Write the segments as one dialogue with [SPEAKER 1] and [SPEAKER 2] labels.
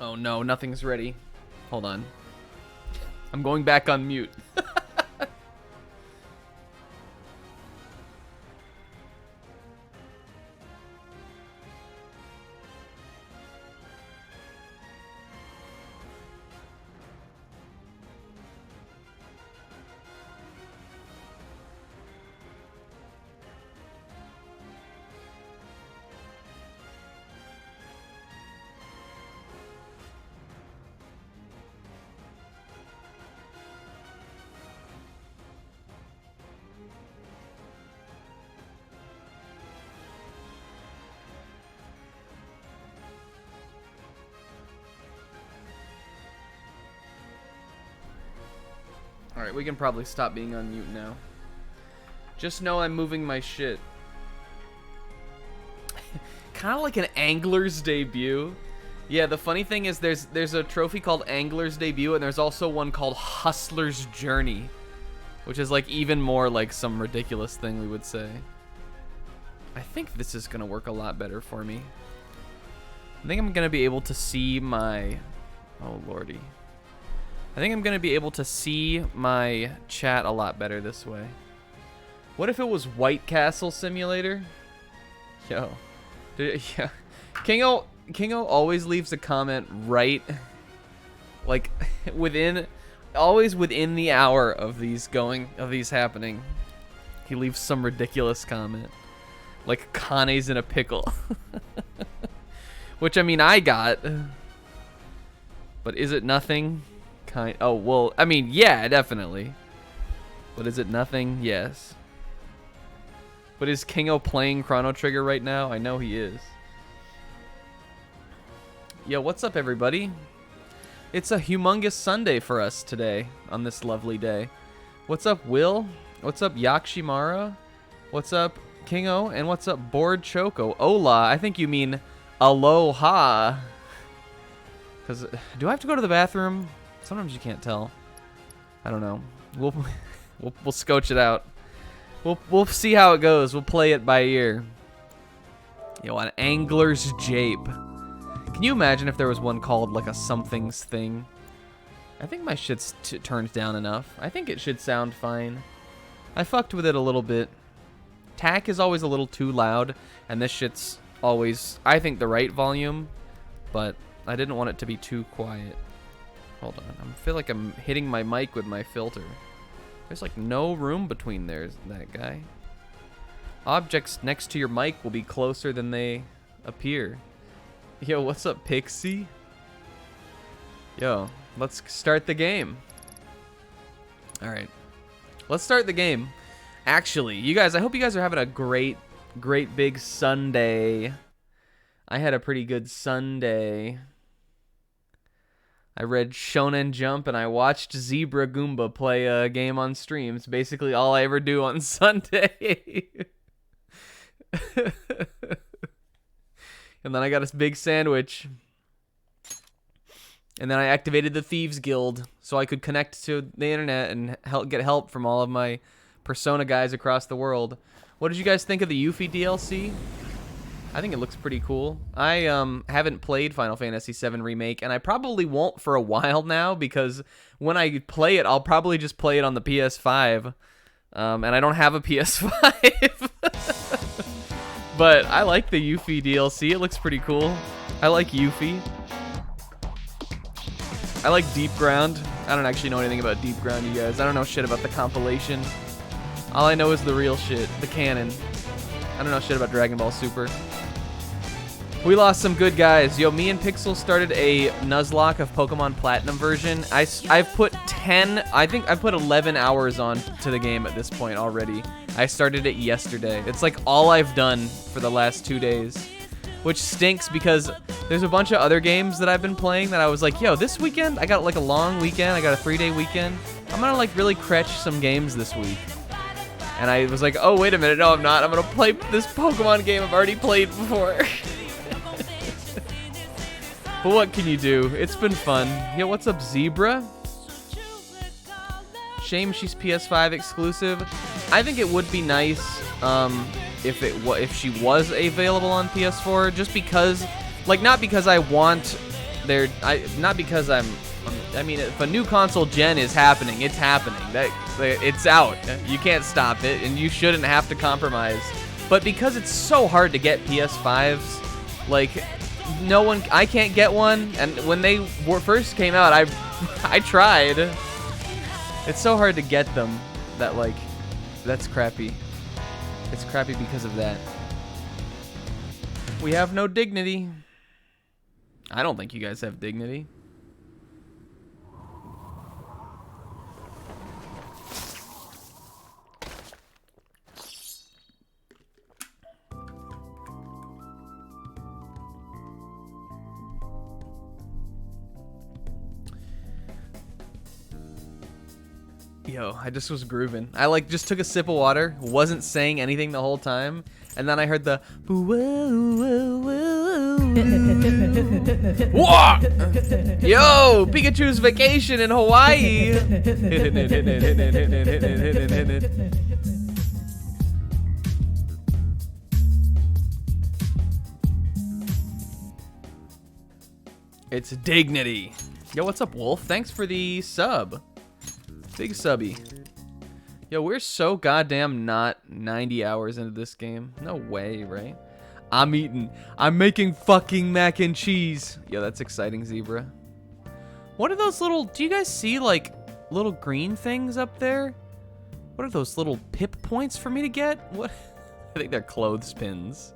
[SPEAKER 1] Oh no, nothing's ready. Hold on. I'm going back on mute. Alright, we can probably stop being on mute now. Just know I'm moving my shit. Kind of like an angler's debut. Yeah, the funny thing is there's a trophy called Angler's Debut, and there's also one called Hustler's Journey, which is like even more like some ridiculous thing we would say. I think this is gonna work a lot better for me. I think I'm gonna be able to see my... Oh lordy. I think I'm gonna be able to see my chat a lot better this way. What if it was White Castle Simulator? Yo. Yeah. Kingo always leaves a comment right, like, always within the hour of these happening. He leaves some ridiculous comment. Like, Kane's in a pickle. Which, I mean, I got. But is it nothing? Oh, well, I mean, yeah, definitely. But is it nothing? Yes. But is Kingo playing Chrono Trigger right now? I know he is. Yo, what's up, everybody? It's a humongous Sunday for us today, on this lovely day. What's up, Will? What's up, Yakshimara? What's up, Kingo? And what's up, Bored Choco? Hola, I think you mean aloha. Because, do I have to go to the bathroom? Sometimes you can't tell. I don't know. We'll scotch it out. We'll see how it goes. We'll play it by ear. Yo, an Angler's Jape. Can you imagine if there was one called like a something's thing? I think my shit's turned down enough. I think it should sound fine. I fucked with it a little bit. TAC is always a little too loud, and this shit's always, I think, the right volume, but I didn't want it to be too quiet. Hold on, I feel like I'm hitting my mic with my filter. There's like no room between that guy. Objects next to your mic will be closer than they appear. Yo, what's up, Pixie? Yo, let's start the game. Alright. Let's start the game. Actually, you guys, I hope you guys are having a great big Sunday. I had a pretty good Sunday. I read Shonen Jump and I watched Zebra Goomba play a game on stream. It's basically all I ever do on Sunday. And then I got a big sandwich. And then I activated the Thieves Guild so I could connect to the internet and get help from all of my Persona guys across the world. What did you guys think of the Yuffie DLC? I think it looks pretty cool. I haven't played Final Fantasy VII Remake, and I probably won't for a while now, because when I play it, I'll probably just play it on the PS5. And I don't have a PS5. But I like the Yuffie DLC. It looks pretty cool. I like Yuffie. I like Deep Ground. I don't actually know anything about Deep Ground, you guys. I don't know shit about the compilation. All I know is the real shit, the canon. I don't know shit about Dragon Ball Super. We lost some good guys. Yo, me and Pixel started a Nuzlocke of Pokemon Platinum version. I've put 11 hours on to the game at this point already. I started it yesterday. It's like all I've done for the last 2 days. Which stinks because there's a bunch of other games that I've been playing that I was like, yo, this weekend, I got like a long weekend. I got a 3-day weekend. I'm gonna like really cretch some games this week. And I was like, oh, wait a minute. No, I'm not. I'm gonna play this Pokemon game I've already played before. But what can you do? It's been fun. Yo, what's up, Zebra? Shame she's PS5 exclusive. I think it would be nice if she was available on PS4, just because, like, not because I want not because I mean, if a new console gen is happening, it's happening. It's out. You can't stop it, and you shouldn't have to compromise. But because it's so hard to get PS5s, like I can't get one. And when they first came out, I tried. It's so hard to get them that like that's crappy. It's crappy because of that. We have no dignity. I don't think you guys have dignity. Yo, I just was grooving. I like just took a sip of water, wasn't saying anything the whole time, and then I heard the whoa! Yo, Pikachu's vacation in Hawaii. It's dignity. Yo, what's up, Wolf? Thanks for the sub. Big subby. Yo, we're so goddamn not 90 hours into this game. No way, right? I'm making fucking mac and cheese. Yo, that's exciting, Zebra. What are those little, do you guys see like little green things up there? What are those little pip points for me to get? What? I think they're clothespins.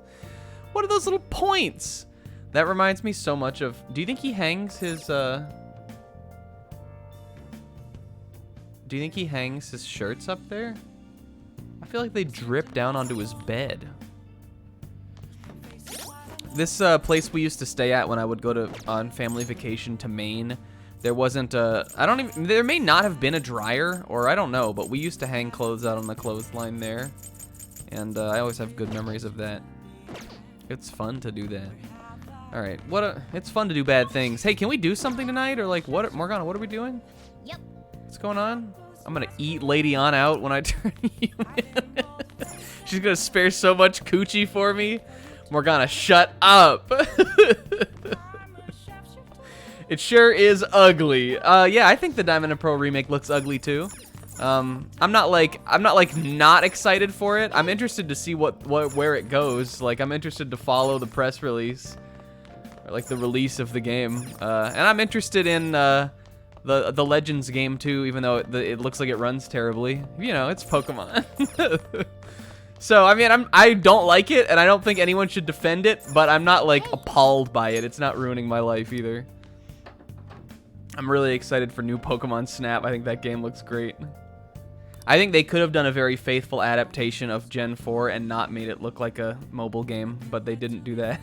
[SPEAKER 1] What are those little points? That reminds me so much of, do you think he hangs his, do you think he hangs his shirts up there? I feel like they drip down onto his bed. This place we used to stay at when I would go on family vacation to Maine, there wasn't a, there may not have been a dryer, or I don't know, but we used to hang clothes out on the clothesline there. And I always have good memories of that. It's fun to do that. All right, it's fun to do bad things. Hey, can we do something tonight? Or like, Morgana, what are we doing?
[SPEAKER 2] Yep.
[SPEAKER 1] What's going on? I'm gonna eat Lady On out when I turn human. She's gonna spare so much coochie for me. Morgana, shut up. It sure is ugly. Yeah, I think the Diamond and Pearl remake looks ugly too. I'm not not excited for it. I'm interested to see where it goes. Like, I'm interested to follow the press release, or like the release of the game. And I'm interested in the Legends game too, even though it looks like it runs terribly. You know, it's Pokemon. So, I mean, I don't like it, and I don't think anyone should defend it, but I'm not, like, appalled by it. It's not ruining my life, either. I'm really excited for new Pokemon Snap. I think that game looks great. I think they could have done a very faithful adaptation of Gen 4 and not made it look like a mobile game, but they didn't do that.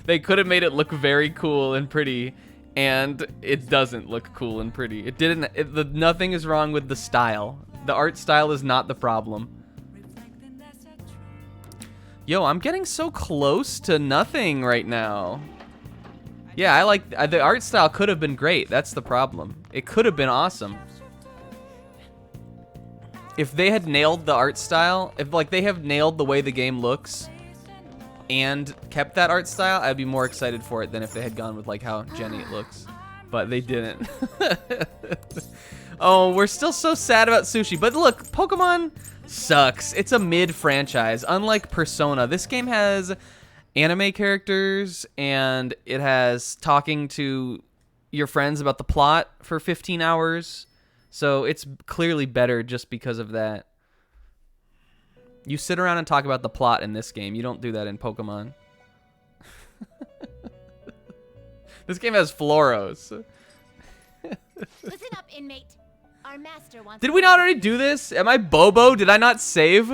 [SPEAKER 1] They could have made it look very cool and pretty, and it doesn't look cool and pretty. It didn't. Nothing is wrong with the style. The art style is not the problem. Yo, I'm getting so close to nothing right now. Yeah, I like the art style could have been great. That's the problem. It could have been awesome. If they had nailed the art style, if like they have nailed the way the game looks and kept that art style, I'd be more excited for it than if they had gone with like how Jenny it looks. But they didn't. Oh, we're still so sad about Sushi. But look, Pokemon sucks. It's a mid-franchise. Unlike Persona, this game has anime characters, and it has talking to your friends about the plot for 15 hours. So it's clearly better just because of that. You sit around and talk about the plot in this game. You don't do that in Pokemon. This game has Floros.
[SPEAKER 2] Listen up, inmate. Our master wants.
[SPEAKER 1] Did we not already do this? Am I Bobo? Did I not save?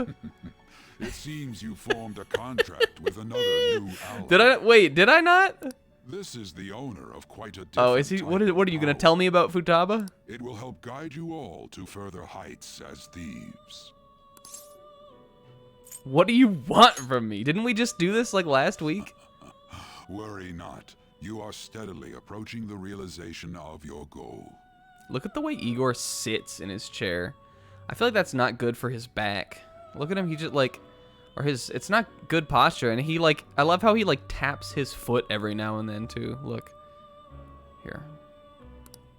[SPEAKER 3] It seems you formed a contract with another new ally.
[SPEAKER 1] Did I not?
[SPEAKER 3] This is the owner of quite a different
[SPEAKER 1] Oh, is he? What are you gonna tell me about Futaba?
[SPEAKER 3] It will help guide you all to further heights as thieves.
[SPEAKER 1] What do you want from me? Didn't we just do this like last week?
[SPEAKER 3] Worry not. You are steadily approaching the realization of your goal.
[SPEAKER 1] Look at the way Igor sits in his chair. I feel like that's not good for his back. Look at him. He just like, Or it's not good posture. And he like, I love how he like taps his foot every now and then too. Look. Here.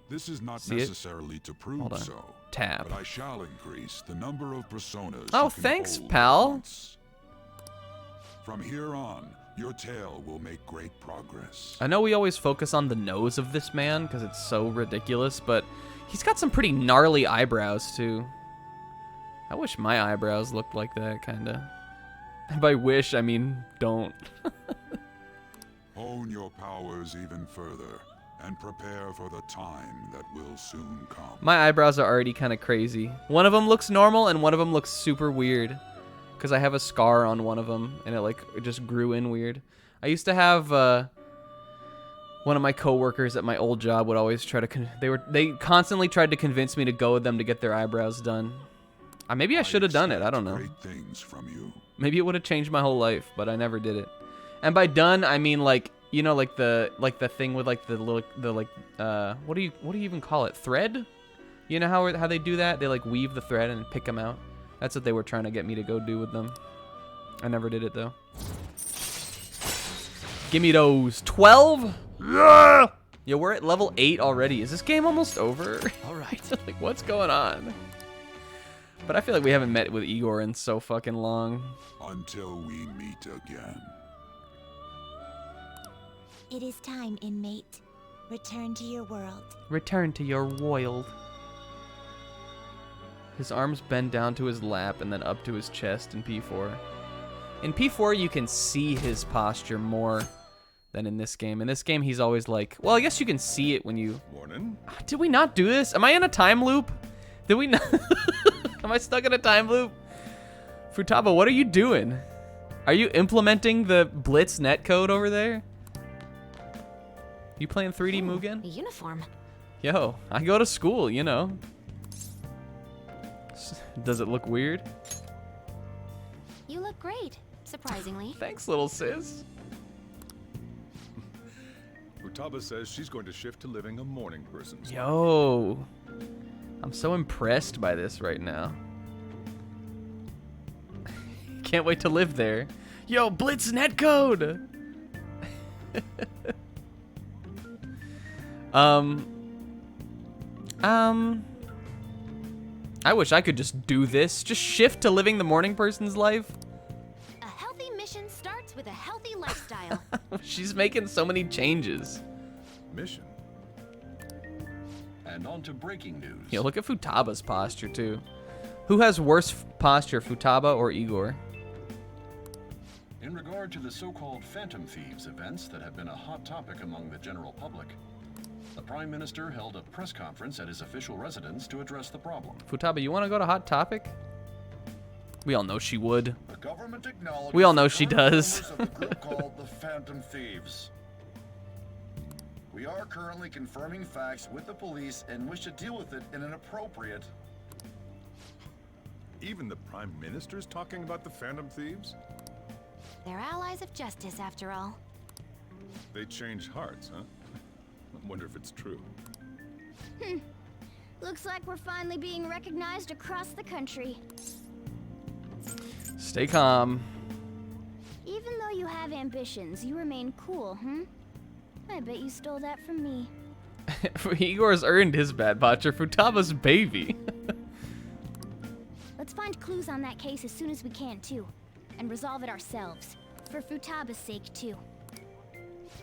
[SPEAKER 3] This is not
[SPEAKER 1] See it?
[SPEAKER 3] necessarily to prove
[SPEAKER 1] Hold on.
[SPEAKER 3] so.
[SPEAKER 1] Tap.
[SPEAKER 3] But I shall increase the number of personas.
[SPEAKER 1] Oh,
[SPEAKER 3] you can
[SPEAKER 1] thanks,
[SPEAKER 3] hold at
[SPEAKER 1] pal.
[SPEAKER 3] once. From here on, your tail will make great progress.
[SPEAKER 1] I know we always focus on the nose of this man because it's so ridiculous, but he's got some pretty gnarly eyebrows too. I wish my eyebrows looked like that, kinda. And by wish, I mean don't.
[SPEAKER 3] Hone your powers even further and prepare for the time that will soon come.
[SPEAKER 1] My eyebrows are already kind of crazy. One of them looks normal and one of them looks super weird. Because I have a scar on one of them and it just grew in weird. I used to have one of my coworkers at my old job would always try to they constantly tried to convince me to go with them to get their eyebrows done. Maybe I should have done it. I don't know.
[SPEAKER 3] Great things from you.
[SPEAKER 1] Maybe it would have changed my whole life, but I never did it. And by done, I mean like, you know, like the thing with like what do you even call it? Thread? You know how they do that? They like weave the thread and pick them out. That's what they were trying to get me to go do with them. I never did it though. Give me those 12. Yeah. Yo, we're at level 8 already. Is this game almost over?
[SPEAKER 4] All right.
[SPEAKER 1] Like, what's going on? But I feel like we haven't met with Igor in so fucking long.
[SPEAKER 3] Until we meet again.
[SPEAKER 2] It is time, inmate. Return to your world.
[SPEAKER 1] Return to your world. His arms bend down to his lap and then up to his chest in P4. In P4, you can see his posture more than in this game. In this game, he's always like, well, I guess you can see it when you...
[SPEAKER 3] Morning.
[SPEAKER 1] Did we not do this? Am I in a time loop? Did we not? Am I stuck in a time loop? Futaba, what are you doing? Are you implementing the Blitz netcode over there? You playing 3D Mugen?
[SPEAKER 2] A uniform.
[SPEAKER 1] Yo, I go to school, you know. Does it look weird?
[SPEAKER 2] You look great, surprisingly.
[SPEAKER 1] Thanks, little sis.
[SPEAKER 5] Futaba says she's going to shift to living a morning person's life.
[SPEAKER 1] Yo. I'm so impressed by this right now. Can't wait to live there. Yo, Blitz netcode! I wish I could just do this. Just shift to living the morning person's life.
[SPEAKER 2] A healthy mission starts with a healthy lifestyle.
[SPEAKER 1] She's making so many changes.
[SPEAKER 5] Mission.
[SPEAKER 4] And on to breaking news.
[SPEAKER 1] Yo, look at Futaba's posture, too. Who has worse posture, Futaba or Igor?
[SPEAKER 4] In regard to the so-called Phantom Thieves events that have been a hot topic among the general public, the Prime Minister held a press conference at his official residence to address the problem.
[SPEAKER 1] Futaba, you want to go to Hot Topic? We all know she would.
[SPEAKER 6] The government acknowledges
[SPEAKER 1] We all know
[SPEAKER 6] the
[SPEAKER 1] she
[SPEAKER 6] current
[SPEAKER 1] does.
[SPEAKER 6] members of the group called the Phantom Thieves. We are currently confirming facts with the police and wish to deal with it in an appropriate...
[SPEAKER 5] Even the Prime Minister's talking about the Phantom Thieves?
[SPEAKER 2] They're allies of justice, after all.
[SPEAKER 5] They change hearts, huh? I wonder if it's true.
[SPEAKER 7] Looks like we're finally being recognized across the country.
[SPEAKER 1] Stay calm.
[SPEAKER 7] Even though you have ambitions, you remain cool, I bet you stole that from me.
[SPEAKER 1] Igor's earned his bad posture. Futaba's baby.
[SPEAKER 7] Let's find clues on that case as soon as we can, too. And resolve it ourselves. For Futaba's sake, too.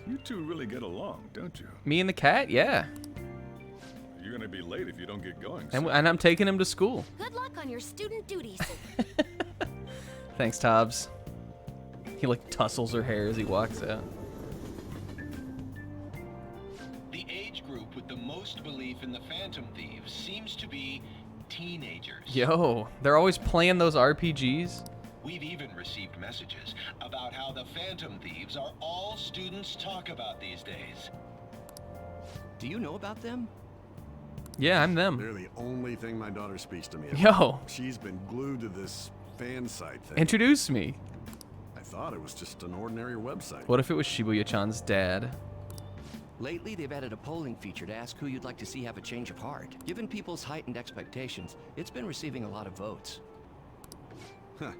[SPEAKER 5] You two really get along, don't you?
[SPEAKER 1] Me and the cat? Yeah.
[SPEAKER 5] You're gonna be late if you don't get going.
[SPEAKER 1] And I'm taking him to school.
[SPEAKER 2] Good luck on your student duties.
[SPEAKER 1] Thanks, Tobbs. He like tussles her hair as he walks out.
[SPEAKER 8] The age group with the most belief in the Phantom Thieves seems to be teenagers.
[SPEAKER 1] Yo, they're always playing those RPGs.
[SPEAKER 8] We've even received messages about how the Phantom Thieves are all students talk about these days.
[SPEAKER 4] Do you know about them?
[SPEAKER 1] Yeah, I'm them.
[SPEAKER 9] They're the only thing my daughter speaks to me about.
[SPEAKER 1] Yo,
[SPEAKER 9] She's been glued to this fan site thing.
[SPEAKER 1] introduce me.
[SPEAKER 9] I thought it was just an ordinary website.
[SPEAKER 1] What if it was Shibuya-chan's dad?
[SPEAKER 4] Lately, they've added a polling feature to ask who you'd like to see have a change of heart. Given people's heightened expectations, it's been receiving a lot of votes.
[SPEAKER 9] Huh.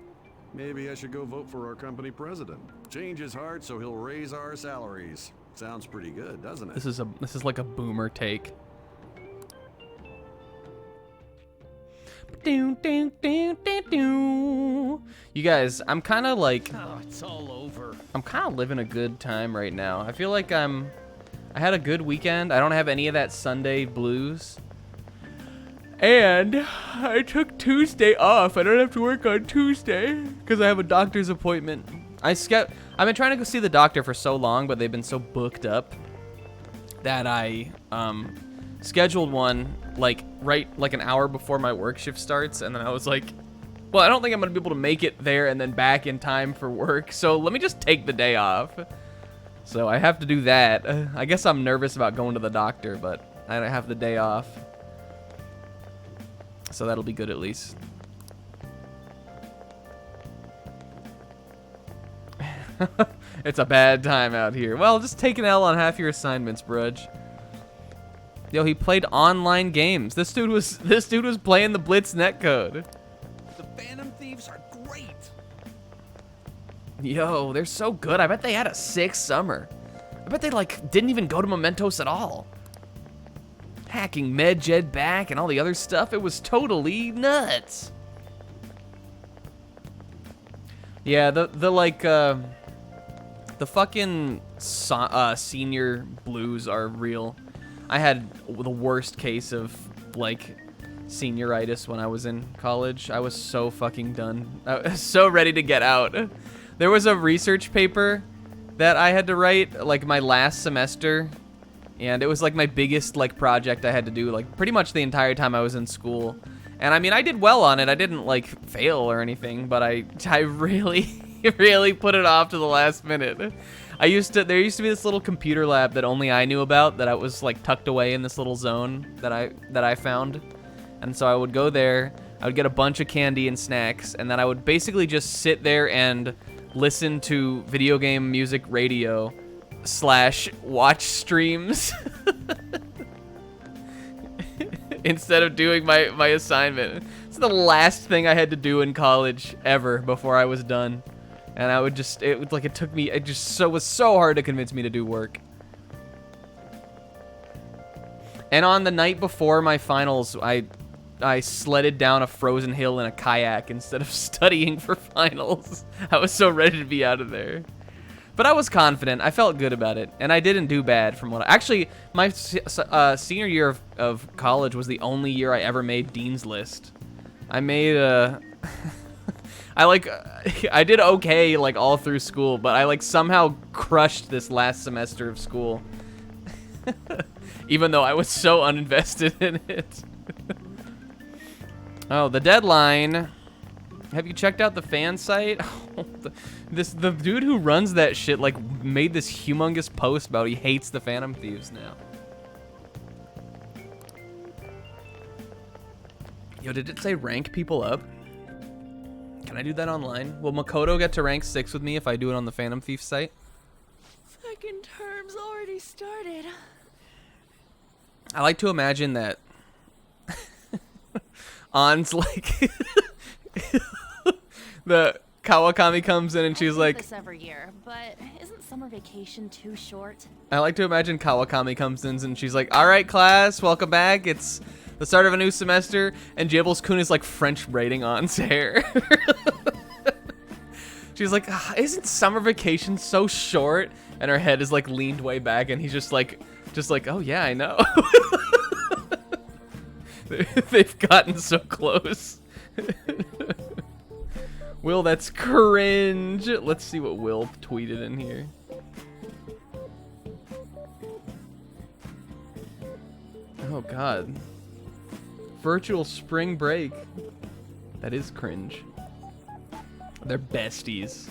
[SPEAKER 9] Maybe I should go vote for our company president. Change his heart so he'll raise our salaries. Sounds pretty good, doesn't it?
[SPEAKER 1] This is like a boomer take. You guys, I'm kind of like,
[SPEAKER 10] Oh, it's all over.
[SPEAKER 1] I'm kind of living a good time right now. I feel like I had a good weekend. I don't have any of that Sunday blues. And I took Tuesday off. I don't have to work on Tuesday because I have a doctor's appointment. I've been trying to go see the doctor for so long, but they've been so booked up that I scheduled one like an hour before my work shift starts, and then I was like, well, I don't think I'm gonna be able to make it there and then back in time for work, so let me just take the day off. So I have to do that. I guess I'm nervous about going to the doctor, but I don't have the day off, so that'll be good at least. It's a bad time out here. Well, just take an L on half your assignments, Brudge. Yo, he played online games. This dude was playing the Blitz netcode.
[SPEAKER 10] The Phantom Thieves are great.
[SPEAKER 1] Yo, they're so good. I bet they had a sick summer. I bet they like didn't even go to Mementos at all. Hacking MedJed back and all the other stuff. It was totally nuts. Yeah, the fucking senior blues are real. I had the worst case of like senioritis when I was in college. I was so fucking done. I was so ready to get out. There was a research paper that I had to write like my last semester, and it was like my biggest like project I had to do like pretty much the entire time I was in school. And I mean, I did well on it. I didn't like fail or anything, but I really really put it off to the last minute. There used to be this little computer lab that only I knew about, that I was like tucked away in this little zone that I found. And so I would go there, I would get a bunch of candy and snacks, and then I would basically just sit there and listen to video game music radio / watch streams instead of doing my assignment. It's the last thing I had to do in college ever before I was done. And I would just, it was so hard to convince me to do work. And on the night before my finals, I sledded down a frozen hill in a kayak instead of studying for finals. I was so ready to be out of there. But I was confident. I felt good about it. And I didn't do bad from actually, my senior year of college was the only year I ever made Dean's List. I made I did okay like all through school, but I like somehow crushed this last semester of school. Even though I was so uninvested in it. Oh, the deadline. Have you checked out the fan site? The dude who runs that shit like made this humongous post about he hates the Phantom Thieves now. Yo, did it say rank people up? Can I do that online? Will Makoto get to rank 6 with me if I do it on the Phantom Thief site?
[SPEAKER 2] Second term's already started.
[SPEAKER 1] I like to imagine that An's like the Kawakami comes in and she's like,
[SPEAKER 2] this every year, but isn't summer vacation too short?
[SPEAKER 1] I like to imagine Kawakami comes in and she's like, all right, class, welcome back. It's the start of a new semester, and Jibbles-kun is like French braiding An's hair. She's like, isn't summer vacation so short? And her head is like leaned way back, and he's just like, oh yeah, I know. They've gotten so close. Will, that's cringe. Let's see what Will tweeted in here. Oh God. Virtual spring break. That is cringe. They're besties.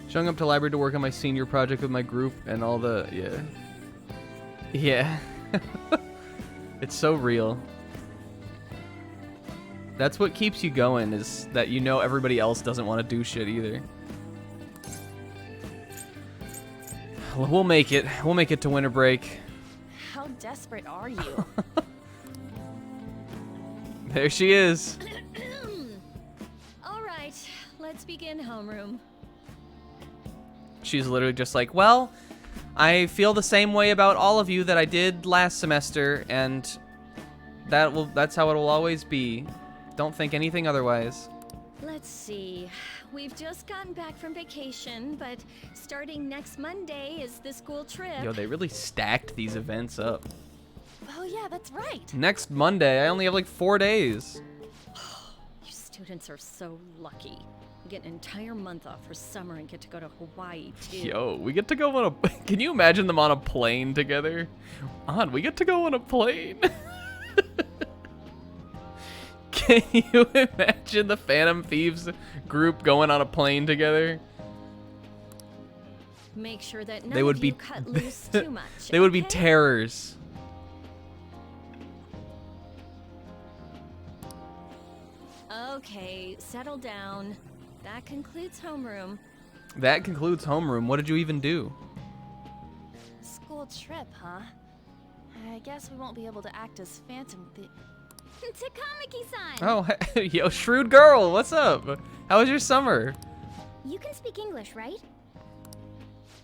[SPEAKER 1] Showing up to library to work on my senior project with my group and all the, yeah. It's so real. That's what keeps you going, is that you know everybody else doesn't want to do shit either. We'll make it. We'll make it to winter break.
[SPEAKER 2] How desperate are you?
[SPEAKER 1] There she is.
[SPEAKER 11] All right, let's begin homeroom.
[SPEAKER 1] She's literally just like, well, I feel the same way about all of you that I did last semester, and that's how it will always be. Don't think anything otherwise.
[SPEAKER 11] Let's see. We've just gotten back from vacation, but starting next Monday is the school trip.
[SPEAKER 1] Yo, they really stacked these events up.
[SPEAKER 11] Oh yeah, that's right.
[SPEAKER 1] Next Monday, I only have like 4 days.
[SPEAKER 11] You students are so lucky. You get an entire month off for summer and get to go to Hawaii too.
[SPEAKER 1] Yo, we get to go on a... Can you imagine them on a plane together? We get to go on a plane. Can you imagine the Phantom Thieves group going on a plane together?
[SPEAKER 11] Make sure that
[SPEAKER 1] They would be
[SPEAKER 11] cut loose too much.
[SPEAKER 1] They would be terrors.
[SPEAKER 11] Okay, settle down. That concludes homeroom.
[SPEAKER 1] That concludes homeroom. What did you even do?
[SPEAKER 2] School trip, huh? I guess we won't be able to act as Phantom
[SPEAKER 7] Takamaki-san!
[SPEAKER 1] Oh, yo, shrewd girl, what's up? How was your summer?
[SPEAKER 7] You can speak English, right?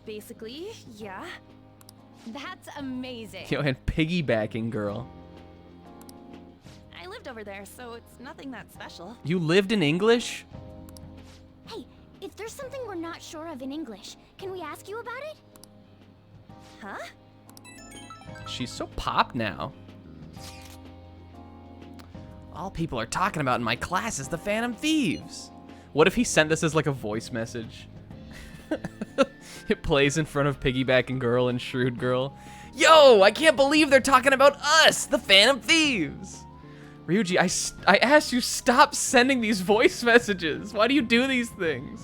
[SPEAKER 2] Basically, yeah. That's amazing.
[SPEAKER 1] Yo, and piggybacking girl.
[SPEAKER 2] I lived over there, so it's nothing that special.
[SPEAKER 1] You lived in English?
[SPEAKER 7] Hey, if there's something we're not sure of in English, can we ask you about it?
[SPEAKER 2] Huh?
[SPEAKER 1] She's so pop now. All people are talking about in my class is the Phantom Thieves. What if he sent this as like a voice message? It plays in front of Piggybacking Girl and Shrewd Girl. Yo, I can't believe they're talking about us, the Phantom Thieves. Ryuji, I asked you stop sending these voice messages. Why do you do these things?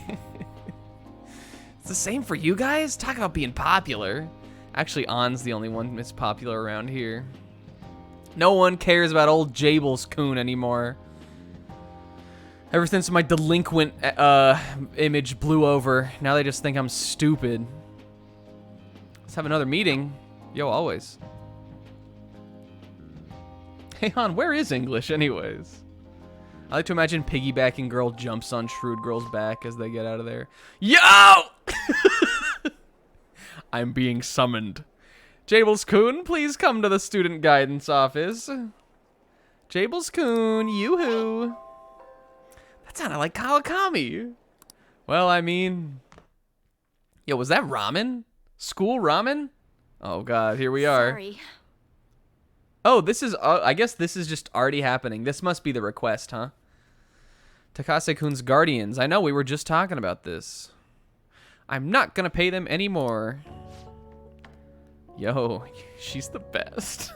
[SPEAKER 1] It's the same for you guys? Talk about being popular. Actually, On's the only one that's popular around here. No one cares about old Jables-kun anymore. Ever since my delinquent image blew over, now they just think I'm stupid. Let's have another meeting. Yo, always. Hey, Han, where is English anyways? I like to imagine Piggybacking Girl jumps on Shrewd Girl's back as they get out of there. Yo! I'm being summoned. Jables-kun, please come to the student guidance office. Jables-kun, yoo-hoo. That sounded like Kawakami. Well, I mean... Yo, was that ramen? School ramen? Oh god, here we are.
[SPEAKER 2] Sorry.
[SPEAKER 1] Oh, this is... I guess this is just already happening. This must be the request, huh? Takase-kun's guardians. I know, we were just talking about this. I'm not gonna pay them anymore. Yo, she's the best.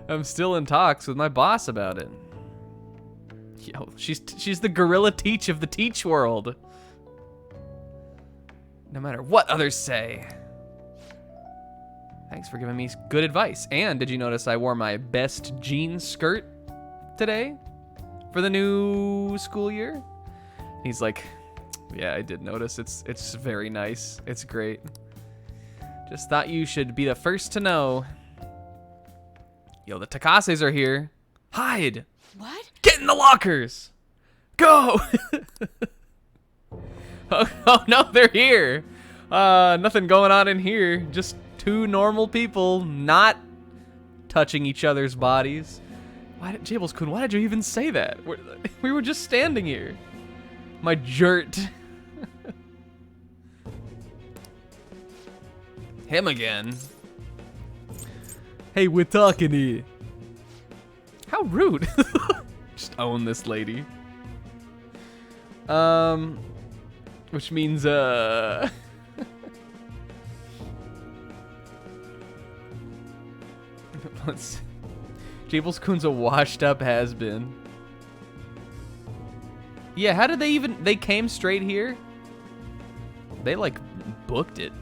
[SPEAKER 1] I'm still in talks with my boss about it. Yo, she's the gorilla teach of the teach world. No matter what others say. Thanks for giving me good advice. And did you notice I wore my best jean skirt today for the new school year? He's like, yeah, I did notice. It's very nice. It's great. Just thought you should be the first to know. Yo, the Takases are here. Hide!
[SPEAKER 2] What?
[SPEAKER 1] Get in the lockers! Go! oh no, they're here. Nothing going on in here. Just two normal people not touching each other's bodies. Jables-kun, why did you even say that? We were just standing here. My jert. Him again. Hey, we're talking here. How rude. Just own this lady. Which means, let's... Jables-kun's a washed up has-been. Yeah, how did they came straight here? They, like, booked it.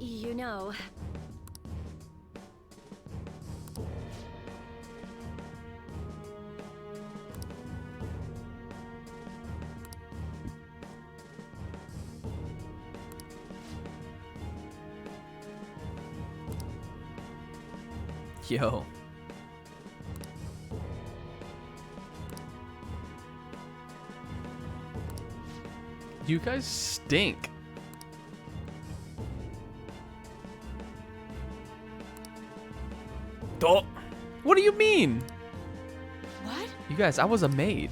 [SPEAKER 11] You know,
[SPEAKER 1] Yo. You guys stink. Oh, what do you mean?
[SPEAKER 2] What?
[SPEAKER 1] You guys, I was a maid.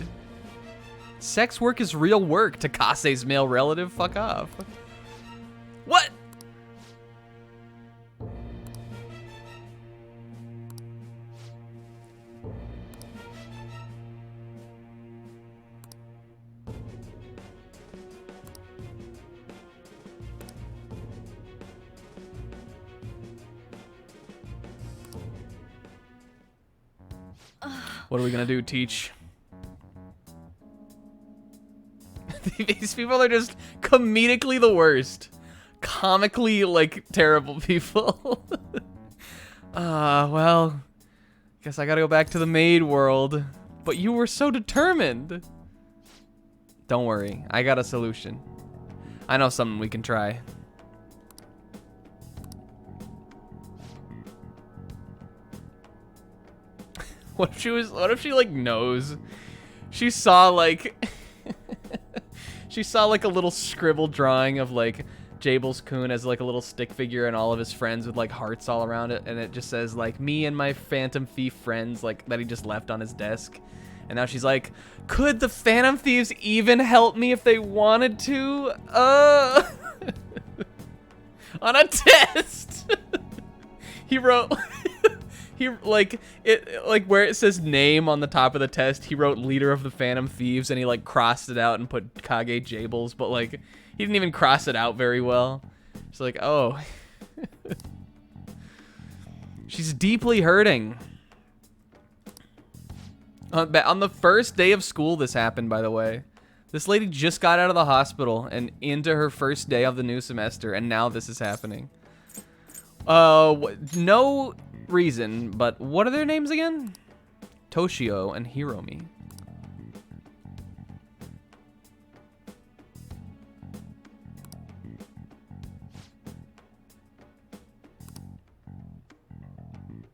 [SPEAKER 1] Sex work is real work. Takase's male relative, fuck off. What? What are we gonna do, Teach? These people are just comedically the worst. Comically, like, terrible people. Well, guess I gotta go back to the maid world. But you were so determined. Don't worry, I got a solution. I know something we can try. What if she like knows? She saw like she saw like a little scribbled drawing of like Jables-kun as like a little stick figure and all of his friends with like hearts all around it, and it just says like me and my Phantom Thief friends, like that he just left on his desk. And now she's like, could the Phantom Thieves even help me if they wanted to? On a test. He wrote where it says name on the top of the test, he wrote leader of the Phantom Thieves, and he like crossed it out and put Kage Jables, but like he didn't even cross it out very well. She's like, oh. She's deeply hurting. On the first day of school this happened, by the way. This lady just got out of the hospital and into her first day of the new semester, and now this is happening. No reason, but what are their names again? Toshio and Hiromi.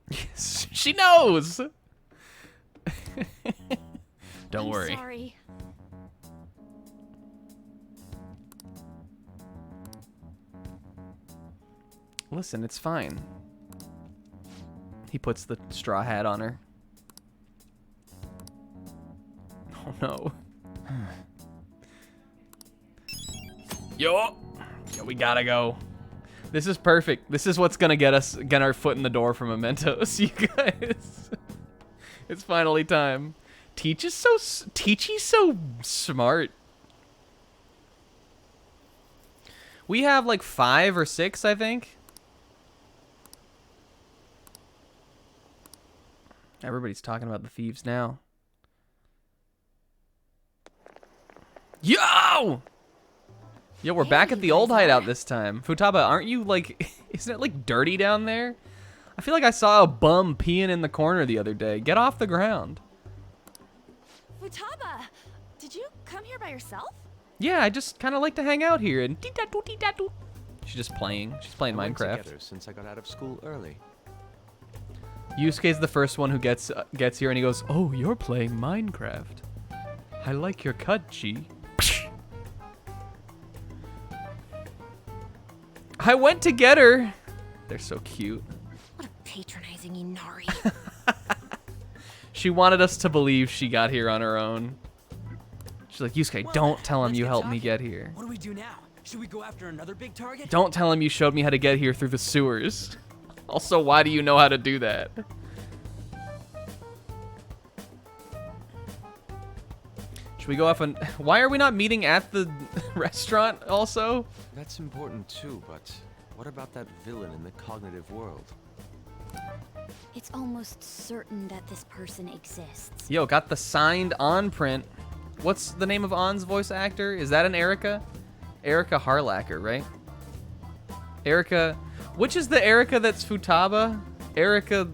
[SPEAKER 1] Yes, she knows. Don't worry.
[SPEAKER 2] Sorry.
[SPEAKER 1] Listen, it's fine. He puts the straw hat on her. Oh no. Yo, we gotta go. This is perfect. This is what's gonna get our foot in the door for Mementos, you guys. It's finally time. Teachi's so smart. We have like 5 or 6, I think. Everybody's talking about the thieves now. Yo! Yo, we're back at the old hideout this time. Futaba, aren't you like, isn't it like dirty down there? I feel like I saw a bum peeing in the corner the other day. Get off the ground.
[SPEAKER 2] Futaba, did you come here by yourself?
[SPEAKER 1] Yeah, I just kind of like to hang out here and she's just playing. She's playing Minecraft.
[SPEAKER 10] Together since I got out of school early.
[SPEAKER 1] Yusuke's the first one who gets here, and he goes, "Oh, you're playing Minecraft. I like your cut, G." I went to get her. They're so cute.
[SPEAKER 11] What a patronizing Inari.
[SPEAKER 1] She wanted us to believe she got here on her own. She's like, Yusuke, don't tell him you helped me get here.
[SPEAKER 10] What do we do now? Should we go after another big target?
[SPEAKER 1] Don't tell him you showed me how to get here through the sewers. Also, why do you know how to do that? Should we go off and... Why are we not meeting at the restaurant also?
[SPEAKER 10] That's important too, but what about that villain in the cognitive world?
[SPEAKER 7] It's almost certain that this person exists.
[SPEAKER 1] Yo, got the signed On print. What's the name of On's voice actor? Is that an Erica? Erica Harlacker, right? Erica... Which is the Erica that's Futaba? Erica...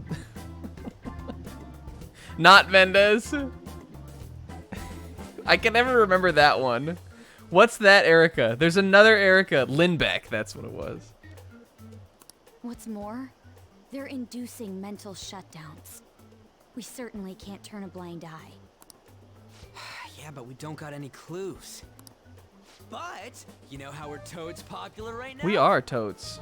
[SPEAKER 1] Not Mendez. I can never remember that one. What's that Erica? There's another Erica. Lindbeck, that's what it was.
[SPEAKER 7] What's more, They're inducing mental shutdowns. We certainly can't turn a blind eye.
[SPEAKER 12] Yeah, but we don't got any clues. But, you know how we're totes popular right now?
[SPEAKER 1] We are totes.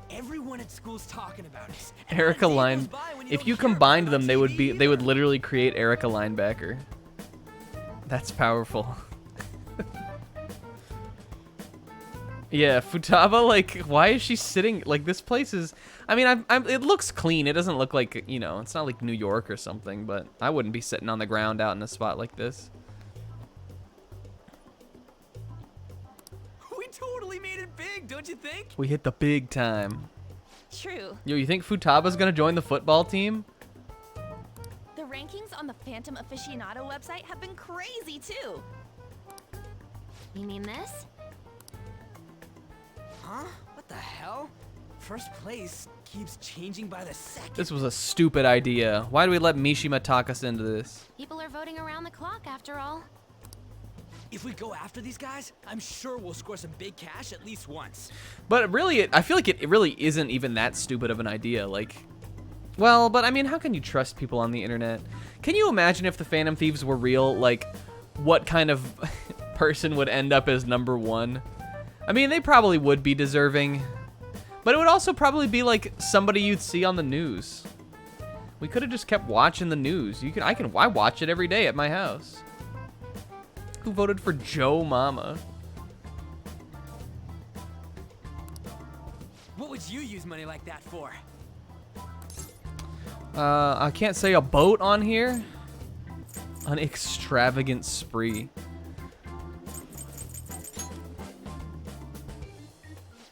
[SPEAKER 12] Everyone at school's talking about us.
[SPEAKER 1] Erica Line. If you combined them, they would literally create Erica Linebacker. That's powerful. Yeah, Futaba, like, why is she sitting, like, this place is, I mean, it looks clean. It doesn't look like, you know, it's not like New York or something, but I wouldn't be sitting on the ground out in a spot like this.
[SPEAKER 12] We totally made it big, don't you think?
[SPEAKER 1] We hit the big time.
[SPEAKER 2] True.
[SPEAKER 1] Yo, you think Futaba's gonna join the football team?
[SPEAKER 2] The rankings on the Phantom Aficionado website have been crazy, too.
[SPEAKER 7] You mean this?
[SPEAKER 12] Huh? What the hell? First place keeps changing by the second.
[SPEAKER 1] This was a stupid idea. Why do we let Mishima talk us into this?
[SPEAKER 7] People are voting around the clock, after all.
[SPEAKER 12] If we go after these guys, I'm sure we'll score some big cash at least once.
[SPEAKER 1] But really, I feel like it really isn't even that stupid of an idea. Like, well, but I mean, how can you trust people on the internet? Can you imagine if the Phantom Thieves were real? Like, what kind of person would end up as #1? I mean, they probably would be deserving, but it would also probably be like somebody you'd see on the news. We could have just kept watching the news. I watch it every day at my house. Who voted for Joe Mama?
[SPEAKER 12] What would you use money like that for?
[SPEAKER 1] I can't say a boat on here. An extravagant spree.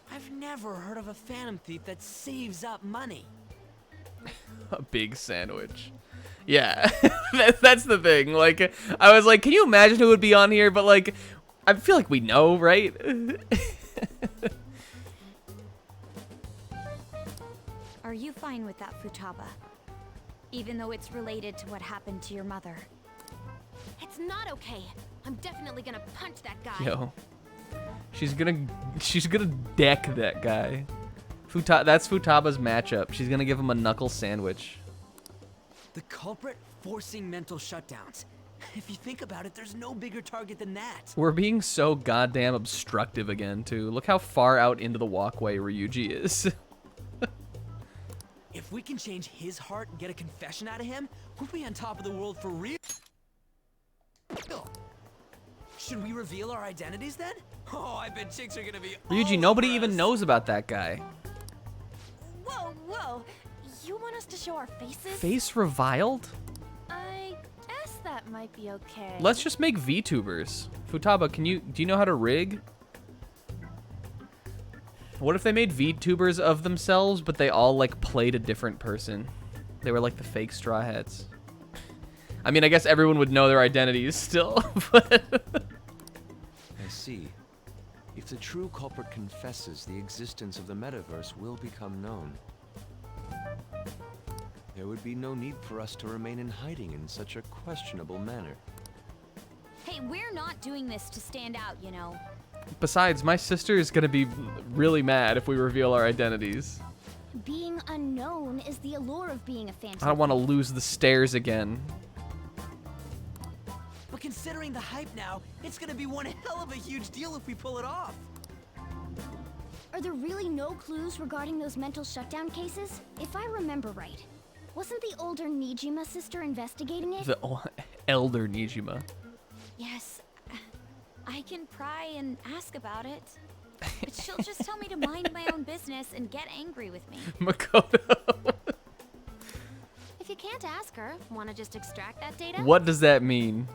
[SPEAKER 12] I've never heard of a Phantom Thief that saves up money.
[SPEAKER 1] A big sandwich. Yeah, that's the thing. Like, I was like, can you imagine who would be on here? But like, I feel like we know, right?
[SPEAKER 7] Are you fine with that, Futaba? Even though it's related to what happened to your mother.
[SPEAKER 2] It's not okay. I'm definitely gonna punch that guy.
[SPEAKER 1] Yo, she's gonna deck that guy. That's Futaba's matchup. She's gonna give him a knuckle sandwich.
[SPEAKER 12] The culprit forcing mental shutdowns. If you think about it, there's no bigger target than that.
[SPEAKER 1] We're being so goddamn obstructive again, too. Look how far out into the walkway Ryuji is.
[SPEAKER 12] If we can change his heart and get a confession out of him, we'll be on top of the world for real. Should we reveal our identities then? Oh, I bet chicks are gonna be
[SPEAKER 1] Ryuji, nobody even knows about that guy.
[SPEAKER 2] Whoa, whoa. You want us to show our faces?
[SPEAKER 1] Face reviled?
[SPEAKER 2] I guess that might be okay.
[SPEAKER 1] Let's just make VTubers. Futaba, do you know how to rig? What if they made VTubers of themselves, but they all like played a different person? They were like the fake Straw Hats. I mean, I guess everyone would know their identities still, but...
[SPEAKER 10] I see. If the true culprit confesses, the existence of the metaverse will become known. There would be no need for us to remain in hiding in such a questionable manner.
[SPEAKER 7] Hey, we're not doing this to stand out, you know.
[SPEAKER 1] Besides, my sister is gonna be really mad if we reveal our identities.
[SPEAKER 7] Being unknown is the allure of being a phantom.
[SPEAKER 1] I don't want to lose the stairs again.
[SPEAKER 12] But considering the hype now, it's gonna be one hell of a huge deal if we pull it off.
[SPEAKER 7] Are there really no clues regarding those mental shutdown cases? If I remember right, wasn't the older Nijima sister investigating it?
[SPEAKER 1] The elder Nijima.
[SPEAKER 11] Yes, I can pry and ask about it. But she'll just tell me to mind my own business and get angry with me.
[SPEAKER 1] Makoto.
[SPEAKER 2] If you can't ask her, want to just extract that data?
[SPEAKER 1] What does that mean?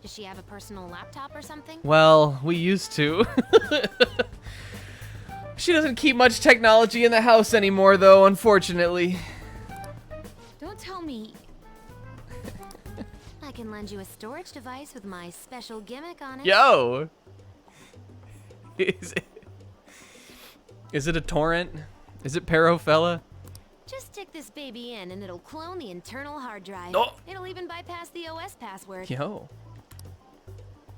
[SPEAKER 2] Does she have a personal laptop or something?
[SPEAKER 1] Well, we used to. She doesn't keep much technology in the house anymore, though, unfortunately.
[SPEAKER 2] Don't tell me. I can lend you a storage device with my special gimmick on it.
[SPEAKER 1] Yo! Is it a torrent? Is it Parafella?
[SPEAKER 2] Just stick this baby in and it'll clone the internal hard drive.
[SPEAKER 1] Oh.
[SPEAKER 2] It'll even bypass the OS password.
[SPEAKER 1] Yo.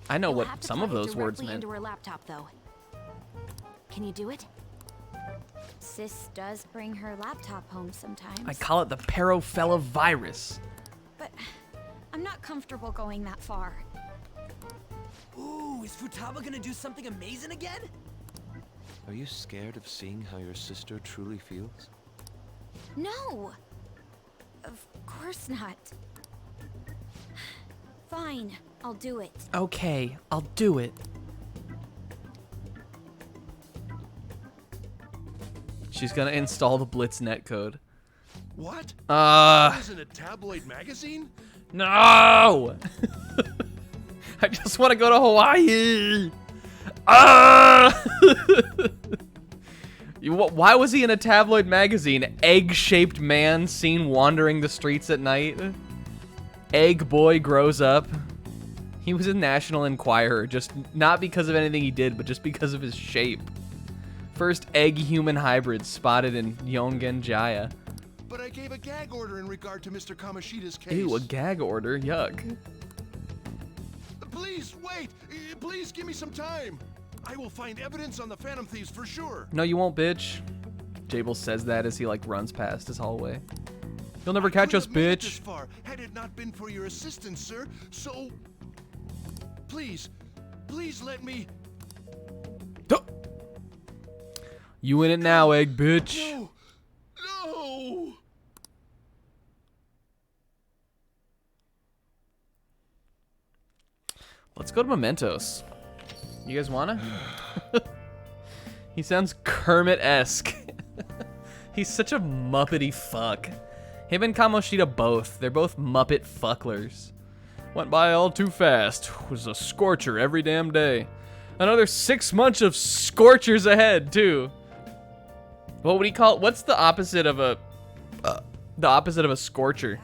[SPEAKER 1] I know
[SPEAKER 2] You'll have
[SPEAKER 1] what
[SPEAKER 2] to
[SPEAKER 1] some
[SPEAKER 2] plug
[SPEAKER 1] of
[SPEAKER 2] it
[SPEAKER 1] those words
[SPEAKER 2] directly
[SPEAKER 1] meant.
[SPEAKER 2] into her laptop, though. Can you do it?
[SPEAKER 11] Sis does bring her laptop home sometimes.
[SPEAKER 1] I call it the Parofella virus.
[SPEAKER 11] But I'm not comfortable going that far.
[SPEAKER 12] Ooh, is Futaba gonna do something amazing again?
[SPEAKER 10] Are you scared of seeing how your sister truly feels?
[SPEAKER 11] No! Of course not. Fine, I'll do it.
[SPEAKER 1] Okay, I'll do it. She's gonna install the Blitz netcode.
[SPEAKER 13] What?
[SPEAKER 1] Uh.
[SPEAKER 13] Isn't a tabloid magazine?
[SPEAKER 1] No! I just want to go to Hawaii. Ah! Why was he in a tabloid magazine? Egg-shaped man seen wandering the streets at night. Egg boy grows up. He was a National Enquirer, just not because of anything he did, but just because of his shape. First egg-human hybrid spotted in Yongen Jaya.
[SPEAKER 13] But I gave a gag order in regard to Mr. Kamoshida's case.
[SPEAKER 1] Ew, a gag order? Yuck.
[SPEAKER 13] Please, wait! Please give me some time! I will find evidence on the Phantom Thieves for sure!
[SPEAKER 1] No, you won't, bitch. Jabel says that as he, like, runs past his hallway. You'll never catch us,
[SPEAKER 13] made it
[SPEAKER 1] bitch.
[SPEAKER 13] this far had it not been for your assistance, sir. So, please let me.
[SPEAKER 1] You in it now, egg bitch.
[SPEAKER 13] No.
[SPEAKER 1] Let's go to Mementos. You guys wanna? He sounds Kermit-esque. He's such a Muppety fuck. Him and Kamoshida both. They're both Muppet fucklers. Went by all too fast. Was a scorcher every damn day. Another 6 months of scorchers ahead, too. What would he call it? What's the opposite of a... scorcher?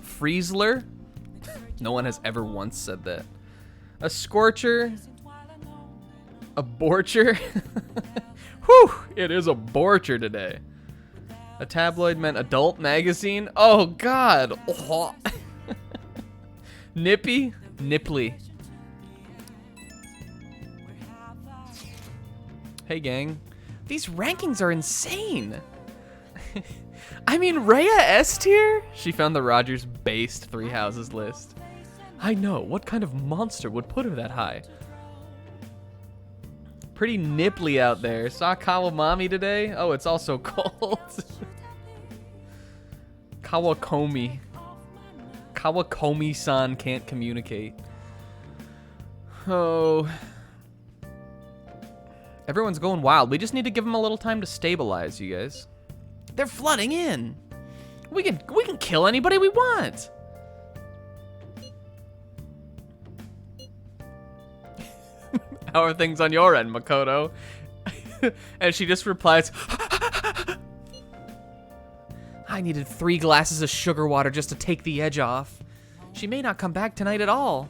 [SPEAKER 1] Friesler? No one has ever once said that. A scorcher? A borcher? Whew! It is a borcher today. A tabloid meant adult magazine? Oh, God! Oh. Nippy? Nipply. Hey, gang. These rankings are insane! I mean, Rhea S tier? She found the Rogers-based Three Houses list. I know, what kind of monster would put her that high? Pretty nipply out there. Saw Kawamami today? Oh, it's also cold. Kawakomi. Kawakomi-san can't communicate. Oh. Everyone's going wild. We just need to give them a little time to stabilize, you guys. They're flooding in. We can kill anybody we want. How are things on your end, Makoto? And she just replies, I needed 3 glasses of sugar water just to take the edge off. She may not come back tonight at all.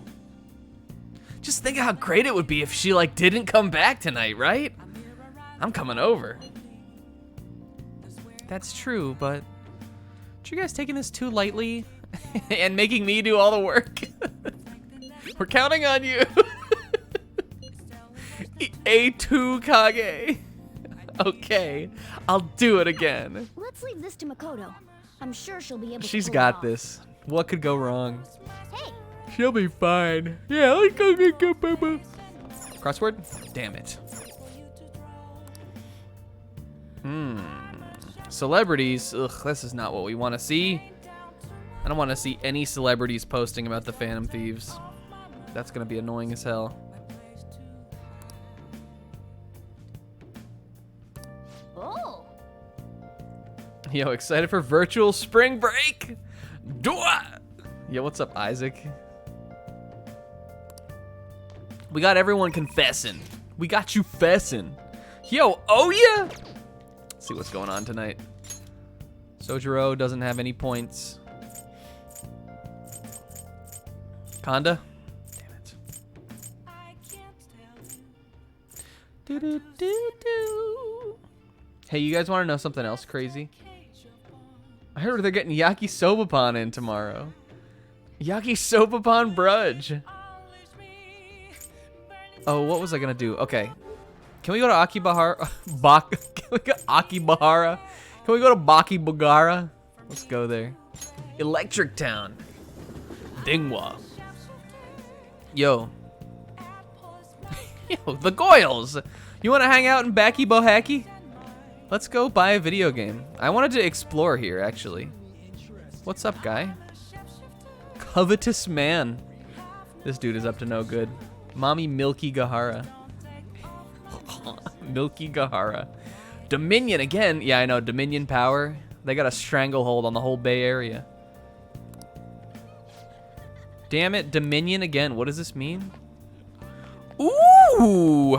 [SPEAKER 1] Just think how great it would be if she, like, didn't come back tonight, right? I'm coming over. That's true, but aren't you guys taking this too lightly and making me do all the work? We're counting on you. A2 Kage. Okay, I'll do it again.
[SPEAKER 7] Let's leave this to Makoto. I'm sure she'll be able to
[SPEAKER 1] She's
[SPEAKER 7] pull
[SPEAKER 1] got
[SPEAKER 7] it off.
[SPEAKER 1] this. What could go wrong?
[SPEAKER 7] Hey.
[SPEAKER 1] She'll be fine. Yeah, let's go. Crossword? Damn it. Celebrities. Ugh, this is not what we want to see. I don't want to see any celebrities posting about the Phantom Thieves. That's going to be annoying as hell.
[SPEAKER 7] Oh.
[SPEAKER 1] Yo, excited for virtual spring break? Do it! Yo, what's up, Isaac? We got everyone confessing. We got you fessing. Yo, oh yeah! Let's see what's going on tonight. Sojiro doesn't have any points. Konda? Damn it. Do-do-do-do. Hey, you guys want to know something else crazy? I heard they're getting Yakisobapan in tomorrow. Yakisobapan brunch. Oh, what was I gonna do? Okay. Can we go to Akibahara? Look at Akibahara. Can we go to Bakibagara? Let's go there. Electric Town. Dingwa. Yo. Yo, the Goyles. You want to hang out in Baki Bohaki? Let's go buy a video game. I wanted to explore here, actually. What's up, guy? Covetous man. This dude is up to no good. Mommy Milky Gahara. Milky Gahara. Dominion again. Yeah, I know. Dominion power. They got a stranglehold on the whole Bay Area. Damn it, Dominion again. What does this mean? Ooh!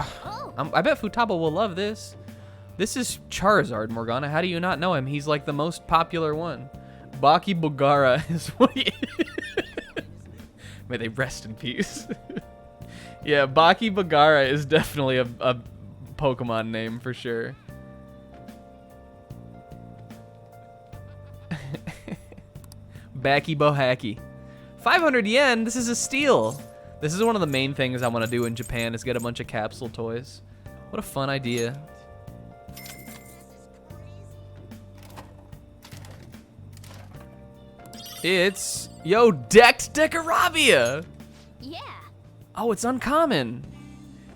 [SPEAKER 1] I bet Futaba will love this. This is Charizard, Morgana. How do you not know him? He's like the most popular one. Baki Bugara is what he... May they rest in peace. Yeah, Baki Bugara is definitely a Pokemon name for sure. Baki Bohaki. 500 yen, this is a steal. This is one of the main things I want to do in Japan is get a bunch of capsule toys. What a fun idea. It's, yo, decked Decorabia.
[SPEAKER 7] Yeah.
[SPEAKER 1] Oh, it's uncommon.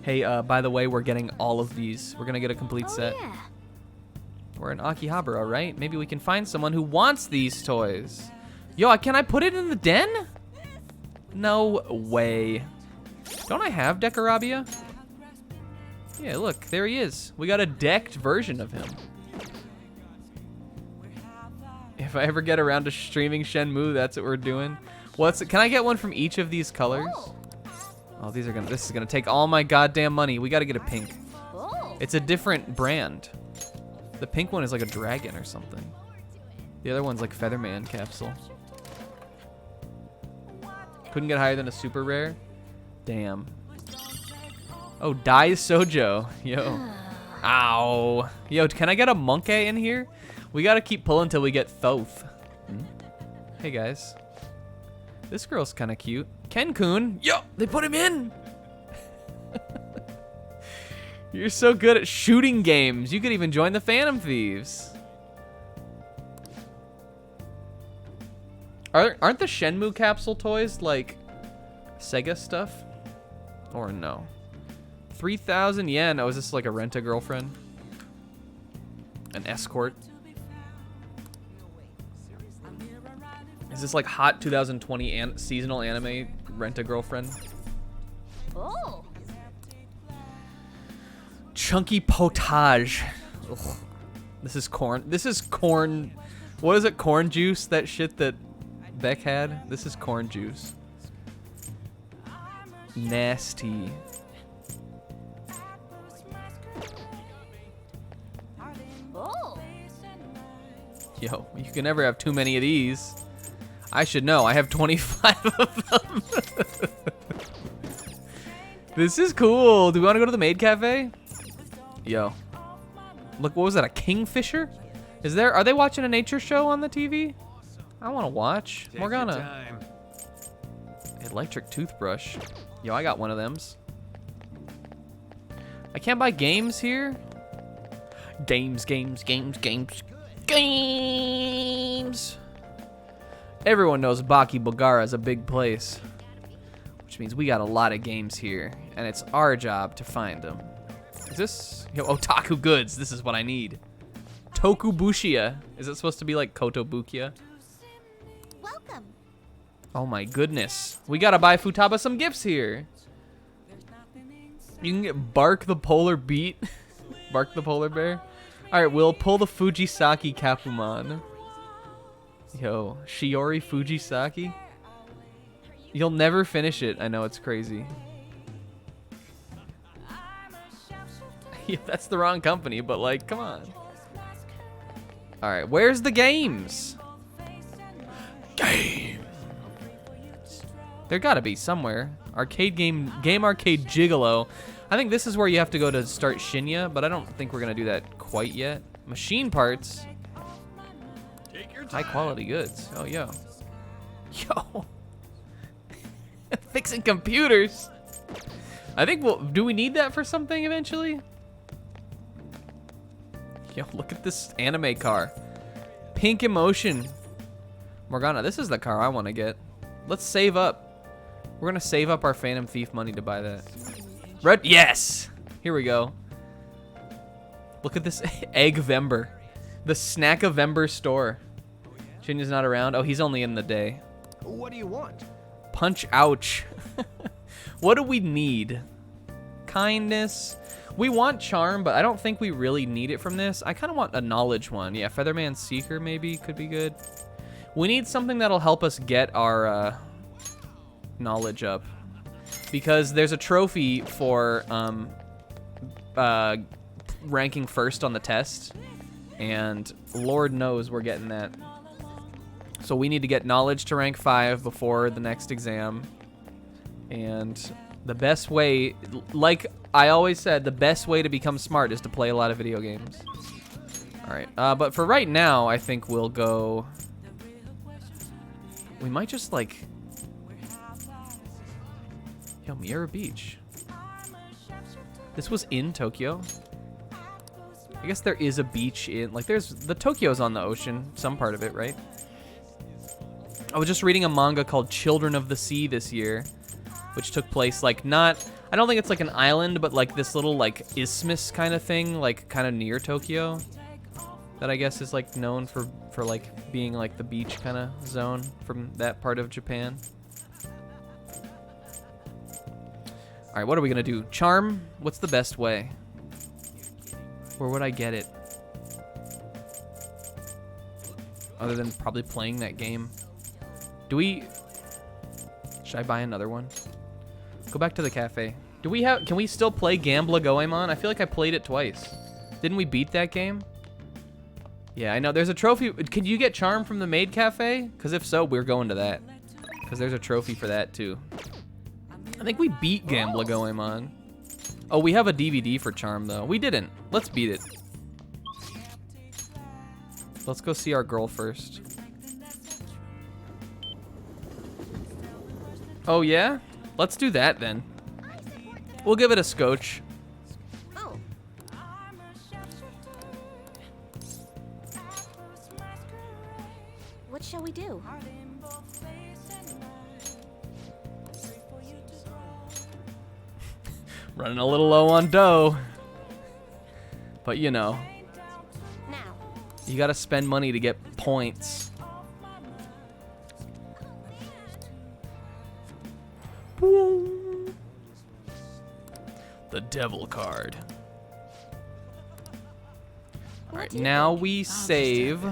[SPEAKER 1] Hey, by the way, we're getting all of these. We're gonna get a complete set.
[SPEAKER 7] Yeah.
[SPEAKER 1] We're in Akihabara, right? Maybe we can find someone who wants these toys. Yo, can I put it in the den? No way. Don't I have Decorabia? Yeah, look, there he is. We got a decked version of him. If I ever get around to streaming Shenmue, that's what we're doing. Can I get one from each of these colors? Oh, this is gonna take all my goddamn money. We gotta get a pink. It's a different brand. The pink one is like a dragon or something. The other one's like Featherman capsule. Couldn't get higher than a super rare? Damn. Oh, Dai Sojo. Yo. Ow. Yo, can I get a monkey in here? We gotta keep pulling till we get Thoth. Hey guys. This girl's kinda cute. Ken-kun. Yo, they put him in. You're so good at shooting games. You could even join the Phantom Thieves. Aren't the Shenmue capsule toys like Sega stuff? Or no? 3,000 yen. Oh, is this like a rent-a-girlfriend? An escort? Is this like hot 2020 seasonal anime rent-a-girlfriend?
[SPEAKER 7] Oh.
[SPEAKER 1] Chunky potage. Ugh. This is corn. This is corn. What is it? Corn juice? That shit that Beck had? This is corn juice. Nasty.
[SPEAKER 7] Oh.
[SPEAKER 1] Yo, you can never have too many of these. I should know. I have 25 of them. This is cool. Do we want to go to the maid cafe? Yo. Look, what was that? A kingfisher? Are they watching a nature show on the TV? I want to watch.
[SPEAKER 10] Take
[SPEAKER 1] Morgana.
[SPEAKER 10] your time.
[SPEAKER 1] Electric toothbrush. Yo, I got one of them's. I can't buy games here. Games. Everyone knows Baki Bulgara is a big place, which means we got a lot of games here, and it's our job to find them. Is this? Yo, otaku goods. This is what I need. Tokubushia. Is it supposed to be like Kotobukiya?
[SPEAKER 7] Welcome.
[SPEAKER 1] Oh my goodness. We gotta buy Futaba some gifts here. You can get Bark the Polar Beat. Bark the Polar Bear. Alright, we'll pull the Fujisaki Kapumon. Yo, Shiori Fujisaki? You'll never finish it. I know, it's crazy. Yeah, that's the wrong company, but like, come on. Alright, where's the games? Game. There gotta be somewhere. Arcade game arcade gigolo. I think this is where you have to go to start Shinya, but I don't think we're gonna do that quite yet. Machine parts.
[SPEAKER 5] Take your time.
[SPEAKER 1] High quality goods. Oh, yo. Yo. Fixing computers. I think do we need that for something eventually? Yo, look at this anime car. Pink emotion. Morgana, this is the car I want to get. Let's save up. We're going to save up our Phantom Thief money to buy that. Red, yes! Here we go. Look at this Egg-vember. The Snack-a-vember store. Shinya's not around. Oh, he's only in the day.
[SPEAKER 12] What do you want?
[SPEAKER 1] Punch ouch. What do we need? Kindness. We want charm, but I don't think we really need it from this. I kind of want a knowledge one. Yeah, Featherman Seeker maybe could be good. We need something that'll help us get our knowledge up. Because there's a trophy for ranking first on the test. And Lord knows we're getting that. So we need to get knowledge to rank 5 before the next exam. And the best way, like I always said, the best way to become smart is to play a lot of video games. All right, but for right now, I think we'll go... We might just like... Yo, Miura Beach. This was in Tokyo. I guess there is a beach in, like there's, the Tokyo's on the ocean, some part of it, right? I was just reading a manga called Children of the Sea this year, which took place like not, I don't think it's like an island, but like this little like isthmus kind of thing, like kind of near Tokyo, that I guess is like known for like being like the beach kind of zone from that part of Japan. All right, what are we gonna do? Charm? What's the best way? Where would I get it? Other than probably playing that game. Do we... Should I buy another one? Go back to the cafe. Do we have... Can we still play Gambler Goemon? I feel like I played it twice. Didn't we beat that game? Yeah, I know. There's a trophy. Can you get charm from the maid cafe? Because if so, we're going to that. Because there's a trophy for that too. I think we beat Gambler Goemon. Oh, we have a DVD for charm though. We didn't. Let's beat it. Let's go see our girl first. Oh yeah? Let's do that then. We'll give it a scotch.
[SPEAKER 11] Oh. What shall we do?
[SPEAKER 1] Running a little low on dough. But you know.
[SPEAKER 11] Now.
[SPEAKER 1] You gotta spend money to get points. The devil card. Alright, now we save.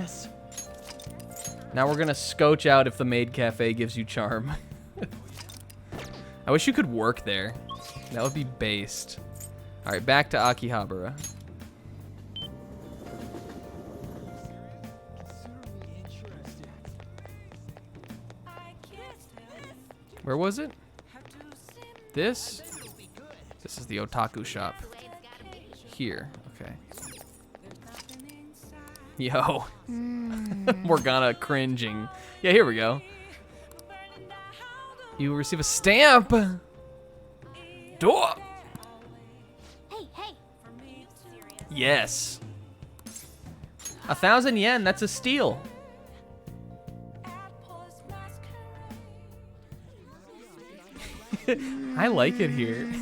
[SPEAKER 1] Now we're gonna scotch out if the maid cafe gives you charm. I wish you could work there. That would be based. Alright, back to Akihabara. Where was it? This? This is the otaku shop. Here, okay. Yo. Morgana cringing. Yeah, here we go. You receive a stamp. Door.
[SPEAKER 11] Hey, hey.
[SPEAKER 1] Yes. 1,000 yen, that's a steal. I like it here.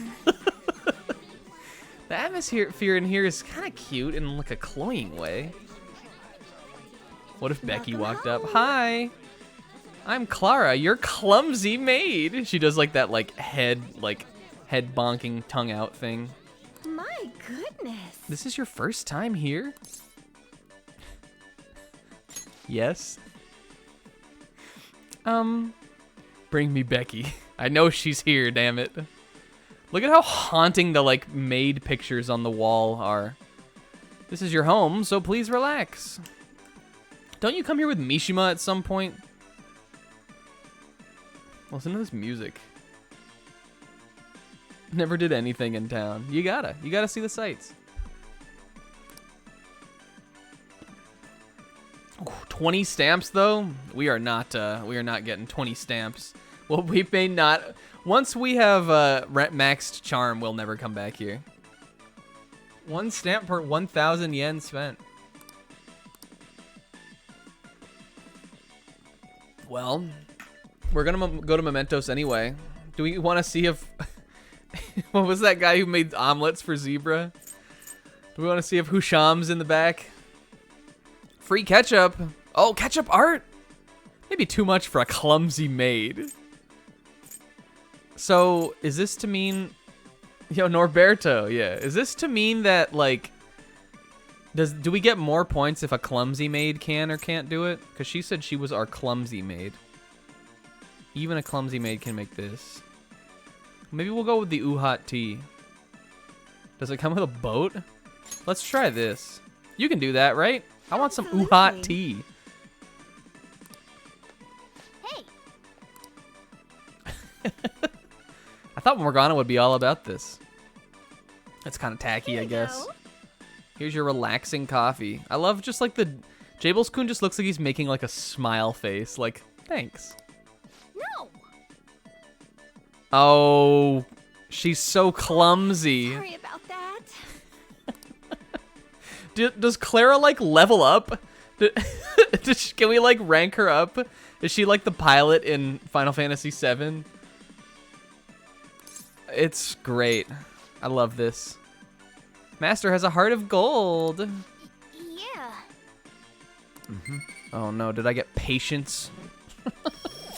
[SPEAKER 1] The atmosphere in here is kind of cute in like a cloying way. What if Becky walked up? Hi, I'm Clara, your clumsy maid. She does like that head bonking tongue out thing.
[SPEAKER 7] My goodness.
[SPEAKER 1] This is your first time here? Yes. Bring me Becky. I know she's here, damn it. Look at how haunting the maid pictures on the wall are. This is your home, so please relax. Don't you come here with Mishima at some point? Listen to this music. Never did anything in town. You gotta see the sights. Ooh, 20 stamps though? We are not getting 20 stamps. Well, we may not. Once we have maxed charm, we'll never come back here. 1 stamp per 1,000 yen spent. Well, we're gonna go to Mementos anyway. Do we want to see if... what was that guy who made omelets for Zebra? Do we want to see if Husham's in the back? Free ketchup. Oh, ketchup art? Maybe too much for a clumsy maid. So, is this to mean... Yo, Norberto, yeah. Is this to mean that, like... Do we get more points if a clumsy maid can or can't do it? Because she said she was our clumsy maid. Even a clumsy maid can make this. Maybe we'll go with the Uhat tea. Does it come with a boat? Let's try this. You can do that, right? I want some Uhat tea.
[SPEAKER 7] Hey.
[SPEAKER 1] I thought Morgana would be all about this. It's kind of tacky, I guess. Here's your relaxing coffee. I love just like the... Jables-kun just looks like he's making like a smile face. Like, thanks.
[SPEAKER 7] No.
[SPEAKER 1] Oh, she's so clumsy.
[SPEAKER 11] Sorry about that.
[SPEAKER 1] Does Clara like level up? Can we like rank her up? Is she like the pilot in Final Fantasy VII? It's great. I love this. Master has a heart of gold.
[SPEAKER 7] Yeah.
[SPEAKER 1] Oh no, did I get patience?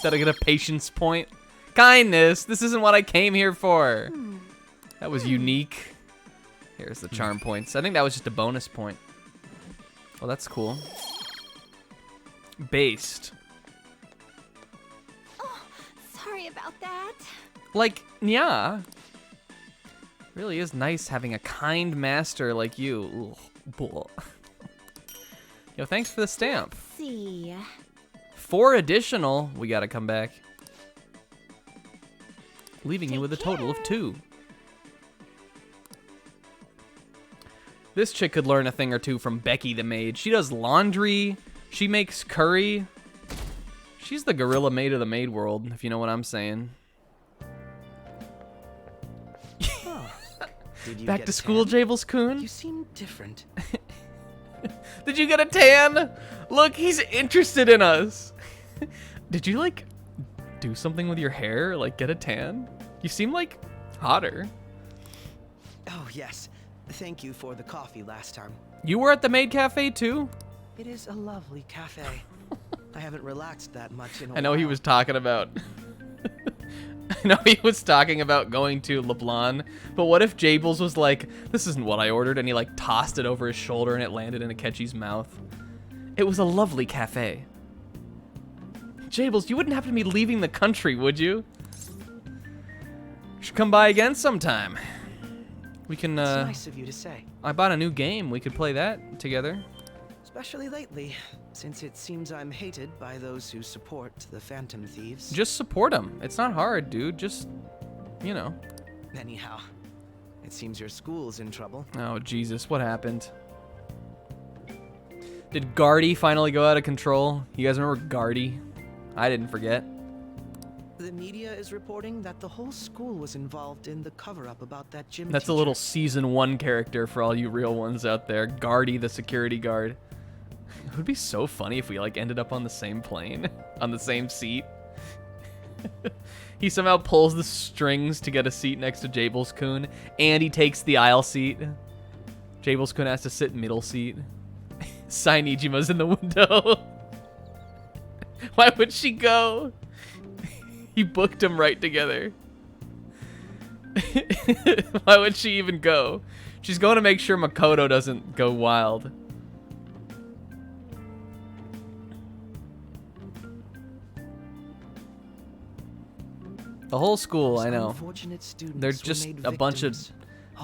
[SPEAKER 1] Did I get a patience point? Kindness, this isn't what I came here for. That was unique. Here's the charm points. I think that was just a bonus point. Well, that's cool. Based.
[SPEAKER 11] Oh, sorry about that.
[SPEAKER 1] Like, yeah. Really is nice having a kind master like you. Ugh. Yo, thanks for the stamp.
[SPEAKER 11] Let's see.
[SPEAKER 1] 4 additional. We gotta come back. Leaving you with a total of 2. This chick could learn a thing or two from Becky the maid. She does laundry. She makes curry. She's the gorilla maid of the maid world, if you know what I'm saying.
[SPEAKER 12] Did you
[SPEAKER 1] Back
[SPEAKER 12] get
[SPEAKER 1] to
[SPEAKER 12] a
[SPEAKER 1] school,
[SPEAKER 12] tan?
[SPEAKER 1] Jables-kun?
[SPEAKER 12] You seem different.
[SPEAKER 1] Did you get a tan? Look, he's interested in us. Did you, like, do something with your hair? Like, get a tan? You seem, like, hotter.
[SPEAKER 12] Oh, yes. Thank you for the coffee last time.
[SPEAKER 1] You were at the maid cafe, too?
[SPEAKER 12] It is a lovely cafe. I haven't relaxed that much in a while.
[SPEAKER 1] I know he was talking about... I know he was talking about going to LeBlanc, but what if Jables was like, this isn't what I ordered, and he like tossed it over his shoulder and it landed in Akechi's mouth? It was a lovely cafe. Jables, you wouldn't happen to be leaving the country, would you? Should come by again sometime. We can,
[SPEAKER 12] It's nice of you to say.
[SPEAKER 1] I bought a new game. We could play that together.
[SPEAKER 12] Especially lately, since it seems I'm hated by those who support the Phantom Thieves.
[SPEAKER 1] Just support them. It's not hard, dude. Just, you know.
[SPEAKER 12] Anyhow, it seems your school's in trouble.
[SPEAKER 1] Oh, Jesus. What happened? Did Guardy finally go out of control? You guys remember Guardy? I didn't forget.
[SPEAKER 12] The media is reporting that the whole school was involved in the cover-up about that gym
[SPEAKER 1] That's
[SPEAKER 12] teacher.
[SPEAKER 1] a little season 1 character for all you real ones out there. Guardy, the security guard. It would be so funny if we like ended up on the same plane, on the same seat. He somehow pulls the strings to get a seat next to Jables-kun, and he takes the aisle seat. Jables-kun has to sit middle seat. Sainijima's in the window. Why would she go? He booked them right together. Why would she even go? She's going to make sure Makoto doesn't go wild. The whole school, I know. They're just a bunch of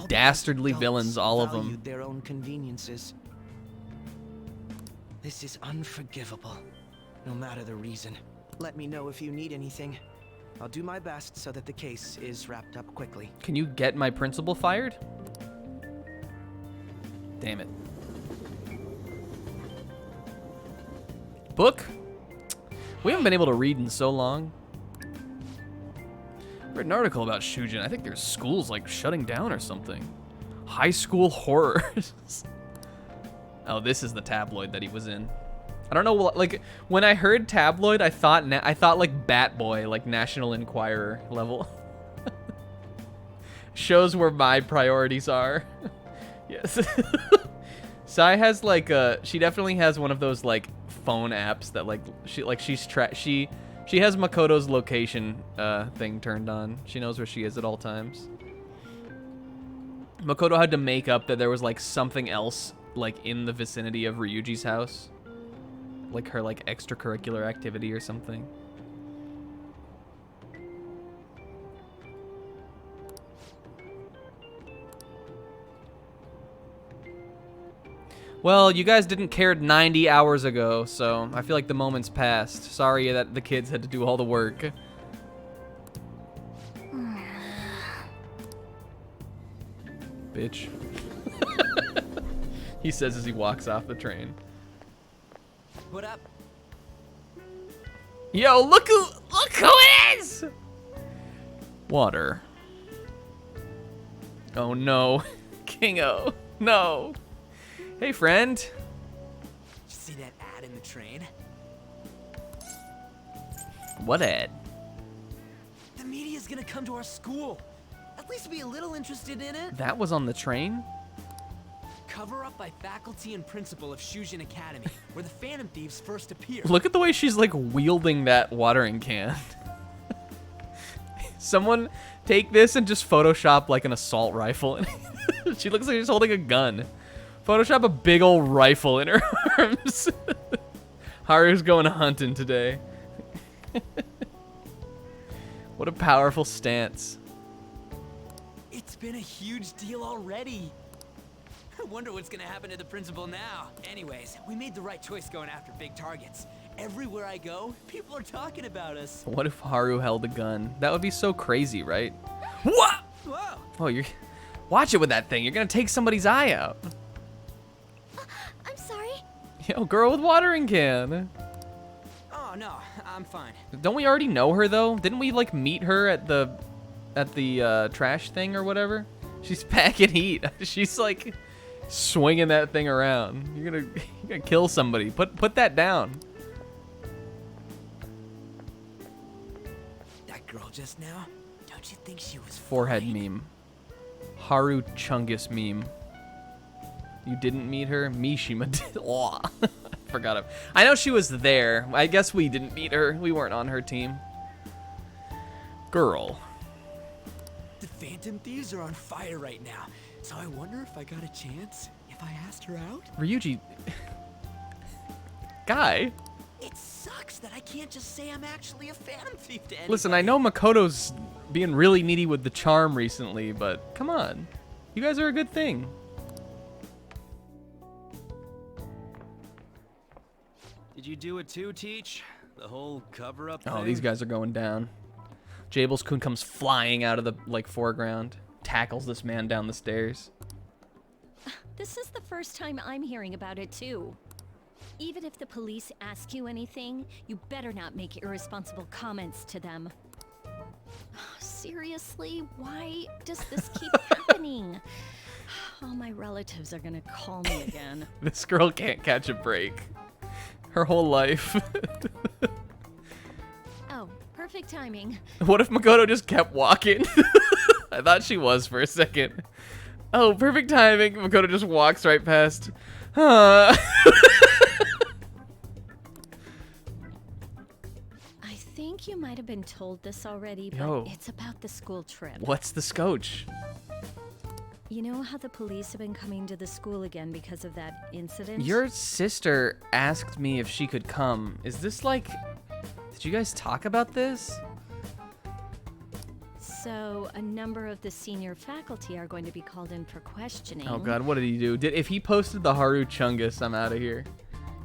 [SPEAKER 1] dastardly villains, all of them.
[SPEAKER 12] Their own conveniences. This is unforgivable, no matter the reason. Let me know if you need anything. I'll do my best so that the case is wrapped up quickly.
[SPEAKER 1] Can you get my principal fired? Damn it. Book? We haven't been able to read in so long. I read an article about Shujin. I think there's schools like shutting down or something. High school horrors. Oh, this is the tabloid that he was in. I don't know, like, when I heard tabloid, I thought like Bat Boy, like National Enquirer level. Shows where my priorities are. Yes. Sai has like she definitely has one of those like phone apps that like she has Makoto's location thing turned on. She knows where she is at all times. Makoto had to make up that there was like something else like in the vicinity of Ryuji's house. Like her like extracurricular activity or something. Well, you guys didn't care 90 hours ago, so I feel like the moment's passed. Sorry that the kids had to do all the work. Bitch. He says as he walks off the train.
[SPEAKER 12] What up?
[SPEAKER 1] Yo, look who it is! Water. Oh no. Kingo. No. Hey, friend.
[SPEAKER 12] Did you see that ad in the train?
[SPEAKER 1] What ad?
[SPEAKER 12] The media's gonna come to our school. At least be a little interested in it.
[SPEAKER 1] That was on the train?
[SPEAKER 12] Cover up by faculty and principal of Shujin Academy, where the Phantom Thieves first appear.
[SPEAKER 1] Look at the way she's like wielding that watering can. Someone take this and just Photoshop like an assault rifle. She looks like she's holding a gun. Photoshop a big old rifle in her arms. Haru's going hunting today. What a powerful stance.
[SPEAKER 12] It's been a huge deal already. I wonder what's gonna happen to the principal now. Anyways, we made the right choice going after big targets. Everywhere I go, people are talking about us.
[SPEAKER 1] What if Haru held a gun? That would be so crazy, right? What?
[SPEAKER 12] Whoa!
[SPEAKER 1] Oh, you're... Watch it with that thing. You're gonna take somebody's eye out.
[SPEAKER 7] I'm sorry.
[SPEAKER 1] Yo, girl with watering can.
[SPEAKER 12] Oh no, I'm fine.
[SPEAKER 1] Don't we already know her though? Didn't we like meet her at the trash thing or whatever? She's packing heat. She's like swinging that thing around. You're gonna kill somebody. Put that down.
[SPEAKER 12] That girl just now, don't you think she was
[SPEAKER 1] Forehead
[SPEAKER 12] fine?
[SPEAKER 1] meme. Haru Chungus meme. You didn't meet her? Mishima did. Oh, I forgot it. I know she was there. I guess we didn't meet her. We weren't on her team. Girl.
[SPEAKER 12] The Phantom Thieves are on fire right now, so I wonder if I got a chance if I asked her out?
[SPEAKER 1] Ryuji. Guy.
[SPEAKER 12] It sucks that I can't just say I'm actually a Phantom Thief to anybody.
[SPEAKER 1] Listen, I know Makoto's being really needy with the charm recently, but come on. You guys are a good thing.
[SPEAKER 10] Did you do it too, Teach? The whole cover-up
[SPEAKER 1] Oh,
[SPEAKER 10] thing?
[SPEAKER 1] these guys are going down. Jables-kun comes flying out of the foreground, tackles this man down the stairs.
[SPEAKER 14] This is the first time I'm hearing about it too. Even if the police ask you anything, you better not make irresponsible comments to them. Seriously, why does this keep happening? All my relatives are gonna call me again.
[SPEAKER 1] This girl can't catch a break. Her whole life.
[SPEAKER 14] Oh, perfect timing.
[SPEAKER 1] What if Makoto just kept walking? I thought she was for a second. Oh, perfect timing. Makoto just walks right past.
[SPEAKER 14] I think you might have been told this already, but
[SPEAKER 1] Yo.
[SPEAKER 14] it's about the school trip.
[SPEAKER 1] What's the scotch?
[SPEAKER 14] You know how the police have been coming to the school again because of that incident?
[SPEAKER 1] Your sister asked me if she could come. Is this like... Did you guys talk about this?
[SPEAKER 14] So, a number of the senior faculty are going to be called in for questioning.
[SPEAKER 1] Oh god, what did he do? If he posted the Haru Chungus, I'm out of here.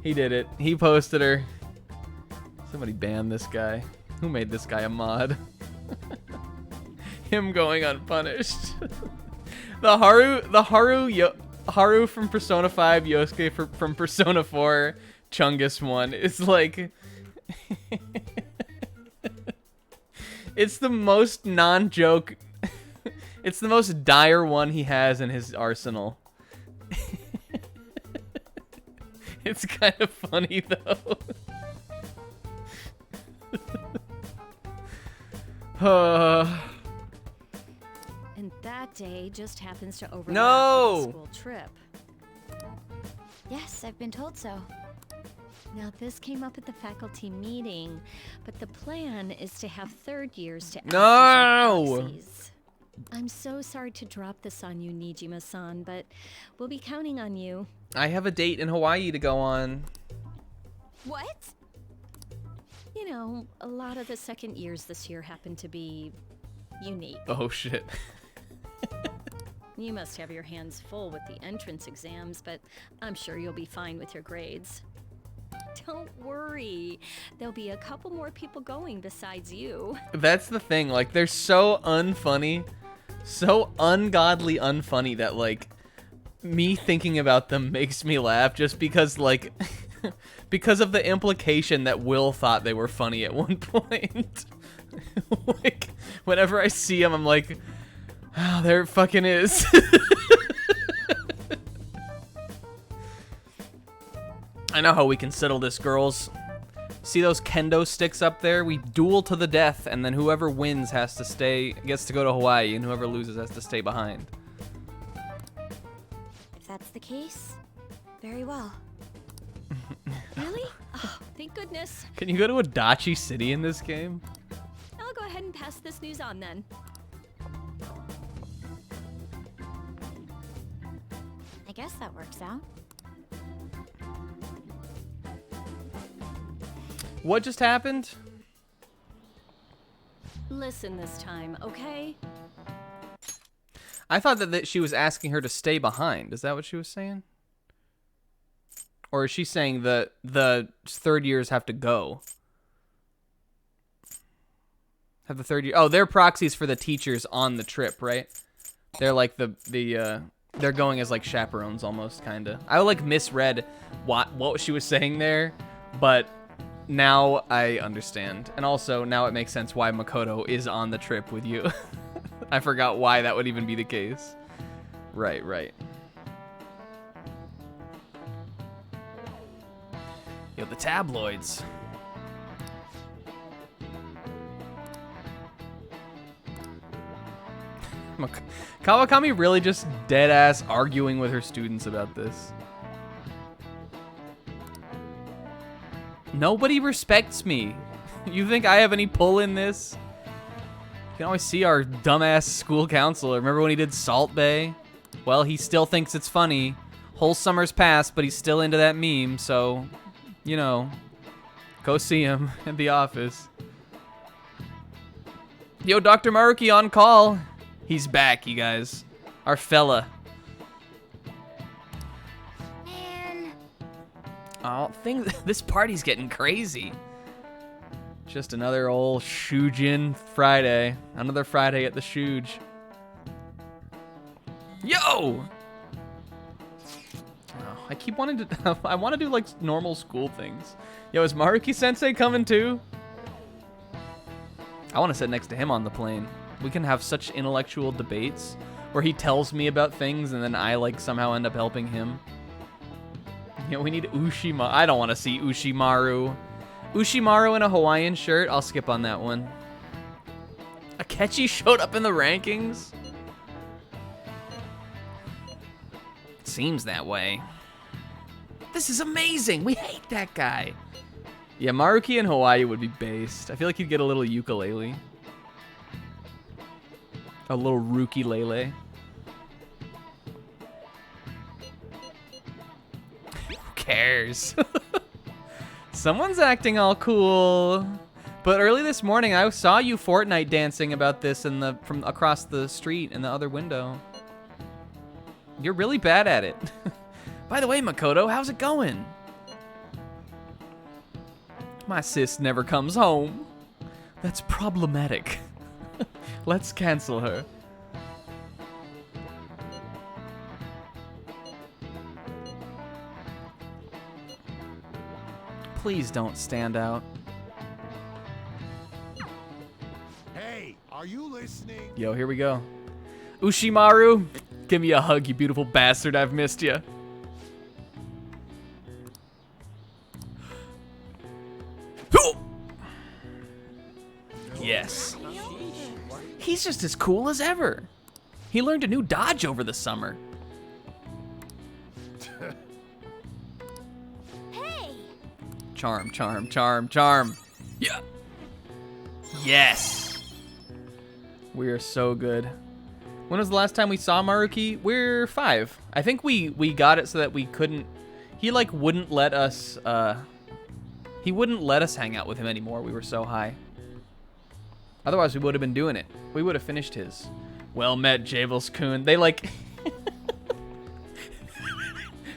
[SPEAKER 1] He did it. He posted her. Somebody ban this guy. Who made this guy a mod? Him going unpunished. The Haru from Persona 5, Yosuke from Persona 4, Chungus one is like... It's the most non-joke... It's the most dire one he has in his arsenal. It's kind of funny though.
[SPEAKER 14] And that day just happens to overlap
[SPEAKER 1] No!
[SPEAKER 14] with the school trip.
[SPEAKER 11] Yes, I've been told so.
[SPEAKER 14] Now, this came up at the faculty meeting, but the plan is to have third years to act as
[SPEAKER 1] No!
[SPEAKER 14] our proxies. I'm so sorry to drop this on you, Nijima-san, but we'll be counting on you.
[SPEAKER 1] I have a date in Hawaii to go on.
[SPEAKER 11] What?
[SPEAKER 14] You know, a lot of the second years this year happen to be unique.
[SPEAKER 1] Oh shit.
[SPEAKER 14] You must have your hands full with the entrance exams, but I'm sure you'll be fine with your grades. Don't worry. There'll be a couple more people going besides you.
[SPEAKER 1] That's the thing, like, they're so unfunny, so ungodly unfunny that, like, me thinking about them makes me laugh just because, like, because of the implication that Will thought they were funny at one point. Like, whenever I see them, I'm like, oh, there it fucking is. I know how we can settle this, girls. See those kendo sticks up there? We duel to the death, and then whoever wins gets to go to Hawaii, and whoever loses has to stay behind.
[SPEAKER 11] If that's the case, very well.
[SPEAKER 14] Really? Oh, thank goodness.
[SPEAKER 1] Can you go to Adachi City in this game?
[SPEAKER 14] I'll go ahead and pass this news on then.
[SPEAKER 11] I guess that works out.
[SPEAKER 1] What just happened?
[SPEAKER 14] Listen this time, okay?
[SPEAKER 1] I thought that she was asking her to stay behind. Is that what she was saying? Or is she saying that the third years have to go? Have the third year... Oh, they're proxies for the teachers on the trip, right? They're like they're going as like chaperones almost, kind of. I like misread what she was saying there, but now I understand. And also, now it makes sense why Makoto is on the trip with you. I forgot why that would even be the case. Right. Yo, the tabloids. Kawakami really just dead-ass arguing with her students about this. Nobody respects me. You think I have any pull in this? You can always see our dumbass school counselor. Remember when he did Salt Bay? Well, he still thinks it's funny. Whole summer's passed, but he's still into that meme, so, you know, go see him at the office. Yo, Dr. Maruki on call. He's back, you guys. Our fella.
[SPEAKER 7] Man.
[SPEAKER 1] Oh, this party's getting crazy. Just another old Shujin Friday. Another Friday at the Shuj. Yo! Oh, I keep wanting to... I want to do, like, normal school things. Yo, is Maruki-sensei coming too? I want to sit next to him on the plane. We can have such intellectual debates where he tells me about things and then I, like, somehow end up helping him. You know, we need Ushimaru. I don't want to see Ushimaru. Ushimaru in a Hawaiian shirt? I'll skip on that one. Akechi showed up in the rankings? It seems that way. This is amazing! We hate that guy! Yeah, Maruki in Hawaii would be based. I feel like he'd get a little ukulele. A little rookie lele. Who cares? Someone's acting all cool. But early this morning, I saw you Fortnite dancing about this from across the street in the other window. You're really bad at it. By the way, Makoto, how's it going? My sis never comes home. That's problematic. Let's cancel her. Please don't stand out.
[SPEAKER 13] Hey, are you listening?
[SPEAKER 1] Yo, here we go. Ushimaru, give me a hug, you beautiful bastard. I've missed you. just as cool as ever. He learned a new dodge over the summer.
[SPEAKER 7] Hey!
[SPEAKER 1] Charm, charm, charm, charm. Yeah. Yes. We are so good. When was the last time we saw Maruki? We're 5. I think we got it so that we couldn't. He like wouldn't let us. He wouldn't let us hang out with him anymore. We were so high. Otherwise, we would have been doing it. We would have finished his. Well met, Jables-kun. They like.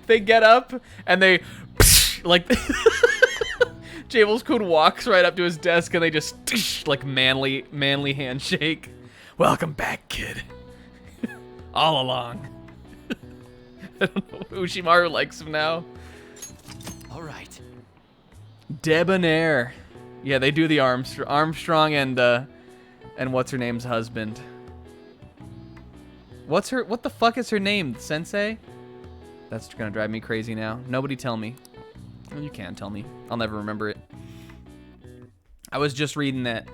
[SPEAKER 1] They get up and they like. Jables-kun walks right up to his desk and they just like manly handshake. Welcome back, kid. All along. I don't know. Ushimaru likes him now.
[SPEAKER 12] All right.
[SPEAKER 1] Debonair. Yeah, they do the Armstrong and what's her name's husband. What the fuck is her name, Sensei? That's gonna drive me crazy now. Nobody tell me. Well, you can tell me. I'll never remember it. I was just reading that.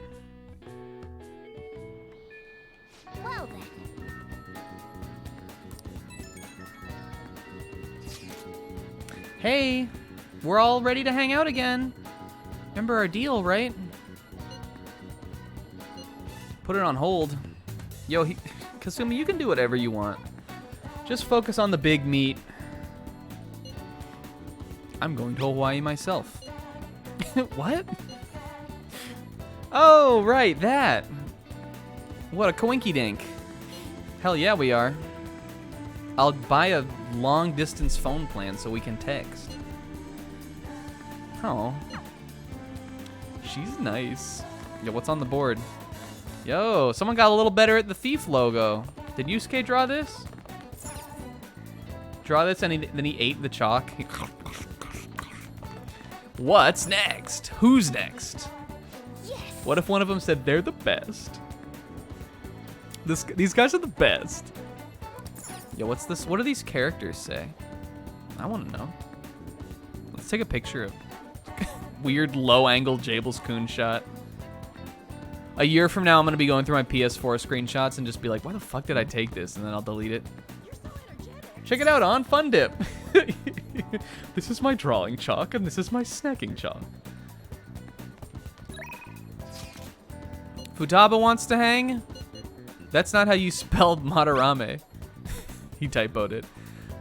[SPEAKER 7] Well then.
[SPEAKER 1] Hey, we're all ready to hang out again. Remember our deal, right? Put it on hold. Yo, Kasumi, you can do whatever you want. Just focus on the big meat. I'm going to Hawaii myself. What? Oh, right, that. What a coinky-dink. Hell yeah, we are. I'll buy a long-distance phone plan so we can text. Oh. She's nice. Yo, what's on the board? Yo, someone got a little better at the thief logo. Did Yusuke draw this? Draw this and then he ate the chalk. What's next? Who's next?
[SPEAKER 7] Yes.
[SPEAKER 1] What if one of them said they're the best? These guys are the best. Yo, what's this? What do these characters say? I want to know. Let's take a picture of weird low-angle Jables-kun shot. A year from now, I'm going to be going through my PS4 screenshots and just be like, why the fuck did I take this? And then I'll delete it. Check it out on Fun Dip. This is my drawing chalk, and this is my snacking chalk. Futaba wants to hang? That's not how you spelled Madarame. He typoed it.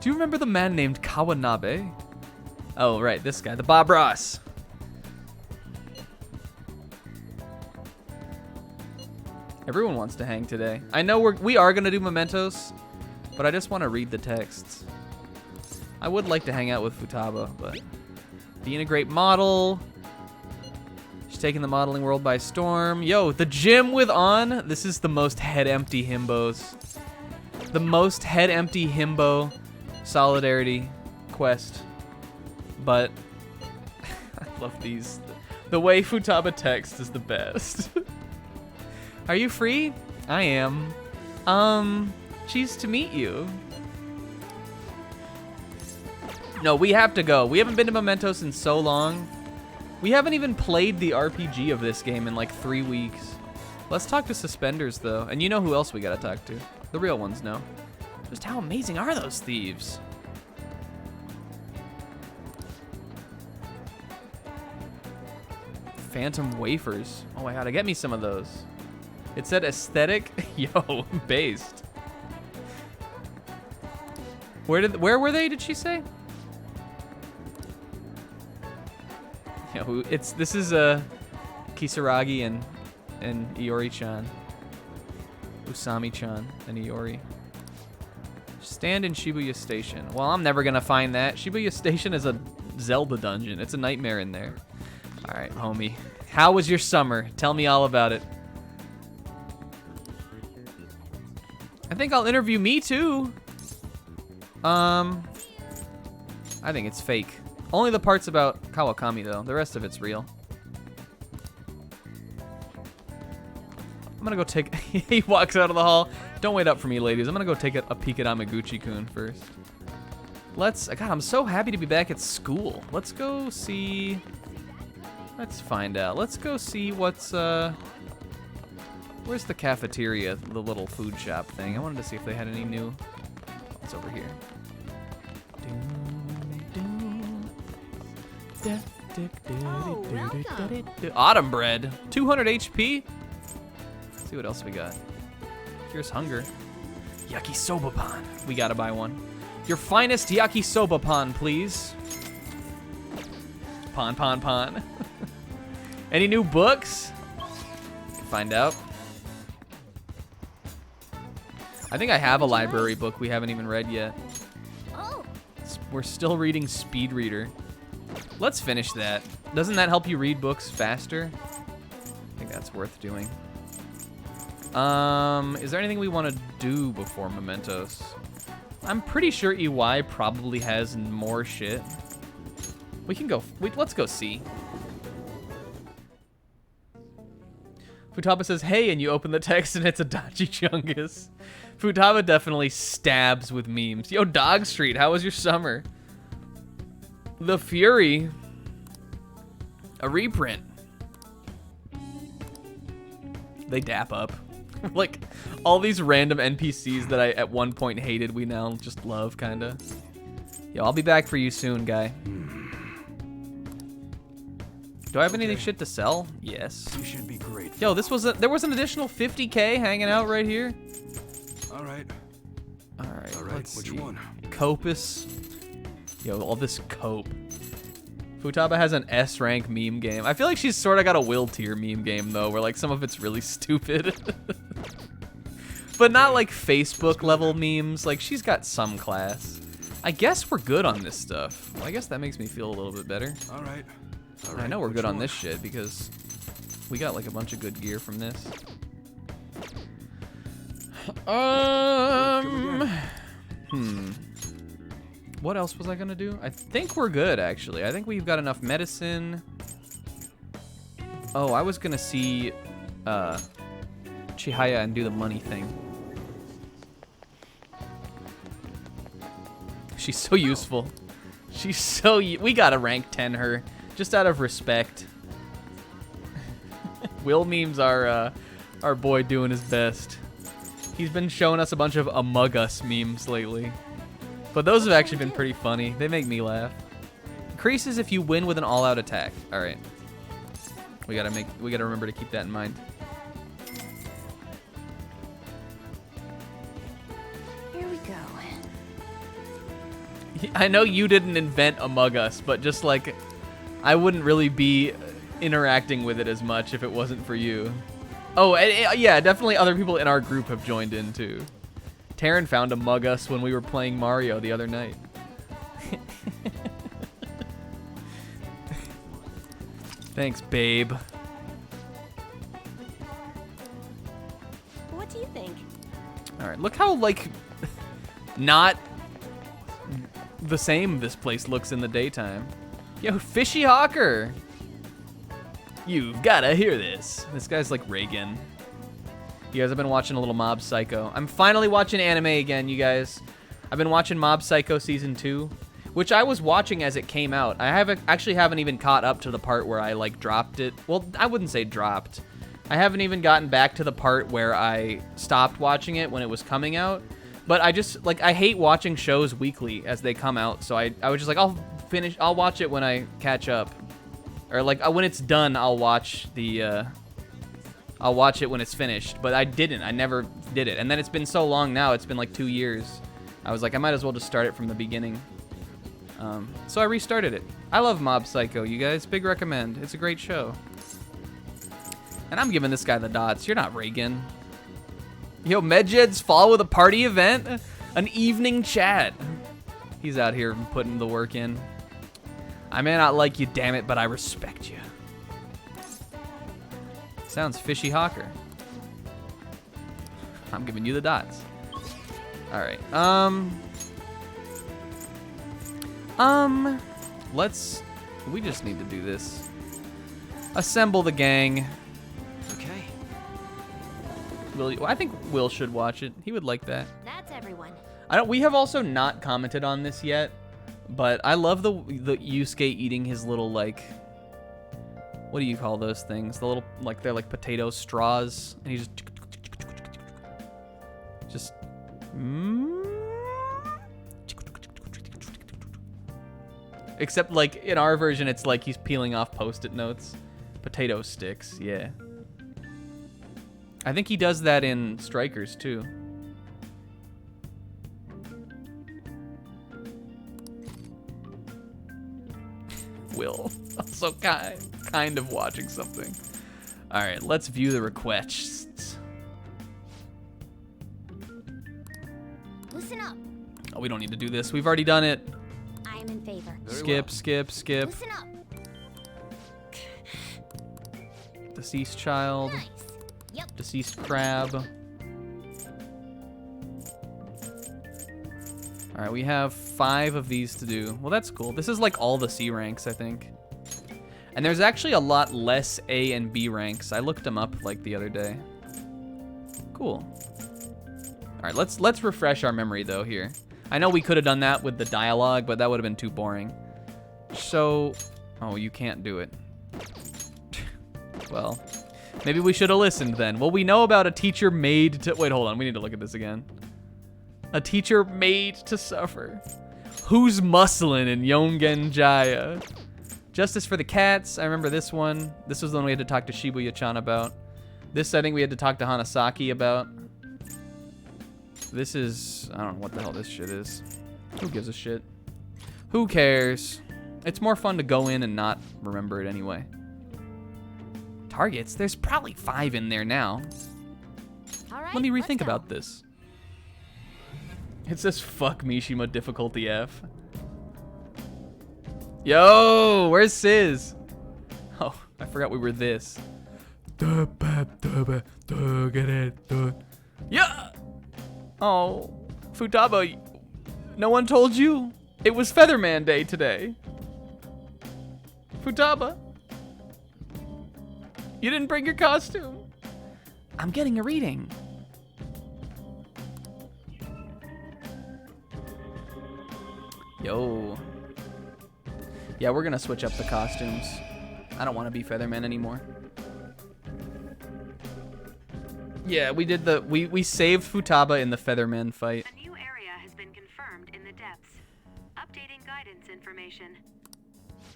[SPEAKER 1] Do you remember the man named Kawanabe? Oh, right, this guy, the Bob Ross. Everyone wants to hang today. I know we are gonna do mementos, but I just want to read the texts. I would like to hang out with Futaba, but being a great model. She's taking the modeling world by storm. Yo, the gym with On. This is the most head empty himbos. The most head empty himbo solidarity quest. But I love these. The way Futaba texts is the best. Are you free? I am. Cheese to meet you. No, we have to go. We haven't been to Mementos in so long. We haven't even played the RPG of this game in like 3 weeks. Let's talk to Suspenders though. And you know who else we gotta talk to. The real ones know. Just how amazing are those thieves? Phantom wafers. Oh my god, get me some of those. It said aesthetic. Yo, based. Where were they, did she say? Yeah, this is Kisaragi and Iori-chan. Usami-chan and Iori. Stand in Shibuya Station. Well, I'm never gonna find that. Shibuya Station is a Zelda dungeon. It's a nightmare in there. All right, homie. How was your summer? Tell me all about it. I think I'll interview me too. I think it's fake. Only the parts about Kawakami though. The rest of it's real. I'm gonna go take. He walks out of the hall. Don't wait up for me, ladies. I'm gonna go take a peek at Amaguchi-kun first. God, I'm so happy to be back at school. Let's go see. Let's find out. Let's go see what's Where's the cafeteria, the little food shop thing? I wanted to see if they had any new... It's over here.
[SPEAKER 7] Oh, welcome.
[SPEAKER 1] Autumn bread. 200 HP? Let's see what else we got. Here's hunger. Yakisoba pan. We gotta buy one. Your finest yakisoba pan, please. Pan, pan, pan. Any new books? Find out. I think I have a library book we haven't even read yet.
[SPEAKER 7] Oh.
[SPEAKER 1] We're still reading Speed Reader. Let's finish that. Doesn't that help you read books faster? I think that's worth doing. Is there anything we want to do before Mementos? I'm pretty sure EY probably has more shit. We can go, let's go see. Futaba says, hey, and you open the text and it's a Dachi Chungus. Futaba definitely stabs with memes. Yo, Dog Street, how was your summer? The Fury. A reprint. They dap up. Like, all these random NPCs that I at one point hated, we now just love, kinda. Yo, I'll be back for you soon, guy. Do I have any shit to sell? Yes.
[SPEAKER 9] You should be grateful.
[SPEAKER 1] Yo, there was an additional 50K hanging out right here.
[SPEAKER 9] All right.
[SPEAKER 1] Let's
[SPEAKER 9] Which
[SPEAKER 1] see.
[SPEAKER 9] one?
[SPEAKER 1] Copus. Yo, all this cope. Futaba has an S rank meme game. I feel like she's sort of got a Will tier meme game though, where like some of it's really stupid. But not like Facebook level memes. Like she's got some class. I guess we're good on this stuff. Well, I guess that makes me feel a little bit better.
[SPEAKER 9] All right.
[SPEAKER 1] I know we're good on this shit because we got like a bunch of good gear from this. What else was I gonna do? I think we're good actually. I think we've got enough medicine. Oh, I was gonna see Chihaya and do the money thing. She's so useful. She's so we gotta rank 10 her. Just out of respect. Will memes are our boy doing his best. He's been showing us a bunch of Among Us memes lately. But those have actually been pretty funny. They make me laugh. Increases if you win with an all-out attack. Alright. We gotta remember to keep that in mind.
[SPEAKER 2] Here we go.
[SPEAKER 1] I know you didn't invent Among Us, but just like I wouldn't really be interacting with it as much if it wasn't for you. Oh, yeah, definitely other people in our group have joined in too. Taryn found Among Us when we were playing Mario the other night. Thanks, babe.
[SPEAKER 14] What do you think?
[SPEAKER 1] All right, look how like not the same this place looks in the daytime. Yo, Fishy Hawker. You've gotta hear this. This guy's like Reagan. You guys have been watching a little Mob Psycho. I'm finally watching anime again, you guys. I've been watching Mob Psycho Season 2, which I was watching as it came out. I actually haven't even caught up to the part where I like dropped it. Well, I wouldn't say dropped. I haven't even gotten back to the part where I stopped watching it when it was coming out. But I just, like, I hate watching shows weekly as they come out. So I was just like, I'll watch it when I catch up. Or like when it's done, I'll watch it when it's finished. But I didn't. I never did it. And then it's been so long now. It's been like 2 years. I was like, I might as well just start it from the beginning. So I restarted it. I love Mob Psycho, you guys. Big recommend. It's a great show. And I'm giving this guy the dots. You're not Reagan. Yo, Medjed's fall with a party event? An evening chat. He's out here putting the work in. I may not like you, damn it, but I respect you. Sounds Fishy Hawker. I'm giving you the dots. Alright, we just need to do this. Assemble the gang.
[SPEAKER 10] Okay.
[SPEAKER 1] I think Will should watch it. He would like that.
[SPEAKER 11] That's everyone.
[SPEAKER 1] We have also not commented on this yet, but I love the Yusuke eating his little, like, what do you call those things? The little, like, they're like potato straws, and he just Just... Except, like, in our version, it's like he's peeling off Post-it notes. Potato sticks, yeah. I think he does that in Strikers, too. Will. Also kind of watching something. Alright, let's view the requests.
[SPEAKER 7] Listen up.
[SPEAKER 1] Oh, we don't need to do this. We've already done it.
[SPEAKER 7] I am in favor.
[SPEAKER 1] Skip, skip, skip.
[SPEAKER 7] Listen up.
[SPEAKER 1] Deceased child.
[SPEAKER 7] Nice. Yep.
[SPEAKER 1] Deceased crab. Alright, we have 5 of these to do. Well, that's cool. This is like all the C ranks, I think. And there's actually a lot less A and B ranks. I looked them up like the other day. Cool. Alright, let's refresh our memory though here. I know we could have done that with the dialogue, but that would have been too boring. So, oh, you can't do it. Well, maybe we should have listened then. Well, we know about a teacher made to... Wait, hold on. We need to look at this again. A teacher made to suffer. Who's muscling in Yongen Jaya? Justice for the Cats. I remember this one. This was the one we had to talk to Shibuya-chan about. This setting we had to talk to Hanasaki about. This is... I don't know what the hell this shit is. Who gives a shit? Who cares? It's more fun to go in and not remember it anyway. Targets? There's probably 5 in there now.
[SPEAKER 7] All right,
[SPEAKER 1] Let me rethink about this. It says fuck Mishima difficulty F. Yo, where's Sizz? Oh, I forgot we were this. Yeah. Oh, Futaba, no one told you? It was Featherman Day today. Futaba, you didn't bring your costume. I'm getting a reading. Yo. Yeah, we're gonna switch up the costumes. I don't want to be Featherman anymore. Yeah, we did the... We saved Futaba in the Featherman fight.
[SPEAKER 15] A new area has been confirmed in the depths. Updating guidance information.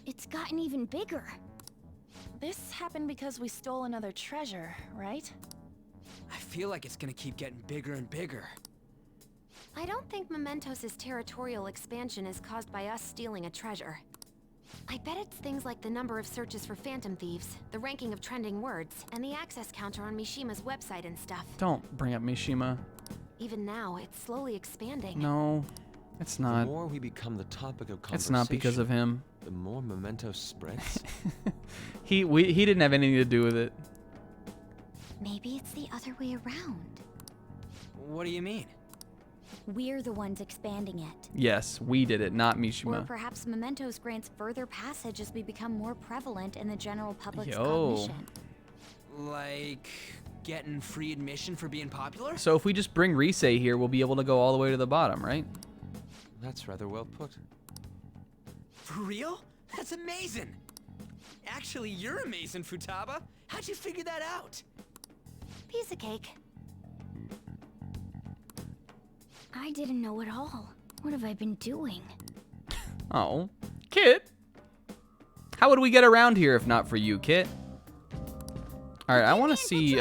[SPEAKER 7] It's gotten even bigger.
[SPEAKER 2] This happened because we stole another treasure, right?
[SPEAKER 12] I feel like it's gonna keep getting bigger and bigger.
[SPEAKER 15] I don't think Mementos' territorial expansion is caused by us stealing a treasure. I bet it's things like the number of searches for phantom thieves, the ranking of trending words, and the access counter on Mishima's website and stuff.
[SPEAKER 1] Don't bring up Mishima.
[SPEAKER 15] Even now, it's slowly expanding.
[SPEAKER 1] No, it's not.
[SPEAKER 10] The more we become the topic of conversation,
[SPEAKER 1] It's not because of him.
[SPEAKER 10] The more Memento spreads.
[SPEAKER 1] He didn't have anything to do with it.
[SPEAKER 7] Maybe it's the other way around.
[SPEAKER 12] What do you mean?
[SPEAKER 7] We're the ones expanding it.
[SPEAKER 1] Yes, we did it, not
[SPEAKER 15] Or
[SPEAKER 1] Mishima.
[SPEAKER 15] perhaps Mementos grants further passage as we become more prevalent in the general public's
[SPEAKER 1] Yo.
[SPEAKER 15] cognition.
[SPEAKER 12] Like getting free admission for being popular?
[SPEAKER 1] So if we just bring Risei here, we'll be able to go all the way to the bottom, right?
[SPEAKER 10] That's rather well put.
[SPEAKER 12] For real? That's amazing! Actually, you're amazing, Futaba. How'd you figure that out?
[SPEAKER 15] Piece of cake.
[SPEAKER 7] I didn't know at all. What have I been doing?
[SPEAKER 1] Oh, Kit. How would we get around here if not for you, Kit? All right, I want to see,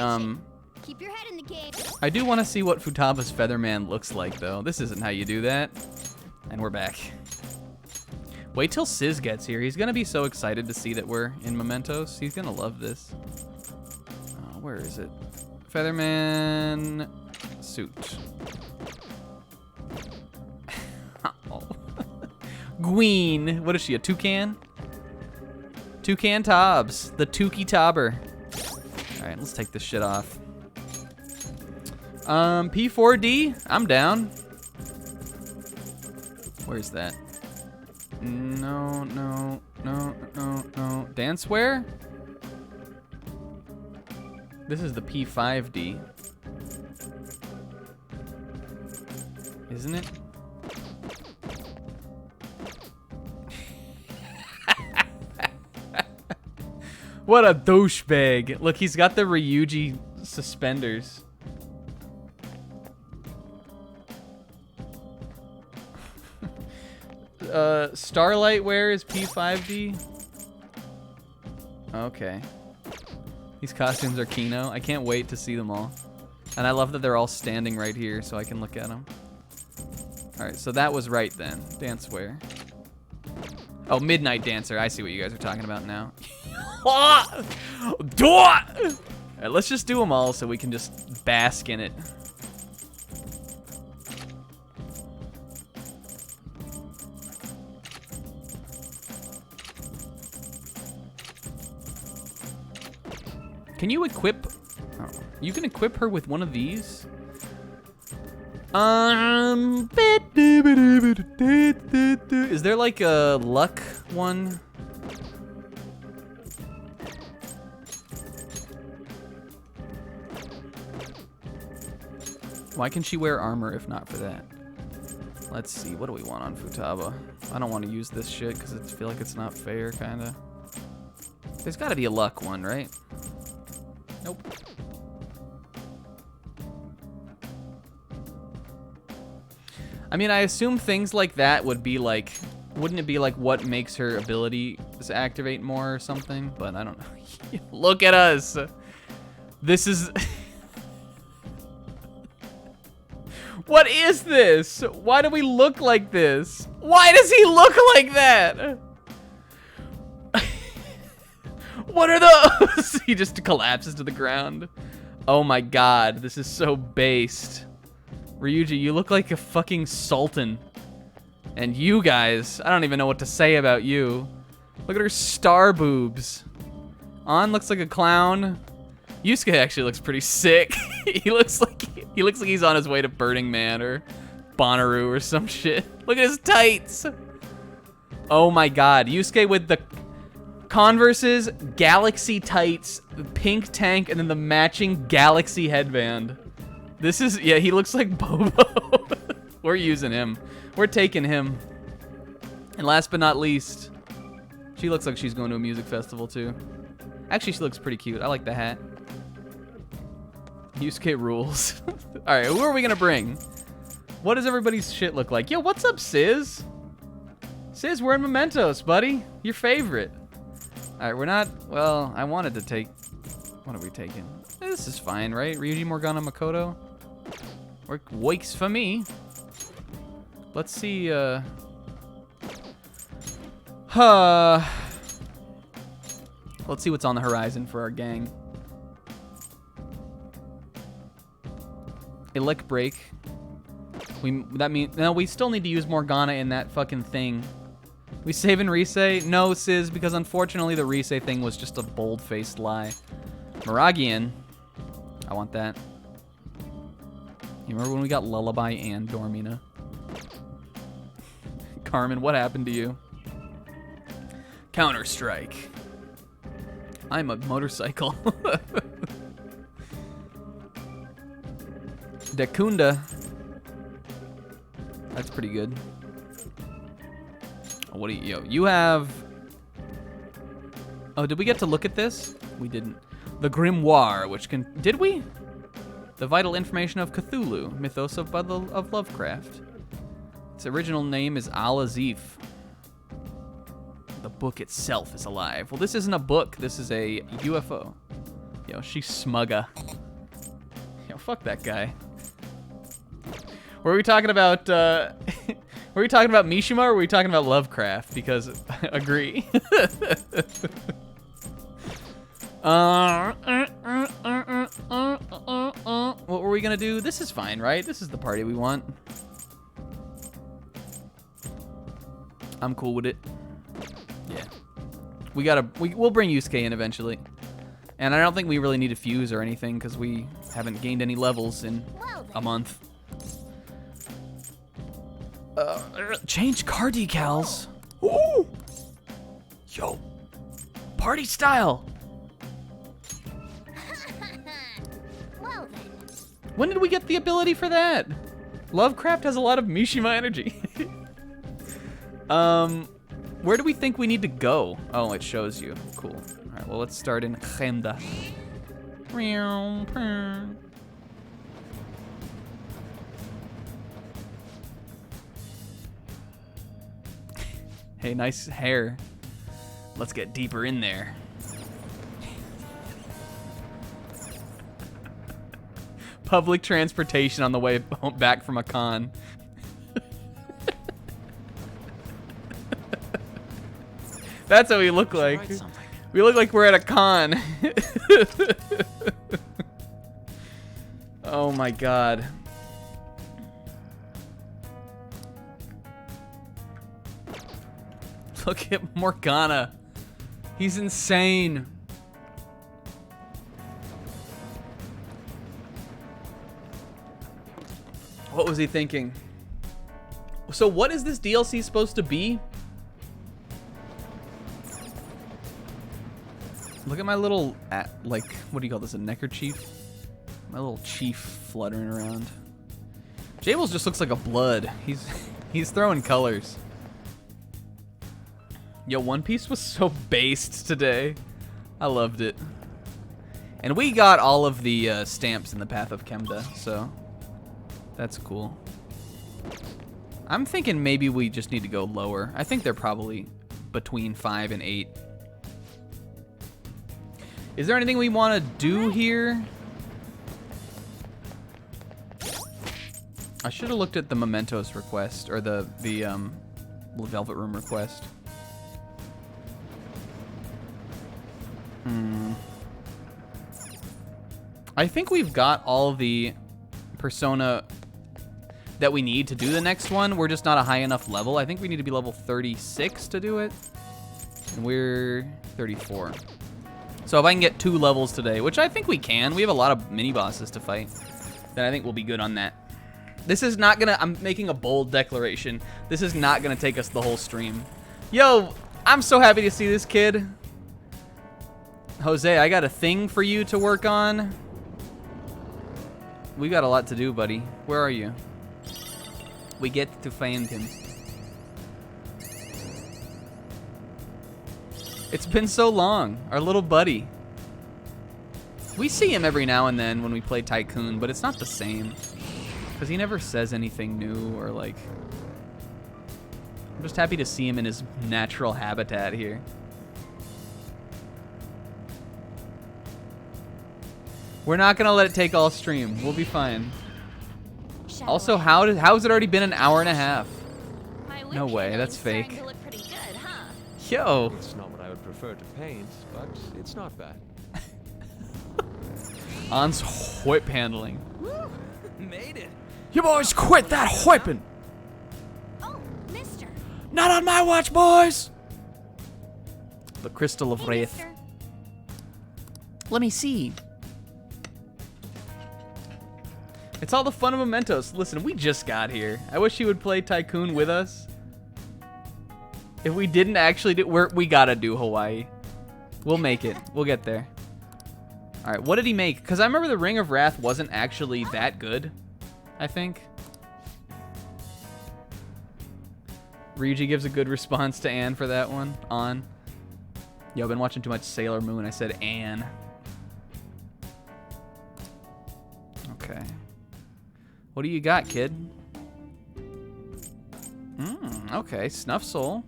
[SPEAKER 7] Keep your head in the game.
[SPEAKER 1] I do want to see what Futaba's Featherman looks like, though. This isn't how you do that. And we're back. Wait till Sizz gets here. He's going to be so excited to see that we're in Mementos. He's going to love this. Where is it? Featherman suit. Oh. Gween. What is she, a toucan? Toucan Tobs. The Tukey Tobber. All right, let's take this shit off. P4D, I'm down. Where's that? No. Danceware? This is the P5D. Isn't it? What a douchebag. Look, he's got the Ryuji suspenders. Starlight Wear is P5D. Okay. These costumes are Kino. I can't wait to see them all. And I love that they're all standing right here so I can look at them. Alright, so that was right then. Dance wear. Oh, Midnight Dancer. I see what you guys are talking about now. Alright, let's just do them all so we can just bask in it. Can you equip... Oh, you can equip her with one of these? Is there like a luck one? Why can she wear armor if not for that? Let's see, what do we want on Futaba? I don't want to use this shit because I feel like it's not fair, kinda. There's gotta be a luck one, right? Nope. I mean, I assume things like that would be like, wouldn't it be like what makes her abilities activate more or something? But I don't know. Look at us. This is... What is this? Why do we look like this? Why does he look like that? What are those? He just collapses to the ground. Oh my god, this is so based. Ryuji, you look like a fucking sultan. And you guys, I don't even know what to say about you. Look at her star boobs. An looks like a clown. Yusuke actually looks pretty sick. he looks like he's on his way to Burning Man or Bonnaroo or some shit. Look at his tights. Oh my god, Yusuke with the Converse's Galaxy tights, the pink tank, and then the matching Galaxy headband. This is, yeah, he looks like Bobo. We're using him. We're taking him. And last but not least, she looks like she's going to a music festival too. Actually, she looks pretty cute. I like the hat. Yusuke rules. All right, who are we gonna bring? What does everybody's shit look like? Yo, what's up, Sizz? Sizz, we're in Mementos, buddy. Your favorite. All right, we're not, well, I wanted to take, what are we taking? This is fine, right? Ryuji, Morgana, Makoto. Works for me. Let's see, let's see what's on the horizon for our gang. Elec break. We still need to use Morgana in that fucking thing. We save and resay? No, Sizz, because unfortunately the resay thing was just a bold-faced lie. Miragian. I want that. You remember when we got Lullaby and Dormina? Carmen, what happened to you? Counter-Strike. I'm a motorcycle. Dekunda. That's pretty good. What do you have? Oh, did we get to look at this? We didn't. The Grimoire, which can, did we? The Vital Information of Cthulhu, Mythos of Lovecraft. Its original name is Al-Azif. The book itself is alive. Well, this isn't a book, this is a UFO. Yo, she's smugga. Yo, fuck that guy. Were we talking about, were we talking about Mishima or were we talking about Lovecraft? Because, agree. What were we gonna do? This is fine, right? This is the party we want. I'm cool with it. Yeah. We'll bring Yusuke in eventually. And I don't think we really need to fuse or anything because we haven't gained any levels in a month. Change car decals. Ooh. Yo. Party style.
[SPEAKER 7] Well then.
[SPEAKER 1] When did we get the ability for that? Lovecraft has a lot of Mishima energy. Where do we think we need to go? Oh, it shows you. Cool. All right, well, let's start in Agenda. Hey, nice hair. Let's get deeper in there. Public transportation on the way back from a con. That's what we look like. We look like we're at a con. Oh my god. Look at Morgana. He's insane. What was he thinking? So what is this DLC supposed to be? Look at my little, like, what do you call this, a neckerchief? My little chief fluttering around. Jables just looks like a blood. He's throwing colors. Yo, One Piece was so based today. I loved it. And we got all of the stamps in the Path of Kemda, so that's cool. I'm thinking maybe we just need to go lower. I think they're probably between 5 and 8. Is there anything we want to do here? I should have looked at the Mementos request, or the Velvet Room request. I think we've got all the Persona that we need to do the next one. We're just not a high enough level. I think we need to be level 36 to do it. And we're 34. So if I can get 2 levels today, which I think we can. We have a lot of mini bosses to fight. Then I think we'll be good on that. This is not gonna, I'm making a bold declaration. This is not gonna take us the whole stream. Yo, I'm so happy to see this kid. Jose, I got a thing for you to work on. We got a lot to do, buddy. Where are you? We get to find him. It's been so long. Our little buddy. We see him every now and then when we play Tycoon, but it's not the same. Because he never says anything new or like... I'm just happy to see him in his natural habitat here. We're not gonna let it take all stream. We'll be fine. Also, how's it already been an hour and a half? No way, that's fake. Yo.
[SPEAKER 10] It's not what I would prefer to paint, but it's not bad.
[SPEAKER 1] On's whip handling.
[SPEAKER 12] Woo! Made it.
[SPEAKER 1] You boys quit that whipping.
[SPEAKER 15] Oh, mister.
[SPEAKER 1] Not on my watch, boys. The Crystal of Wraith.
[SPEAKER 15] Mister.
[SPEAKER 1] Let me see. It's all the fun of Mementos. Listen, we just got here. I wish he would play Tycoon with us. If we didn't actually do, we gotta do Hawaii. We'll make it. We'll get there. All right, what did he make? Because I remember the Ring of Wrath wasn't actually that good, I think. Ryuji gives a good response to Anne for that one. On. Yo, I've been watching too much Sailor Moon. I said Anne. Okay. What do you got, kid? Okay, Snuff Soul.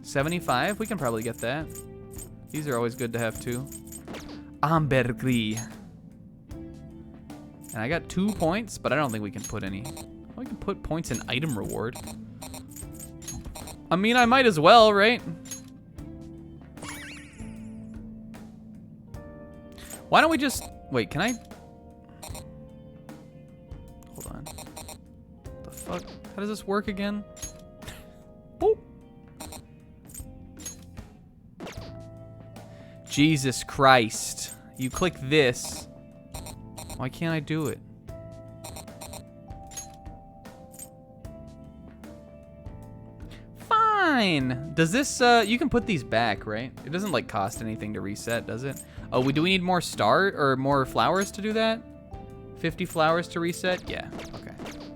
[SPEAKER 1] 75, we can probably get that. These are always good to have too. Ambergris. And I got 2 points, but I don't think we can put any. We can put points in item reward. I mean, I might as well, right? Why don't we just, wait, can I? Hold on. What the fuck? How does this work again? Boop. Jesus Christ. You click this. Why can't I do it? Fine. Does this, you can put these back, right? It doesn't like cost anything to reset, does it? Oh, do we need more star or more flowers to do that? 50 flowers to reset? Yeah, okay.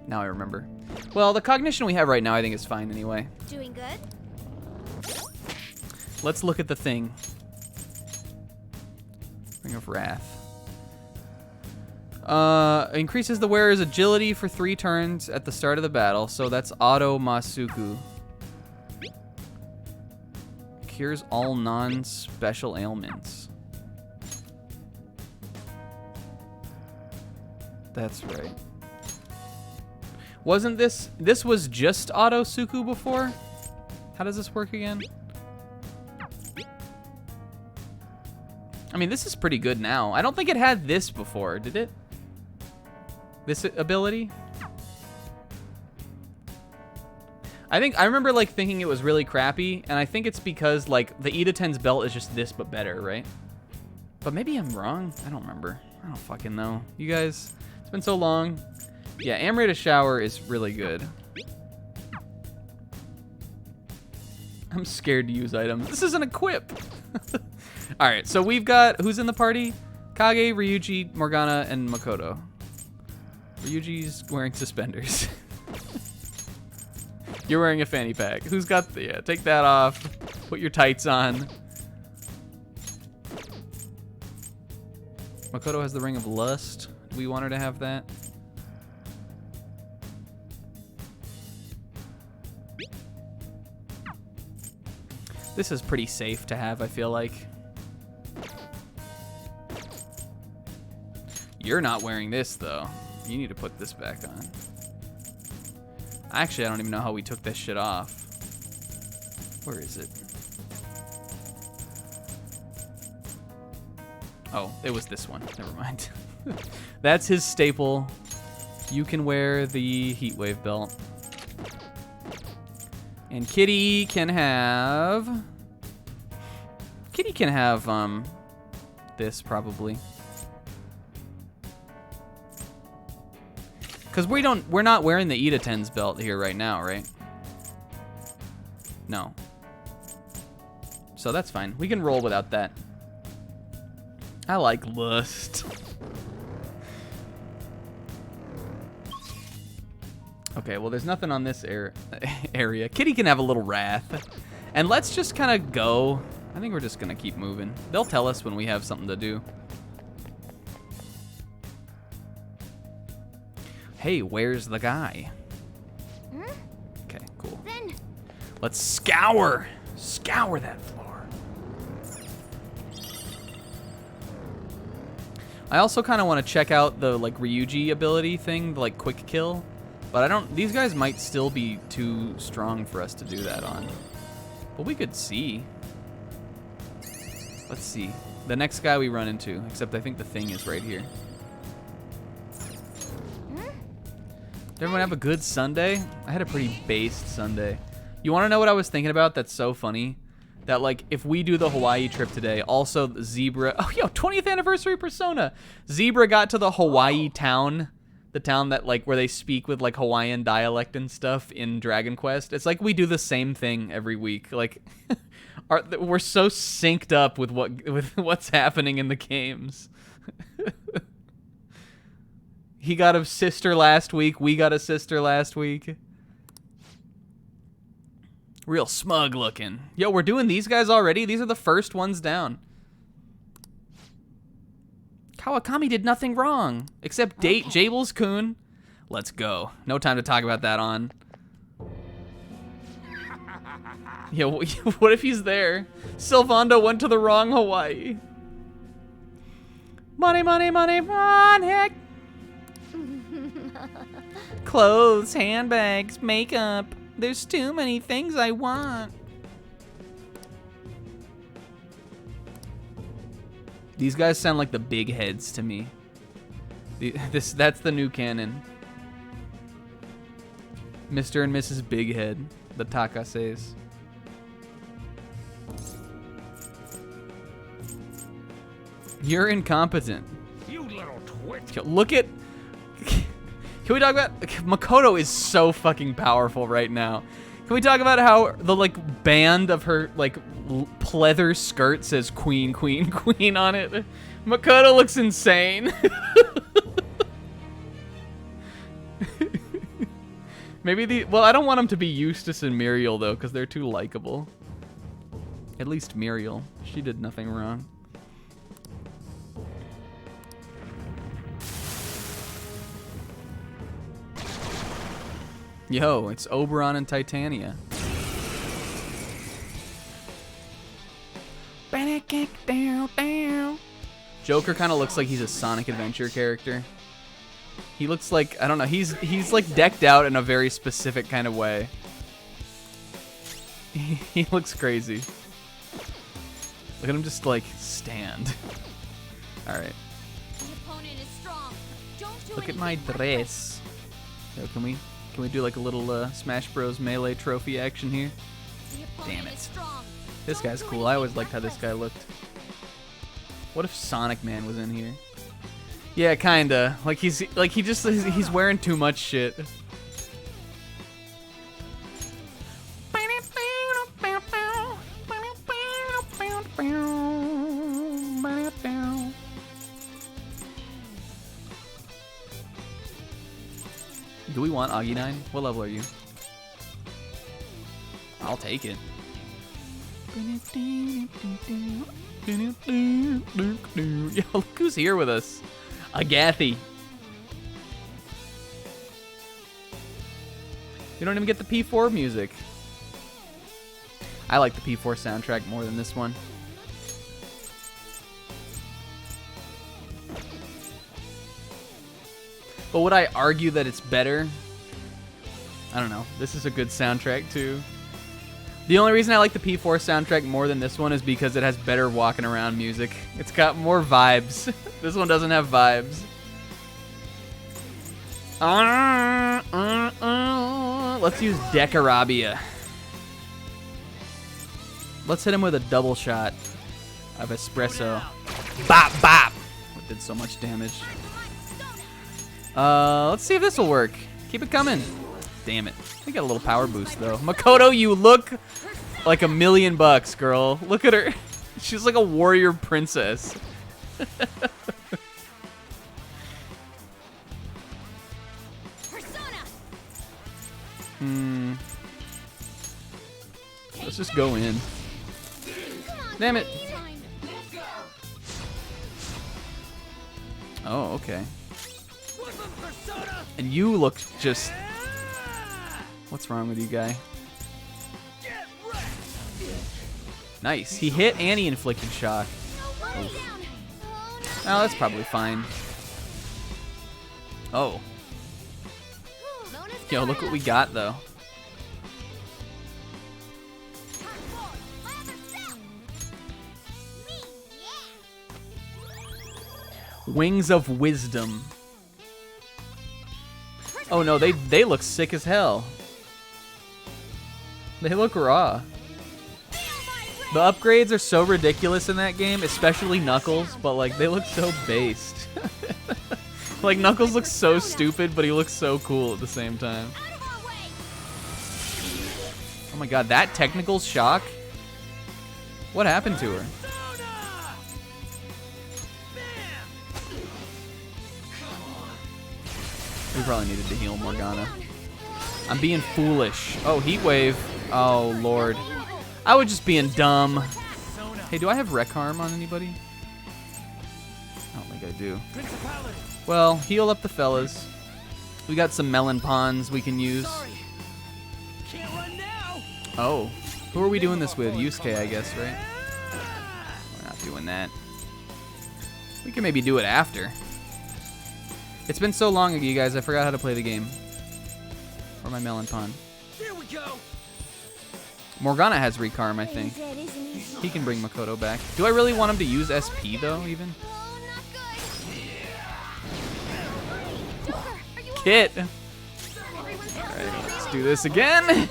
[SPEAKER 1] Now I remember. Well, the cognition we have right now I think is fine anyway.
[SPEAKER 15] Doing good?
[SPEAKER 1] Let's look at the thing. Ring of Wrath. Increases the wearer's agility for 3 turns at the start of the battle, so that's Auto Masuku. Cures all non-special ailments. That's right. Wasn't this was just Auto Suku before? How does this work again? I mean, this is pretty good now. I don't think it had this before, did it? This ability? I remember like thinking it was really crappy, and I think it's because like the Ida 10's belt is just this but better, right? But maybe I'm wrong. I don't remember. I don't fucking know. You guys, it's been so long. Yeah, Amrita Shower is really good. I'm scared to use items. This is an equip. All right, so we've got, who's in the party? Kage, Ryuji, Morgana, and Makoto. Ryuji's wearing suspenders. You're wearing a fanny pack. Who's got the, yeah, take that off. Put your tights on. Makoto has the Ring of Lust. Do we want her to have that? This is pretty safe to have, I feel like. You're not wearing this, though. You need to put this back on. Actually, I don't even know how we took this shit off. Where is it? Oh, it was this one. Never mind. That's his staple. You can wear the Heatwave belt. And Kitty can have... this, probably. Because we're not wearing the Ida 10's belt here right now, right? No. So that's fine. We can roll without that. I like Lust. Okay, well, there's nothing on this area. Kitty can have a little wrath. And let's just kind of go. I think we're just going to keep moving. They'll tell us when we have something to do. Hey, where's the guy? Okay, cool.
[SPEAKER 7] Then
[SPEAKER 1] let's scour that floor. I also kind of want to check out the like Ryuji ability thing, the, like quick kill, but I don't. These guys might still be too strong for us to do that on. But we could see. Let's see. The next guy we run into, except I think the thing is right here. Did everyone have a good Sunday? I had a pretty based Sunday. You want to know what I was thinking about that's so funny? That, like, if we do the Hawaii trip today, also Zebra... Oh, yo, 20th anniversary Persona! Zebra got to the Hawaii town. The town that, like, where they speak with, like, Hawaiian dialect and stuff in Dragon Quest. It's like we do the same thing every week. Like, we're so synced up with what's happening in the games. He got a sister last week. We got a sister last week. Real smug looking. Yo, we're doing these guys already? These are the first ones down. Kawakami did nothing wrong. Except date Jables-kun. Let's go. No time to talk about that on. Yo, what if he's there? Sylvando went to the wrong Hawaii. Money, money, money, money. Clothes, handbags, makeup. There's too many things I want. These guys sound like the big heads to me. That's the new canon. Mr. and Mrs. Big Head, the Takases. You're incompetent.
[SPEAKER 13] You little twit.
[SPEAKER 1] Look at... Can we talk about... Makoto is so fucking powerful right now. Can we talk about how the, like, band of her, like, pleather skirt says Queen, Queen, Queen on it? Makoto looks insane. Maybe well, I don't want them to be Eustace and Muriel, though, because they're too likable. At least Muriel. She did nothing wrong. Yo, it's Oberon and Titania. Joker kind of looks like he's a Sonic Adventure character. He looks like, I don't know, he's like decked out in a very specific kind of way. He looks crazy. Look at him just like stand. All right. Look at my dress. Yo, can we do like a little Smash Bros. Melee trophy action here? Damn it. This guy's cool. I always liked how this guy looked. What if Sonic Man was in here? Yeah, kinda. Like he's wearing too much shit. Do we want Augie 9? What level are you? I'll take it. Yo, look who's here with us. Agathy. You don't even get the P4 music. I like the P4 soundtrack more than this one. But would I argue that it's better? I don't know. This is a good soundtrack too. The only reason I like the P4 soundtrack more than this one is because it has better walking around music. It's got more vibes. This one doesn't have vibes. Let's use Decarabia. Let's hit him with a double shot of espresso. Bop, bop. It did so much damage. Let's see if this will work. Keep it coming. Damn it. We got a little power boost, though. Makoto, you look like $1,000,000, girl. Look at her. She's like a warrior princess. Let's just go in. Damn it. Oh, okay. And you look just... What's wrong with you, guy? Nice. He hit and he inflicted shock. Oof. Oh, that's probably fine. Oh. Yo, look what we got, though. Wings of Wisdom. Oh no, they look sick as hell. They look raw. The upgrades are so ridiculous in that game, especially Knuckles, but like they look so based. Like Knuckles looks so stupid, but he looks so cool at the same time. Oh my god, that technical shock? What happened to her? We probably needed to heal Morgana. I'm being foolish. Oh, Heat Wave. Oh, Lord. I was just being dumb. Hey, do I have Rec Harm on anybody? I don't think I do. Well, heal up the fellas. We got some melon ponds we can use. Oh. Who are we doing this with? Yusuke, I guess, right? We're not doing that. We can maybe do it after. It's been so long, you guys, I forgot how to play the game. Or my melon pond.
[SPEAKER 12] There we go.
[SPEAKER 1] Morgana has Recarm, I think. He can bring Makoto back. Do I really want him to use SP, though, even? Kit! Alright, let's do this again!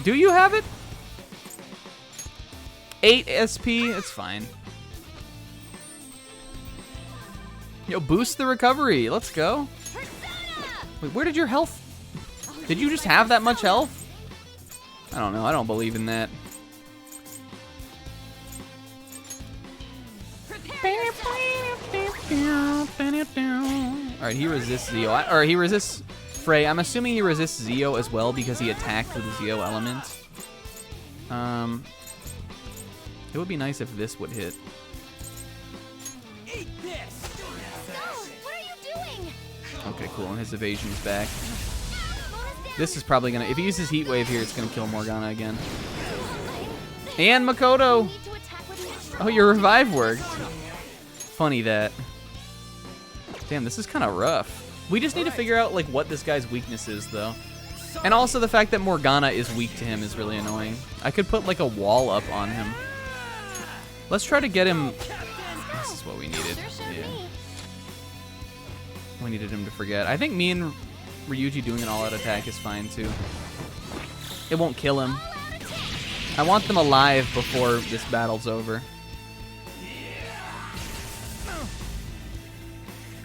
[SPEAKER 1] Do you have it? 8 SP? It's fine. Yo, boost the recovery. Let's go. Wait, where did your health... Did you just have that much health? I don't know. I don't believe in that. Alright, he resists Zeo. Or he resists Frey. I'm assuming he resists Zeo as well because he attacked with the Zeo element. It would be nice if this would hit.
[SPEAKER 12] Eat this.
[SPEAKER 7] No! What are you doing?
[SPEAKER 1] Okay, cool. And his evasion's back. This is probably gonna... If he uses Heat Wave here, it's gonna kill Morgana again. And Makoto! Oh, your revive worked. Funny that. Damn, this is kind of rough. We just need to figure out like what this guy's weakness is, though. And also the fact that Morgana is weak to him is really annoying. I could put like a wall up on him. Let's try to get him... This is what we needed. Yeah. We needed him to forget. I think me and Ryuji doing an all-out attack is fine, too. It won't kill him. I want them alive before this battle's over.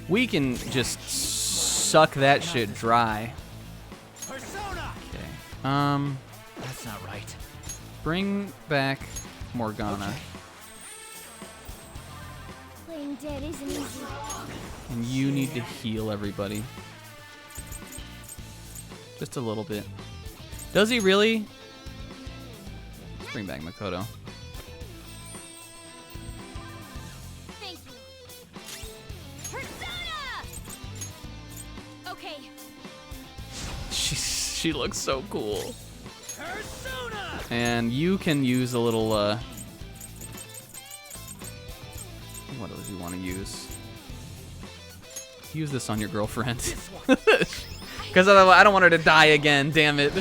[SPEAKER 1] We can just suck that shit dry. Okay.
[SPEAKER 12] That's not right.
[SPEAKER 1] Bring back Morgana.
[SPEAKER 7] Playing dead isn't easy.
[SPEAKER 1] And you need to heal everybody. Just a little bit. Does he really? Let's bring back Makoto.
[SPEAKER 11] Thank you. Persona! Okay.
[SPEAKER 1] She looks so cool.
[SPEAKER 12] Persona!
[SPEAKER 1] And you can use a little, what else do you want to use? Use this on your girlfriend. Because I don't want her to die again, damn it.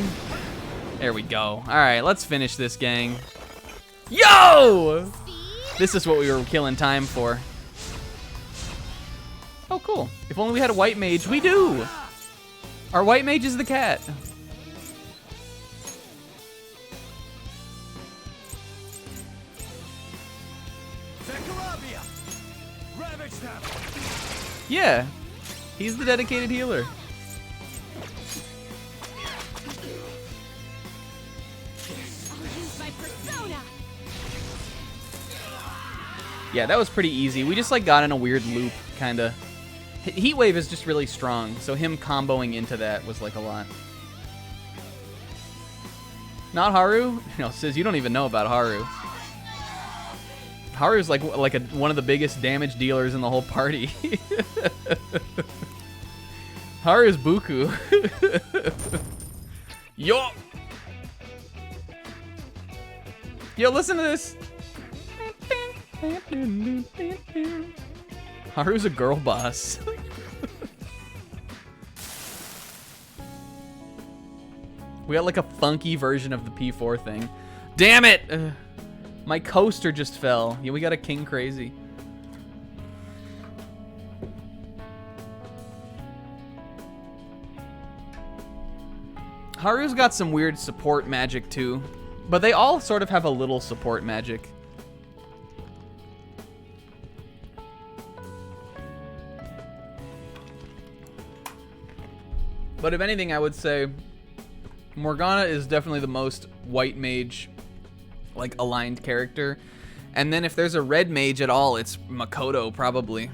[SPEAKER 1] There we go. Alright, let's finish this, gang. Yo! This is what we were killing time for. Oh, cool. If only we had a white mage. We do! Our white mage is the cat. Yeah, he's the dedicated healer. Yeah, that was pretty easy. We just like got in a weird loop, kinda. Heat Wave is just really strong, so him comboing into that was like a lot. Not Haru? No, Sis, you don't even know about Haru. Haru's like one of the biggest damage dealers in the whole party. Haru's Buku. Yo! Yo, listen to this. Haru's a girl boss. We got like a funky version of the P4 thing. Damn it! My coaster just fell. Yeah, we got a King Crazy. Haru's got some weird support magic too, but they all sort of have a little support magic. But if anything, I would say Morgana is definitely the most white mage like aligned character. And then if there's a red mage at all, it's Makoto probably.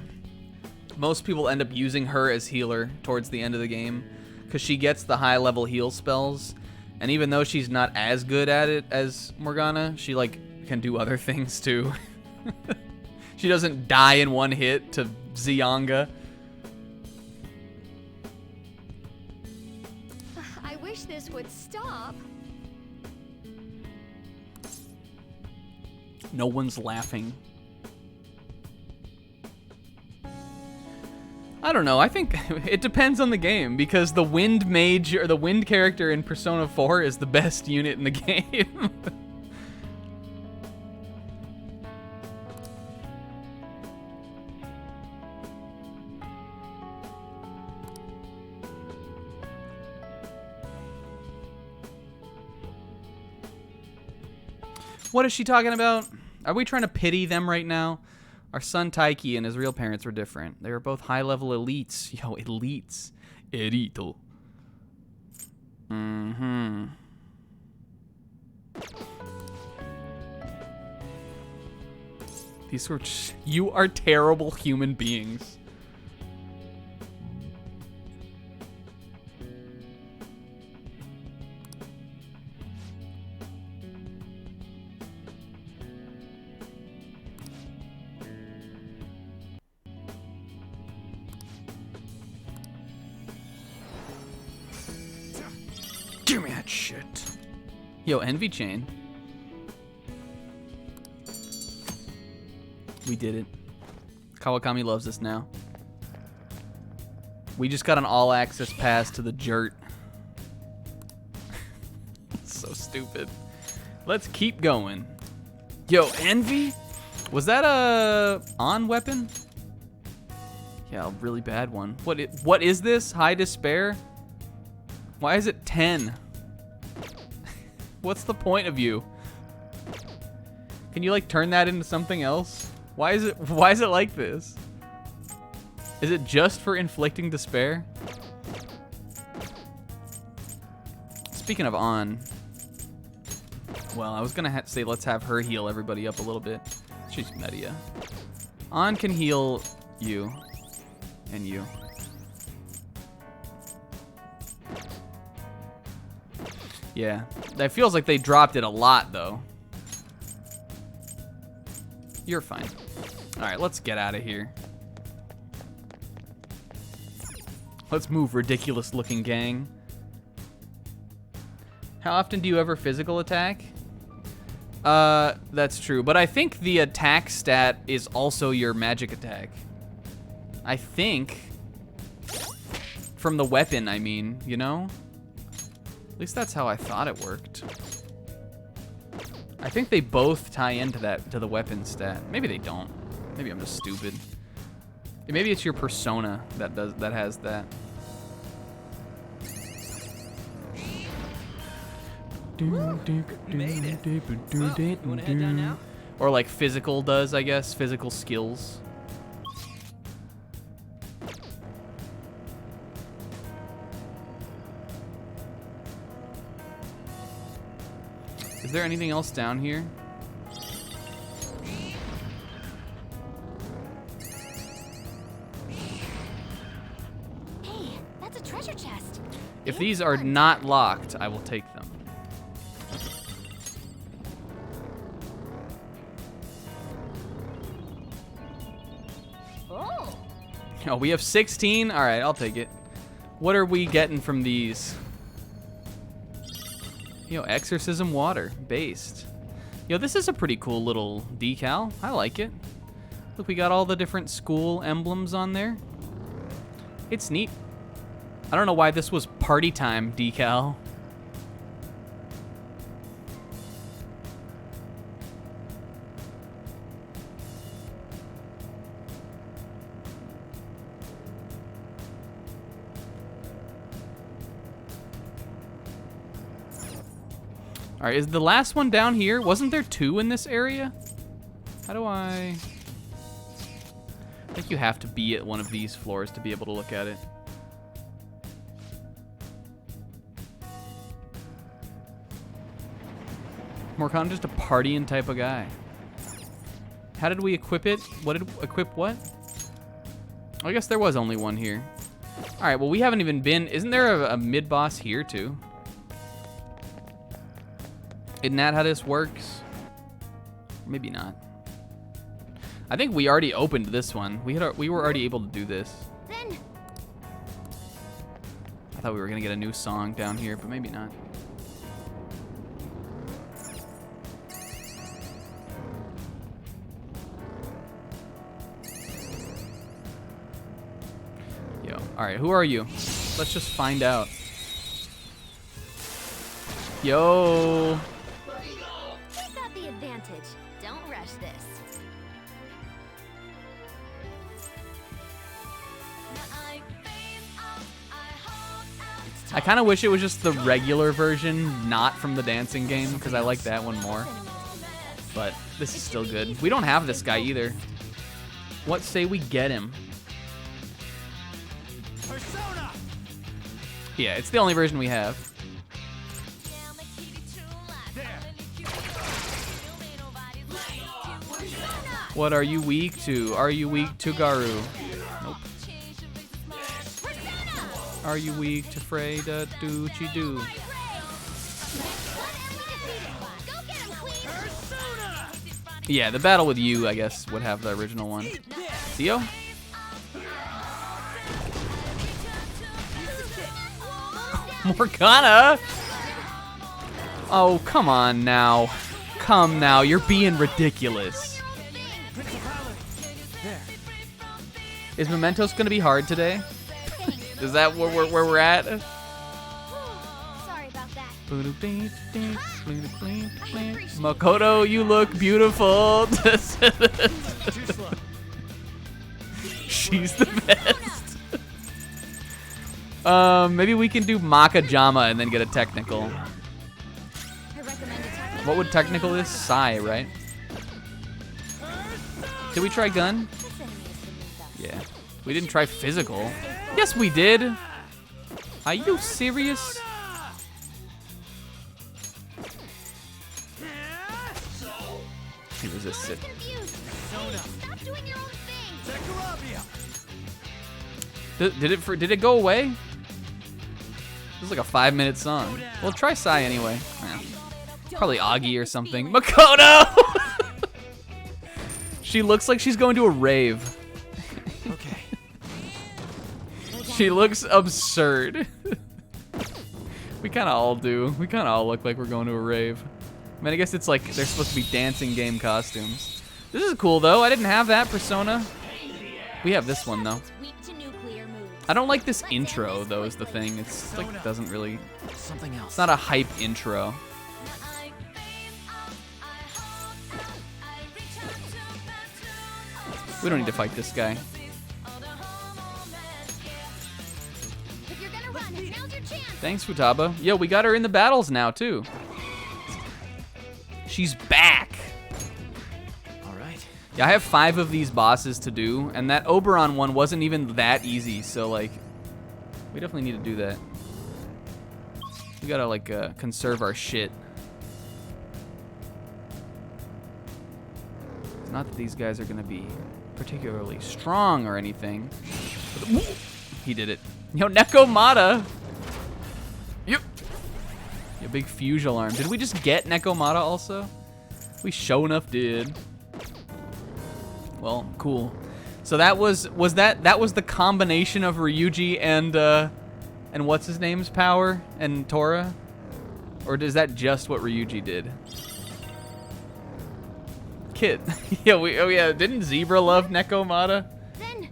[SPEAKER 1] Most people end up using her as healer towards the end of the game because she gets the high level heal spells. And even though she's not as good at it as Morgana, she like can do other things too. She doesn't die in one hit to Zionga.
[SPEAKER 14] I wish this would stop.
[SPEAKER 1] No one's laughing. I don't know. I think it depends on the game because the wind mage or the wind character in Persona 4 is the best unit in the game. What is she talking about? Are we trying to pity them right now? Our son Taiki and his real parents were different. They were both high-level elites. Yo, elites. Erito. Mm-hmm. These were... You are terrible human beings. Give me that shit. Yo, Envy Chain. We did it. Kawakami loves us now. We just got an all-access pass to the Jurt. So stupid. Let's keep going. Yo, Envy? Was that a on weapon? Yeah, a really bad one. What is this? High Despair? Why is it 10? What's the point of you? Can you like turn that into something else? Why is it like this? Is it just for inflicting despair? Speaking of on, well, I was gonna say let's have her heal everybody up a little bit. She's Media. On can heal you and you. Yeah, that feels like they dropped it a lot though. You're fine. All right, let's get out of here. Let's move, ridiculous looking gang. How often do you ever physical attack? That's true, but I think the attack stat is also your magic attack. I think. From the weapon, I mean, you know? At least that's how I thought it worked. I think they both tie into the weapon stat. Maybe they don't. Maybe I'm just stupid. Maybe it's your persona that has that.
[SPEAKER 12] Made it. Well, you wanna head down now?
[SPEAKER 1] Or like physical does, I guess. Physical skills. Is there anything else down here?
[SPEAKER 15] Hey, that's a treasure chest.
[SPEAKER 1] If these are not locked, I will take them. Oh, we have 16? All right, I'll take it. What are we getting from these? Yo, Exorcism Water, based. Yo, this is a pretty cool little decal. I like it. Look, we got all the different school emblems on there. It's neat. I don't know why this was party time decal. All right, is the last one down here? Wasn't there 2 in this area? How do I think you have to be at one of these floors to be able to look at it. Morkan just a partying type of guy. How did we equip it? Equip what? I guess there was only one here. All right, well, we haven't even been. Isn't there a mid-boss here too? Isn't that how this works? Maybe not. I think we already opened this one. We were already able to do this.
[SPEAKER 7] Then
[SPEAKER 1] I thought we were gonna get a new song down here, but maybe not. Yo, all right, who are you? Let's just find out. Yo.
[SPEAKER 15] We got the advantage. Don't rush this.
[SPEAKER 1] I kind of wish it was just the regular version, not from the dancing game, because I like that one more. But this is still good. We don't have this guy either. What say we get him?
[SPEAKER 12] Persona!
[SPEAKER 1] Yeah, it's the only version we have. What are you weak to? Are you weak to Garu? Nope. Are you weak to Freda Doochie-Doo? Yeah, the battle with you, I guess, would have the original one. Theo? Morgana? Oh, come on now. Come now, you're being ridiculous. Is Mementos gonna be hard today? Is that where we're at?
[SPEAKER 7] Sorry about that.
[SPEAKER 1] Makoto, you look beautiful. She's the best. Maybe we can do Makajama and then get a technical. What would technical is? Sai, right? Did we try gun? Yeah. We didn't try physical. Yes, we did. Are you serious? He resists it. Did it go away? This is like a 5-minute song. Well, try Sai anyway. Probably Augie or something. Makoto! She looks like she's going to a rave.
[SPEAKER 12] Okay.
[SPEAKER 1] She looks absurd. We kind of all do. We kind of all look like we're going to a rave. I mean, I guess it's like they're supposed to be dancing game costumes. This is cool, though. I didn't have that Persona. We have this one, though. I don't like this intro, though, is the thing. It's like, doesn't really...
[SPEAKER 12] Something else.
[SPEAKER 1] It's not a hype intro. We don't need to fight this guy. Thanks, Futaba. Yo, we got her in the battles now, too. She's back.
[SPEAKER 12] All right.
[SPEAKER 1] Yeah, I have 5 of these bosses to do, and that Oberon one wasn't even that easy, so, like, we definitely need to do that. We gotta, like, conserve our shit. It's not that these guys are gonna be particularly strong or anything. He did it. Yo, Nekomata! Yep. Your big fuse alarm. Did we just get Nekomata also? We sure enough did. Well, cool. So that was the combination of Ryuji and what's his name's power and Tora? Or is that just what Ryuji did? Kit. Yeah, didn't Zebra love Nekomata?
[SPEAKER 7] Then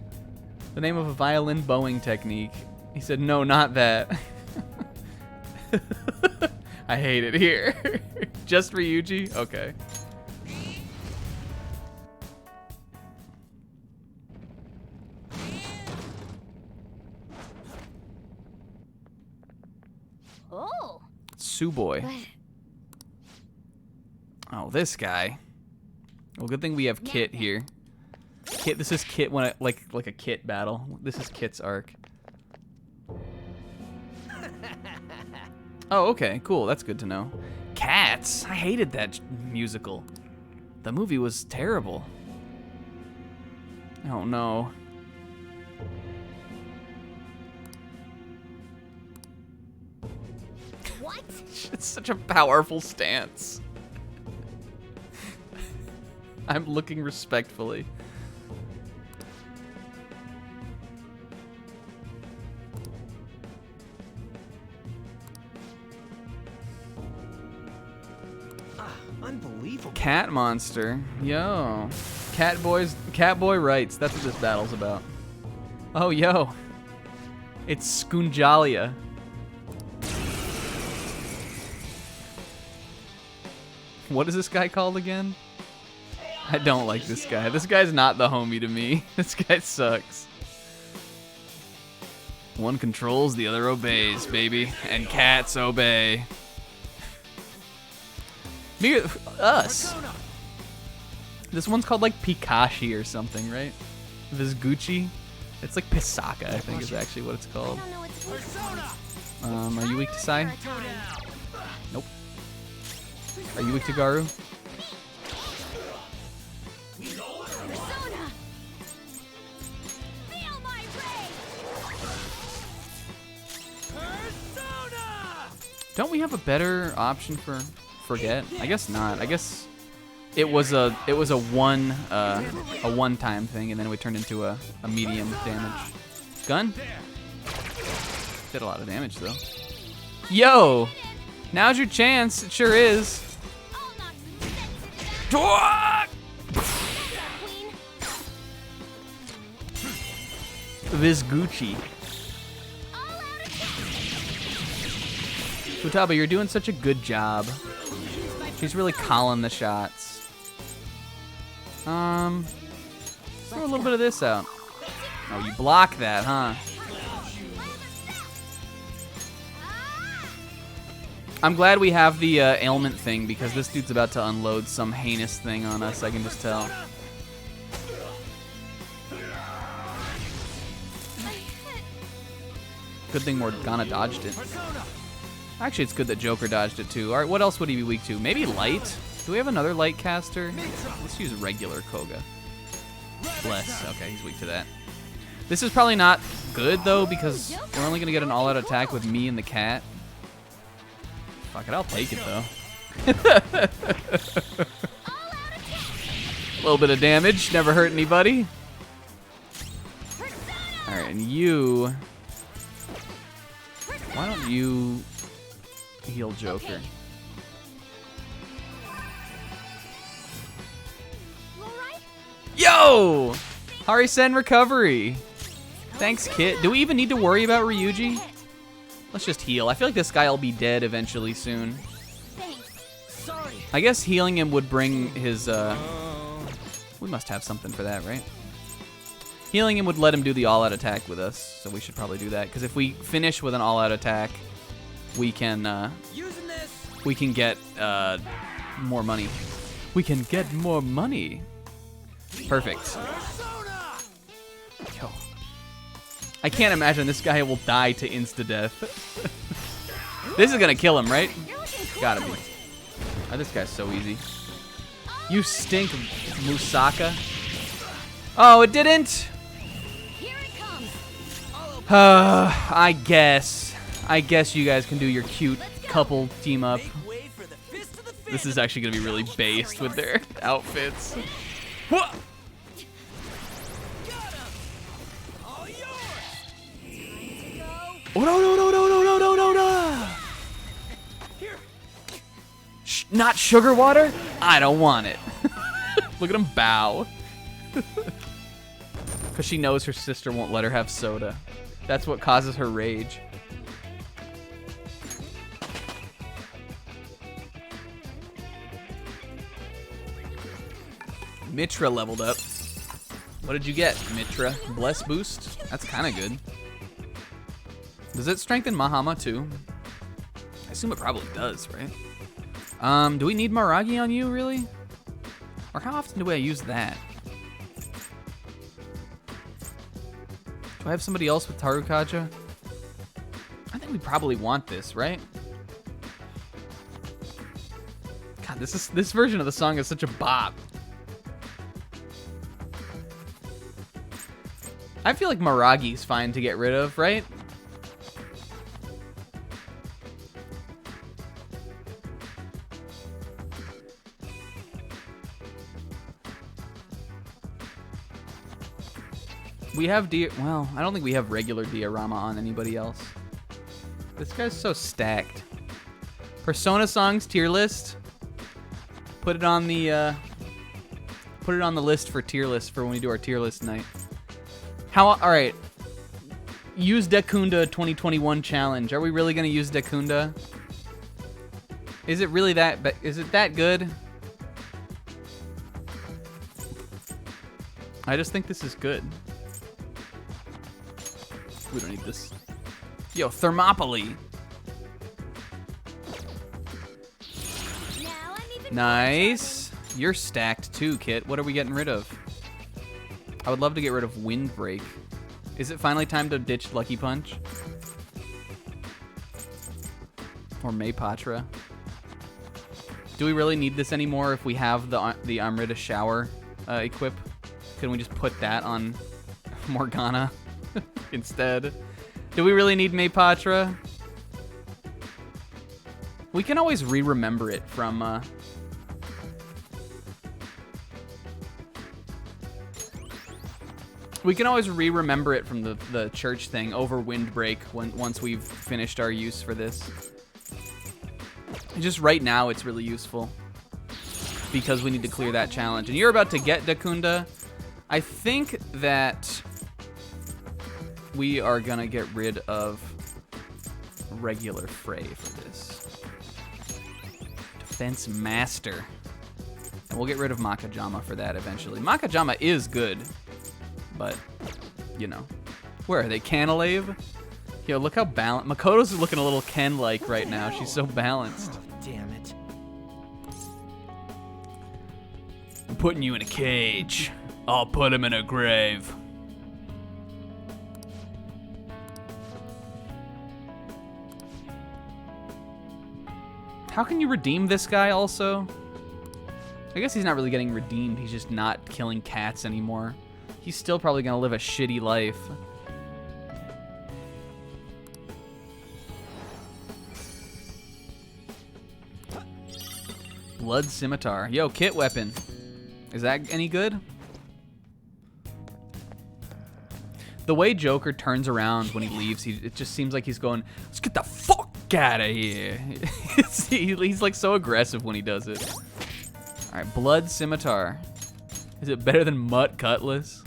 [SPEAKER 1] The name of a violin bowing technique. He said, no, not that. I hate it here. Just Ryuji? Okay.
[SPEAKER 7] Oh.
[SPEAKER 1] Suboy. Oh, this guy. Well, good thing we have Kit here. Kit, this is Kit when like a Kit battle. This is Kit's arc. Oh, okay, cool. That's good to know. Cats. I hated that musical. The movie was terrible. Oh no.
[SPEAKER 7] What?
[SPEAKER 1] It's such a powerful stance. I'm looking respectfully.
[SPEAKER 12] Unbelievable.
[SPEAKER 1] Cat monster. Yo. Catboy writes. That's what this battle's about. Oh, yo. It's Skunjalia. What is this guy called again? I don't like this guy. This guy's not the homie to me. This guy sucks. One controls, the other obeys, baby. And cats obey. Us. This one's called like Pikashi or something, right? Vizguchi. It's like Pisaka, I think is actually what it's called. Are you weak to Sai? Nope. Are you weak to Garu? Don't we have a better option for Forget? I guess not. I guess it was a one-time thing, and then we turned into a medium damage. Gun? Did a lot of damage though. Yo! Now's your chance. It sure is. Vizguchi. Futaba, you're doing such a good job. She's really calling the shots. Let's throw a little bit of this out. Oh, you block that, huh? I'm glad we have the ailment thing because this dude's about to unload some heinous thing on us, I can just tell. Good thing Morgana dodged it. Actually, it's good that Joker dodged it too. All right, what else would he be weak to? Maybe light? Do we have another light caster? Let's use regular Koga. Bless. Okay, he's weak to that. This is probably not good though because we're only gonna get an all-out attack with me and the cat. Fuck it, I'll take it though. A little bit of damage, never hurt anybody. All right, and you. Why don't you heal Joker? Yo! Hari-sen recovery. Thanks, Kit. Do we even need to worry about Ryuji? Let's just heal. I feel like this guy will be dead eventually soon. I guess healing him would bring his, we must have something for that, right? Healing him would let him do the all-out attack with us, so we should probably do that. Because if we finish with an all-out attack, we can get, more money. We can get more money. Perfect. Yo. I can't imagine this guy will die to insta-death. This is gonna kill him, right? Gotta be. Oh, this guy's so easy. You stink, Musaka. Oh, it didn't? I guess you guys can do your cute couple team up. This is actually gonna be really based with their outfits. What? Oh, no. Not sugar water? I don't want it. Look at him bow. Because she knows her sister won't let her have soda. That's what causes her rage. Mitra leveled up. What did you get, Mitra? Bless boost? That's kind of good. Does it strengthen Mahama too? I assume it probably does, right? Do we need Maragi on you, really? Or how often do I use that? Do I have somebody else with Tarukaja? I think we probably want this, right? God, this version of the song is such a bop. I feel like Maragi's fine to get rid of, right? We have well, I don't think we have regular diorama on anybody else. This guy's so stacked. Persona songs tier list. Put it on the list for tier list for when we do our tier list night. All right. Use Dekunda 2021 challenge. Are we really gonna use Dekunda? Is it really is it that good? I just think this is good. We don't need this. Yo, Thermopylae. Nice. You're stacked too, Kit. What are we getting rid of? I would love to get rid of Windbreak. Is it finally time to ditch Lucky Punch? Or Maypatra? Do we really need this anymore if we have the Amrita Shower equip? Can we just put that on Morgana instead? Do we really need Maypatra? We can always re-remember it from... We can always re-remember it from the church thing over Windbreak once we've finished our use for this. Just right now, it's really useful because we need to clear that challenge. And you're about to get Dakunda. I think that we are gonna get rid of regular Frey for this. Defense Master. And we'll get rid of Makajama for that eventually. Makajama is good, but, you know. Where are they? Canalave? Yo, look how balanced. Makoto's looking a little Ken-like right now. She's so balanced.
[SPEAKER 12] Damn it.
[SPEAKER 1] I'm putting you in a cage. I'll put him in a grave. How can you redeem this guy also? I guess he's not really getting redeemed. He's just not killing cats anymore. He's still probably gonna live a shitty life. Blood Scimitar. Yo, kit weapon. Is that any good? The way Joker turns around when he leaves, it just seems like he's going, let's get the fuck out of here. He's like so aggressive when he does it. All right, Blood Scimitar. Is it better than Mutt Cutlass?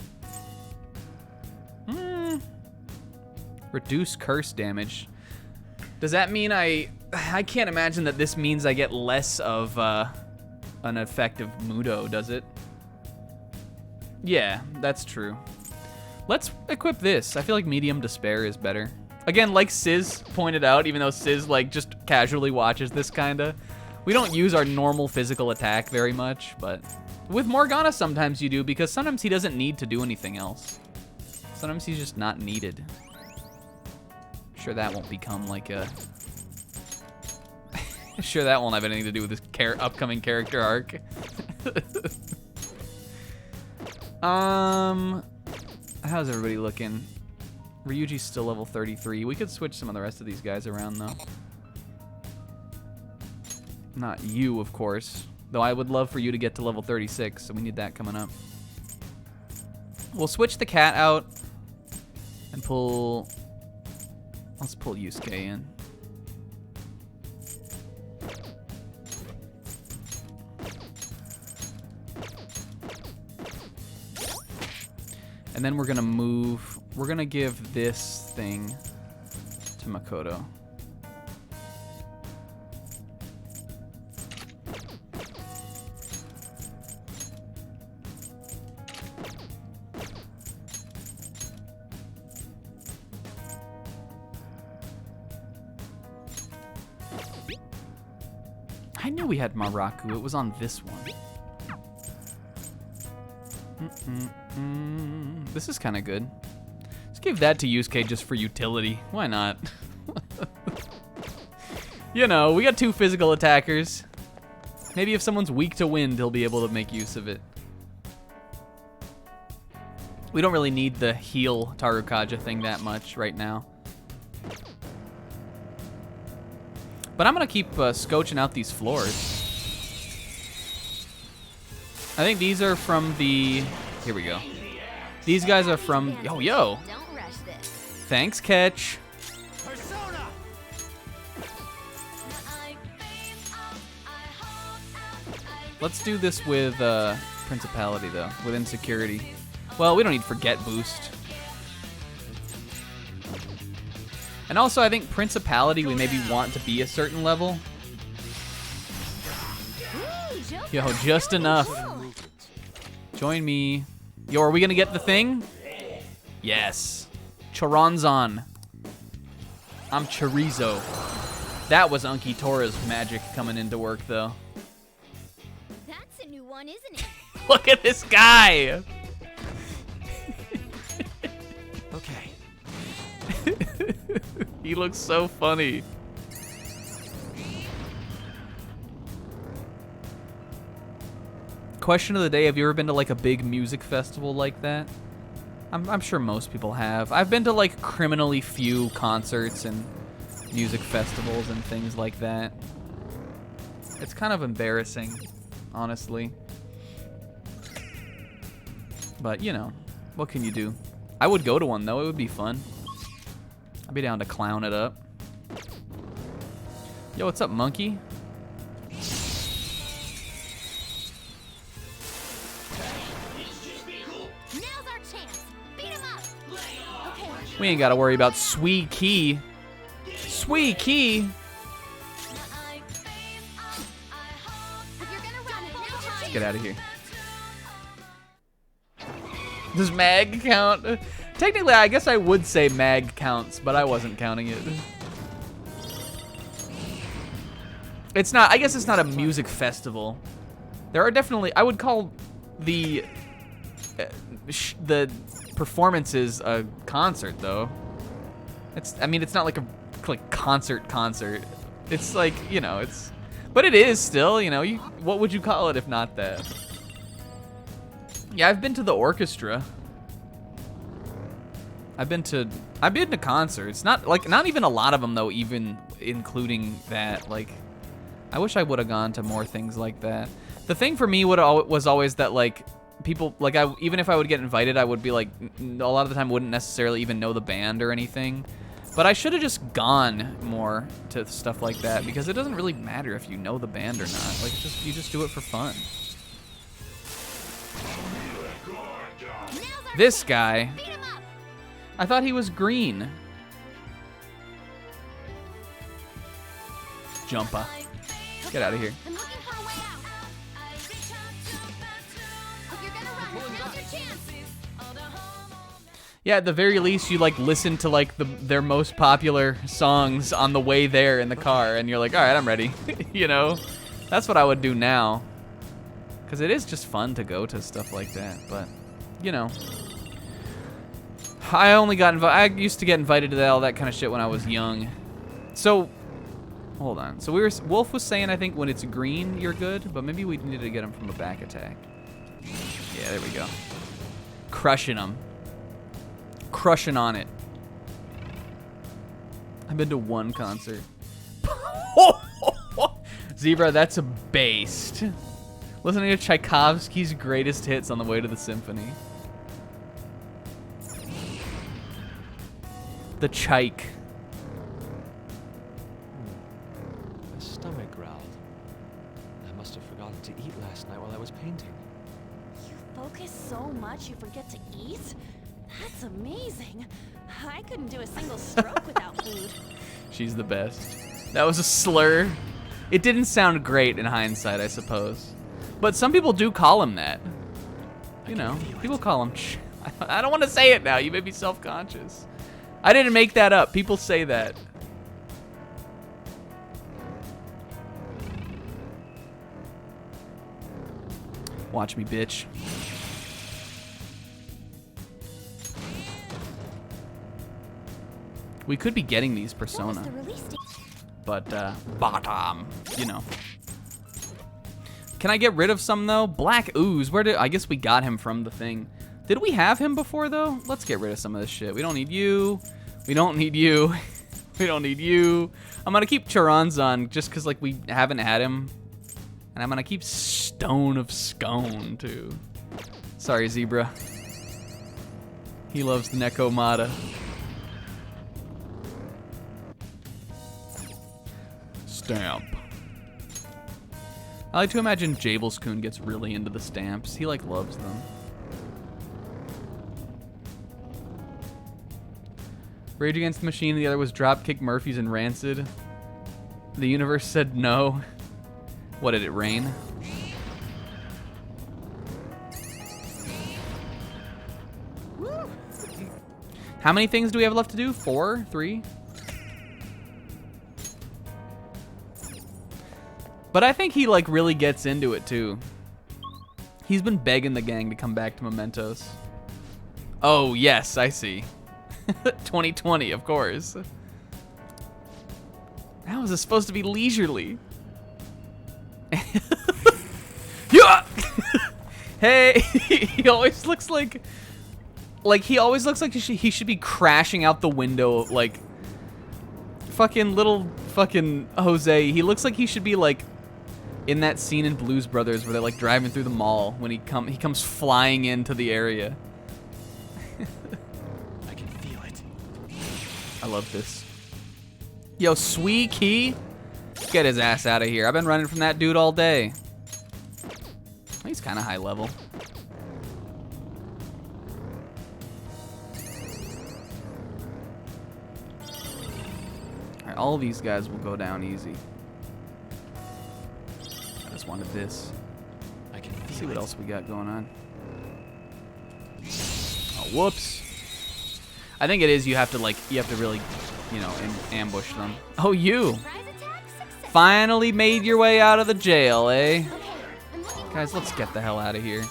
[SPEAKER 1] Reduce curse damage. Does that mean I can't imagine that this means I get less of an effective Mudo, does it? Yeah, that's true. Let's equip this. I feel like Medium Despair is better. Again, like Sizz pointed out, even though Sizz like just casually watches this kinda, we don't use our normal physical attack very much, but with Morgana sometimes you do, because sometimes he doesn't need to do anything else. Sometimes he's just not needed. Sure that won't become like a... Sure that won't have anything to do with this upcoming character arc. How's everybody looking? Ryuji's still level 33. We could switch some of the rest of these guys around though. Not you, of course. Though I would love for you to get to level 36, so we need that coming up. We'll switch the cat out and pull... Let's pull Yusuke in. And then we're gonna give this thing to Makoto. I knew we had Maraku. It was on this one. This is kind of good. Let's give that to Yusuke just for utility. Why not? You know, we got two physical attackers. Maybe if someone's weak to wind, he'll be able to make use of it. We don't really need the heal Tarukaja thing that much right now. But I'm going to keep scotching out these floors. I think these are from the... Here we go. These guys are from... Oh, yo.
[SPEAKER 15] Don't rush this.
[SPEAKER 1] Thanks, Catch.
[SPEAKER 12] Persona!
[SPEAKER 1] Let's do this with Principality, though, with Insecurity. Well, we don't need Forget Boost. And also, I think Principality, we maybe want to be a certain level. Yo, just enough. Join me. Yo, are we gonna get the thing? Yes. Choronzon. I'm Chorizo. That was Unki Tora's magic coming into work, though.
[SPEAKER 7] That's a new one, isn't it?
[SPEAKER 1] Look at this guy!
[SPEAKER 12] Okay.
[SPEAKER 1] He looks so funny. Question of the day, have you ever been to like a big music festival like that? I'm sure most people have. I've been to like criminally few concerts and music festivals and things like that. It's kind of embarrassing, honestly. But, you know, what can you do? I would go to one, though. It would be fun. I'd be down to clown it up. Yo, what's up, monkey? We ain't gotta worry about Sweet Key. Sweet Key? Let's get out of here. Does mag count? Technically, I guess I would say mag counts, but I wasn't counting it. It's not, I guess it's not a music festival. There are definitely, I would call the performances a concert though. I mean, it's not like a concert. It's like, you know, it's, but it is still, you know, what would you call it if not that? Yeah, I've been to the orchestra. I've been to concerts. Not even a lot of them though, even including that. Like, I wish I would have gone to more things like that. The thing for me was always that like people, like even if I would get invited, I would be like, a lot of the time wouldn't necessarily even know the band or anything. But I should have just gone more to stuff like that because it doesn't really matter if you know the band or not. Like, you just do it for fun. This guy, I thought he was green. Jumpa. Get out of here. Yeah, at the very least, you like listen to like their most popular songs on the way there in the car, and you're like, all right, I'm ready. You know, that's what I would do now, because it is just fun to go to stuff like that. But you know, I used to get invited to all that kind of shit when I was young. So hold on. So Wolf was saying, I think when it's green, you're good, but maybe we needed to get him from a back attack. Yeah, there we go. Crushing him. Crushing on it. I've been to one concert. Zebra, that's a baste. Listening to Tchaikovsky's greatest hits on the way to the symphony. The Tchaik.
[SPEAKER 10] My stomach growled. I must have forgotten to eat last night while I was painting.
[SPEAKER 2] You focus so much you forget to eat? That's amazing. I couldn't do a single stroke without food.
[SPEAKER 1] She's the best. That was a slur. It didn't sound great in hindsight, I suppose. But some people do call him that. You know, people call him I don't want to say it now. You made me self-conscious. I didn't make that up. People say that. Watch me, bitch. We could be getting these Persona. But, bottom, you know. Can I get rid of some, though? Black Ooze, I guess we got him from the thing. Did we have him before, though? Let's get rid of some of this shit. We don't need you. We don't need you. We don't need you. I'm gonna keep Charonzon just because, like, we haven't had him. And I'm gonna keep Stone of Scone, too. Sorry, Zebra. He loves the Nekomata. Stamp. I like to imagine Jablescoon gets really into the stamps. He, like, loves them. Rage Against the Machine, the other was Dropkick Murphys and Rancid. The universe said no. What, did it rain? How many things do we have left to do? 4? 3? But I think he, like, really gets into it, too. He's been begging the gang to come back to Mementos. Oh, yes, I see. 2020, of course. How is this supposed to be leisurely? Yeah! Hey, he always looks like he always looks like he should be crashing out the window, like fucking little fucking Jose. He looks like he should be like in that scene in Blues Brothers where they're like driving through the mall when he comes flying into the area.
[SPEAKER 12] I can feel it.
[SPEAKER 1] I love this. Yo, Sweet Key, get his ass out of here. I've been running from that dude all day. He's kind of high level. Alright, all these guys will go down easy. I just wanted this.
[SPEAKER 10] I can
[SPEAKER 1] Let's see what else we got going on. Oh, whoops. I think it is you have to really, you know, ambush them. Oh, you. Finally made your way out of the jail, eh? Guys, let's get the hell out of here.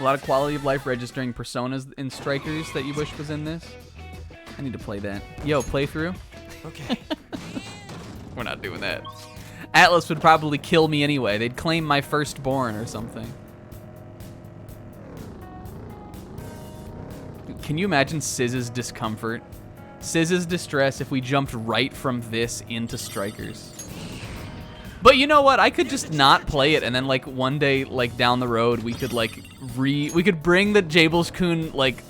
[SPEAKER 1] A lot of quality of life registering personas in Strikers that you wish was in this. I need to play that. Yo, playthrough?
[SPEAKER 10] Okay.
[SPEAKER 1] We're not doing that. Atlas would probably kill me anyway. They'd claim my firstborn or something. Can you imagine Siz's discomfort? Siz's distress if we jumped right from this into Strikers. But you know what? I could just not play it, and then like one day, like down the road, we could like we could bring the Jables-kun like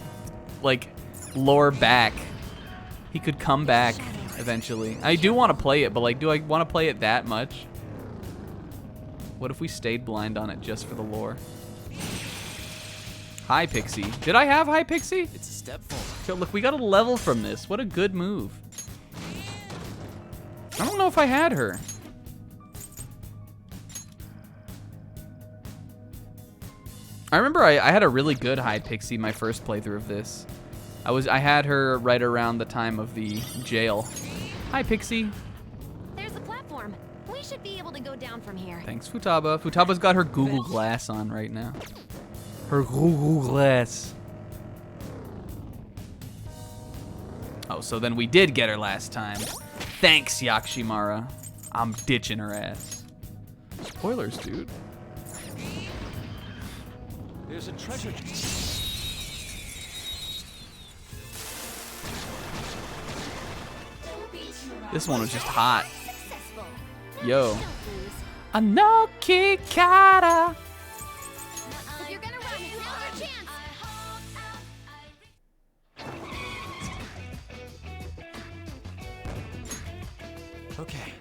[SPEAKER 1] lore back. He could come back eventually. I do want to play it, but like, do I want to play it that much? What if we stayed blind on it just for the lore? Hi, Pixie. Did I have Hi, Pixie?
[SPEAKER 10] It's a step forward.
[SPEAKER 1] So, look, we got a level from this. What a good move. I don't know if I had her. I remember I had a really good Hi, Pixie my first playthrough of this. I had her right around the time of the jail. Hi, Pixie.
[SPEAKER 15] There's the platform. We should be able to go down from here.
[SPEAKER 1] Thanks, Futaba. Futaba's got her Google Glass on right now. Her Google Glass. Oh, so then we did get her last time. Thanks, Yakshimara. I'm ditching her ass. Spoilers, dude.
[SPEAKER 10] There's a treasure.
[SPEAKER 1] This one was just hot. Yo. Anoki Kata.
[SPEAKER 7] If you're gonna run, now's your chance.
[SPEAKER 10] Okay.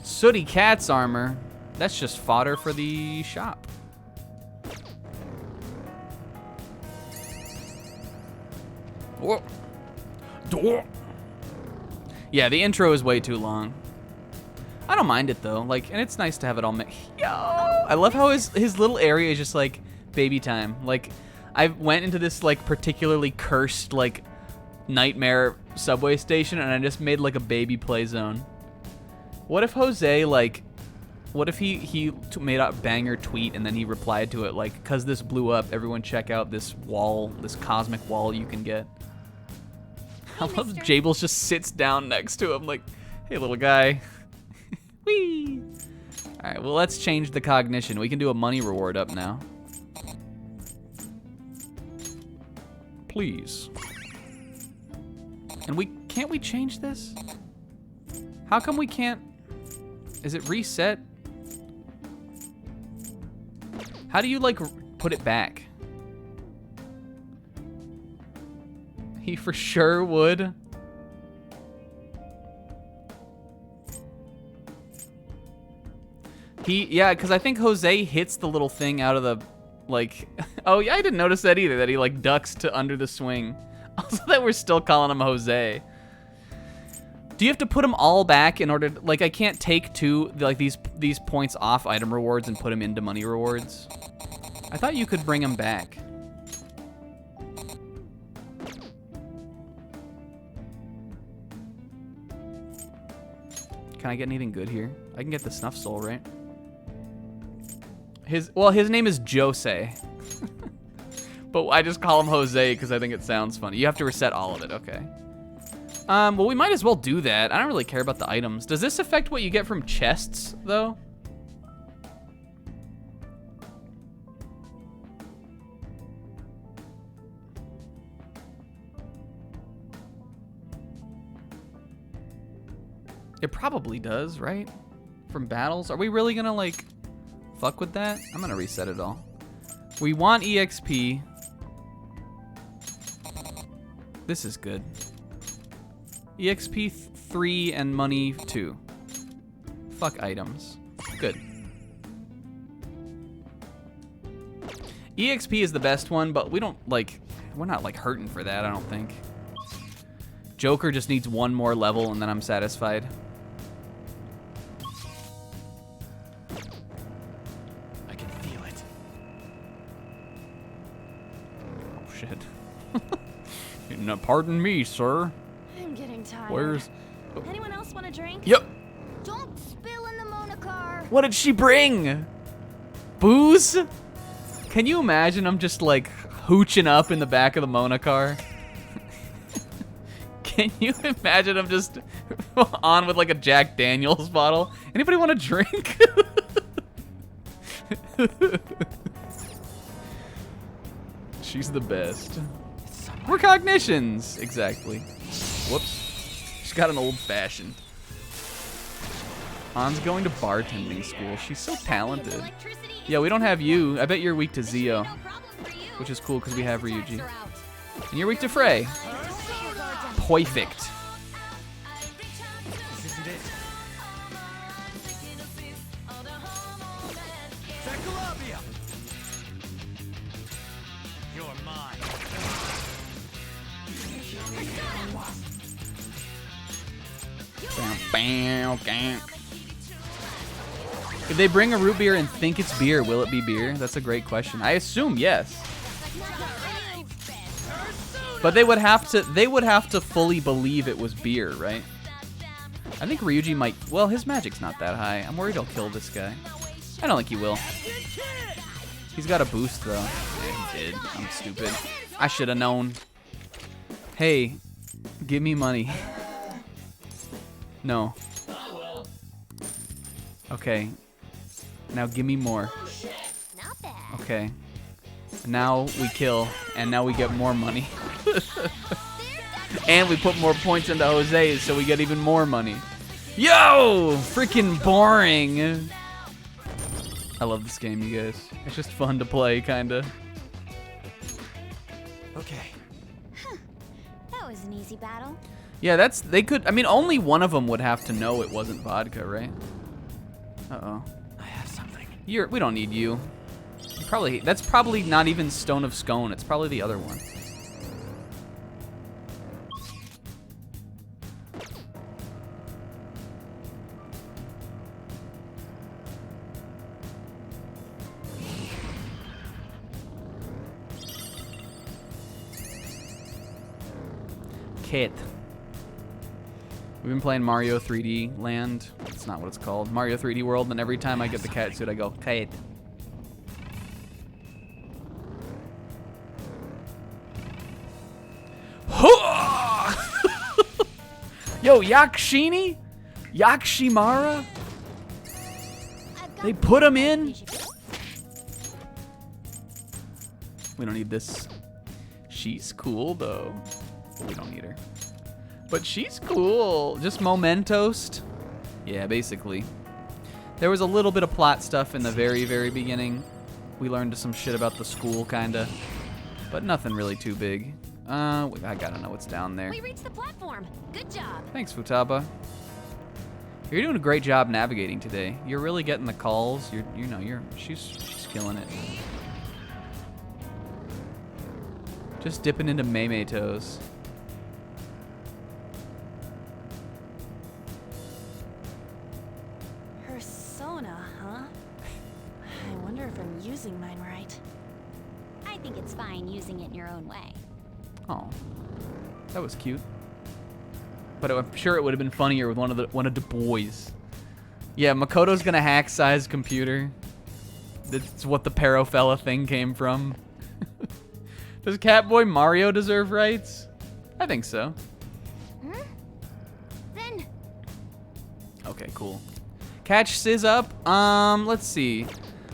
[SPEAKER 1] Sooty Cat's armor. That's just fodder for the shop. Whoa. Yeah, the intro is way too long. I don't mind it though, like, and it's nice to have it all mixed. Yo, I love how his little area is just like baby time. Like, I went into this like particularly cursed like nightmare subway station, and I just made like a baby play zone. What if Jose like? What if he made a banger tweet and then he replied to it like, "Cause this blew up, everyone check out this wall, this cosmic wall you can get." I love Jables just sits down next to him like, "Hey, little guy." Whee! All right, well, let's change the cognition. We can do a money reward up now. Please. And can't we change this? How come we can't? Is it reset? How do you like put it back? He for sure would. Yeah, because I think Jose hits the little thing out of the, like, oh yeah, I didn't notice that either, that he like ducks to under the swing. Also that we're still calling him Jose. Do you have to put them all back in order to, like, I can't take these points off item rewards and put them into money rewards? I thought you could bring them back. Can I get anything good here? I can get the Snuff Soul, right? His name is Jose. But I just call him Jose because I think it sounds funny. You have to reset all of it, okay. Well, we might as well do that. I don't really care about the items. Does this affect what you get from chests, though? It probably does, right? From battles? Are we really gonna, like, fuck with that? I'm gonna reset it all. We want EXP. This is good. EXP 3 and money 2. Fuck items. Good. EXP is the best one, but we don't, like, we're not, like, hurting for that, I don't think. Joker just needs one more level, and then I'm satisfied.
[SPEAKER 12] I can feel it.
[SPEAKER 1] Oh, shit. No, pardon me, sir.
[SPEAKER 2] I'm getting tired.
[SPEAKER 1] Where's...
[SPEAKER 2] Anyone else want a drink?
[SPEAKER 1] Yep.
[SPEAKER 7] Don't spill in the Mona car.
[SPEAKER 1] What did she bring? Booze? Can you imagine I'm just like hooching up in the back of the Mona car? Can you imagine I'm just on with like a Jack Daniels bottle? Anybody want a drink? She's the best. Recognitions! Exactly. Whoops. She's got an old-fashioned. An's going to bartending school. She's so talented. Yeah, we don't have you. I bet you're weak to Zio. Which is cool because we have Ryuji. And you're weak to Frey. Perfect.
[SPEAKER 12] This isn't it. Zacalabia! You're mine.
[SPEAKER 1] If they bring a root beer and think it's beer, will it be beer? That's a great question. I assume yes. But they would have to fully believe it was beer, right? I think Ryuji might, well, his magic's not that high. I'm worried he'll kill this guy. I don't think he will. He's got a boost though. Yeah, he did. I'm stupid. I should have known. Hey, give me money. No. Okay. Now give me more. Okay. Now we kill, and now we get more money. And we put more points into Jose's, so we get even more money. Yo! Freaking boring. I love this game, you guys. It's just fun to play, kinda.
[SPEAKER 12] Okay.
[SPEAKER 11] That was an easy battle.
[SPEAKER 1] Yeah, they could, I mean, only one of them would have to know it wasn't vodka, right? Uh-oh.
[SPEAKER 12] I have something.
[SPEAKER 1] We don't need you. That's probably not even Stone of Scone. It's probably the other one. Kit. We've been playing Mario 3D Land. That's not what it's called. Mario 3D World, and every time I get the cat suit, I go, Kit. Yo, Yakshini? Yakshimara? They put him in? We don't need this. She's cool, though. But we don't need her. But she's cool. Just mementos. Yeah, basically. There was a little bit of plot stuff in the very, very beginning. We learned some shit about the school, kinda. But nothing really too big. I gotta know what's down there.
[SPEAKER 15] We reached the platform. Good job.
[SPEAKER 1] Thanks, Futaba. You're doing a great job navigating today. You're really getting the calls. She's killing it. Just dipping into Mei toes.
[SPEAKER 2] Persona, huh? I wonder if I'm using mine right.
[SPEAKER 11] I think it's fine using it in your own way.
[SPEAKER 1] Oh, that was cute. But I'm sure it would have been funnier with one of the boys. Yeah, Makoto's gonna hack Sai's computer. That's what the Parofella thing came from. Does Catboy Mario deserve rights? I think so.
[SPEAKER 7] Then.
[SPEAKER 1] Okay, cool. Catch Sizz up. Let's see.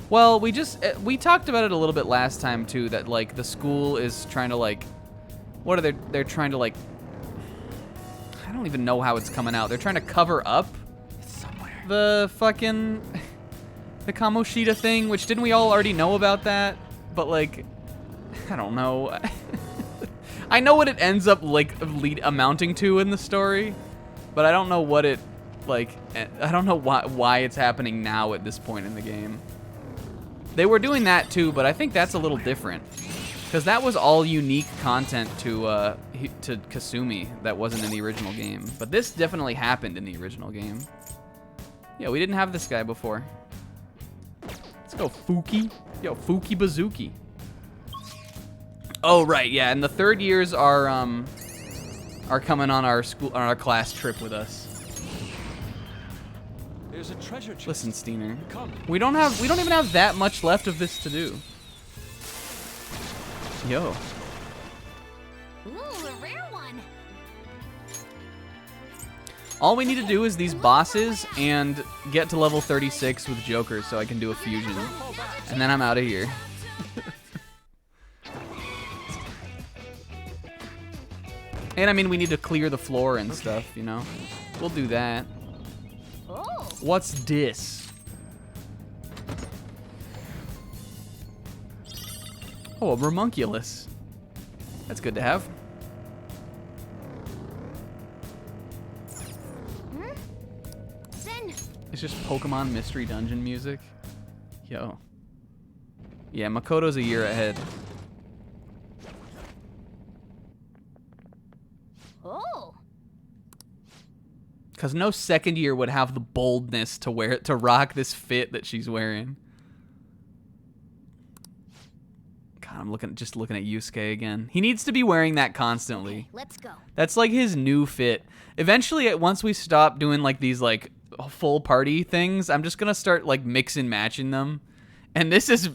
[SPEAKER 1] Well, we talked about it a little bit last time too. That like the school is trying to like, what are they? They're trying to like. I don't even know how it's coming out. They're trying to cover up the fucking the Kamoshida thing, which didn't we all already know about that? But like, I don't know. I know what it ends up like amounting to in the story, but I don't know what it like. I don't know why it's happening now at this point in the game. They were doing that too, but I think that's a little different. Because that was all unique content to Kasumi that wasn't in the original game. But this definitely happened in the original game. Yeah, we didn't have this guy before. Let's go, Fuki. Yo, Fuki Bazuki. Oh, right, yeah, and the third years are coming on our class trip with us.
[SPEAKER 10] There's a treasure chest.
[SPEAKER 1] Listen, Steiner. We don't even have that much left of this to do. Yo.
[SPEAKER 7] Ooh, a rare one.
[SPEAKER 1] All we need to do is these bosses and get to level 36 with Joker so I can do a fusion. And then I'm out of here. And I mean, we need to clear the floor and stuff, you know? We'll do that.
[SPEAKER 7] Oh.
[SPEAKER 1] What's this? Oh, a Ramunculus. That's good to have.
[SPEAKER 7] Zen.
[SPEAKER 1] It's just Pokemon Mystery Dungeon music. Yo. Yeah, Makoto's a year ahead.
[SPEAKER 7] Oh.
[SPEAKER 1] Because no second year would have the boldness to rock this fit that she's wearing. God, I'm just looking at Yusuke again. He needs to be wearing that constantly.
[SPEAKER 7] Okay, let's go.
[SPEAKER 1] That's like his new fit. Eventually, once we stop doing like these like full party things, I'm just gonna start like mix and matching them. And this is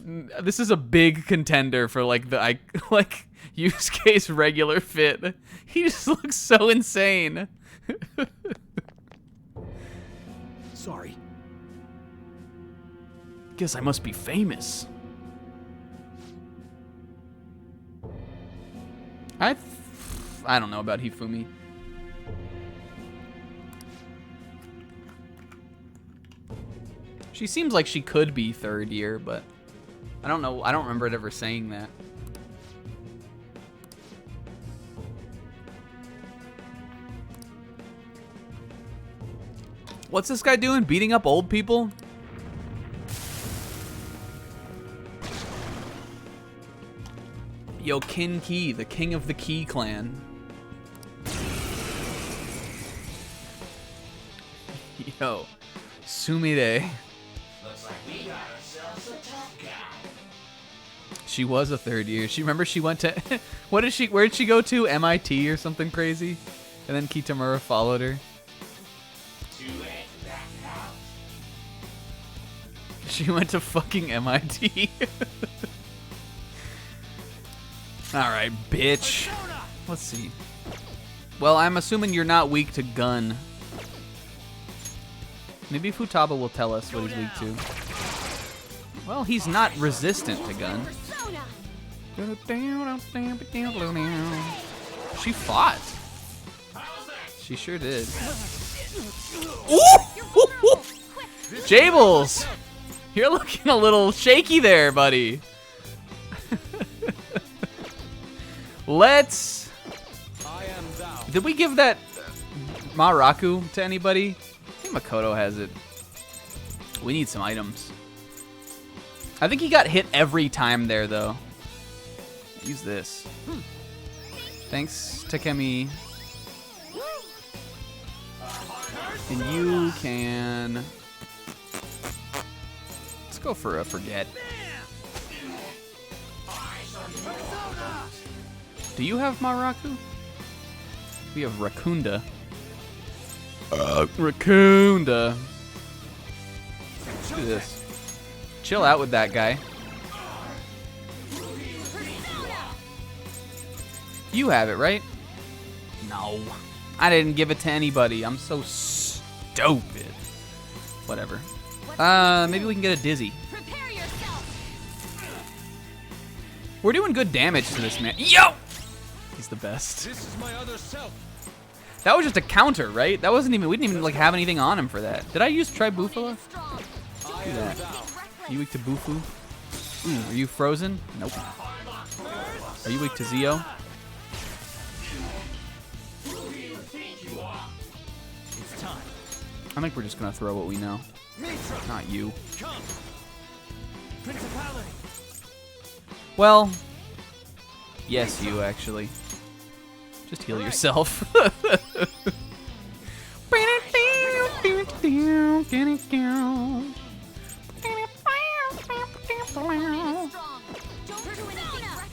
[SPEAKER 1] a big contender for like the like Yusuke's regular fit. He just looks so insane.
[SPEAKER 10] Sorry.
[SPEAKER 1] Guess I must be famous. I don't know about Hifumi. She seems like she could be third year, but I don't know. I don't remember it ever saying that. What's this guy doing? Beating up old people? Yo, Kin Ki, the king of the Ki clan. Yo, Sumire.
[SPEAKER 16] Looks like we got ourselves a tough guy.
[SPEAKER 1] She was a third year. Remember she went to where did she go to? MIT or something crazy? And then Kitamura followed her. She went to fucking MIT. Alright, bitch. Let's see. Well, I'm assuming you're not weak to gun. Maybe Futaba will tell us what he's weak to. Well, he's not resistant to gun. She fought. She sure did. Ooh! Jables! You're looking a little shaky there, buddy. Let's... Did we give that Maraku to anybody? I think Makoto has it. We need some items. I think he got hit every time there, though. Use this. Thanks, Takemi. And you can... Let's go for a forget. Do you have Maraku? We have Rakunda. Rakunda. Let's do this. Chill out with that guy. You have it, right? No. I didn't give it to anybody. I'm so stupid. Whatever. Maybe we can get a Dizzy. We're doing good damage to this man. Yo! He's the best.
[SPEAKER 16] This is my other self.
[SPEAKER 1] That was just a counter, right? That wasn't even, we didn't even like have anything on him for that. Did I use Tribufala? Do that. Are you weak to Bufu? Ooh, are you frozen? Nope. Are you weak to Zio?
[SPEAKER 16] It's time.
[SPEAKER 1] I think we're just gonna throw what we know. Not you.
[SPEAKER 12] Principality.
[SPEAKER 1] Well, yes, you actually. Just heal yourself.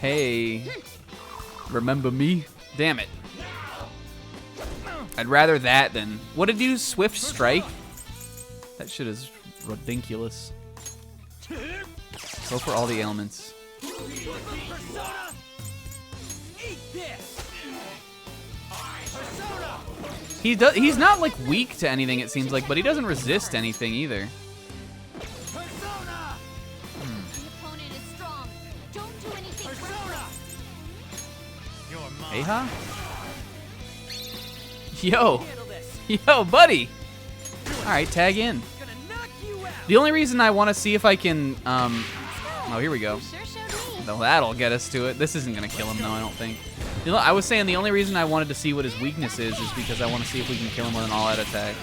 [SPEAKER 1] Hey, remember me? Damn it. I'd rather that than... What did you do? Swift Strike? That shit is ridiculous. Go for all the ailments.
[SPEAKER 12] Persona! Eat this! Persona!
[SPEAKER 1] He's not like weak to anything, it seems like, but he doesn't resist anything either.
[SPEAKER 12] Persona!
[SPEAKER 11] The opponent is strong. Don't do anything.
[SPEAKER 12] Persona! You're mine.
[SPEAKER 1] Hey, huh? Yo. Yo, buddy. Alright, tag in. The only reason I want to see if I can, oh, here we go. No, that'll get us to it. This isn't going to kill him, though, I don't think. You know, I was saying the only reason I wanted to see what his weakness is because I want to see if we can kill him with an all-out attack.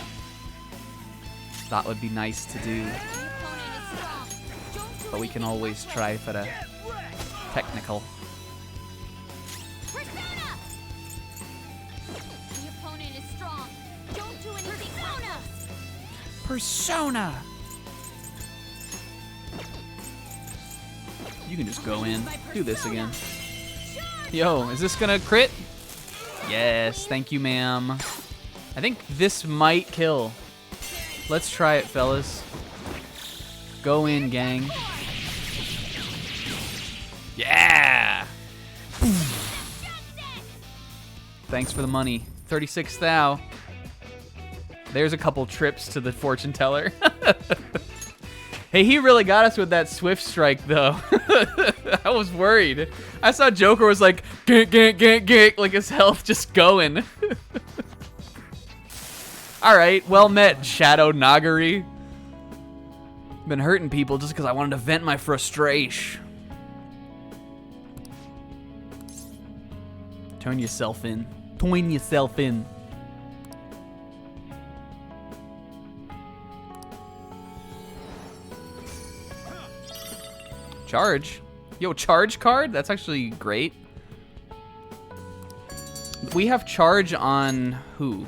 [SPEAKER 1] That would be nice to do. But we can always try for the technical.
[SPEAKER 11] The opponent is strong. Don't do anything.
[SPEAKER 1] Persona! You can just go in. Do this again. Yo, is this gonna crit? Yes, thank you, ma'am. I think this might kill. Let's try it, fellas. Go in, gang. Yeah! Thanks for the money. 36 thou. There's a couple trips to the fortune teller. Hey, he really got us with that Swift Strike, though. I was worried. I saw Joker was like, gank, gank, gank, gank, like his health just going. All right, well met, Shadow Nagari. Been hurting people just because I wanted to vent my frustration. Turn yourself in. Turn yourself in. Charge? Yo, charge card? That's actually great. We have charge on who?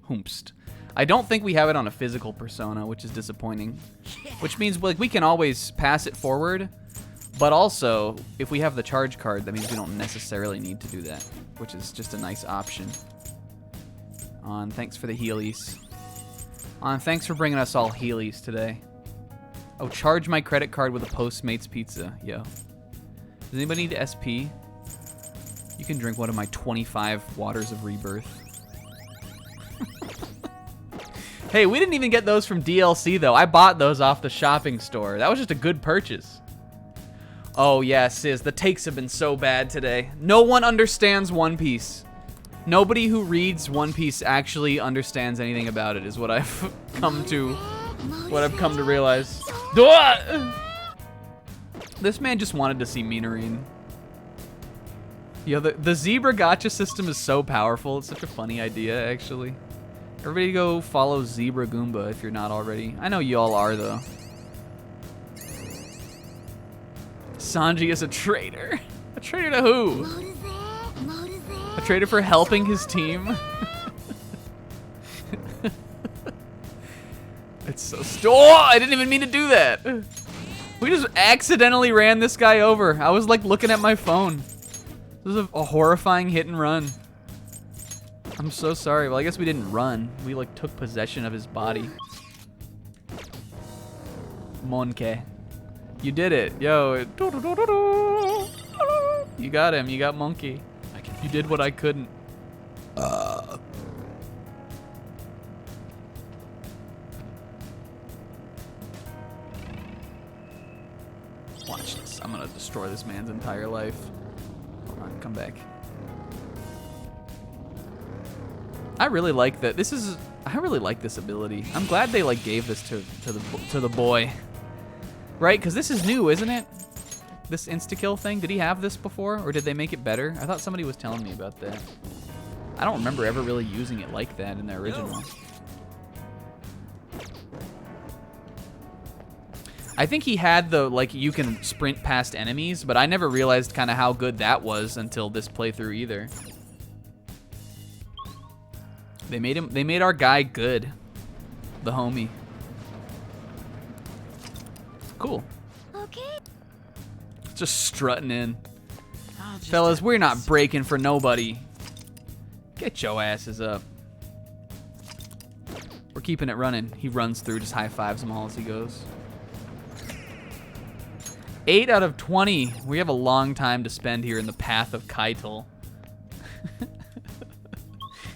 [SPEAKER 1] Hoomst. I don't think we have it on a physical persona, which is disappointing. Which means like we can always pass it forward, but also if we have the charge card, that means we don't necessarily need to do that, which is just a nice option. Thanks for the Heelys. Thanks for bringing us all Heelys today. Oh, charge my credit card with a Postmates pizza. Yo. Does anybody need SP? You can drink one of my 25 waters of rebirth. Hey, we didn't even get those from DLC, though. I bought those off the shopping store. That was just a good purchase. Oh, yeah, Sis. The takes have been so bad today. No one understands One Piece. Nobody who reads One Piece actually understands anything about it, is what I've come to realize. This man just wanted to see Minarine. Yo, the zebra gacha system is so powerful. It's such a funny idea, actually. Everybody go follow Zebra Goomba if you're not already. I know you all are, though. Sanji is a traitor. A traitor to who? A traitor for helping his team? It's so I didn't even mean to do that. We just accidentally ran this guy over. I was like looking at my phone. This is a horrifying hit and run. I'm so sorry. Well, I guess we didn't run. We like took possession of his body. Monke. You did it. Yo. You got him. You got Monkey. You did what I couldn't. Watch this. I'm gonna destroy this man's entire life. Hold on, come back. I really like that. I really like this ability. I'm glad they like gave this to the boy. Right? Because this is new, isn't it? This insta-kill thing. Did he have this before? Or did they make it better? I thought somebody was telling me about that. I don't remember ever really using it like that in the original. I think he had the, like, you can sprint past enemies, but I never realized kind of how good that was until this playthrough either. They made our guy good. The homie. Cool.
[SPEAKER 7] Okay.
[SPEAKER 1] Just strutting in. Fellas, we're not breaking for nobody. Get your asses up. We're keeping it running. He runs through, just high fives them all as he goes. 8 out of 20. We have a long time to spend here in the path of Keitel.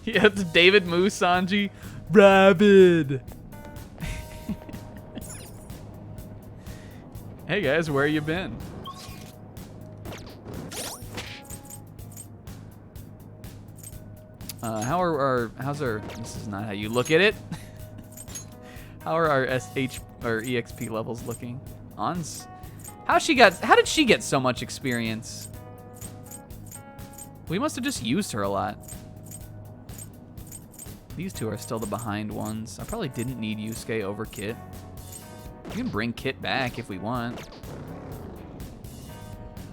[SPEAKER 1] Yeah, it's David Musanji. Rabid. Hey guys, where you been? How's our, this is not how you look at it. How are our SH or EXP levels looking? Ons? How did she get so much experience? We must have just used her a lot. These two are still the behind ones. I probably didn't need Yusuke over Kit. We can bring Kit back if we want.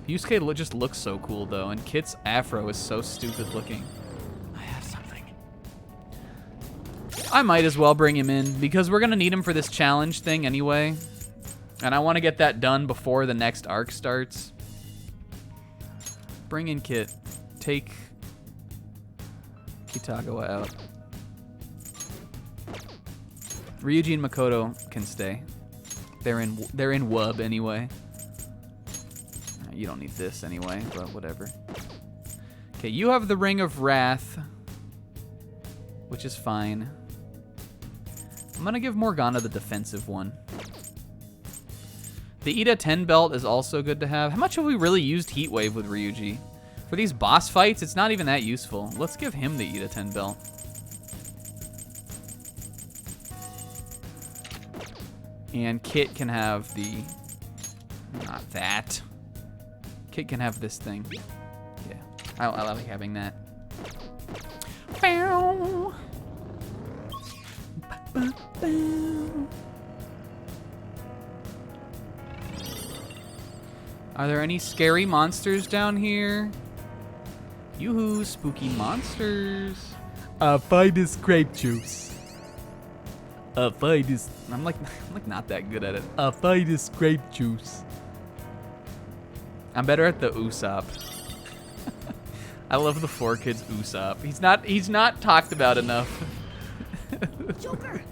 [SPEAKER 1] Yusuke just looks so cool though, and Kit's afro is so stupid looking.
[SPEAKER 12] I have something.
[SPEAKER 1] I might as well bring him in because we're gonna need him for this challenge thing anyway. And I want to get that done before the next arc starts. Bring in Kit. Take Kitagawa out. Ryuji and Makoto can stay. They're in WUB anyway. You don't need this anyway, but whatever. Okay, you have the Ring of Wrath, which is fine. I'm gonna give Morgana the defensive one. The Ida 10 belt is also good to have. How much have we really used Heat Wave with Ryuji? For these boss fights, it's not even that useful. Let's give him the Ida 10 belt. And Kit can have the... Not that. Kit can have this thing. Yeah, I like having that. Bow. Ba, ba, bow. Are there any scary monsters down here? Yoo-hoo, spooky monsters. Find this grape juice. Find this. I'm like not that good at it. Find this grape juice. I'm better at the Usopp. I love the 4Kids Usopp. He's not talked about enough.
[SPEAKER 7] Joker.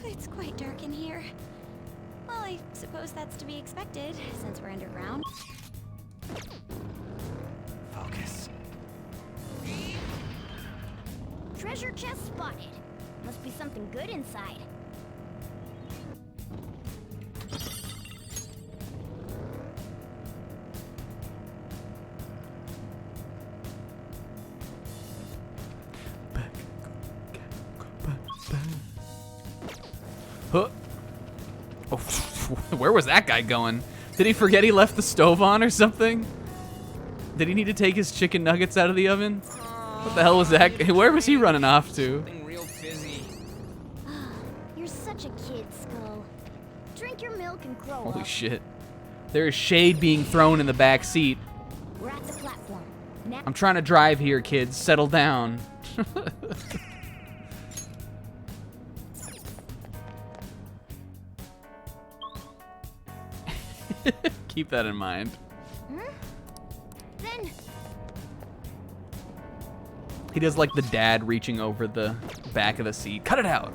[SPEAKER 11] It's quite dark in here. Well, I suppose that's to be expected, since we're underground.
[SPEAKER 12] Focus.
[SPEAKER 7] Treasure chest spotted. Must be something good inside.
[SPEAKER 1] Huh. Oh, where was that guy going? Did he forget he left the stove on or something? Did he need to take his chicken nuggets out of the oven? What the hell was that? Where was he running off to?
[SPEAKER 12] Real fizzy.
[SPEAKER 7] You're such a kid, Skull. Drink your milk and grow
[SPEAKER 1] Holy
[SPEAKER 7] up.
[SPEAKER 1] shit. There is shade being thrown in the back seat.
[SPEAKER 7] We're at the platform. Now
[SPEAKER 1] I'm trying to drive here, kids. Settle down. Keep that in mind.
[SPEAKER 7] Then
[SPEAKER 1] He does like the dad reaching over the back of the seat. Cut it out.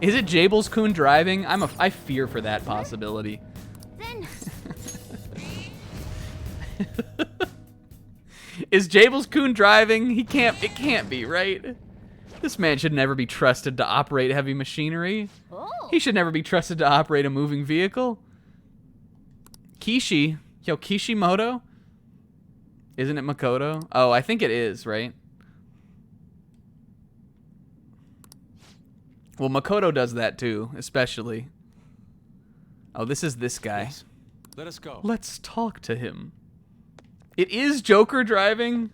[SPEAKER 1] Is it Jables-kun driving? I fear for that possibility.
[SPEAKER 7] Then
[SPEAKER 1] Is Jables-kun driving? It can't be, right? This man should never be trusted to operate heavy machinery. He should never be trusted to operate a moving vehicle. Kishi. Yo, Kishimoto? Isn't it Makoto? Oh, I think it is, right? Well, Makoto does that too, especially. Oh, this is this guy.
[SPEAKER 10] Yes. Let us go.
[SPEAKER 1] Let's talk to him. It is Joker driving?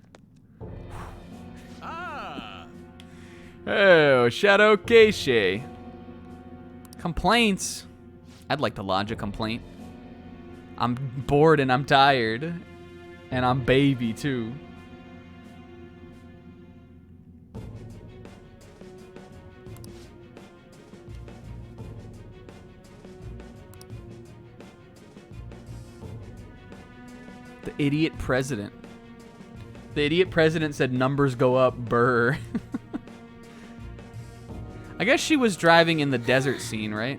[SPEAKER 5] Ah!
[SPEAKER 1] Oh, Shadow Keisei. Complaints. I'd like to lodge a complaint. I'm bored and I'm tired. And I'm baby too. The idiot president. The idiot president said numbers go up, brr. I guess she was driving in the desert scene, right?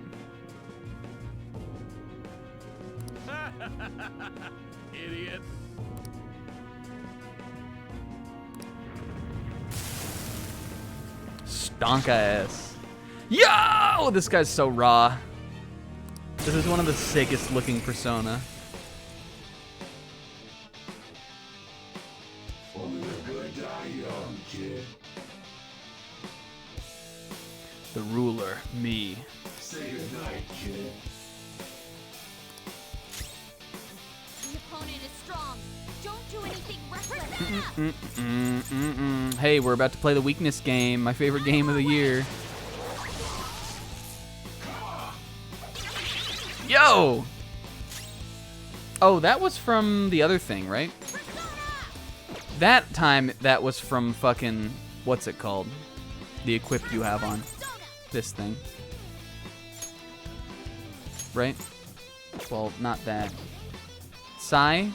[SPEAKER 5] Idiot.
[SPEAKER 1] Stonka ass. Yo! This guy's so raw. This is one of the sickest looking persona.
[SPEAKER 16] Only the good die young, kid.
[SPEAKER 1] The ruler, me.
[SPEAKER 16] Say goodnight, kid.
[SPEAKER 11] The opponent is strong. Don't do anything reckless.
[SPEAKER 1] Hey, we're about to play the weakness game, my favorite game of the year. Yo! Oh, that was from the other thing, right? That time, that was from fucking, what's it called? The equip you have on. This thing. Right? Well, not that. Sai?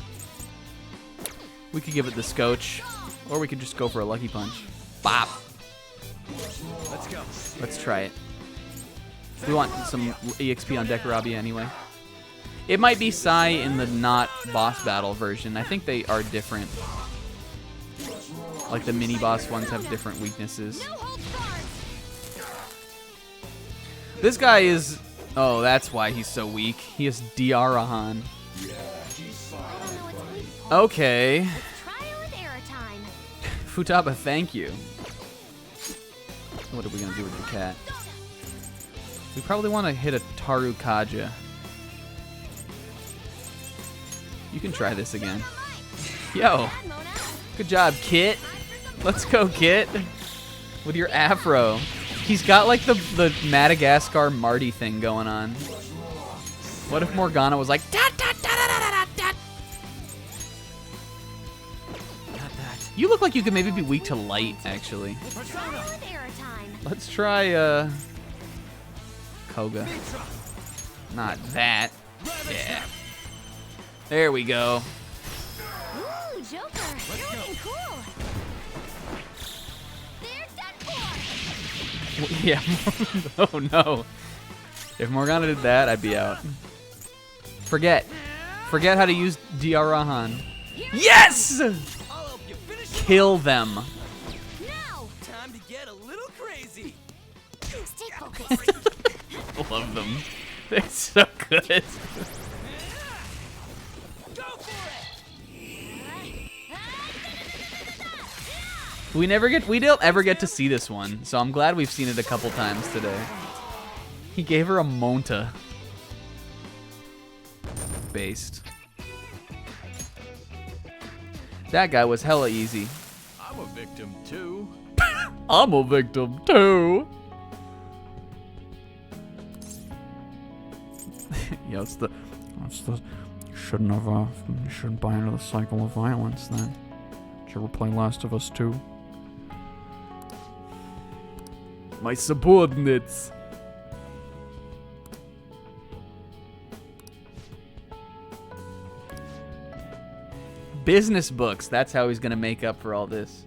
[SPEAKER 1] We could give it the scotch, or we could just go for a lucky punch. Bop!
[SPEAKER 12] Let's go.
[SPEAKER 1] Let's try it. We want some EXP on Dekarabia anyway. It might be Sai in the not boss battle version. I think they are different. Like the mini boss ones have different weaknesses. This guy is... Oh, that's why he's so weak. He is Diarahan. Okay. Futaba, thank you. What are we going to do with the cat? We probably want to hit a Taru Kaja. You can try this again. Yo! Good job, Kit. Let's go, Kit. With your afro. He's got like the Madagascar Marty thing going on. What if Morgana was like... Da, da, da, da, da, da, da. Got that. You look like you could maybe be weak to light, actually. Let's try, Koga. Not that. Yeah. There we go.
[SPEAKER 7] Ooh, Joker, you're looking cool. There's that boy.
[SPEAKER 1] Yeah. Oh no. If Morgana did that, I'd be out. Forget how to use Diarahan. Yes! Kill them.
[SPEAKER 12] Now, time to get a little crazy.
[SPEAKER 7] Stay focused.
[SPEAKER 1] Love them. They're so good. We don't ever get to see this one, so I'm glad we've seen it a couple times today. He gave her a Monta. Based. That guy was hella easy.
[SPEAKER 5] I'm a victim too.
[SPEAKER 1] I'm a victim too. Yeah, it's the shouldn't buy into the cycle of violence then. Did you ever play Last of Us 2? My subordinates. Business books. That's how he's gonna make up for all this.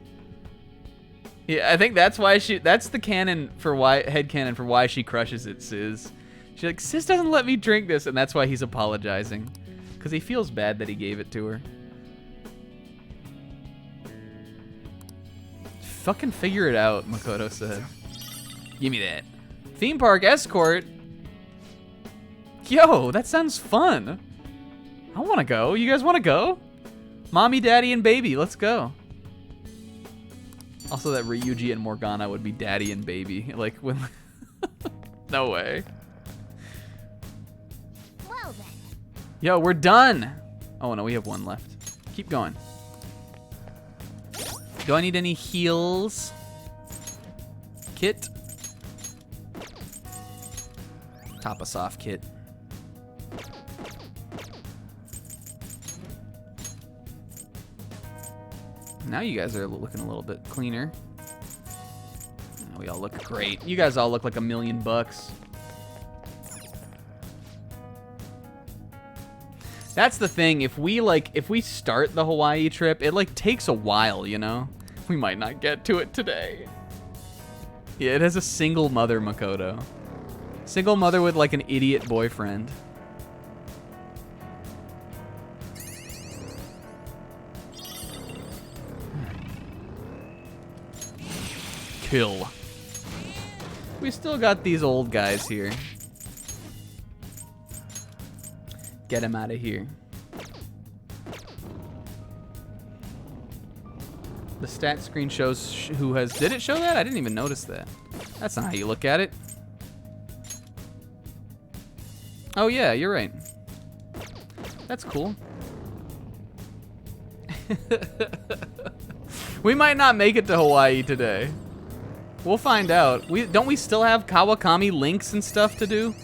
[SPEAKER 1] Yeah, I think that's why that's the canon for headcanon for why she crushes it, Sis. She's like, Sis doesn't let me drink this, and that's why he's apologizing. Because he feels bad that he gave it to her. Fucking figure it out, Makoto said. Give me that. Theme park escort? Yo, that sounds fun. I want to go. You guys want to go? Mommy, daddy, and baby, let's go. Also, that Ryuji and Morgana would be daddy and baby. Like, when... No way.
[SPEAKER 7] Well then.
[SPEAKER 1] Yo, we're done. Oh, no, we have one left. Keep going. Do I need any heals? Kit? Top us off, kit. Now you guys are looking a little bit cleaner. We all look great. You guys all look like $1,000,000. That's the thing. If we start the Hawaii trip, it like takes a while, you know? We might not get to it today. Yeah, it has a single mother, Makoto. Single mother with like an idiot boyfriend. Kill. We still got these old guys here. Get him out of here. The stat screen shows who has... Did it show that? I didn't even notice that. That's not how you look at it. Oh yeah, you're right. That's cool. We might not make it to Hawaii today. We'll find out. Don't we still have Kawakami links and stuff to do?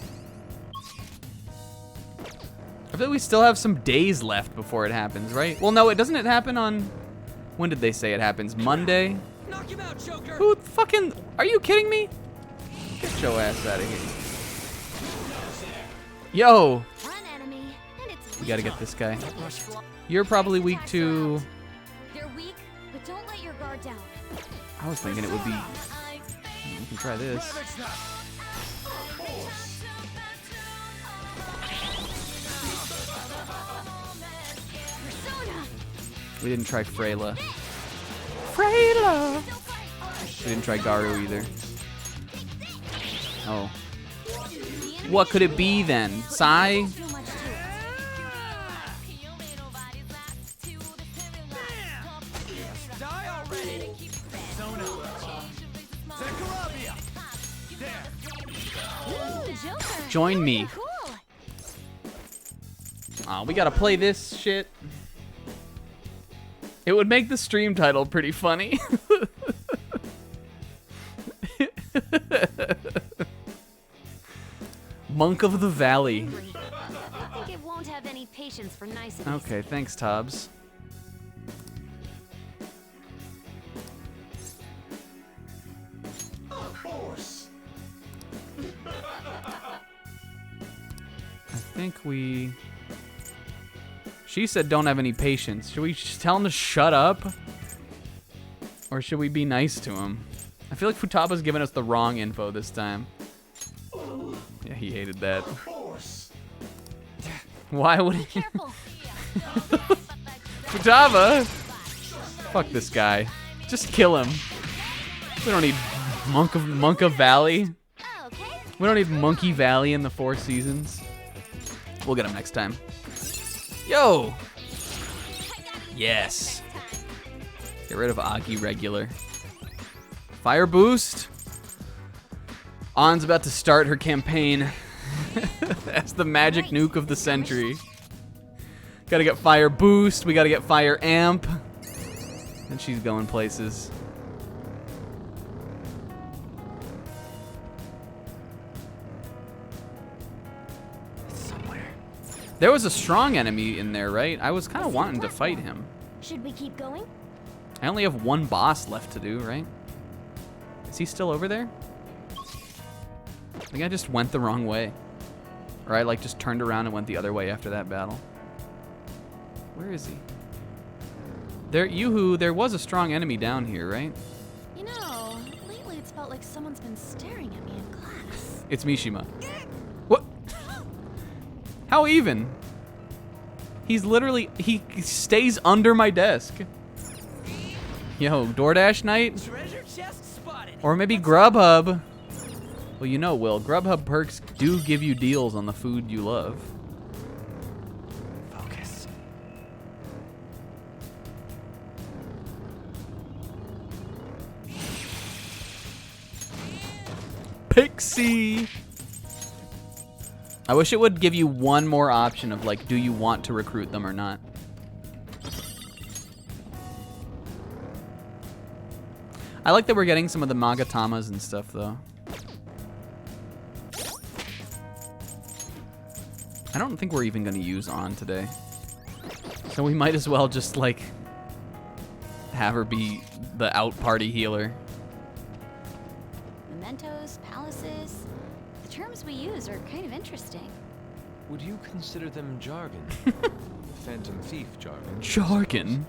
[SPEAKER 1] I feel like we still have some days left before it happens, right? Well, no, doesn't it happen on... When did they say it happens? Monday?
[SPEAKER 12] Knock him out, Joker.
[SPEAKER 1] Who fucking... Are you kidding me? Get your ass out of here. Yo! We gotta get this guy. You're probably weak to...
[SPEAKER 11] They're weak, but don't let your guard down.
[SPEAKER 1] I was thinking it would be... We can try this. We didn't try Freyla. Freyla! We didn't try Garu either. Oh. What could it be then? Sai? Join me. Oh, we gotta play this shit. It would make the stream title pretty funny. Monk of the Valley.
[SPEAKER 15] I think it won't have any patience for niceties.
[SPEAKER 1] Okay, thanks, Tobbs.
[SPEAKER 16] Of course.
[SPEAKER 1] I think we... She said don't have any patience. Should we just tell him to shut up? Or should we be nice to him? I feel like Futaba's giving us the wrong info this time. Yeah, he hated that.
[SPEAKER 16] Of course.
[SPEAKER 1] Why would he? Futaba! Fuck this guy. Just kill him. We don't need Monk of Valley. We don't need Monkey Valley in the Four Seasons. We'll get him next time. Yo! Yes. Get rid of Aki regular. Fire boost. Ann's about to start her campaign. That's the magic nuke of the century. Gotta get fire boost. We gotta get fire amp. And she's going places. There was a strong enemy in there, right? I was kind of wanting to fight him.
[SPEAKER 7] Should we keep going?
[SPEAKER 1] I only have one boss left to do, right? Is he still over there? I think I just went the wrong way. Or I like just turned around and went the other way after that battle. Where is he? There, Yoo-hoo, there was a strong enemy down here, right?
[SPEAKER 2] You know, lately it's felt like someone's been staring at me in class.
[SPEAKER 1] It's Mishima. What? How even? He's literally, he stays under my desk. Yo, DoorDash night?
[SPEAKER 12] Treasure chest spotted.
[SPEAKER 1] Or maybe Grubhub. Well, you know, Will, Grubhub perks do give you deals on the food you love.
[SPEAKER 12] Focus.
[SPEAKER 1] Pixie! I wish it would give you one more option of like, do you want to recruit them or not? I like that we're getting some of the Magatamas and stuff though. I don't think we're even going to use On today. So we might as well just, like, have her be the out-party healer.
[SPEAKER 11] Mementos, palaces. The terms we use are kind of interesting.
[SPEAKER 10] Would you consider them jargon? Phantom thief jargon.
[SPEAKER 1] Jargon?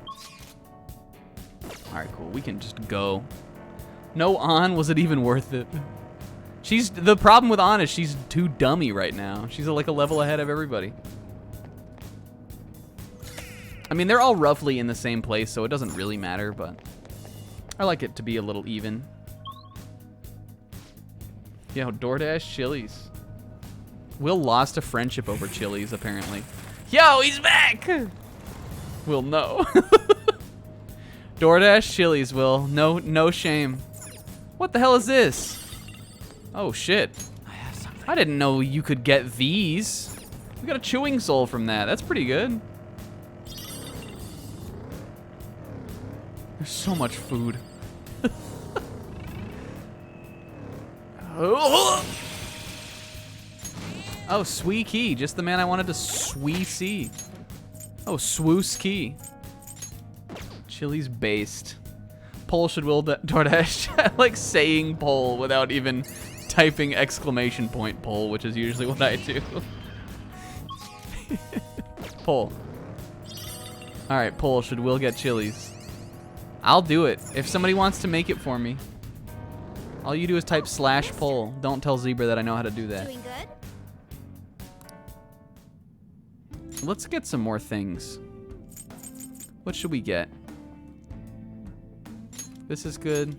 [SPEAKER 1] Alright, cool. We can just go. No On, was it even worth it? The problem with On is she's too dummy right now. She's like a level ahead of everybody. I mean, they're all roughly in the same place, so it doesn't really matter, but I like it to be a little even. Yo, DoorDash Chili's. Will lost a friendship over Chili's, apparently. Yo, he's back! Will, no. DoorDash Chili's, Will. No shame. What the hell is this? Oh, shit. I didn't know you could get these. We got a chewing soul from that. That's pretty good. There's so much food. Oh, Swee Key. Just the man I wanted to Swee see. Oh, Swoos Key. Chili's based. Poll should Will DoorDash. I like saying poll without even typing exclamation point poll, which is usually what I do. Poll. Alright, poll. Should Will get Chili's? I'll do it. If somebody wants to make it for me. All you do is type /poll. Don't tell Zebra that I know how to do that.
[SPEAKER 7] Doing good?
[SPEAKER 1] Let's get some more things. What should we get? This is good.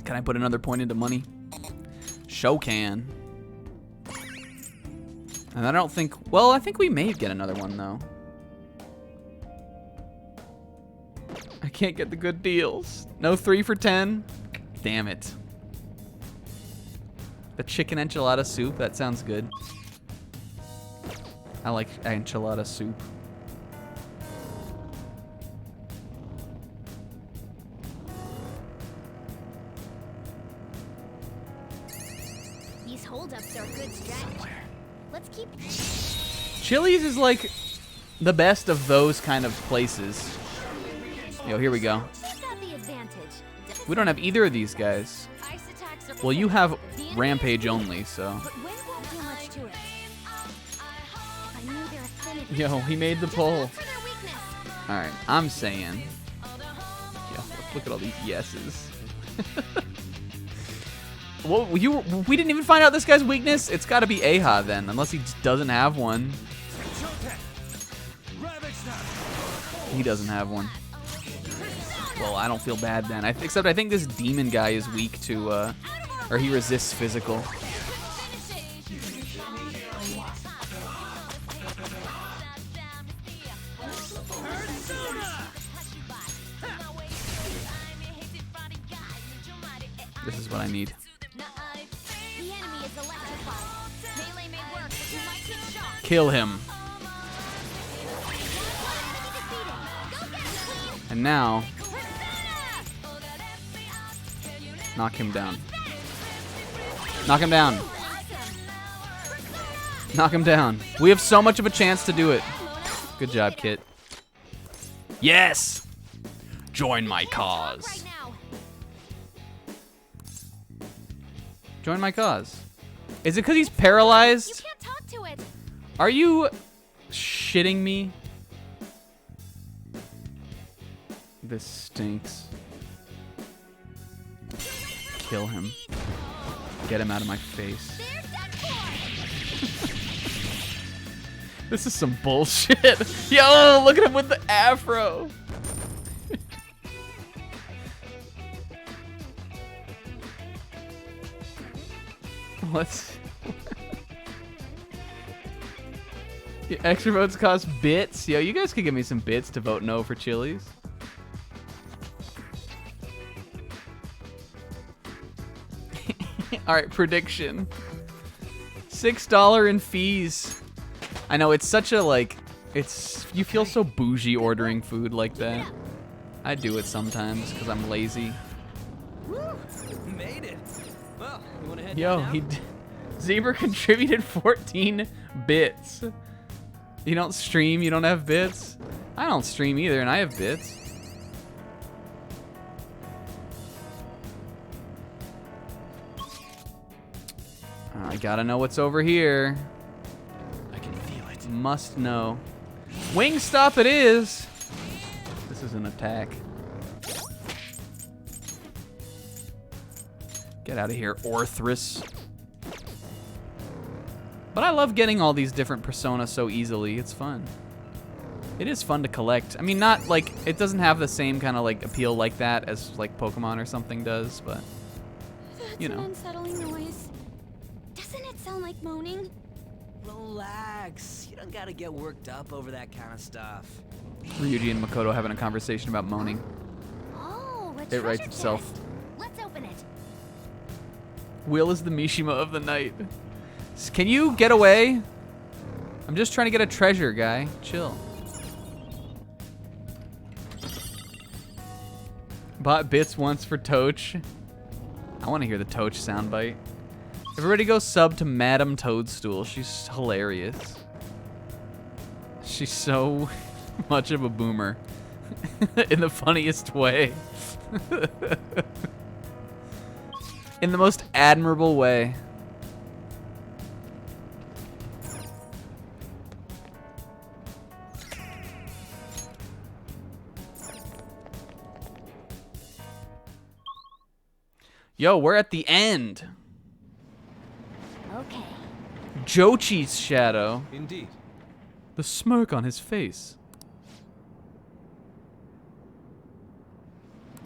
[SPEAKER 1] Can I put another point into money? Show can. And I don't think... Well, I think we may get another one, though. I can't get the good deals. No 3 for 10? Damn it. The chicken enchilada soup, that sounds good. I like enchilada soup.
[SPEAKER 7] These holdups are a good strategy. Let's keep...
[SPEAKER 1] Chili's is like the best of those kind of places. Yo, here we go. We don't have either of these guys. Well, you have Rampage only, so. Yo, he made the poll. Alright, I'm saying. Yo, look at all these yeses. Well, we didn't even find out this guy's weakness? It's gotta be Aha then, unless he just doesn't have one. He doesn't have one. Well, I don't feel bad then. Except I think this demon guy is weak to, or he resists physical. This is what I need. Kill him. And now, knock him down. Knock him down. Knock him down. We have so much of a chance to do it. Good job, Kit. Yes! Join my cause. Join my cause. Is it because he's paralyzed?
[SPEAKER 7] You can't talk to it.
[SPEAKER 1] Are you shitting me? This stinks. Kill him. Get him out of my face. This is some bullshit. Yo, look at him with the afro. Let's... Yeah, extra votes cost bits. Yo, you guys could give me some bits to vote no for Chili's. All right, prediction. $6 in fees. I know, it's such a, like, it's... You feel so bougie ordering food like that. I do it sometimes because I'm lazy.
[SPEAKER 12] Woo! Made it. Well, you wanna head
[SPEAKER 1] Yo,
[SPEAKER 12] down now?
[SPEAKER 1] Zebra contributed 14 bits. You don't stream, you don't have bits? I don't stream either, and I have bits. I gotta know what's over here.
[SPEAKER 12] I can feel it.
[SPEAKER 1] Must know. Wingstop it is. This is an attack. Get out of here, Orthrus. But I love getting all these different personas so easily. It's fun. It is fun to collect. I mean, not like, it doesn't have the same kind of like appeal like that as like Pokemon or something does, but you know.
[SPEAKER 11] That's an unsettling noise. Doesn't it sound like moaning?
[SPEAKER 12] Relax. You don't gotta get worked up over that kind of stuff.
[SPEAKER 1] Ryuji and Makoto having a conversation about moaning.
[SPEAKER 7] Oh, a
[SPEAKER 1] It writes
[SPEAKER 7] treasure
[SPEAKER 1] itself.
[SPEAKER 7] chest. Let's open it.
[SPEAKER 1] Will is the Mishima of the night. Can you get away? I'm just trying to get a treasure, guy. Chill. Bought bits once for Toch. I want to hear the Toch soundbite. Everybody go sub to Madam Toadstool. She's hilarious. She's so much of a boomer. In the funniest way. In the most admirable way. Yo, we're at the end.
[SPEAKER 7] Okay.
[SPEAKER 1] Jochi's shadow.
[SPEAKER 10] Indeed.
[SPEAKER 1] The smirk on his face.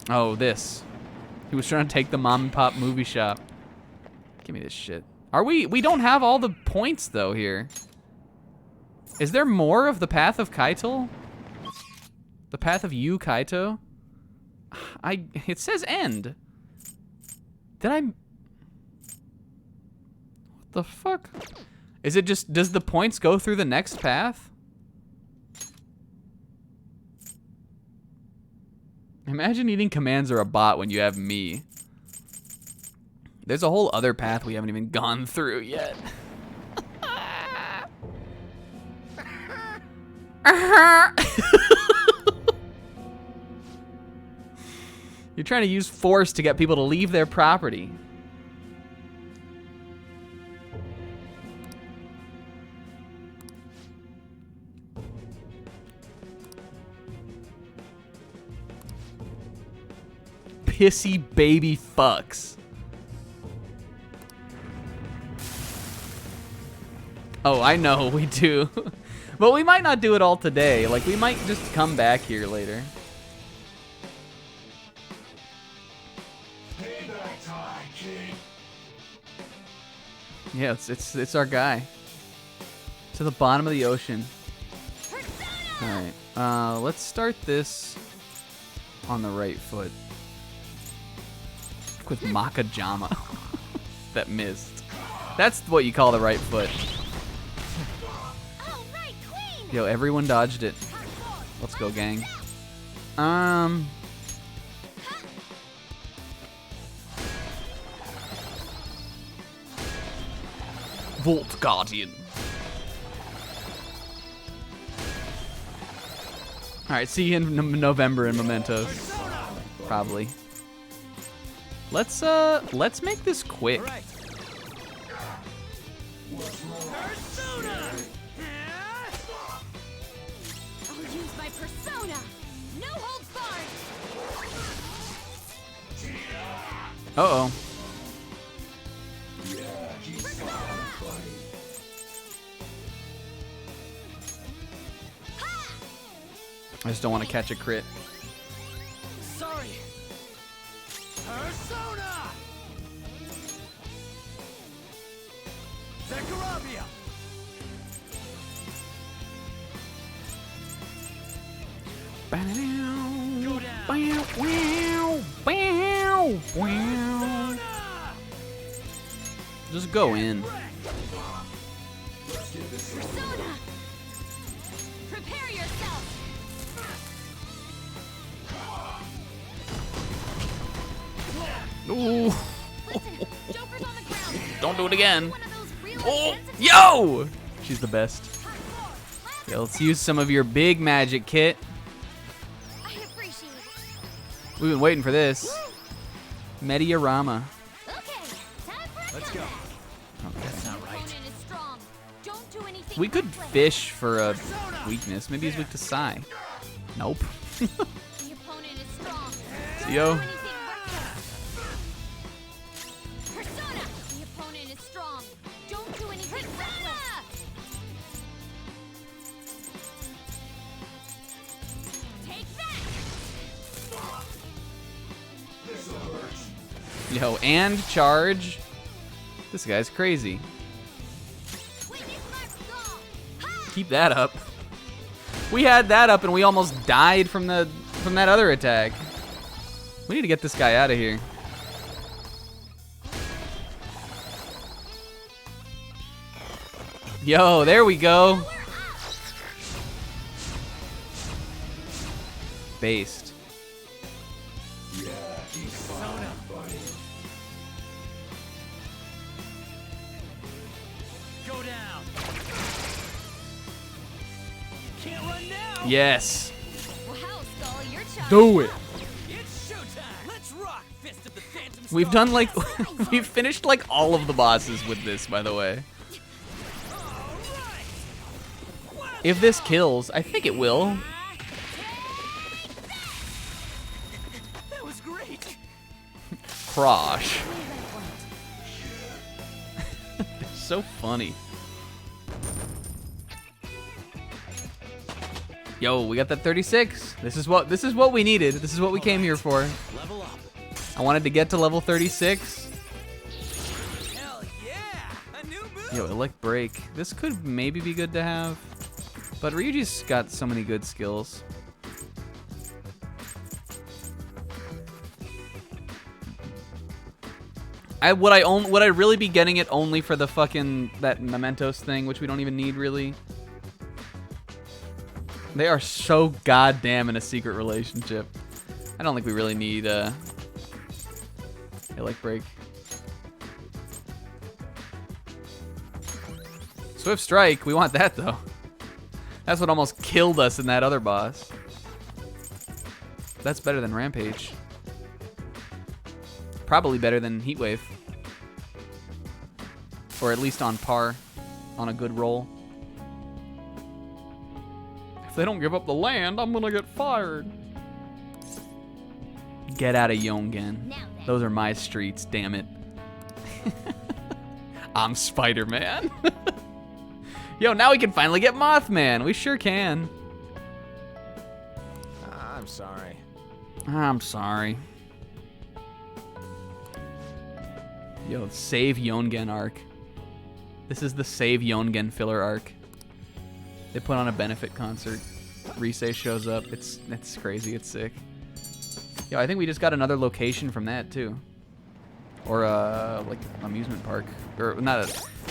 [SPEAKER 1] Oh, this. He was trying to take the mom and pop movie shop. Give me this shit. Are we don't have all the points though here. Is there more of the Path of Kaito? The Path of Yu Kaito? It says end. Did I? What the fuck? Is it just, does the points go through the next path? Imagine eating commands or a bot when you have me. There's a whole other path we haven't even gone through yet. You're trying to use force to get people to leave their property. Pissy baby fucks. Oh, I know we do. But we might not do it all today. Like, we might just come back here later. Yeah, it's our guy. To the bottom of the ocean. Alright. Let's start this on the right foot. With Makajama. That missed. That's what you call the right foot. Yo, everyone dodged it. Let's go, gang. Volt Guardian. Alright, see you in November in Mementos. Probably. Let's make this quick.
[SPEAKER 11] I'll use my persona. No holds barred.
[SPEAKER 1] Uh-oh. I just don't want to catch a crit.
[SPEAKER 12] Sorry. Persona. Zekarabia.
[SPEAKER 1] Just go in.
[SPEAKER 11] Persona. Prepare yourself.
[SPEAKER 1] Ooh. Don't do it again. Oh, yo! She's the best. Yeah, let's use some of your big magic, Kit. We've been waiting for this. Mediarama.
[SPEAKER 12] Let's go.
[SPEAKER 1] Oh, that's not right. We could fish for a weakness. Maybe he's weak to Psy. Nope. See, yo. Yo, and charge. This guy's crazy. Keep that up. We had that up and we almost died from that other attack. We need to get this guy out of here. Yo, there we go. Based.
[SPEAKER 12] Go down. Can't run now.
[SPEAKER 1] Yes.
[SPEAKER 11] Wow, Skull, you're charged.
[SPEAKER 1] Do it.
[SPEAKER 12] It's showtime. Let's rock. Fist of the Phantom Skull.
[SPEAKER 1] We've done like we've finished like all of the bosses with this, by the way. If this kills, I think it will.
[SPEAKER 12] That was great.
[SPEAKER 1] Crosh. They're so funny. Yo, we got that 36. This is what we needed. This is what we came here for.
[SPEAKER 12] Level up.
[SPEAKER 1] I wanted to get to level 36.
[SPEAKER 12] Hell yeah! A new move.
[SPEAKER 1] Yo, Elect Break. This could maybe be good to have. But Ryuji's got so many good skills. Would I really be getting it only for the fucking that Mementos thing, which we don't even need really? They are so goddamn in a secret relationship. I don't think we really need Elect Break. Swift Strike, we want that though. That's what almost killed us in that other boss. That's better than Rampage. Probably better than Heatwave. Or at least on par. On a good roll. If they don't give up the land, I'm gonna get fired. Get out of Yongen. Those are my streets, damn it. I'm Spider-Man. Yo, now we can finally get Mothman. We sure can.
[SPEAKER 10] I'm sorry.
[SPEAKER 1] I'm sorry. Yo, save Yongen arc. This is the save Yongen filler arc. They put on a benefit concert. Risei shows up. It's crazy. It's sick. Yo, I think we just got another location from that too. Or like amusement park. Or not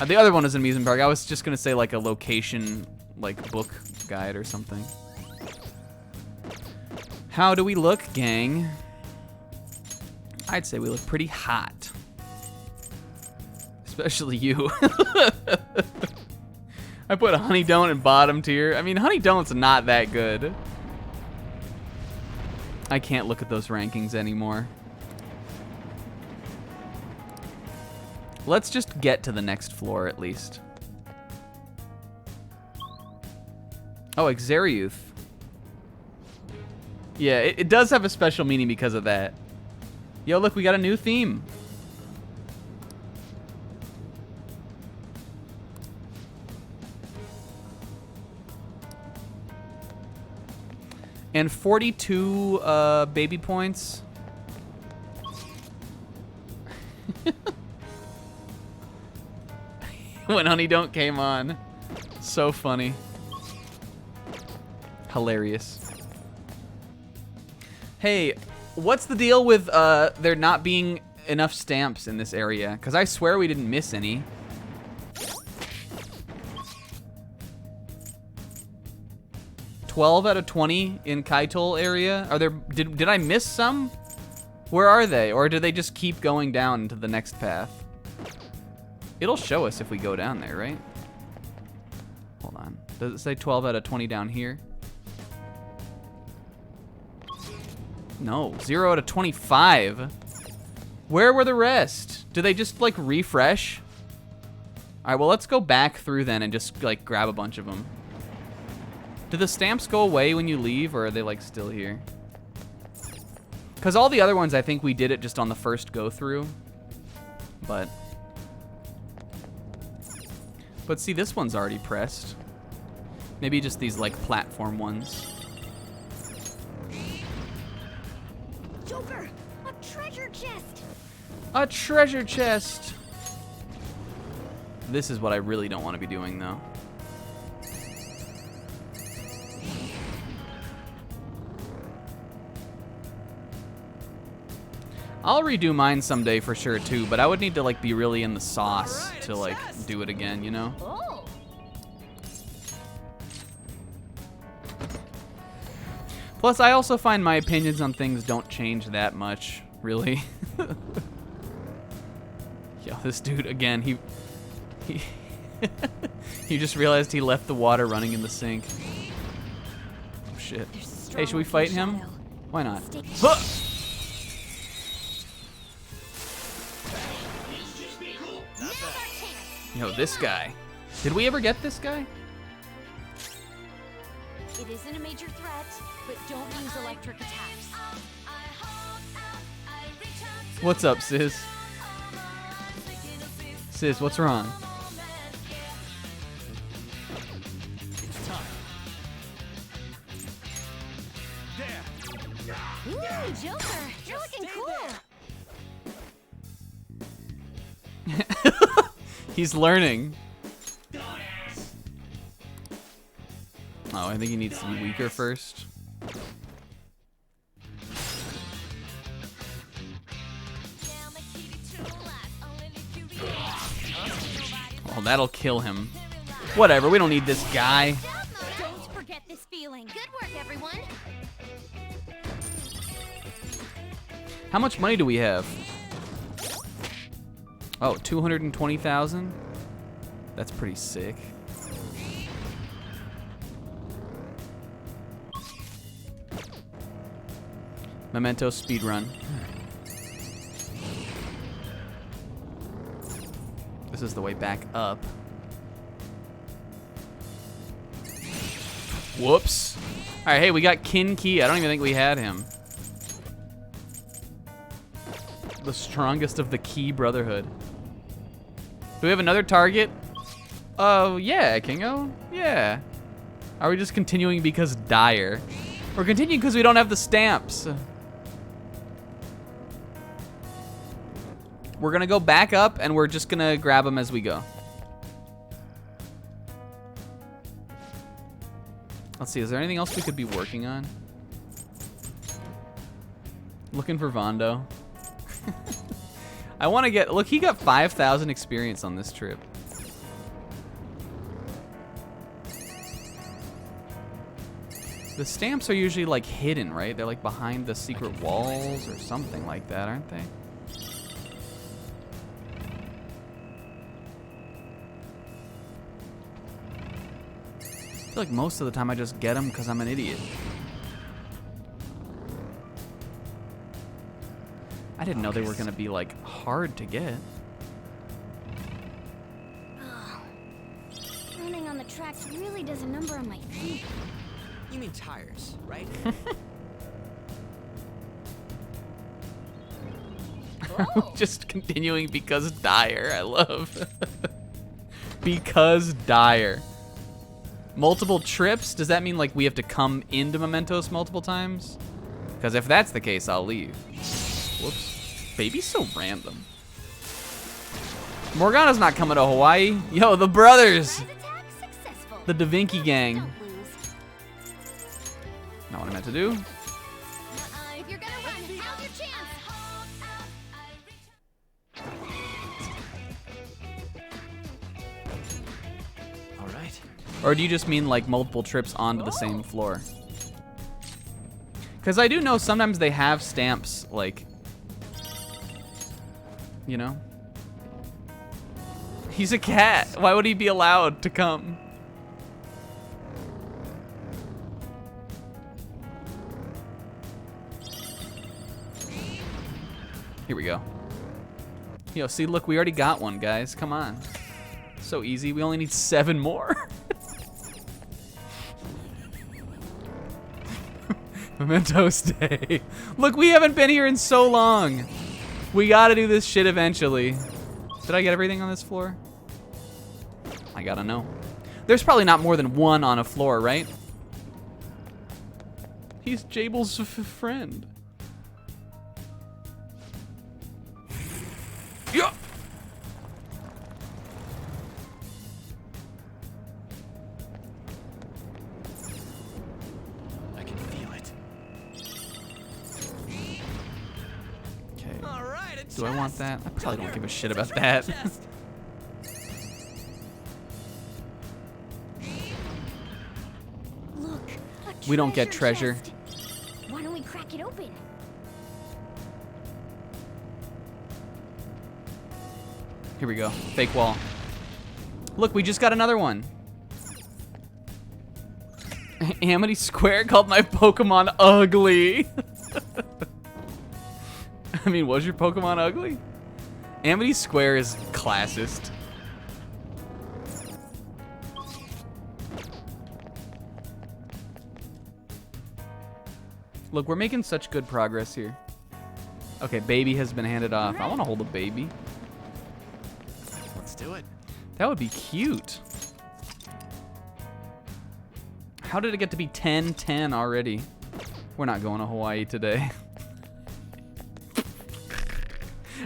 [SPEAKER 1] the other one is an amusement park. I was just gonna say like a location, like book guide or something. How do we look, gang? I'd say we look pretty hot. Especially you. I put Honey Don't in bottom tier. I mean, Honey Don't's not that good. I can't look at those rankings anymore. Let's just get to the next floor at least. Oh, Exariuth. Yeah, it does have a special meaning because of that. Yo, look, we got a new theme. And 42 baby points. When Honey Don't came on. So funny. Hilarious. Hey, what's the deal with there not being enough stamps in this area? Because I swear we didn't miss any. $12 out of 20 in Kaitol area. Are there? Did I miss some?
[SPEAKER 17] Where are they? Or do they just keep going down into the next path? It'll show us if we go down there, right? Hold on. Does it say 12 out of 20 down here? No, 0 out of 25. Where were the rest? Do they just like refresh? All right, well, let's go back through then and just like grab a bunch of them. Do the stamps go away when you leave, or are they like still here? Because all the other ones, I think we did it just on the first go through. But see, this one's already pressed. Maybe just these like platform ones.
[SPEAKER 7] Joker, a treasure chest.
[SPEAKER 17] A treasure chest. This is what I really don't want to be doing, though. I'll redo mine someday for sure too, but I would need to like be really in the sauce to like do it again, you know?
[SPEAKER 7] Oh.
[SPEAKER 17] Plus, I also find my opinions on things don't change that much, really. Yo, this dude again, he he just realized he left the water running in the sink. Oh shit. Hey, should we fight him? Why not? Huh! Yo, this guy. Did we ever get this guy?
[SPEAKER 15] It isn't a major threat, but don't use electric attacks.
[SPEAKER 17] What's up, sis? Sis, what's wrong?
[SPEAKER 12] It's time. There.
[SPEAKER 7] Ooh, Joker, you're looking cool.
[SPEAKER 17] He's learning. Oh, I think he needs to be weaker first. Oh, that'll kill him. Whatever, we don't need this guy.
[SPEAKER 15] Don't forget this feeling. Good work, everyone.
[SPEAKER 17] How much money do we have? Oh, 220,000? That's pretty sick. Memento speedrun. This is the way back up. Whoops. All right, hey, we got Kin Key. I don't even think we had him. The strongest of the Key Brotherhood. Do we have another target? Oh, yeah, Kingo. Yeah. Are we just continuing because dire? We're continuing because we don't have the stamps. We're gonna go back up and we're just gonna grab them as we go. Let's see, is there anything else we could be working on? Looking for Vondo. I want to get, look, he got 5,000 experience on this trip. The stamps are usually like hidden, right? They're like behind the secret walls or something like that, aren't they? I feel like most of the time I just get them because I'm an idiot. I didn't know they were gonna be like hard to get.
[SPEAKER 7] Oh, running on the tracks really does a number on my feet.
[SPEAKER 12] You mean tires, right?
[SPEAKER 17] Just continuing because dire. I love. Because dire. Multiple trips? Does that mean like we have to come into Mementos multiple times? Because if that's the case, I'll leave. Whoops. Baby's so random. Morgana's not coming to Hawaii. Yo, the brothers. The Da Vinci gang. Not what I meant to do.
[SPEAKER 7] If you're gonna run, now's your chance.
[SPEAKER 12] All right.
[SPEAKER 17] Or do you just mean like multiple trips onto the same floor? Because I do know sometimes they have stamps like You know? He's a cat. Why would he be allowed to come? Here we go. Yo, see, look, we already got one, guys. Come on. So easy. We only need 7 more. Mementos Day. Look, we haven't been here in so long. We gotta do this shit eventually. Did I get everything on this floor? I gotta know. There's probably not more than 1 on a floor, right? He's Jabel's friend. Yeah.
[SPEAKER 12] I can feel it.
[SPEAKER 17] Okay.
[SPEAKER 12] All right,
[SPEAKER 17] Do I want that? I probably don't give a shit about that.
[SPEAKER 7] Look, a
[SPEAKER 17] We don't get treasure.
[SPEAKER 7] chest. Why don't we crack it open?
[SPEAKER 17] Here we go. Fake wall. Look, we just got another one. Amity Square called my Pokemon ugly. I mean, was your Pokemon ugly? Amity Square is classist. Look, we're making such good progress here. Okay, baby has been handed off. I want to hold a baby.
[SPEAKER 12] Let's do it.
[SPEAKER 17] That would be cute. How did it get to be 10-10 already? We're not going to Hawaii today.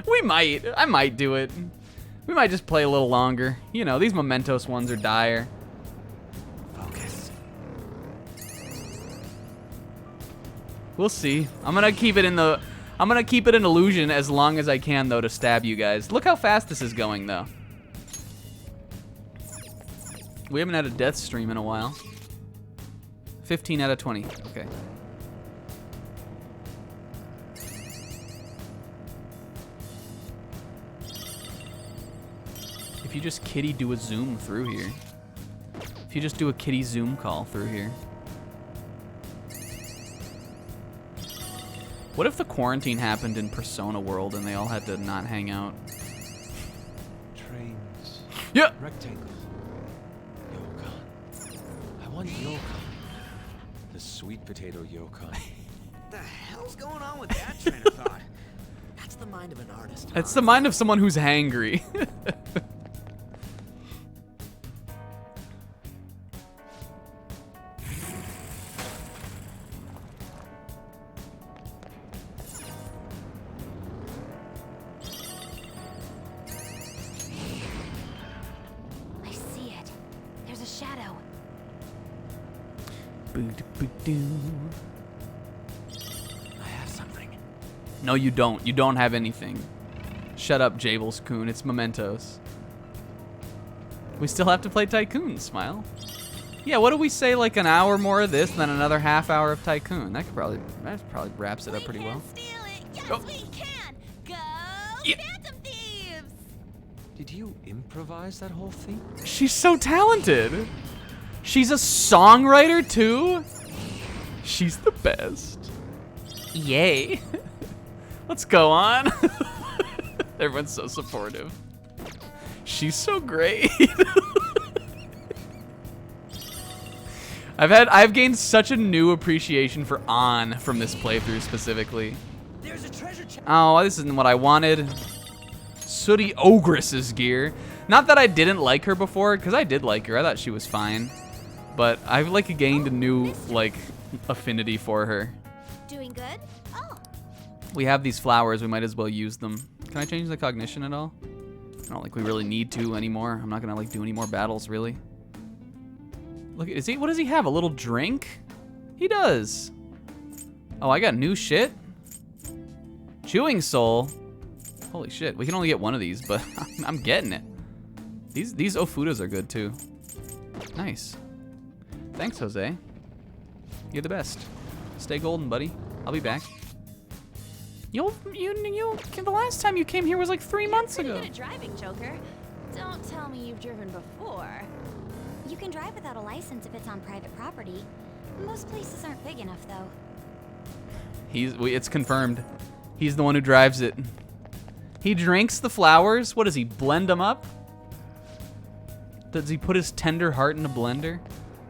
[SPEAKER 17] We might. I might do it. We might just play a little longer. You know, these Mementos ones are dire.
[SPEAKER 12] Focus.
[SPEAKER 17] We'll see. I'm gonna keep it in illusion as long as I can though to stab you guys. Look how fast this is going though. We haven't had a death stream in a while. 15 out of 20. Okay. If you just kitty do a zoom through here. If you just do a kitty zoom call through here. What if the quarantine happened in Persona World and they all had to not hang out?
[SPEAKER 10] Trains.
[SPEAKER 17] Yeah.
[SPEAKER 10] Rectangles. Yokon. I want Yokon. The sweet potato Yokon.
[SPEAKER 12] What the hell's going on with that train of thought? That's the mind of an artist.
[SPEAKER 17] It's the mind of someone who's hangry.
[SPEAKER 15] I see it. There's a shadow.
[SPEAKER 12] I have something.
[SPEAKER 17] No, you don't. You don't have anything. Shut up, Jables Coon. It's Mementos. We still have to play Tycoon, Smile. Yeah, what do we say? Like an hour more of this, then another half hour of Tycoon. That probably wraps it up pretty well.
[SPEAKER 2] Yes, we can. Go, Phantom Thieves!
[SPEAKER 10] Did you improvise that whole thing?
[SPEAKER 17] She's so talented. She's a songwriter too. She's the best. Yay. Let's go on. Everyone's so supportive. She's so great. I've gained such a new appreciation for An from this playthrough specifically.
[SPEAKER 12] There's a treasure chest.
[SPEAKER 17] Oh, this isn't what I wanted. Sooty Ogress's gear. Not that I didn't like her before, because I did like her. I thought she was fine. But I've like gained a new like affinity for her.
[SPEAKER 7] Doing good? Oh.
[SPEAKER 17] We have these flowers, we might as well use them. Can I change the cognition at all? I don't think we really need to anymore. I'm not gonna like do any more battles really. Look, what does he have? A little drink? He does. Oh, I got new shit? Chewing Soul. Holy shit, we can only get one of these, but I'm getting it. These Ofudas are good too. Nice. Thanks, Jose. You're the best. Stay golden, buddy. I'll be back. The last time you came here was like 3 months
[SPEAKER 2] Pretty
[SPEAKER 17] ago.
[SPEAKER 2] good at driving, Joker. Don't tell me you've driven before.
[SPEAKER 11] You can drive without a license if it's on private property. Most places aren't big enough, though.
[SPEAKER 17] It's confirmed. He's the one who drives it. He drinks the flowers. What does he blend them up? Does he put his tender heart in a blender?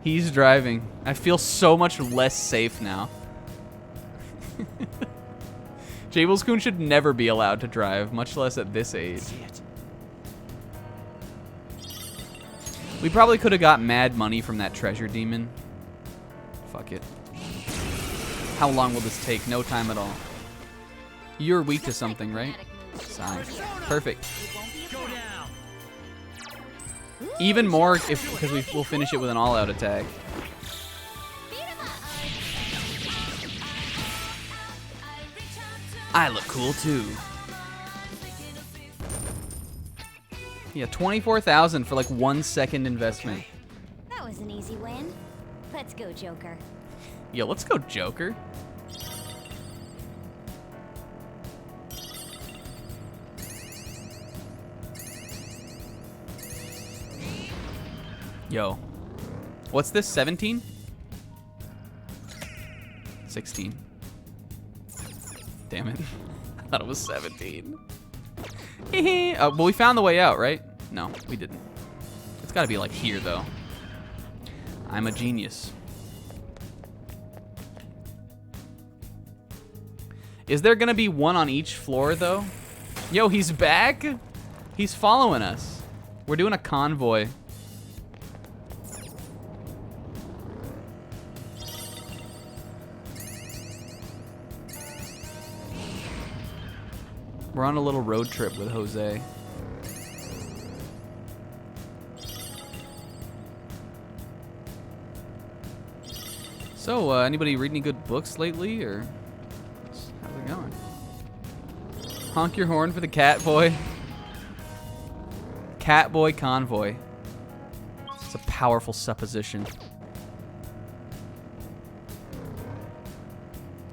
[SPEAKER 17] He's driving. I feel so much less safe now. Jablescoon should never be allowed to drive, much less at this age. We probably could have got mad money from that treasure demon. Fuck it. How long will this take? No time at all. You're weak to something, right? Sign. Perfect. Even more because we'll finish it with an all-out attack. I look cool too. Yeah, 24,000 for like 1 second investment.
[SPEAKER 11] That was an easy win. Let's go, Joker.
[SPEAKER 17] Yo, let's go, Joker. Yo. What's this, 17? 16. Damn it. I thought it was 17. Well, we found the way out, right? No, we didn't. It's gotta be like here, though. I'm a genius. Is there gonna be one on each floor, though? Yo, he's back? He's following us. We're doing a convoy. We're on a little road trip with Jose. So, anybody read any good books lately, or how's it going? Honk your horn for the cat boy. Cat boy convoy. It's a powerful supposition.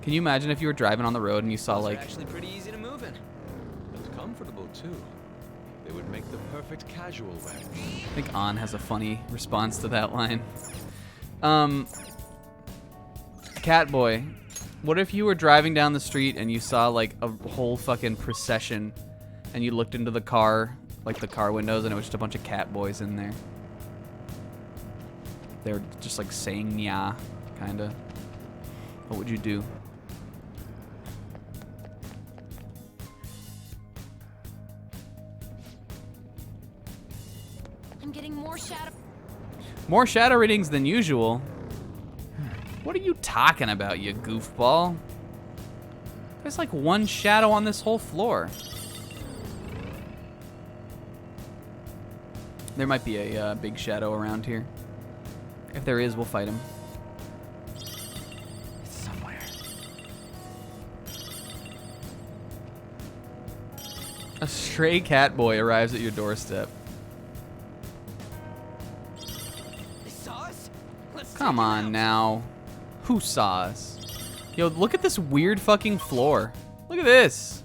[SPEAKER 17] Can you imagine if you were driving on the road and you saw like...
[SPEAKER 10] actually pretty easy to move in. And comfortable, too. They would make the perfect casual wear.
[SPEAKER 17] I think An has a funny response to that line. Catboy, what if you were driving down the street and you saw like a whole fucking procession and you looked into the car, like the car windows, and it was just a bunch of cat boys in there? They were just like saying "nya," kinda. What would you do?
[SPEAKER 2] I'm getting more shadow.
[SPEAKER 17] More shadow readings than usual. What are you talking about, you goofball? There's like one shadow on this whole floor. There might be a big shadow around here. If there is, we'll fight him.
[SPEAKER 10] It's somewhere.
[SPEAKER 17] A stray cat boy arrives at your doorstep.
[SPEAKER 12] They saw us?
[SPEAKER 17] Come on now. Who saw us? Yo, look at this weird fucking floor. Look at this.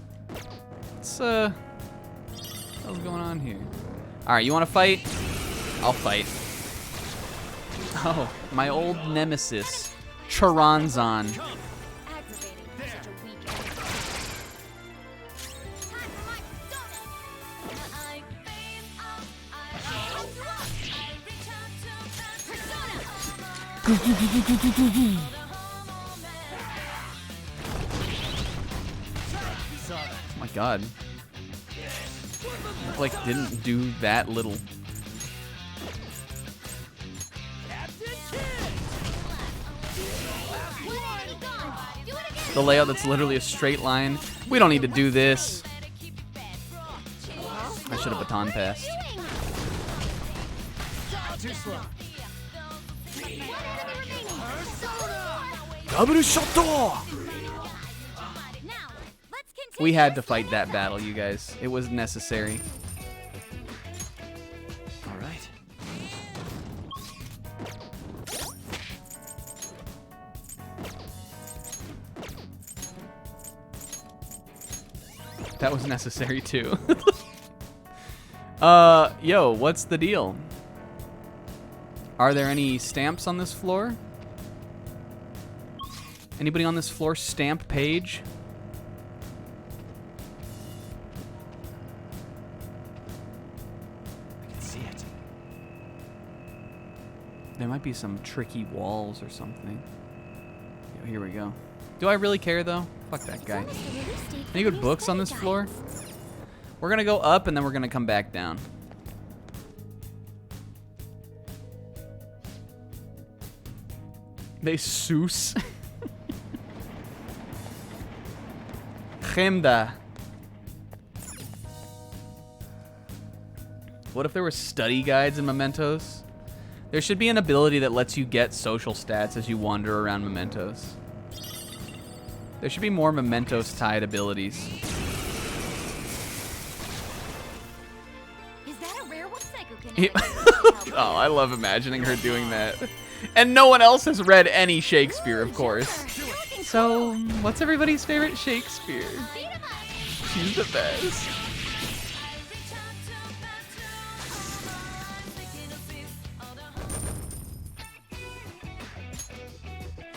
[SPEAKER 17] What's what's going on here? Alright, you wanna fight? I'll fight. Oh, my old nemesis. Charanzon. Oh my god. It, like, didn't do that little. The layout that's literally a straight line. We don't need to do this. I should have baton passed.
[SPEAKER 16] Too slow.
[SPEAKER 17] Double shot! We had to fight that battle, you guys. It was necessary.
[SPEAKER 10] All right.
[SPEAKER 17] That was necessary too. Yo, what's the deal? Are there any stamps on this floor? Anybody on this floor stamp page?
[SPEAKER 10] I can see it.
[SPEAKER 17] There might be some tricky walls or something. Yo, here we go. Do I really care though? Fuck that guy. Any good books on this floor? We're gonna go up and then we're gonna come back down. They Seuss. Chemda. What if there were study guides in Mementos? There should be an ability that lets you get social stats as you wander around Mementos. There should be more Mementos-tied abilities.
[SPEAKER 11] Is that a rare one?
[SPEAKER 17] Oh, I love imagining her doing that. And no one else has read any Shakespeare, of course. So, what's everybody's favorite Shakespeare? She's the best.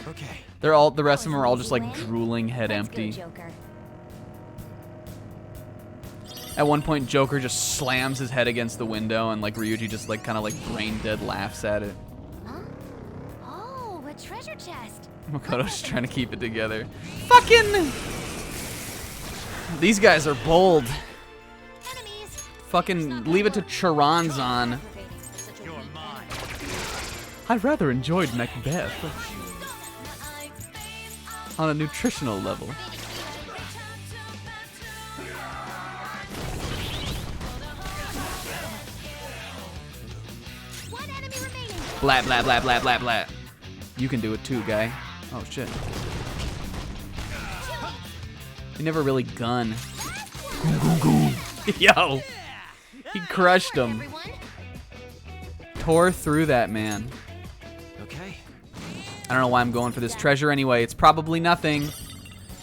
[SPEAKER 10] Okay.
[SPEAKER 17] The rest of them are all just like drooling, head empty. At one point, Joker just slams his head against the window, and like Ryuji just like kind of like brain dead laughs at it.
[SPEAKER 11] Oh, a treasure chest.
[SPEAKER 17] Makoto's trying to keep it together. Fucking! These guys are bold. Fucking leave it to Charonzon. I rather enjoyed Macbeth. On a nutritional level. Blah, blah, blah, blah, blah, blah. You can do it too, guy. Oh, shit. He never really gun. Yo! He crushed him. Tore through that man.
[SPEAKER 10] Okay.
[SPEAKER 17] I don't know why I'm going for this treasure anyway. It's probably nothing.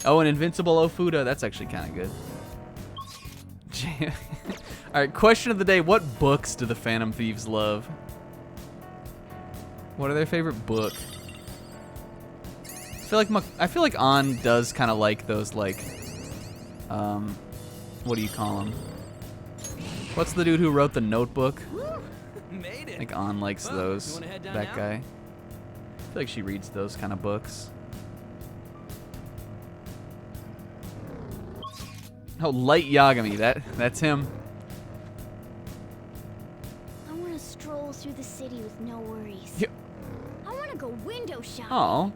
[SPEAKER 17] Oh, an invincible Ofuda. That's actually kind of good. Alright, question of the day. What books do the Phantom Thieves love? What are their favorite book? I feel like An does kind of like those, like, what do you call them? What's the dude who wrote the Notebook?
[SPEAKER 12] Made it.
[SPEAKER 17] I think An likes those.
[SPEAKER 12] you wanna head down
[SPEAKER 17] That
[SPEAKER 12] now?
[SPEAKER 17] guy. I feel like she reads those kind of books. Oh, Light Yagami. That's him.
[SPEAKER 7] I want to stroll through the city with no worries.
[SPEAKER 17] Yeah.
[SPEAKER 7] I want to go window shopping.
[SPEAKER 17] Oh.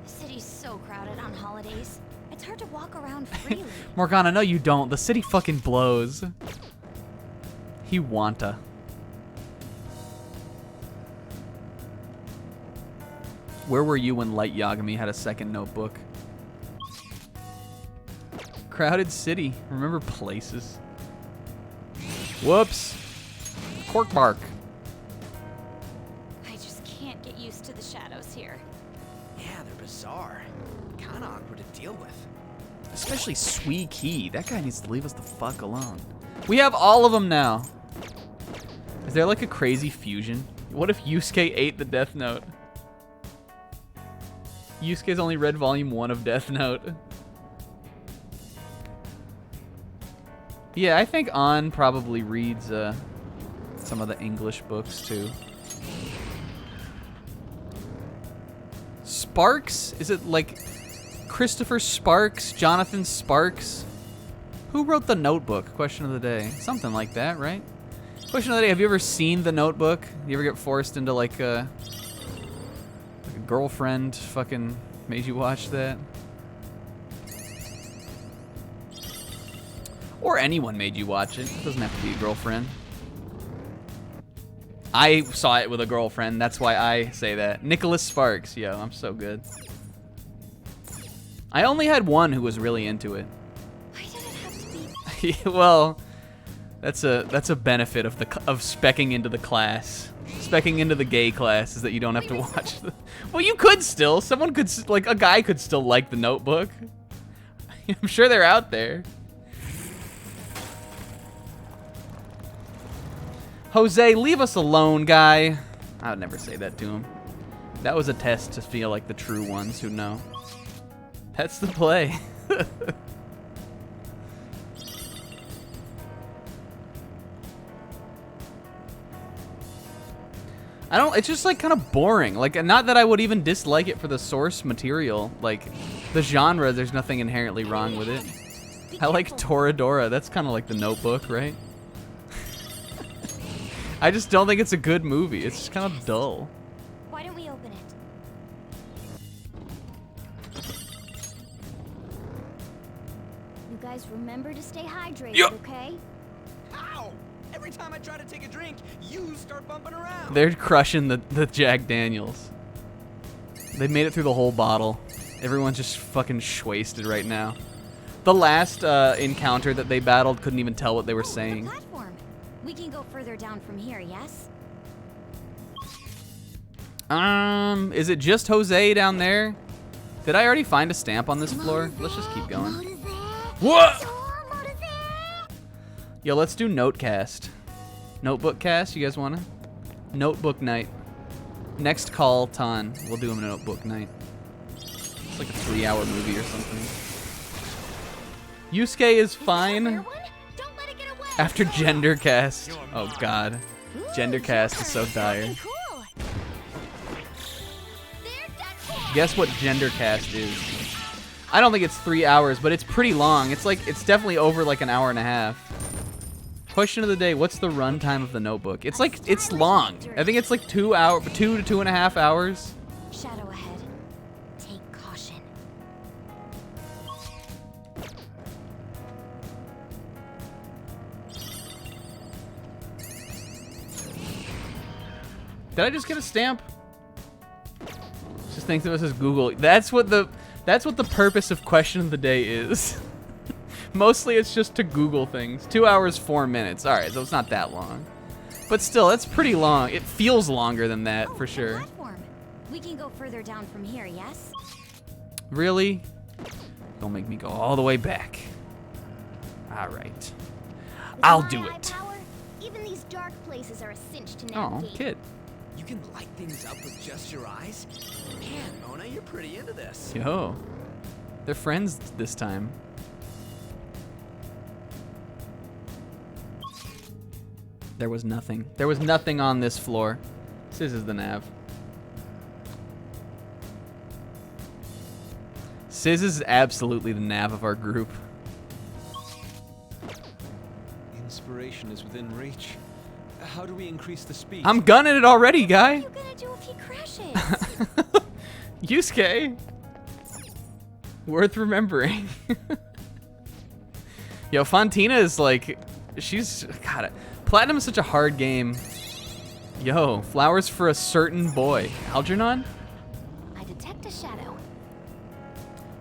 [SPEAKER 11] The city's so crowded on holidays. It's hard to walk around freely.
[SPEAKER 17] Morgana, no you don't. The city fucking blows. He wanta. Where were you when Light Yagami had a second notebook? Crowded city. Remember places. Whoops. Cork bark.
[SPEAKER 11] I just can't get used to the shadows here.
[SPEAKER 12] Yeah, they're bizarre. Kind of awkward to deal with.
[SPEAKER 17] Especially Sui Key. That guy needs to leave us the fuck alone. We have all of them now. Is there like a crazy fusion? What if Yusuke ate the Death Note? Yusuke's only read volume 1 of Death Note. Yeah, I think An probably reads some of the English books too. Sparks? Is it like Christopher Sparks? Jonathan Sparks? Who wrote the Notebook? Question of the day. Something like that, right? Question of the day, have you ever seen the Notebook? You ever get forced into like a girlfriend fucking made you watch that? Or anyone made you watch it. It doesn't have to be a girlfriend. I saw it with a girlfriend. That's why I say that. Nicholas Sparks. Yo, I'm so good. I only had one who was really into it.
[SPEAKER 11] Why did it have to be?
[SPEAKER 17] Well, that's a benefit of specking into the class. Specking into the gay class is that you don't have to watch the... Well, you could still. Someone could, like, a guy could still like the Notebook. I'm sure they're out there. Jose, leave us alone, guy. I would never say that to him. That was a test to feel like the true ones who know. That's the play. It's just like kind of boring. Like, not that I would even dislike it for the source material. Like, the genre, there's nothing inherently wrong with it. I like Toradora. That's kind of like The Notebook, right? I just don't think it's a good movie. It's just kind of dull.
[SPEAKER 15] Why don't we open it?
[SPEAKER 7] You guys remember to stay hydrated,
[SPEAKER 17] Yep.
[SPEAKER 7] okay?
[SPEAKER 12] Ow! Every time I try to take a drink, you start bumping around.
[SPEAKER 17] They're crushing the Jack Daniels. They made it through the whole bottle. Everyone's just fucking wasted right now. The last encounter that they battled couldn't even tell what they were saying.
[SPEAKER 15] Platform. We can go further down from here, yes?
[SPEAKER 17] Is it just Jose down there? Did I already find a stamp on this floor? Let's just keep going. What? Yo, let's do Notecast. Notebook cast, you guys wanna? Notebook night. Next call, Ton. We'll do a notebook night. It's like a 3-hour movie or something. Yusuke is fine. After Gendercast. Oh god. Gendercast is so dire. Guess what Gendercast is. I don't think it's 3 hours, but it's pretty long. It's definitely over like an hour and a half. Question of the day, what's the runtime of the Notebook? It's long. I think it's like 2 to 2.5 hours.
[SPEAKER 15] Shadow ahead. Take caution.
[SPEAKER 17] Did I just get a stamp? Just think of us as Google. That's what the purpose of question of the day is. Mostly it's just to Google things. 2 hours, 4 minutes. All right, so it's not that long. But still, that's pretty long. It feels longer than that, for sure.
[SPEAKER 15] Platform. We can go further down from here, yes?
[SPEAKER 17] Really? Don't make me go all the way back. All right. I'll do it.
[SPEAKER 7] Even these dark places are a cinch to
[SPEAKER 17] Oh,
[SPEAKER 7] navigate.
[SPEAKER 17] kid.
[SPEAKER 12] You can light things up with just your eyes? Man, Mona, you're pretty into this.
[SPEAKER 17] Yo. They're friends this time. There was nothing. There was nothing on this floor. This is the nav. Sizz is absolutely the nav of our group.
[SPEAKER 10] Inspiration is within reach. How do we increase the speed?
[SPEAKER 17] I'm gunning it already, guy.
[SPEAKER 15] What are you gonna do if he crashes?
[SPEAKER 17] Yusuke. Worth remembering. Yo, Fontina is like, God, Platinum is such a hard game. Yo, flowers for a certain boy. Algernon?
[SPEAKER 15] I detect a shadow.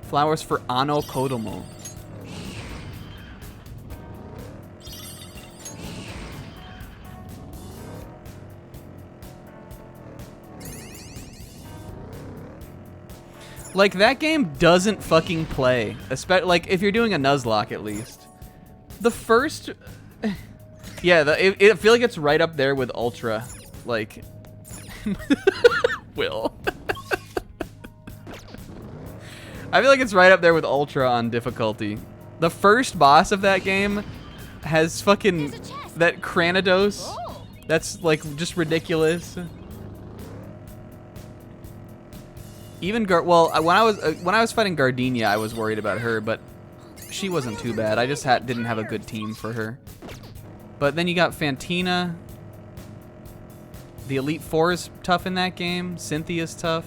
[SPEAKER 17] Flowers for Ano Kodomo. Like, that game doesn't fucking play. Like, if you're doing a Nuzlocke, at least. The first... Yeah, I feel like it's right up there with Ultra. Like... Will. I feel like it's right up there with Ultra on difficulty. The first boss of that game has fucking... That Cranidos. That's, like, just ridiculous. Even when I was fighting Gardenia, I was worried about her, but she wasn't too bad. I just didn't have a good team for her. But then you got Fantina. The Elite Four is tough in that game. Cynthia's tough.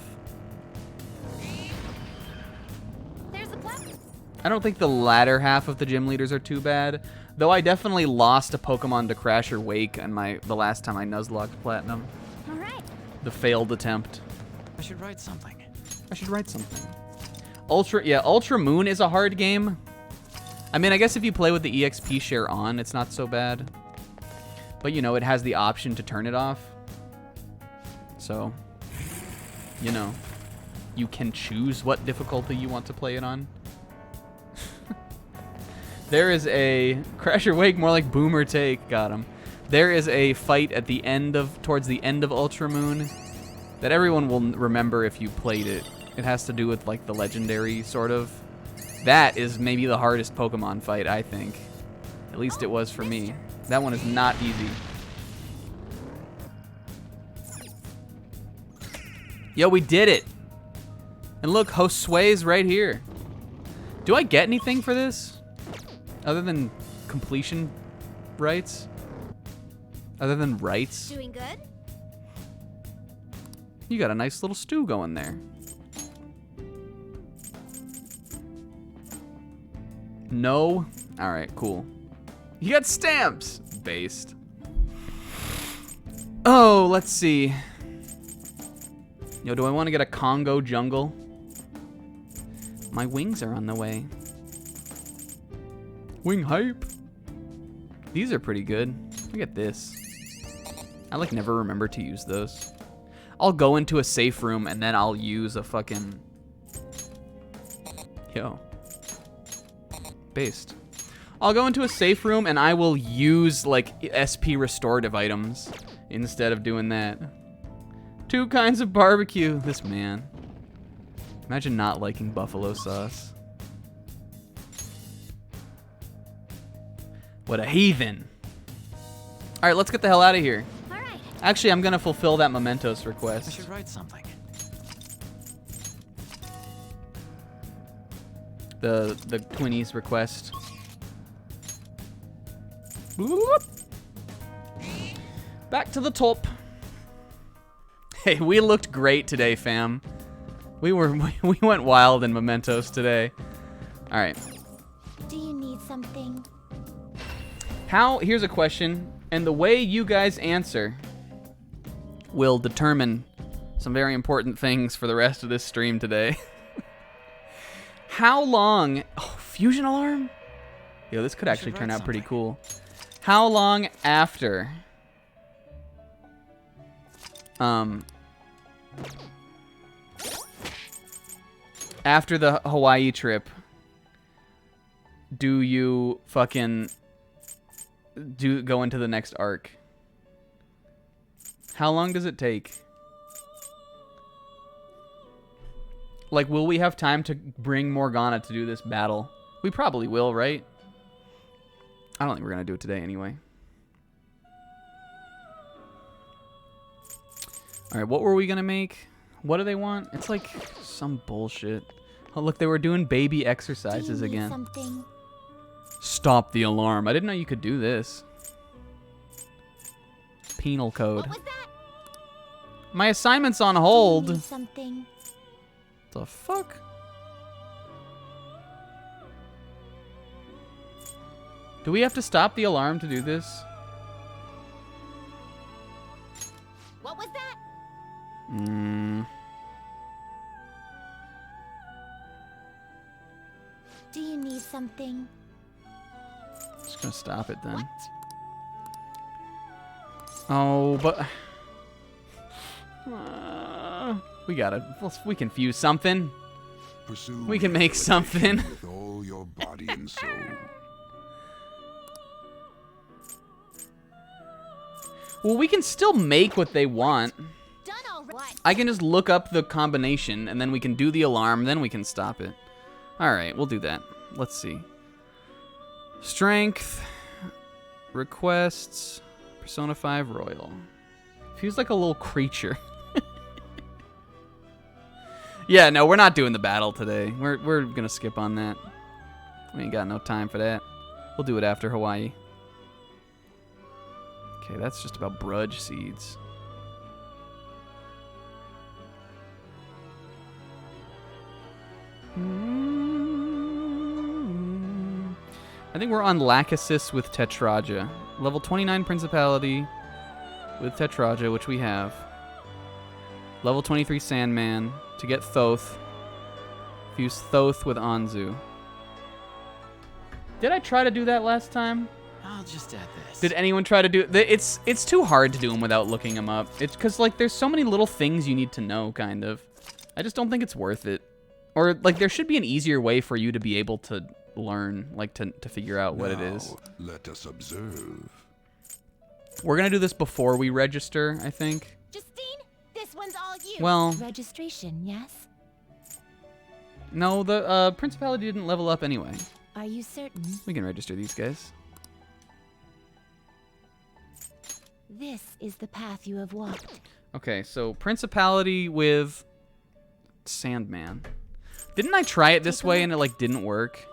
[SPEAKER 17] I don't think the latter half of the gym leaders are too bad, though I definitely lost a Pokemon to Crash or Wake on the last time I Nuzlocked Platinum.
[SPEAKER 7] All right.
[SPEAKER 17] The failed attempt.
[SPEAKER 10] I should write something.
[SPEAKER 17] Ultra Moon is a hard game. I mean, I guess if you play with the EXP share on, it's not so bad. But, you know, it has the option to turn it off. So, you know, you can choose what difficulty you want to play it on. There is a Crash or Wake, more like Boomer Take. Got him. There is a fight at the end of, towards the end of Ultra Moon that everyone will remember if you played it. It has to do with like the legendary sort of. That is maybe the hardest Pokemon fight, I think. At least it was for me. That one is not easy. Yo, we did it. And look, Josue's right here. Do I get anything for this? Other than completion rights? Other than rights?
[SPEAKER 7] Doing good?
[SPEAKER 17] You got a nice little stew going there. No? Alright, cool. You got stamps! Based. Oh, let's see. Yo, do I want to get a Congo jungle? My wings are on the way. Wing hype. These are pretty good. Look at this. I like never remember to use those. I'll go into a safe room and then I'll use a fucking... Yo. Based. I'll go into a safe room and I will use like SP restorative items instead of doing that. 2 kinds of barbecue. This man. Imagine not liking buffalo sauce. What a heathen. All right, let's get the hell out of here.
[SPEAKER 7] All right.
[SPEAKER 17] Actually, I'm going to fulfill that Mementos request.
[SPEAKER 10] I should write something.
[SPEAKER 17] The Twinnies request. Back to the top. Hey, we looked great today, fam. We went wild in Mementos today. All right.
[SPEAKER 7] Do you need something?
[SPEAKER 17] Here's a question, and the way you guys answer will determine some very important things for the rest of this stream today. How long... Oh, fusion alarm? Yo, this could actually turn out pretty cool. How long after... After the Hawaii trip, do you fucking... go into the next arc? How long does it take? Like, will we have time to bring Morgana to do this battle? We probably will, right? I don't think we're gonna do it today anyway. Alright, what were we gonna make? What do they want? It's like some bullshit. Oh, look, they were doing baby exercises again.
[SPEAKER 7] Something?
[SPEAKER 17] Stop the alarm. I didn't know you could do this. Penal code.
[SPEAKER 7] What was that?
[SPEAKER 17] My assignment's on hold.
[SPEAKER 7] Do you need something?
[SPEAKER 17] The fuck? Do we have to stop the alarm to do this?
[SPEAKER 7] What was that? Do you need something?
[SPEAKER 17] Just gonna stop it then. What? Oh, but we can fuse something.
[SPEAKER 3] Pursue
[SPEAKER 17] we can make something.
[SPEAKER 3] With all your body and soul.
[SPEAKER 17] Well, we can still make what they want.
[SPEAKER 7] Done all right.
[SPEAKER 17] I can just look up the combination, and then we can do the alarm, then we can stop it. Alright, we'll do that. Let's see. Strength. Requests. Persona 5 Royal. Feels like a little creature. Yeah, no, we're not doing the battle today. We're gonna skip on that. We ain't got no time for that. We'll do it after Hawaii. Okay, that's just about brudge seeds. I think we're on Lachesis with Tetraja. Level 29 Principality with Tetraja, which we have. Level 23 Sandman to get Thoth. Fuse Thoth with Anzu. Did I try to do that last time?
[SPEAKER 10] I'll just add this.
[SPEAKER 17] Did anyone try to do it? It's too hard to do them without looking them up. It's because like there's so many little things you need to know, kind of. I just don't think it's worth it. Or like there should be an easier way for you to be able to learn, like to figure out what it is.
[SPEAKER 3] Let us observe.
[SPEAKER 17] We're gonna do this before we register, I think.
[SPEAKER 7] Justine, this one's all you.
[SPEAKER 17] Well,
[SPEAKER 15] Registration, yes?
[SPEAKER 17] no, the Principality didn't level up anyway.
[SPEAKER 15] Are you certain?
[SPEAKER 17] We can register these guys.
[SPEAKER 15] This is the path you have walked.
[SPEAKER 17] Okay, so Principality with Sandman. Didn't I try it this way and it like didn't work?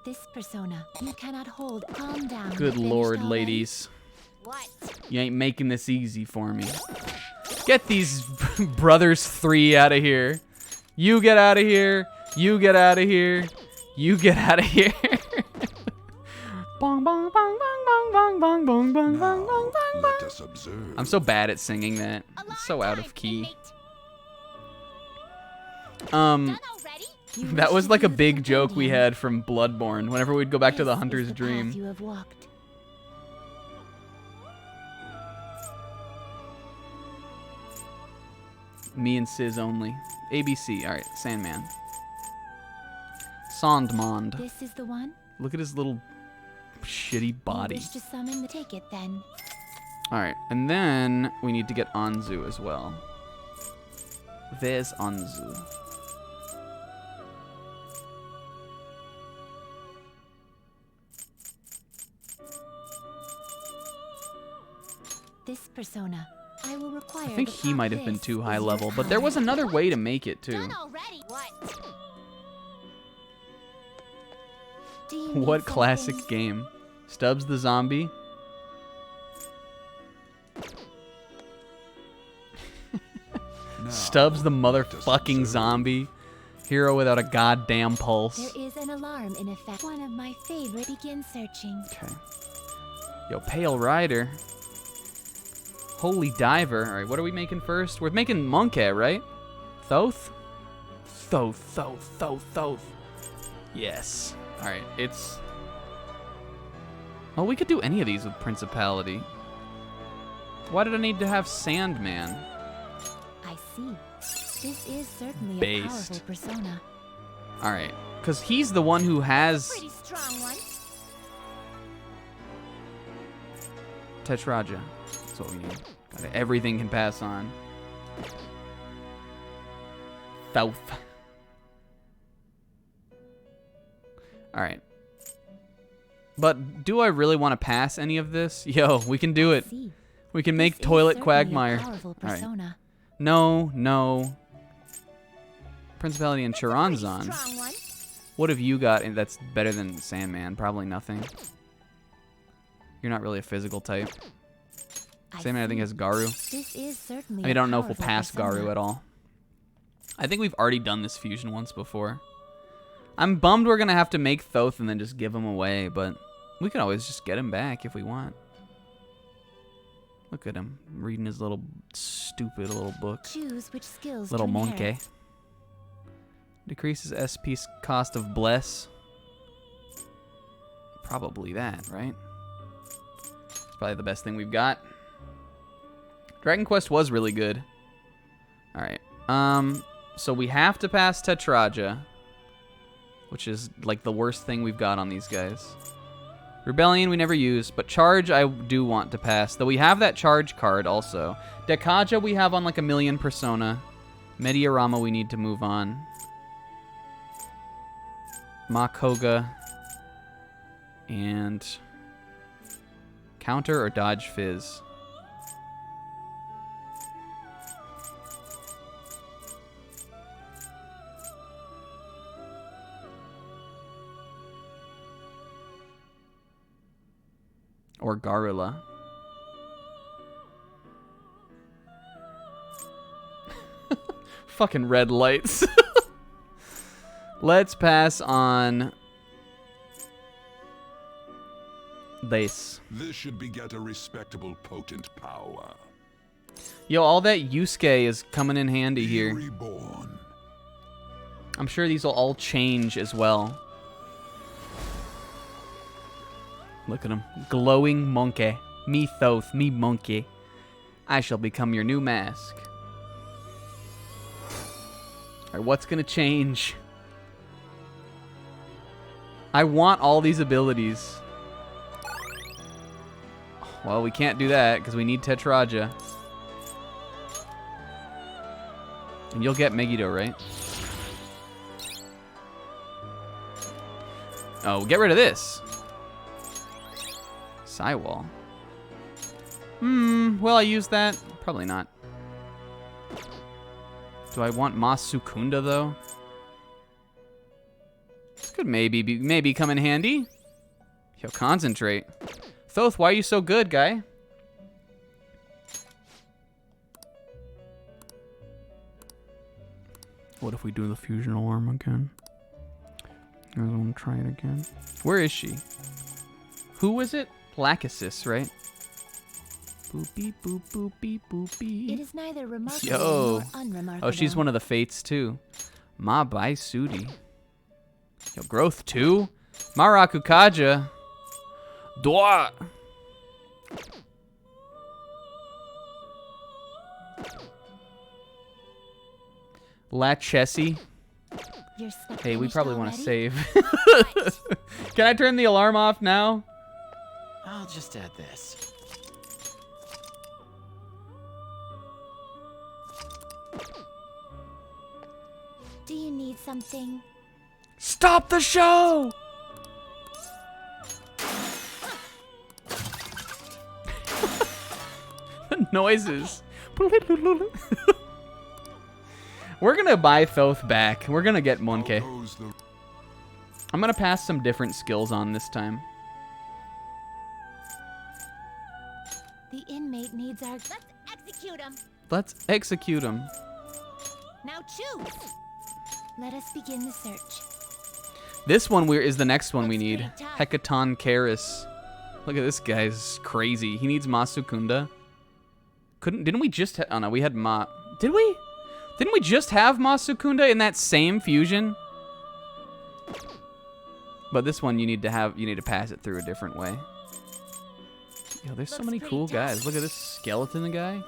[SPEAKER 15] This persona you cannot hold. Calm down.
[SPEAKER 17] Good
[SPEAKER 15] Finished
[SPEAKER 17] lord,
[SPEAKER 15] already?
[SPEAKER 17] ladies.
[SPEAKER 7] What?
[SPEAKER 17] You ain't making this easy for me. Get these brothers 3 out of here. You get out of here. You get out of here. You get out of here. Bong bong bong bong bong bong bong bong bong bong bong bong.
[SPEAKER 3] Let us observe.
[SPEAKER 17] I'm so bad at singing that. It's so out of key. That was like a big joke we had from Bloodborne whenever we'd go back to the Hunter's Dream.
[SPEAKER 15] You have walked.
[SPEAKER 17] Me and Sis only. ABC. All right, Sandman. Sandmond.
[SPEAKER 15] This is the one.
[SPEAKER 17] Look at his little shitty body.
[SPEAKER 15] You wish to summon the take it then.
[SPEAKER 17] All right, and then we need to get Anzu as well. There's Anzu.
[SPEAKER 15] This persona, I will require.
[SPEAKER 17] I think
[SPEAKER 15] the
[SPEAKER 17] he
[SPEAKER 15] top
[SPEAKER 17] might have been
[SPEAKER 15] list
[SPEAKER 17] too
[SPEAKER 15] is
[SPEAKER 17] high
[SPEAKER 15] your
[SPEAKER 17] level, but
[SPEAKER 15] power.
[SPEAKER 17] there was another way to make it too.
[SPEAKER 7] Already? What?
[SPEAKER 15] Do you need
[SPEAKER 17] What classic
[SPEAKER 15] something?
[SPEAKER 17] game? Stubbs the zombie? Stubbs the motherfucking zombie? Hero without a goddamn pulse.
[SPEAKER 15] There is an alarm in effect. One of my favorite. Begin searching.
[SPEAKER 17] Okay. Yo, Pale Rider. Holy Diver. Alright, what are we making first? We're making Monkey, right? Thoth? Thoth. Yes. Alright, it's... Oh, we could do any of these with Principality. Why did I need to have Sandman?
[SPEAKER 15] I see. This is certainly a
[SPEAKER 17] Based.
[SPEAKER 15] powerful persona.
[SPEAKER 17] Alright, because he's the one who has
[SPEAKER 7] Pretty strong one.
[SPEAKER 17] Tetraja. That's what we need. Got it. Everything can pass on. Thoth. Alright. But do I really want to pass any of this? Yo, we can do it.
[SPEAKER 15] See.
[SPEAKER 17] We can make
[SPEAKER 15] This is
[SPEAKER 17] Toilet
[SPEAKER 15] certainly a
[SPEAKER 17] Quagmire.
[SPEAKER 15] powerful
[SPEAKER 17] Alright.
[SPEAKER 15] persona.
[SPEAKER 17] No. Principality and Chironzon.
[SPEAKER 7] Strong one.
[SPEAKER 17] What have you got that's better than Sandman? Probably nothing. You're not really a physical type. Sandman, I think, has Garu.
[SPEAKER 15] This is certainly
[SPEAKER 17] I
[SPEAKER 15] a
[SPEAKER 17] don't know if we'll
[SPEAKER 15] powerful
[SPEAKER 17] pass
[SPEAKER 15] persona.
[SPEAKER 17] Garu at all. I think we've already done this fusion once before. I'm bummed we're going to have to make Thoth and then just give him away, but we can always just get him back if we want. Look at him, reading his little stupid little book.
[SPEAKER 15] Choose which skills
[SPEAKER 17] Little
[SPEAKER 15] to
[SPEAKER 17] monkey.
[SPEAKER 15] inherit.
[SPEAKER 17] Decreases SP's cost of Bless. Probably that, right? It's probably the best thing we've got. Dragon Quest was really good. Alright. So we have to pass Tetraja, which is like the worst thing we've got on these guys. Rebellion we never use, but Charge I do want to pass. Though we have that Charge card also. Dekaja we have on like a million persona. Mediarama we need to move on. Makoga. And counter or dodge Fizz? Or Garula. Fucking red lights. Let's pass on this.
[SPEAKER 3] This should beget a respectable, potent power.
[SPEAKER 17] Yo, all that Yusuke is coming in handy here.
[SPEAKER 3] Reborn.
[SPEAKER 17] I'm sure these will all change as well. Look at him. Glowing monkey. Me Thoth, me monkey. I shall become your new mask. Alright, what's gonna change? I want all these abilities. Well, we can't do that because we need Tetraja. And you'll get Megiddo, right? Oh, get rid of this. Sidewall. Will I use that? Probably not. Do I want Masukunda, though? This could maybe come in handy. Yo, concentrate. Thoth, why are you so good, guy? What if we do the fusion alarm again? I want to try it again. Where is she? Who was it? Lachesis, right? Boopy boop boopy boopy.
[SPEAKER 18] It is neither remarkable
[SPEAKER 17] Yo.
[SPEAKER 18] nor unremarkable.
[SPEAKER 17] Oh, she's one of the fates too. Ma Bai Sudi. Yo, growth 2? Marakukaja. Dwa. Lachesi. Hey, we probably want to save. Can I turn the alarm off now?
[SPEAKER 19] I'll just add this.
[SPEAKER 18] Do you need something?
[SPEAKER 17] Stop the show! The noises. We're gonna buy Thoth back. We're gonna get Monke. I'm gonna pass some different skills on this time.
[SPEAKER 18] The inmate needs our. Let's execute him.
[SPEAKER 17] Let's execute him.
[SPEAKER 18] Now choose. Let us begin the search.
[SPEAKER 17] This one is the next one we need. Hecaton Karis. Look at this guy's crazy. He needs Masukunda. Didn't we just oh no, we had did we? Didn't we just have Masukunda in that same fusion? But this one you need to pass it through a different way. Yo, there's so many cool guys. Look at this skeleton guy.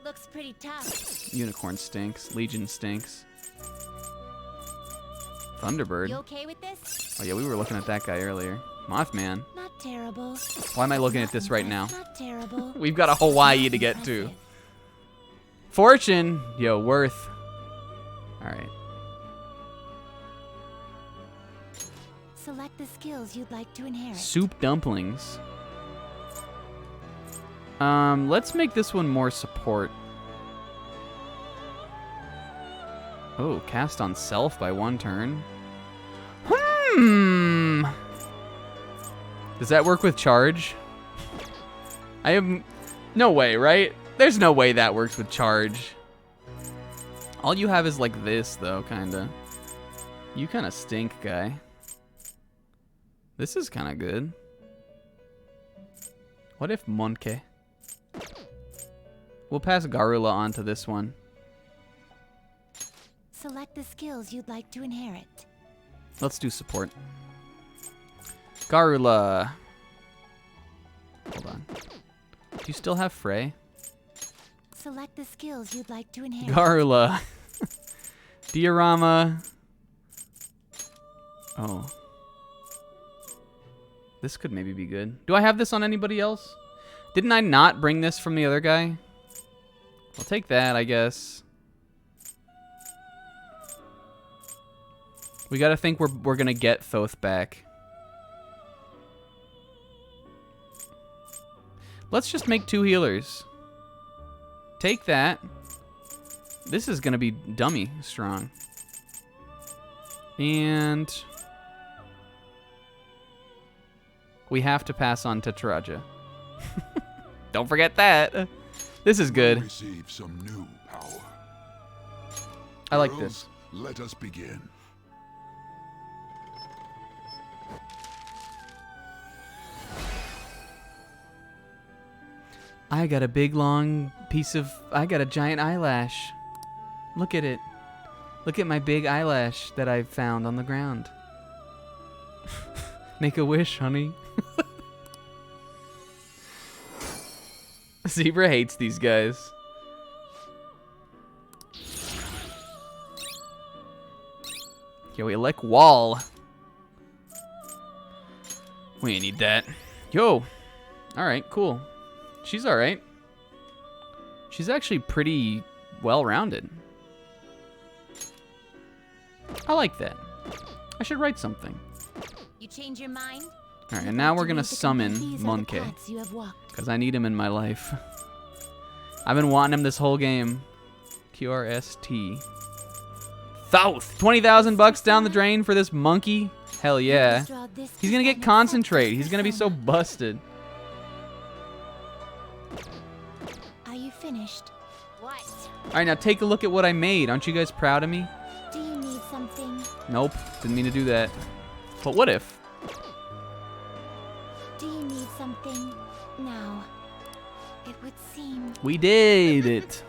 [SPEAKER 18] Looks pretty tough.
[SPEAKER 17] Unicorn stinks. Legion stinks. Thunderbird.
[SPEAKER 18] You okay with this?
[SPEAKER 17] Oh yeah, we were looking at that guy earlier. Mothman.
[SPEAKER 18] Not terrible.
[SPEAKER 17] Why am I looking at this right now?
[SPEAKER 18] Not terrible.
[SPEAKER 17] We've got a Hawaii to get to. Fortune. Yo, worth. Alright.
[SPEAKER 18] Select the skills you'd like to inherit.
[SPEAKER 17] Soup dumplings. Let's make this one more support. Oh, cast on self by 1 turn. Does that work with charge? I have no way, right? There's no way that works with charge. All you have is like this, though, kinda. You kinda stink, guy. This is kinda good. What if Monke? We'll pass Garula on to this one.
[SPEAKER 18] Select the skills you'd like to inherit.
[SPEAKER 17] Let's do support. Garula. Hold on. Do you still have Frey?
[SPEAKER 18] Select the skills you'd like to inherit.
[SPEAKER 17] Garula. Diorama. Oh. This could maybe be good. Do I have this on anybody else? Didn't I not bring this from the other guy? I'll take that, I guess. We gotta think we're gonna get Thoth back. Let's just make 2 healers. Take that. This is gonna be dummy strong. And we have to pass on to Taraja. Don't forget that. This is good.
[SPEAKER 3] Receive some new power.
[SPEAKER 17] I like
[SPEAKER 3] Girls,
[SPEAKER 17] this.
[SPEAKER 3] Let us begin.
[SPEAKER 17] I got a big long piece of... I got a giant eyelash. Look at it. Look at my big eyelash that I found on the ground. Make a wish, honey. Zebra hates these guys. Okay, we elect Wall. We ain't need that. Yo. Alright, cool. She's alright. She's actually pretty well-rounded. I like that. I should write something.
[SPEAKER 18] You change your mind?
[SPEAKER 17] Alright, and now we're gonna summon Monkey. Because I need him in my life. I've been wanting him this whole game. QRST. Thoth! 20,000 bucks down the drain for this monkey? Hell yeah. He's gonna get concentrate. He's gonna be so busted.
[SPEAKER 18] Are you finished? What?
[SPEAKER 17] Alright, now take a look at what I made. Aren't you guys proud of me?
[SPEAKER 18] Do you need something?
[SPEAKER 17] Nope. Didn't mean to do that. But what if?
[SPEAKER 18] Do you need something? Now, it would seem...
[SPEAKER 17] We did it.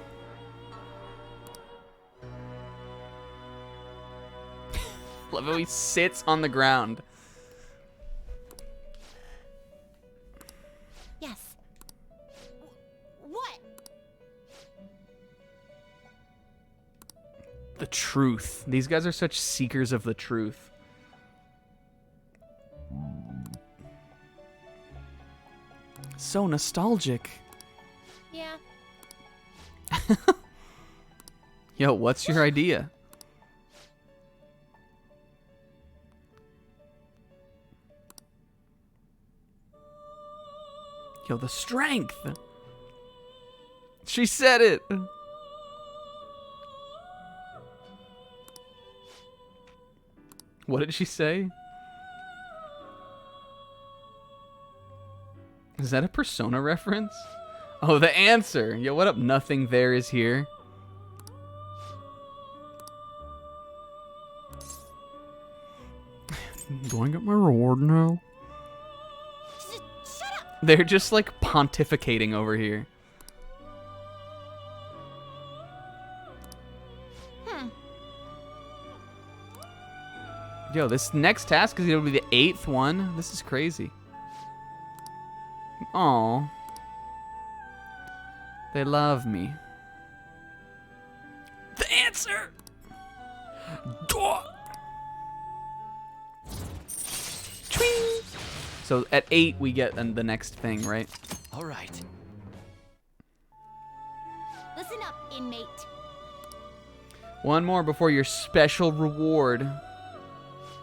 [SPEAKER 17] Love how he sits on the ground.
[SPEAKER 18] Yes. What?
[SPEAKER 17] The truth. These guys are such seekers of the truth. So nostalgic.
[SPEAKER 18] Yeah.
[SPEAKER 17] Yo, what's your idea? Yo, the strength. She said it. What did she say? Is that a Persona reference? Oh, the answer. Yo, what up? Nothing there is here. Do I get my reward now?
[SPEAKER 18] Shut up!
[SPEAKER 17] They're just like pontificating over here. Yo, this next task is gonna be the 8th one. This is crazy. Aw. They love me. The answer! Duh. Twing. So at 8 we get the next thing, right?
[SPEAKER 12] All right.
[SPEAKER 18] Listen up, inmate.
[SPEAKER 17] One more before your special reward.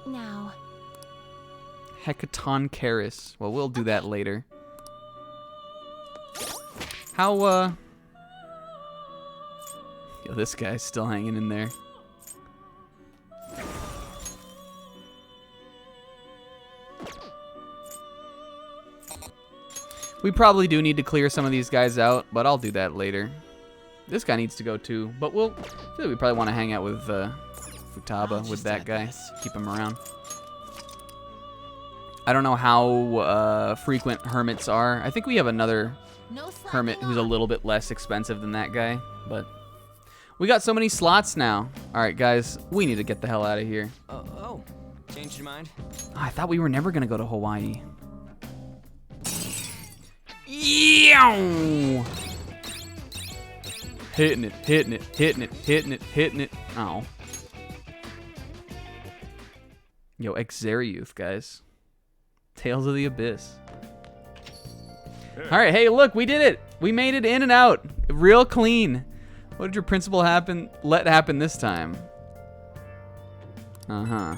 [SPEAKER 18] Now.
[SPEAKER 17] Hecaton Karis. Well, we'll do that later. How, Yo, this guy's still hanging in there. We probably do need to clear some of these guys out, but I'll do that later. This guy needs to go too, but I feel like we probably want to hang out with Futaba, with that guy. Keep him around. I don't know how frequent hermits are. I think we have another hermit who's a little bit less expensive than that guy, but we got so many slots now. All right, guys, we need to get the hell out of here.
[SPEAKER 12] Oh, changed your mind?
[SPEAKER 17] I thought we were never gonna go to Hawaii. Yow! Hitting it, hitting it, hitting it, hitting it, hitting it. Oh. Yo, Exariuth, guys. Tales of the Abyss. All right, hey, look, we did it. We made it in and out, real clean. What did your principal let happen this time? Uh-huh.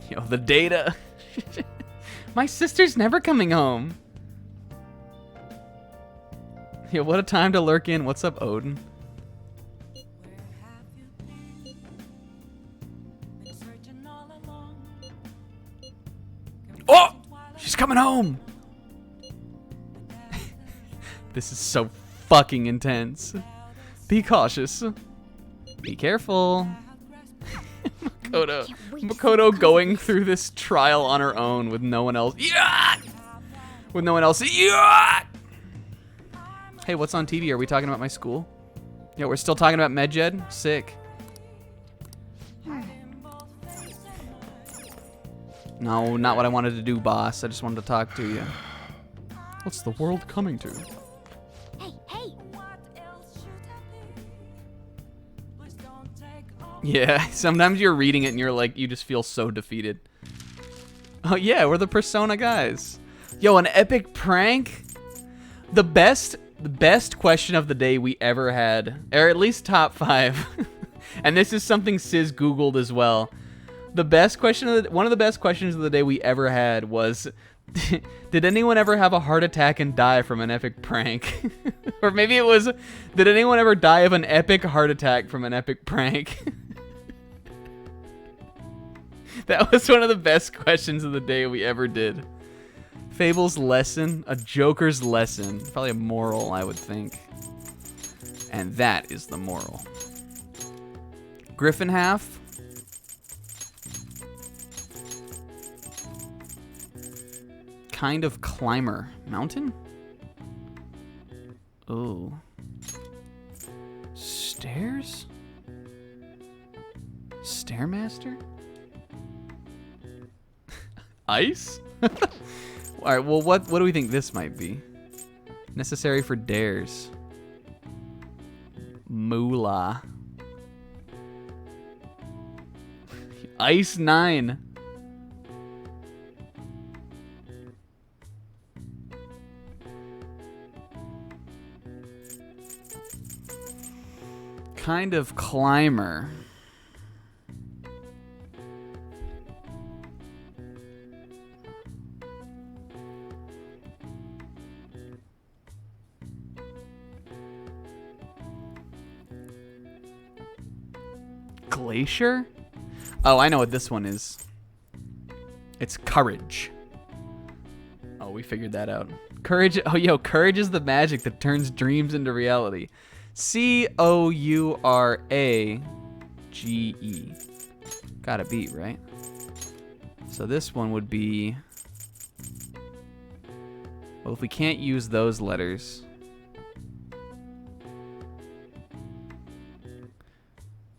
[SPEAKER 17] Yo, the data. My sister's never coming home. Yo, what a time to lurk in. What's up, Odin? Oh! She's coming home! This is so fucking intense. Be cautious. Be careful. Makoto going through this trial on her own with no one else. Yeah! With no one else. Yeah! Hey, what's on TV? Are we talking about my school? Yeah, we're still talking about MedJed? Sick. No, not what I wanted to do, boss. I just wanted to talk to you. What's the world coming to?
[SPEAKER 18] Hey, hey!
[SPEAKER 17] Yeah, sometimes you're reading it and you're like, you just feel so defeated. Oh yeah, we're the Persona guys. Yo, an epic prank? The best question of the day we ever had, or at least top 5. And this is something Sis Googled as well. The best question one of the best questions of the day we ever had was, did anyone ever have a heart attack and die from an epic prank? Or maybe it was, did anyone ever die of an epic heart attack from an epic prank? That was one of the best questions of the day we ever did. Fable's lesson, a Joker's lesson. Probably a moral, I would think. And that is the moral. Griffin half. Kind of climber. Mountain? Ooh. Stairs? Stairmaster? Ice? Alright, well, what do we think this might be? Necessary for dares. Moolah. Ice 9. Kind of climber. Glacier? Oh, I know what this one is. It's courage. Oh, we figured that out. Courage. Oh, yo, courage is the magic that turns dreams into reality. C-O-U-R-A-G-E. Gotta beat, right? So this one would be... Well, if we can't use those letters...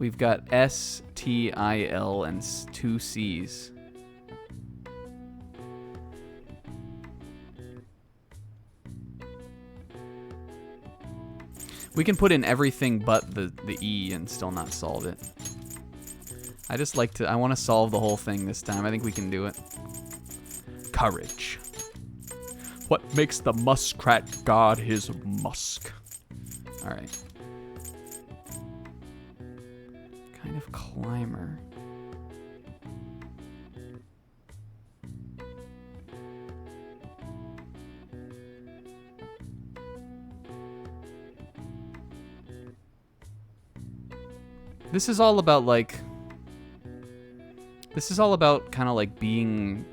[SPEAKER 17] We've got S-T-I-L and 2 C's. We can put in everything but the E and still not solve it. I just like to... I want to solve the whole thing this time. I think we can do it. Courage. What makes the muskrat god his musk? Alright. Kind of climber. This is all about like... This is all about kind of like being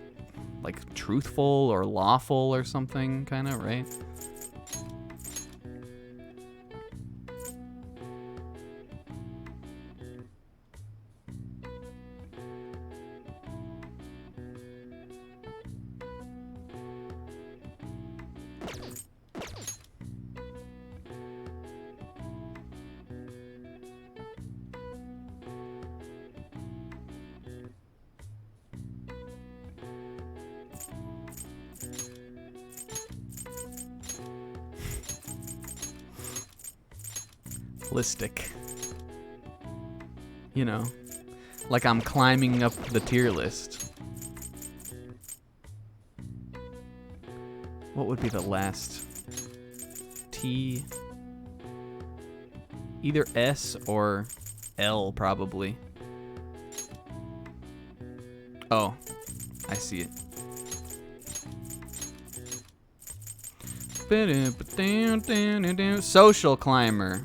[SPEAKER 17] like truthful or lawful or something, kind of, right? Listic. You know, like I'm climbing up the tier list. What would be the last? T. Either S or L, probably. Oh, I see it. Social climber.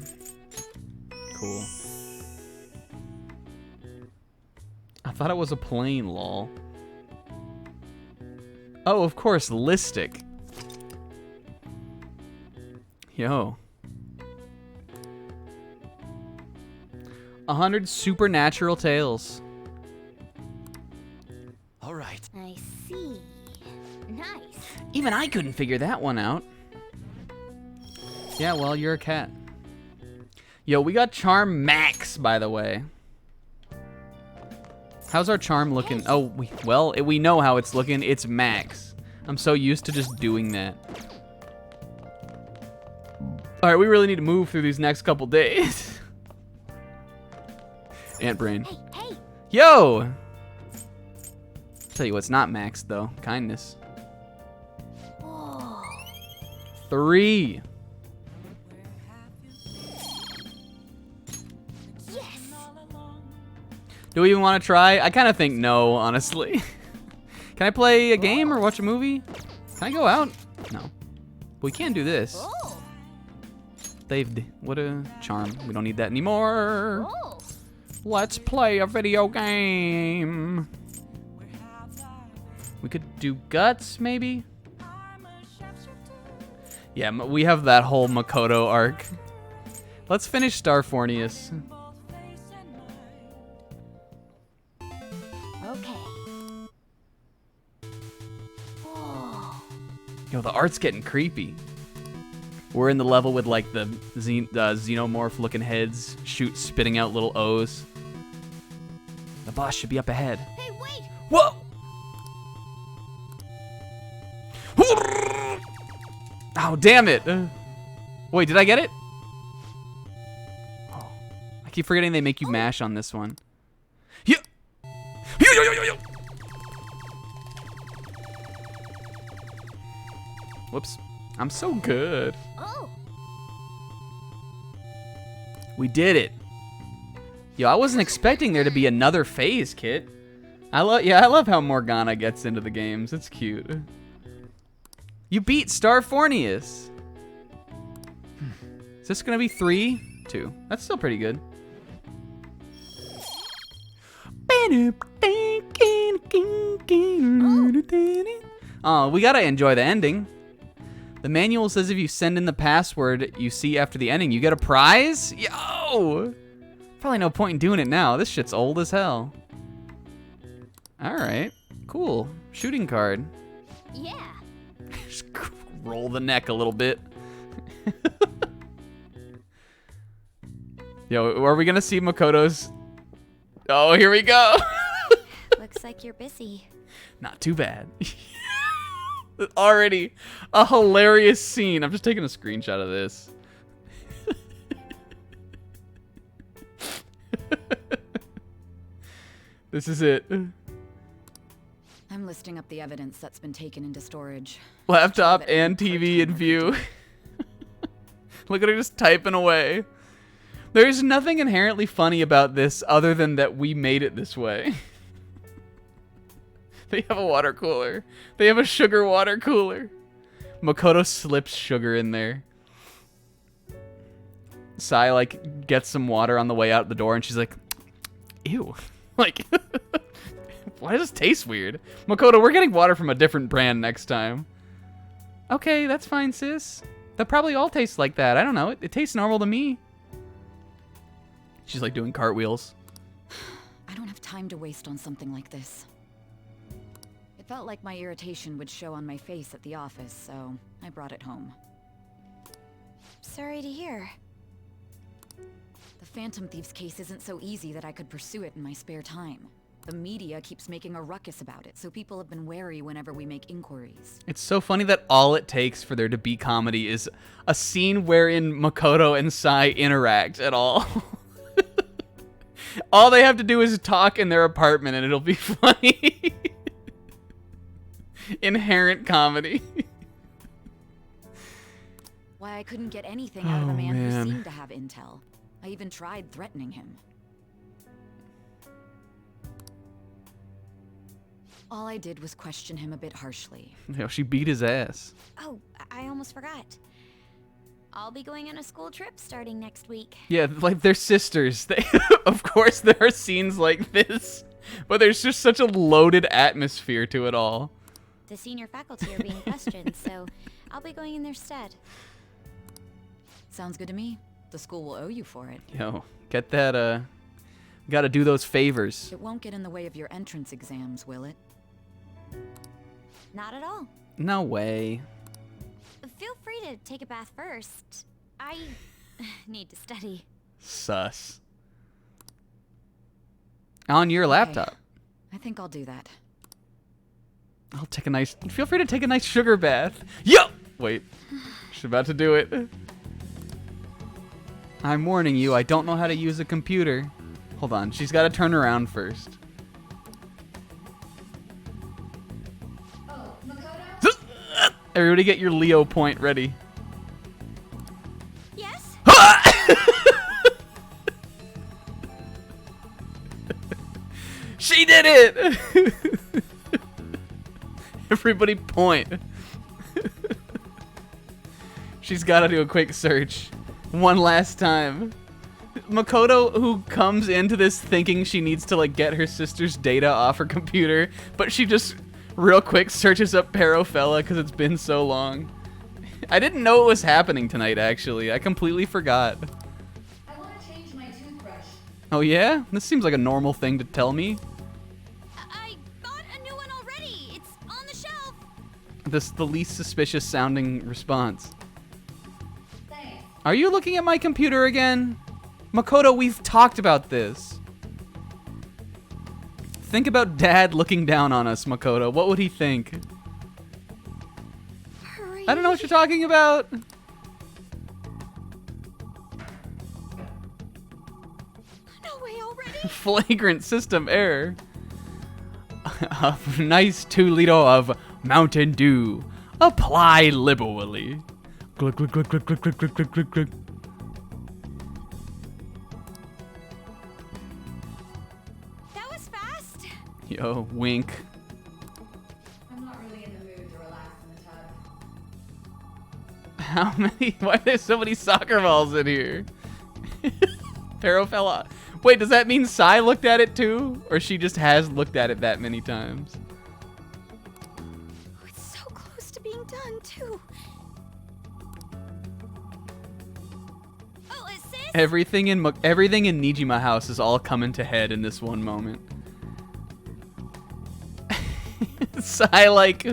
[SPEAKER 17] Cool. I thought it was a plane, lol. Oh, of course, listic. Yo. 100 supernatural tales.
[SPEAKER 12] All right.
[SPEAKER 7] I see. Nice.
[SPEAKER 17] Even I couldn't figure that one out. Yeah, well, you're a cat. Yo, we got charm max, by the way. How's our charm looking? Oh, we know how it's looking. It's max. I'm so used to just doing that. All right, we really need to move through these next couple days. Ant brain.
[SPEAKER 7] Hey, hey.
[SPEAKER 17] Yo. Tell you what's not maxed though. Kindness.
[SPEAKER 7] Whoa.
[SPEAKER 17] 3.
[SPEAKER 7] Yes.
[SPEAKER 17] Do we even want to try? I kind of think no, honestly. Can I play a game or watch a movie? Can I go out? No. We can do this. Saved. What a charm. We don't need that anymore. Let's play a video game. We could do guts, maybe? Yeah, we have that whole Makoto arc. Let's finish Starfornius.
[SPEAKER 7] Okay. Whoa.
[SPEAKER 17] Yo, the art's getting creepy. We're in the level with like the xenomorph looking heads spitting out little O's. The boss should be up ahead.
[SPEAKER 7] Hey, wait!
[SPEAKER 17] Whoa! Oh, damn it. Wait, did I get it? Oh, I keep forgetting they make you mash on this one. Yeah. Whoops. I'm so good.
[SPEAKER 7] Oh.
[SPEAKER 17] We did it. Yo, I wasn't expecting there to be another phase, Kit. I love how Morgana gets into the games. It's cute. You beat Starfornius. Is this gonna be 3? 2. That's still pretty good. Oh, we gotta enjoy the ending. The manual says if you send in the password you see after the ending, you get a prize? Yo! Probably no point in doing it now. This shit's old as hell. Alright. Cool. Shooting card.
[SPEAKER 7] Yeah.
[SPEAKER 17] Just roll the neck a little bit. Yo, are we gonna see Makoto's? Oh, here we go.
[SPEAKER 11] Looks like you're busy.
[SPEAKER 17] Not too bad. Already a hilarious scene. I'm just taking a screenshot of this. This is it.
[SPEAKER 20] I'm listing up the evidence that's been taken into storage.
[SPEAKER 17] Laptop and TV in view. Look at her just typing away. There's nothing inherently funny about this other than that we made it this way. They have a water cooler. They have a sugar water cooler. Makoto slips sugar in there. Sai, like, gets some water on the way out the door, and she's like, ew. Like, why does this taste weird? Makoto, we're getting water from a different brand next time. Okay, that's fine, sis. That probably all tastes like that. I don't know. It tastes normal to me. She's, like, doing cartwheels.
[SPEAKER 20] I don't have time to waste on something like this. It felt like my irritation would show on my face at the office, so I brought it home.
[SPEAKER 11] Sorry to hear.
[SPEAKER 20] The Phantom Thieves case isn't so easy that I could pursue it in my spare time. The media keeps making a ruckus about it, so people have been wary whenever we make inquiries.
[SPEAKER 17] It's so funny that all it takes for there to be comedy is a scene wherein Makoto and Sai interact at all. All they have to do is talk in their apartment and it'll be funny. Inherent comedy.
[SPEAKER 20] Why I couldn't get anything out of a man who seemed to have intel. I even tried threatening him. All I did was question him a bit harshly.
[SPEAKER 17] Yo, she beat his ass.
[SPEAKER 11] Oh, I almost forgot. I'll be going on a school trip starting next week.
[SPEAKER 17] Yeah, like they're sisters. Of course there are scenes like this, but there's just such a loaded atmosphere to it all.
[SPEAKER 11] The senior faculty are being questioned, so I'll be going in their stead.
[SPEAKER 20] Sounds good to me. The school will owe you for it.
[SPEAKER 17] Yo, get that, gotta do those favors.
[SPEAKER 20] It won't get in the way of your entrance exams, will it?
[SPEAKER 11] Not at all.
[SPEAKER 17] No way.
[SPEAKER 11] Feel free to take a bath first. I need to study.
[SPEAKER 17] Sus. On your laptop.
[SPEAKER 20] I think I'll do that.
[SPEAKER 17] I'll take a nice... Feel free to take a nice sugar bath. Yo! Wait. She's about to do it. I'm warning you, I don't know how to use a computer. Hold on. She's got to turn around first. Everybody get your Leo point ready.
[SPEAKER 2] Yes?
[SPEAKER 17] She did it! Everybody point. She's got to do a quick search. One last time. Makoto, who comes into this thinking she needs to like get her sister's data off her computer, but she just real quick searches up Parofella because it's been so long. I didn't know it was happening tonight, actually. I completely forgot.
[SPEAKER 20] I want to change my toothbrush.
[SPEAKER 17] Oh yeah? This seems like a normal thing to tell me.
[SPEAKER 2] I bought a new one already. It's on the shelf.
[SPEAKER 17] This the least suspicious sounding response.
[SPEAKER 20] Thanks.
[SPEAKER 17] Are you looking at my computer again? Makoto, we've talked about this. Think about Dad looking down on us, Makoto. What would he think?
[SPEAKER 2] Hurry.
[SPEAKER 17] I don't know what you're talking about.
[SPEAKER 2] No way already.
[SPEAKER 17] Flagrant system error. A nice 2 liter of Mountain Dew. Apply liberally. Glug, glug, glug, glug, glug, glug, glug, glug, glug, glug.
[SPEAKER 2] That was fast.
[SPEAKER 17] Yo, wink.
[SPEAKER 20] I'm not really in the mood to relax in the tub.
[SPEAKER 17] How many? Why are there so many soccer balls in here? Pharaoh fell off. Wait, does that mean Sai looked at it too? Or she just has looked at it that many times?
[SPEAKER 2] Oh, it's so close to being done, too. Oh, sis?
[SPEAKER 17] Everything in Nijima House is all coming to head in this one moment. Sai, like,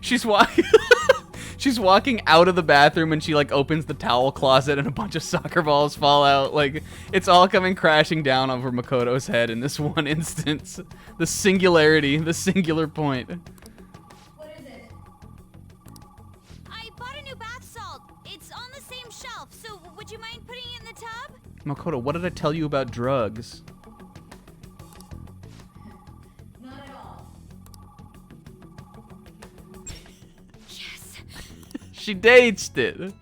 [SPEAKER 17] she's walking. She's walking out of the bathroom and she like opens the towel closet and a bunch of soccer balls fall out. Like it's all coming crashing down over Makoto's head in this one instance. The singularity, the singular point.
[SPEAKER 20] What is it?
[SPEAKER 2] I bought a new bath salt. It's on the same shelf, so would you mind putting it in the tub?
[SPEAKER 17] Makoto, what did I tell you about drugs?
[SPEAKER 20] Not at all.
[SPEAKER 17] She daged it.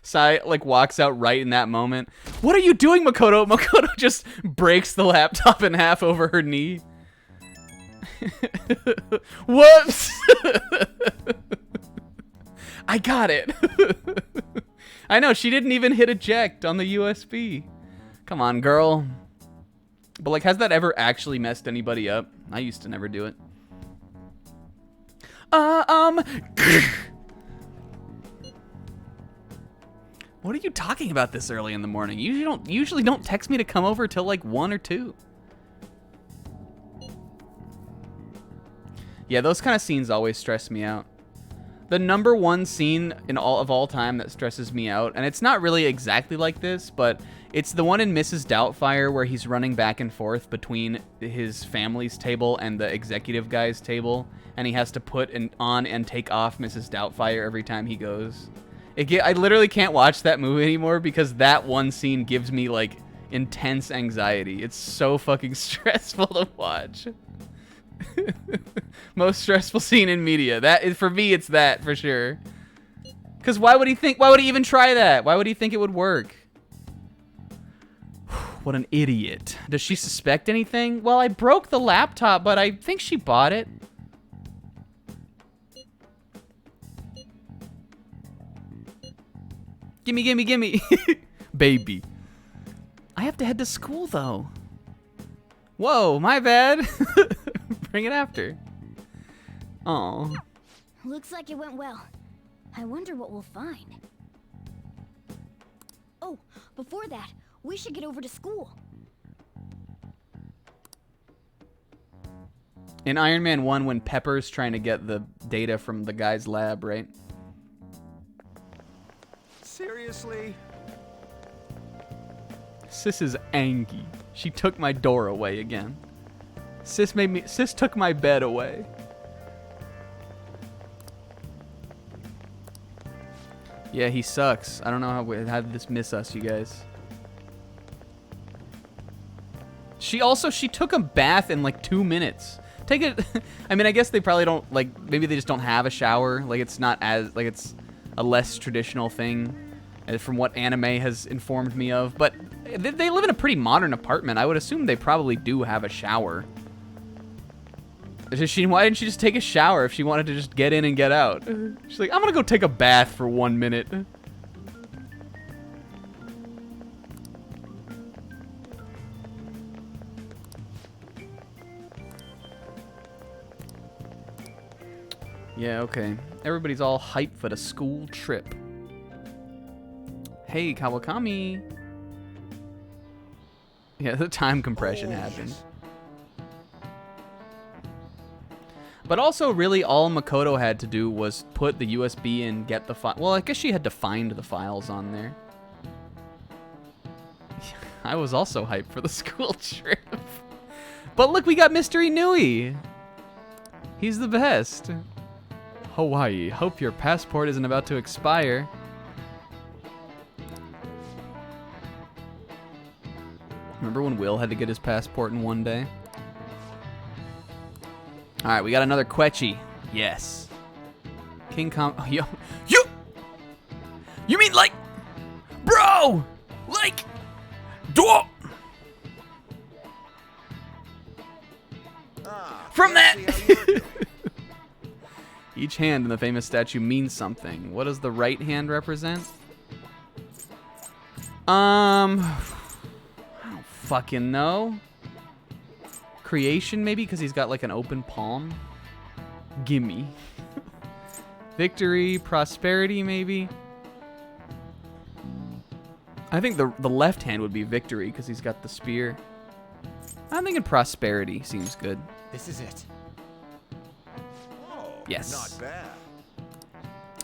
[SPEAKER 17] Sai like walks out right in that moment. What are you doing, Makoto? Makoto just breaks the laptop in half over her knee. Whoops! I got it. I know, she didn't even hit eject on the USB. Come on, girl. But like, has that ever actually messed anybody up? I used to never do it. What are you talking about this early in the morning? You usually don't text me to come over till like 1 or 2. Yeah, those kind of scenes always stress me out. The number one scene in all time that stresses me out, and it's not really exactly like this, but it's the one in Mrs. Doubtfire where he's running back and forth between his family's table and the executive guy's table, and he has to put on and take off Mrs. Doubtfire every time he goes. I literally can't watch that movie anymore because that one scene gives me like intense anxiety. It's so fucking stressful to watch. Most stressful scene in media. That is, for me, it's that for sure. Because why would he even try that? Why would he think it would work? What an idiot. Does she suspect anything? Well, I broke the laptop, but I think she bought it. Gimme, gimme, gimme. Baby. I have to head to school, though. Whoa, my bad. Bring it after. Oh.
[SPEAKER 7] Looks like it went well. I wonder what we'll find. Oh, before that, we should get over to school.
[SPEAKER 17] In Iron Man 1, when Pepper's trying to get the data from the guy's lab, right?
[SPEAKER 9] Seriously?
[SPEAKER 17] Sis is angry. She took my door away again. Sis took my bed away. Yeah, he sucks. I don't know how did this miss us, you guys. She took a bath in like 2 minutes. Take it. I mean, I guess they probably don't, like, maybe they just don't have a shower. Like, it's not as, like, it's a less traditional thing from what anime has informed me of. But they live in a pretty modern apartment. I would assume they probably do have a shower. Why didn't she just take a shower if she wanted to just get in and get out? She's like, I'm gonna go take a bath for 1 minute. Yeah, okay. Everybody's all hyped for the school trip. Hey, Kawakami. Yeah, the time compression happened. But also, really, all Makoto had to do was put the USB in, get the file. Well, I guess she had to find the files on there. I was also hyped for the school trip. But look, we got Mystery Nui. He's the best. Hawaii, hope your passport isn't about to expire. Remember when Will had to get his passport in 1 day? Alright, we got another Quetchy. Yes. King Kong. Oh, yo. You mean like. Bro! Like. Dwarf! From that! Each hand in the famous statue means something. What does the right hand represent? I don't fucking know. Creation, maybe, because he's got like an open palm. Gimme. Victory, prosperity, maybe. I think the left hand would be victory because he's got the spear. I'm thinking prosperity seems good.
[SPEAKER 19] This is it.
[SPEAKER 17] Yes.
[SPEAKER 9] Not bad.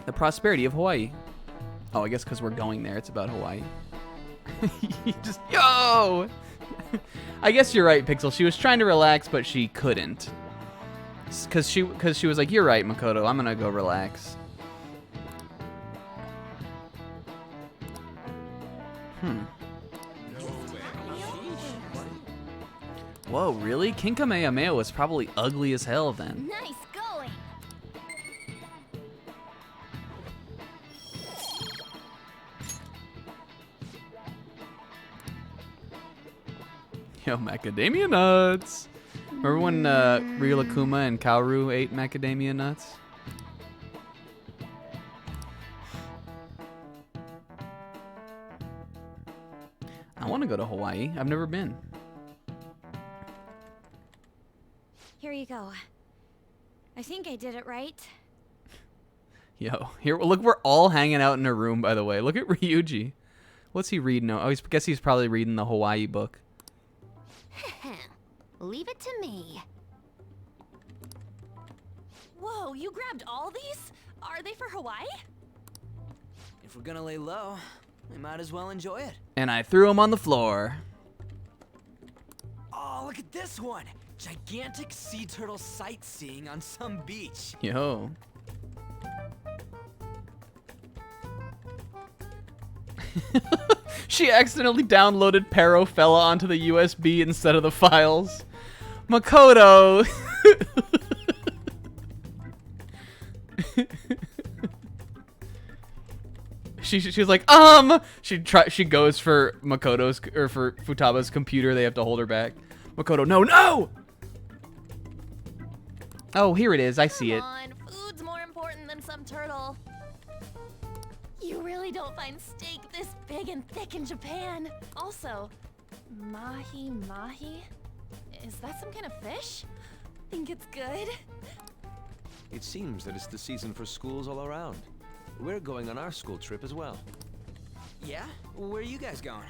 [SPEAKER 17] The prosperity of Hawaii. Oh, I guess because we're going there, it's about Hawaii. Just, yo! I guess you're right, Pixel. She was trying to relax, but she couldn't. Because she was like, you're right, Makoto. I'm going to go relax. Whoa, really? King Kamehameha was probably ugly as hell then.
[SPEAKER 7] Nice going.
[SPEAKER 17] Yo, macadamia nuts. Remember when Ryulakuma and Kaoru ate macadamia nuts? I want to go to Hawaii. I've never been.
[SPEAKER 11] Here you go. I think I did it right.
[SPEAKER 17] Yo, here, look, we're all hanging out in a room, by the way. Look at Ryuji. What's he reading? Oh, I guess he's probably reading the Hawaii book.
[SPEAKER 15] Leave it to me.
[SPEAKER 2] Whoa, you grabbed all these? Are they for Hawaii?
[SPEAKER 12] If we're gonna lay low, we might as well enjoy it.
[SPEAKER 17] And I threw him on the floor.
[SPEAKER 12] Oh, look at this one! Gigantic sea turtle sightseeing on some beach.
[SPEAKER 17] Yo. She accidentally downloaded Parofella onto the USB instead of the files. Makoto! She's like, she goes for Makoto's, or for Futaba's computer. They have to hold her back. Makoto, no! Oh, here it is. I see it.
[SPEAKER 2] Come on, food's more important than some turtle. You really don't find steak this big and thick in Japan. Also, mahi? Is that some kind of fish? Think it's good?
[SPEAKER 10] It seems that it's the season for schools all around. We're going on our school trip as well.
[SPEAKER 12] Yeah? Where are you guys going?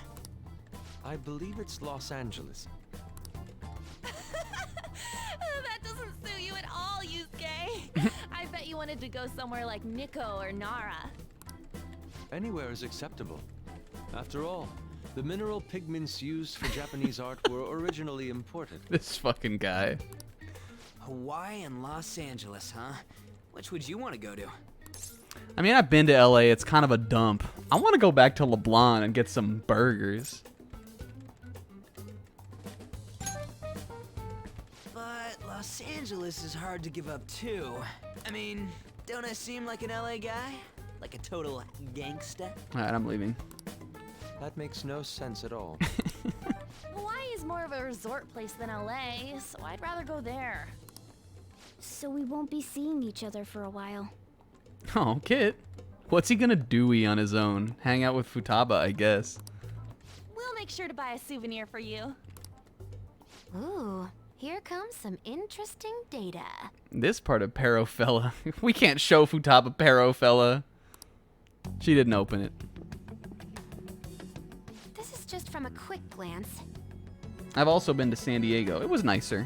[SPEAKER 10] I believe it's Los Angeles.
[SPEAKER 2] That doesn't suit you at all, Yusuke. I bet you wanted to go somewhere like Nikko or Nara.
[SPEAKER 10] Anywhere is acceptable. After all, the mineral pigments used for Japanese art were originally imported.
[SPEAKER 17] This fucking guy.
[SPEAKER 12] Hawaii and Los Angeles, huh? Which would you want to go to?
[SPEAKER 17] I mean, I've been to LA. It's kind of a dump. I want to go back to LeBlanc and get some burgers.
[SPEAKER 12] But Los Angeles is hard to give up too. I mean, don't I seem like an LA guy? Like a total gangsta?
[SPEAKER 17] Alright, I'm leaving.
[SPEAKER 10] That makes no sense at all.
[SPEAKER 2] Hawaii is more of a resort place than LA, so I'd rather go there.
[SPEAKER 7] So we won't be seeing each other for a while.
[SPEAKER 17] Oh, Kit. What's he gonna do on his own? Hang out with Futaba, I guess.
[SPEAKER 2] We'll make sure to buy a souvenir for you.
[SPEAKER 15] Ooh, here comes some interesting data.
[SPEAKER 17] This part of Parofella. We can't show Futaba Parofella. She didn't open it.
[SPEAKER 15] This is just from a quick glance.
[SPEAKER 17] I've also been to San Diego. It was nicer.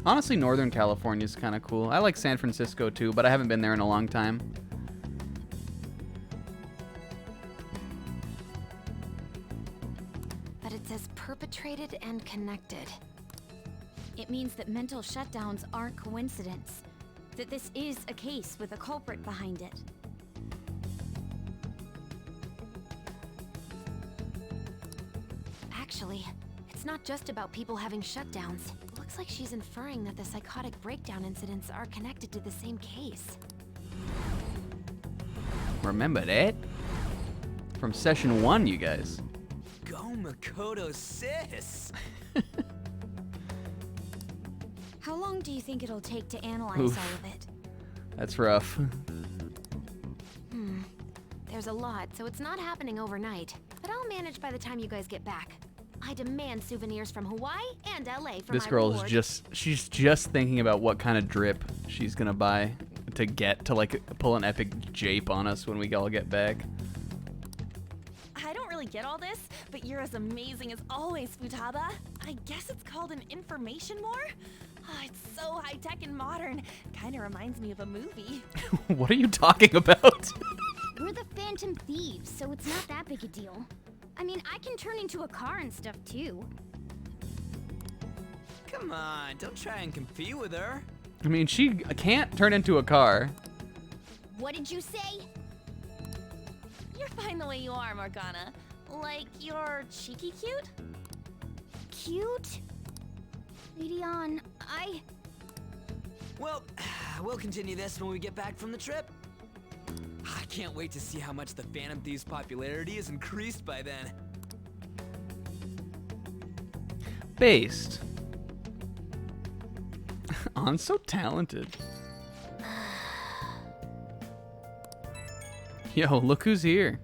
[SPEAKER 17] Honestly, Northern California is kind of cool. I like San Francisco too, but I haven't been there in a long time.
[SPEAKER 15] But it says perpetrated and connected.
[SPEAKER 11] It means that mental shutdowns aren't coincidence. That this is a case with a culprit behind it.
[SPEAKER 15] Actually, it's not just about people having shutdowns. Looks like she's inferring that the psychotic breakdown incidents are connected to the same case.
[SPEAKER 17] Remember that? From session 1, you guys.
[SPEAKER 12] Go Makoto sis!
[SPEAKER 11] How long do you think it'll take to analyze
[SPEAKER 17] Oof.
[SPEAKER 11] all of it?
[SPEAKER 17] That's rough.
[SPEAKER 15] There's a lot, so it's not happening overnight. But I'll manage by the time you guys get back. I demand souvenirs from Hawaii and LA for
[SPEAKER 17] This
[SPEAKER 15] my
[SPEAKER 17] girl
[SPEAKER 15] reward.
[SPEAKER 17] is she's just thinking about what kind of drip she's gonna buy to like pull an epic jape on us when we all get back.
[SPEAKER 2] I don't really get all this, but you're as amazing as always, Futaba. I guess it's called an information war? Oh, it's so high-tech and modern. Kinda reminds me of a movie.
[SPEAKER 17] What are you talking about?
[SPEAKER 7] We're the Phantom Thieves, so it's not that big a deal. I mean, I can turn into a car and stuff too.
[SPEAKER 12] Come on, don't try and compete with her.
[SPEAKER 17] I mean, she can't turn into a car.
[SPEAKER 7] What did you say?
[SPEAKER 2] You're fine the way you are, Morgana. Like, you're cheeky cute?
[SPEAKER 7] Cute? Leon,
[SPEAKER 12] Well, we'll continue this when we get back from the trip. I can't wait to see how much the Phantom Thieves' popularity is increased by then.
[SPEAKER 17] Based on So Talented. Yo, look who's here.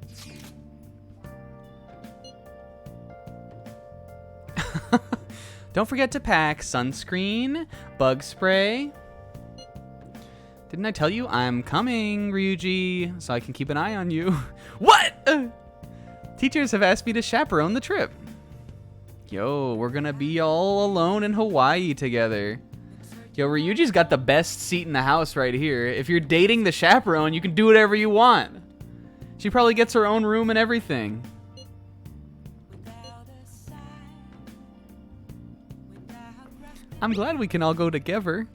[SPEAKER 17] Don't forget to pack sunscreen, bug spray. Didn't I tell you I'm coming, Ryuji, so I can keep an eye on you? What? Teachers have asked me to chaperone the trip. Yo, we're gonna be all alone in Hawaii together. Yo, Ryuji's got the best seat in the house right here. If you're dating the chaperone, you can do whatever you want. She probably gets her own room and everything. I'm glad we can all go together.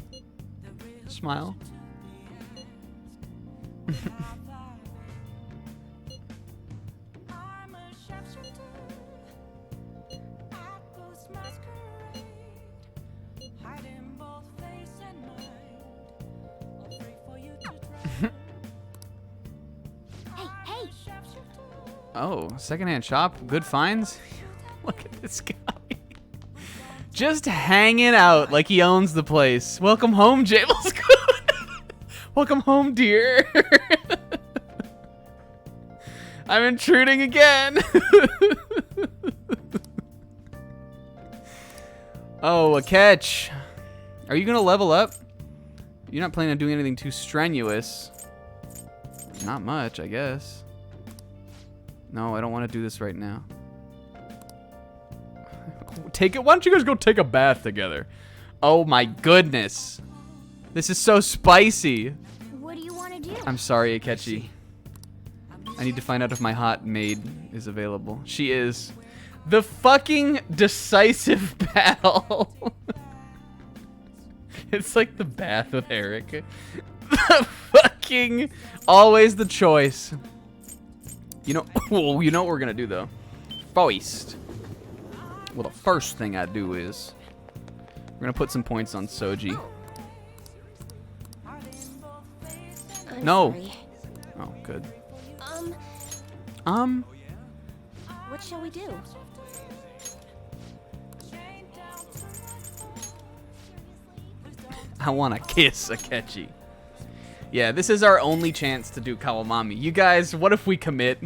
[SPEAKER 17] Smile.
[SPEAKER 7] Hey!
[SPEAKER 17] Oh, secondhand shop, good finds. Look at this guy. Just hanging out like he owns the place. Welcome home, Jables. Welcome home, dear. I'm intruding again. Oh, a catch. Are you gonna level up? You're not planning on doing anything too strenuous. Not much, I guess. No, I don't want to do this right now. Take it. Why don't you guys go take a bath together? Oh my goodness. This is so spicy.
[SPEAKER 7] What do you want to do?
[SPEAKER 17] I'm sorry, Akechi. I need to find out if my hot maid is available. She is. The fucking decisive battle. It's like the bath with Eric. The fucking always the choice. You know, well, you know what we're gonna do though. First. Well, the first thing I do is gonna put some points on Soji.
[SPEAKER 15] I'm
[SPEAKER 17] No.
[SPEAKER 15] sorry.
[SPEAKER 17] Oh, good.
[SPEAKER 2] What shall we do?
[SPEAKER 17] I want to kiss Akechi. Yeah, this is our only chance to do Kawamami. You guys, what if we commit?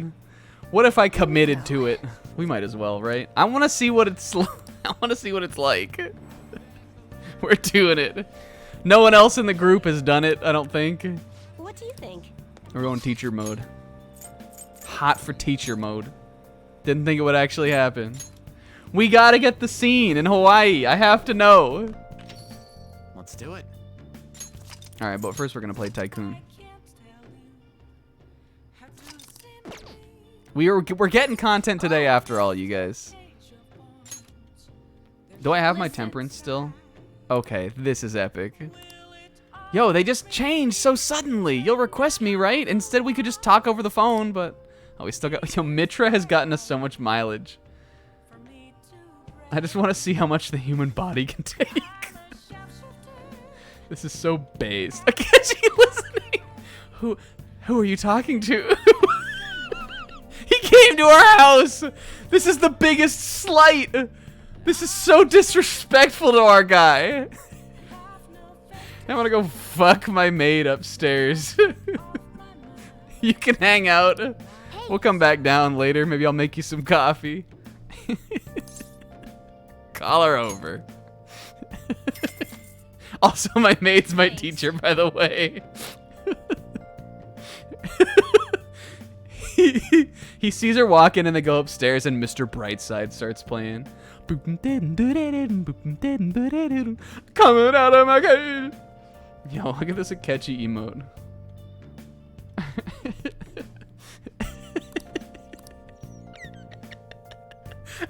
[SPEAKER 17] What if I committed to it? We might as well, right? I want to see what it's I want to see what it's like. We're doing it. No one else in the group has done it, I don't think.
[SPEAKER 2] What do you think?
[SPEAKER 17] We're going teacher mode. Hot for teacher mode. Didn't think it would actually happen. We gotta get the scene in Hawaii. I have to know.
[SPEAKER 19] Let's do it.
[SPEAKER 17] All right, but first we're gonna play Tycoon. We're getting content today after all, you guys. Do I have my temperance still? Okay, this is epic. Yo, they just changed so suddenly. You'll request me, right? Instead, we could just talk over the phone, but... Oh, we still got... Yo, Mitra has gotten us so much mileage. I just want to see how much the human body can take. This is so based. Akechi listening. Who are you talking to? He came to our house. This is the biggest slight. This is so disrespectful to our guy. I'm gonna go fuck my maid upstairs. You can hang out. We'll come back down later. Maybe I'll make you some coffee. Call her over. Also, my maid's my teacher, by the way. He sees her walk in and they go upstairs and Mr. Brightside starts playing. Coming out of my cage. Yo, look at this Akechi emote.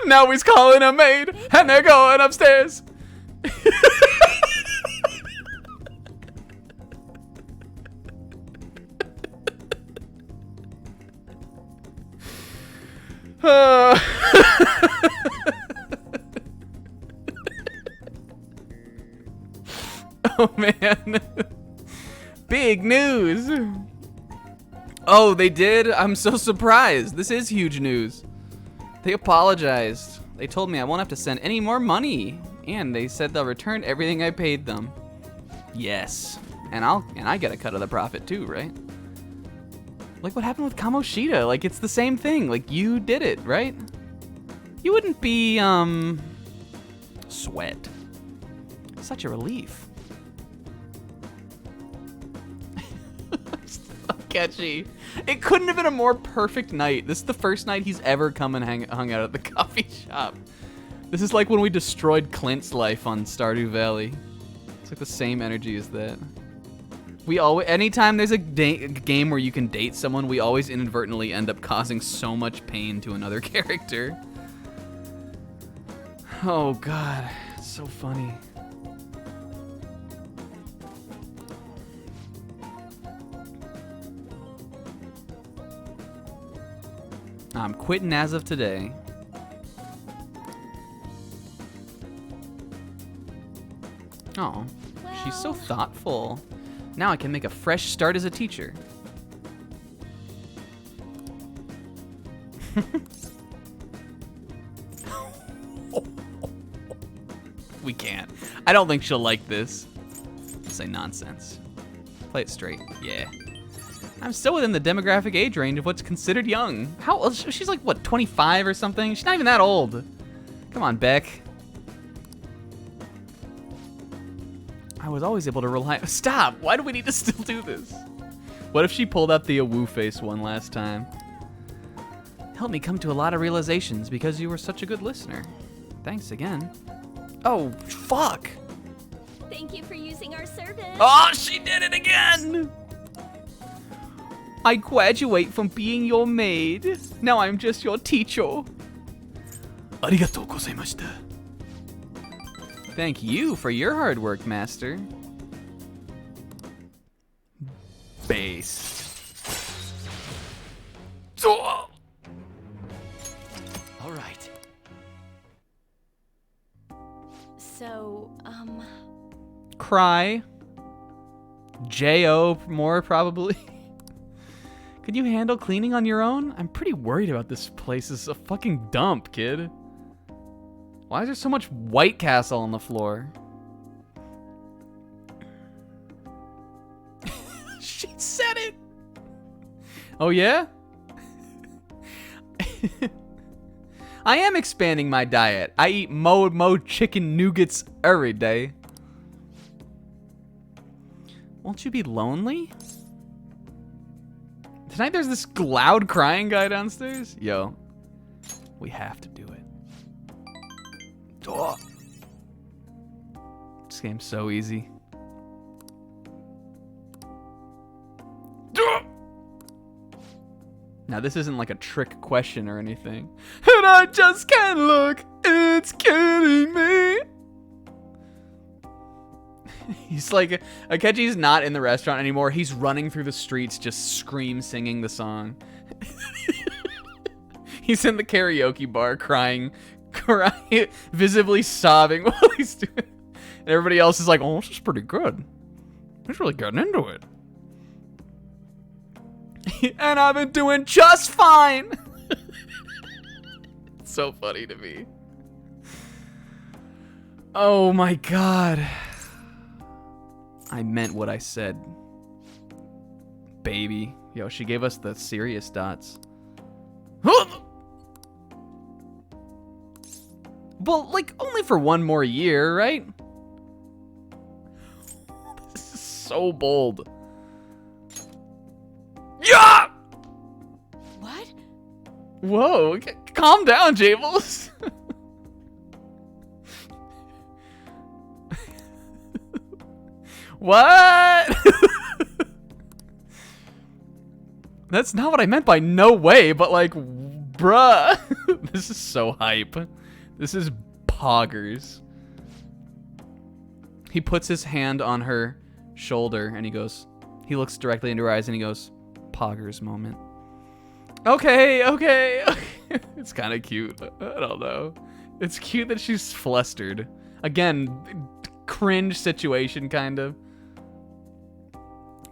[SPEAKER 17] Now he's calling a maid and they're going upstairs. Oh man. Big news. Oh, they did? I'm so surprised. This is huge news. They apologized. They told me I won't have to send any more money. And they said they'll return everything I paid them. Yes. And I get a cut of the profit too, right? Like what happened with Kamoshida? Like it's the same thing. Like you did it, right? You wouldn't be sweat. Such a relief. Catchy. It couldn't have been a more perfect night. This is the first night he's ever come and hung out at the coffee shop. This is like when we destroyed Clint's life on Stardew Valley. It's like the same energy as that. We always, anytime there's a game where you can date someone, we always inadvertently end up causing so much pain to another character. Oh god, it's so funny. I'm quitting as of today. Oh, she's so thoughtful. Now I can make a fresh start as a teacher. We can't. I don't think she'll like this. I'll say nonsense. Play it straight. Yeah. I'm still within the demographic age range of what's considered young. How old? She's like, what, 25 or something? She's not even that old. Come on, Beck. I was always able to rely. Stop! Why do we need to still do this? What if she pulled out the awoo face one last time? Helped me come to a lot of realizations because you were such a good listener. Thanks again. Oh, fuck!
[SPEAKER 2] Thank you for using our service.
[SPEAKER 17] Oh, she did it again! I graduate from being your maid. Now I'm just your teacher. Arigatou gozaimashita. Thank you for your hard work, master. Base.
[SPEAKER 19] All right.
[SPEAKER 14] So,
[SPEAKER 17] Cry. J.O. more, probably. Could you handle cleaning on your own? I'm pretty worried about this place. It's a fucking dump, kid. Why is there so much White Castle on the floor? She said it! Oh, yeah? I am expanding my diet. I eat mo chicken nougats every day. Won't you be lonely? Tonight there's this loud crying guy downstairs. Yo, we have to do it. Oh. This game's so easy. Now this isn't like a trick question or anything. And I just can't look. It's killing me. He's like, Akechi's not in the restaurant anymore. He's running through the streets just singing the song. He's in the karaoke bar crying, visibly sobbing while he's doing it. And everybody else is like, oh, this is pretty good. He's really getting into it. And I've been doing just fine. It's so funny to me. Oh my god. I meant what I said. Baby. Yo, she gave us the serious dots. Well, like, only for one more year, right? This is so bold. Yeah!
[SPEAKER 14] What?
[SPEAKER 17] Whoa, calm down, Jables. What? That's not what I meant by no way, but like, bruh. This is so hype. This is poggers. He puts his hand on her shoulder and he looks directly into her eyes and he goes, poggers moment. Okay. It's kind of cute. I don't know. It's cute that she's flustered. Again, cringe situation, kind of.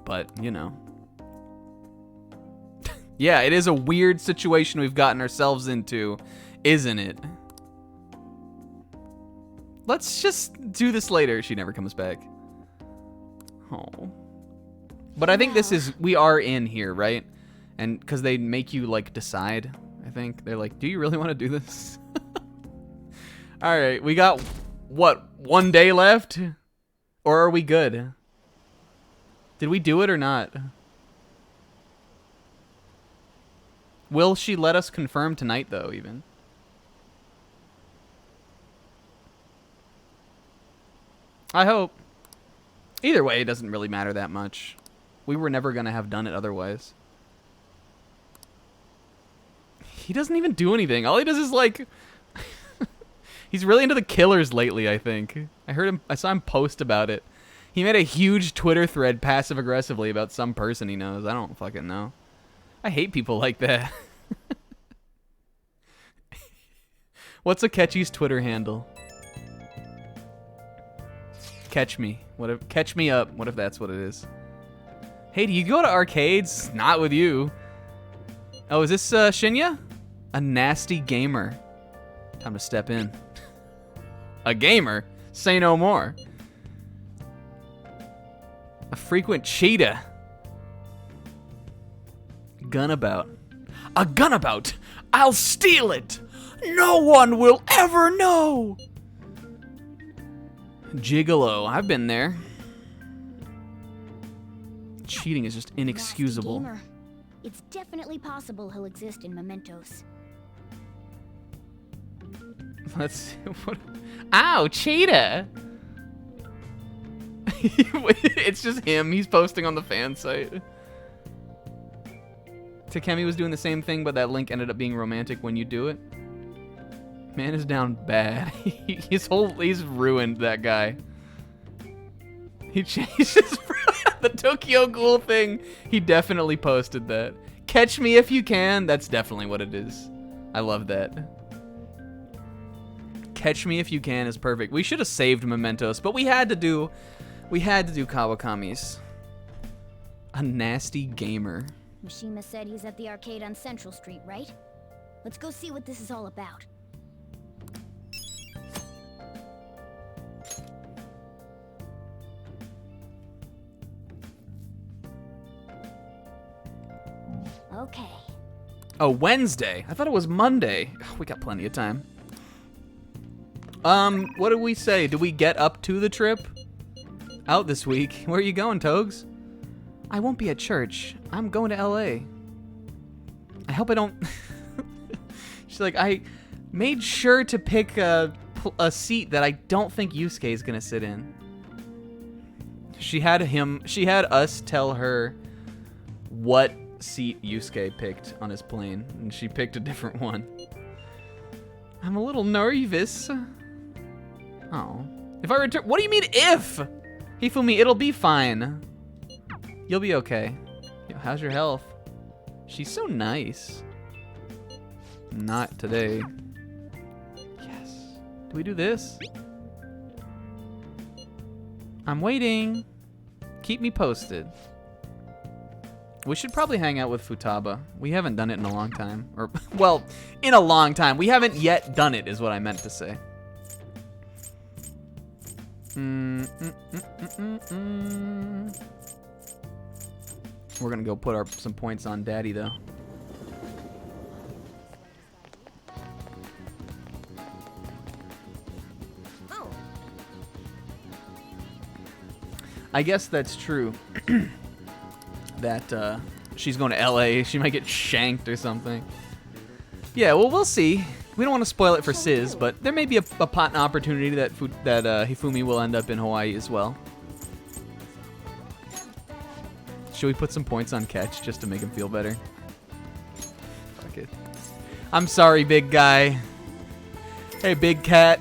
[SPEAKER 17] But, you know. Yeah, it is a weird situation we've gotten ourselves into, isn't it? Let's just do this later. She never comes back. Oh. But I think this is, we are in here, right? And because they make you, like, decide, I think. They're like, do you really want to do this? All right, we got, what, 1 day left? Or are we good? Did we do it or not? Will she let us confirm tonight, though, even? I hope. Either way, it doesn't really matter that much. We were never going to have done it otherwise. He doesn't even do anything. All he does is, like... He's really into the killers lately, I think. I saw him post about it. He made a huge Twitter thread passive-aggressively about some person he knows. I don't fucking know. I hate people like that. What's Akechi's Twitter handle? Catch me. Catch me up. What if that's what it is? Hey, do you go to arcades? Not with you. Oh, is this Shinya? A nasty gamer. Time to step in. A gamer? Say no more. A frequent cheetah. Gunabout. A gunabout! I'll steal it! No one will ever know! Gigolo. I've been there. Cheating is just inexcusable.
[SPEAKER 7] Gamer. It's definitely possible he'll exist in mementos.
[SPEAKER 17] Let's see. What? Ow, cheetah! It's just him. He's posting on the fan site. Takemi was doing the same thing, but that link ended up being romantic when you do it. Man is down bad. He's ruined, that guy. He changed his the Tokyo Ghoul thing. He definitely posted that. Catch me if you can. That's definitely what it is. I love that. Catch Me If You Can is perfect. We should have saved Mementos, but we had to do Kawakami's. A nasty gamer.
[SPEAKER 7] Mishima said he's at the arcade on Central Street, right? Let's go see what this is all about. Okay.
[SPEAKER 17] Oh, Wednesday. I thought it was Monday. We got plenty of time. What did we say? Did we get up to the trip? Out this week. Where are you going, Togs? I won't be at church. I'm going to LA. I hope I don't... She's like, I made sure to pick a seat that I don't think Yusuke is going to sit in. She had us tell her what seat Yusuke picked on his plane, and she picked a different one. I'm a little nervous. Oh. If I return... What do you mean, if? Hifumi, it'll be fine. You'll be okay. Yo, how's your health? She's so nice. Not today. Yes. Do we do this? I'm waiting. Keep me posted. We should probably hang out with Futaba. We haven't done it in a long time. Or, well, in a long time. We haven't yet done it, is what I meant to say. We're gonna go put some points on Daddy, though.
[SPEAKER 2] Oh.
[SPEAKER 17] I guess that's true. That she's going to LA. She might get shanked or something. Yeah, well, we'll see. We don't want to spoil it for Sis, but there may be a potent opportunity that Hifumi will end up in Hawaii as well. Should we put some points on Ketch just to make him feel better? Fuck it. I'm sorry, big guy. Hey, big cat.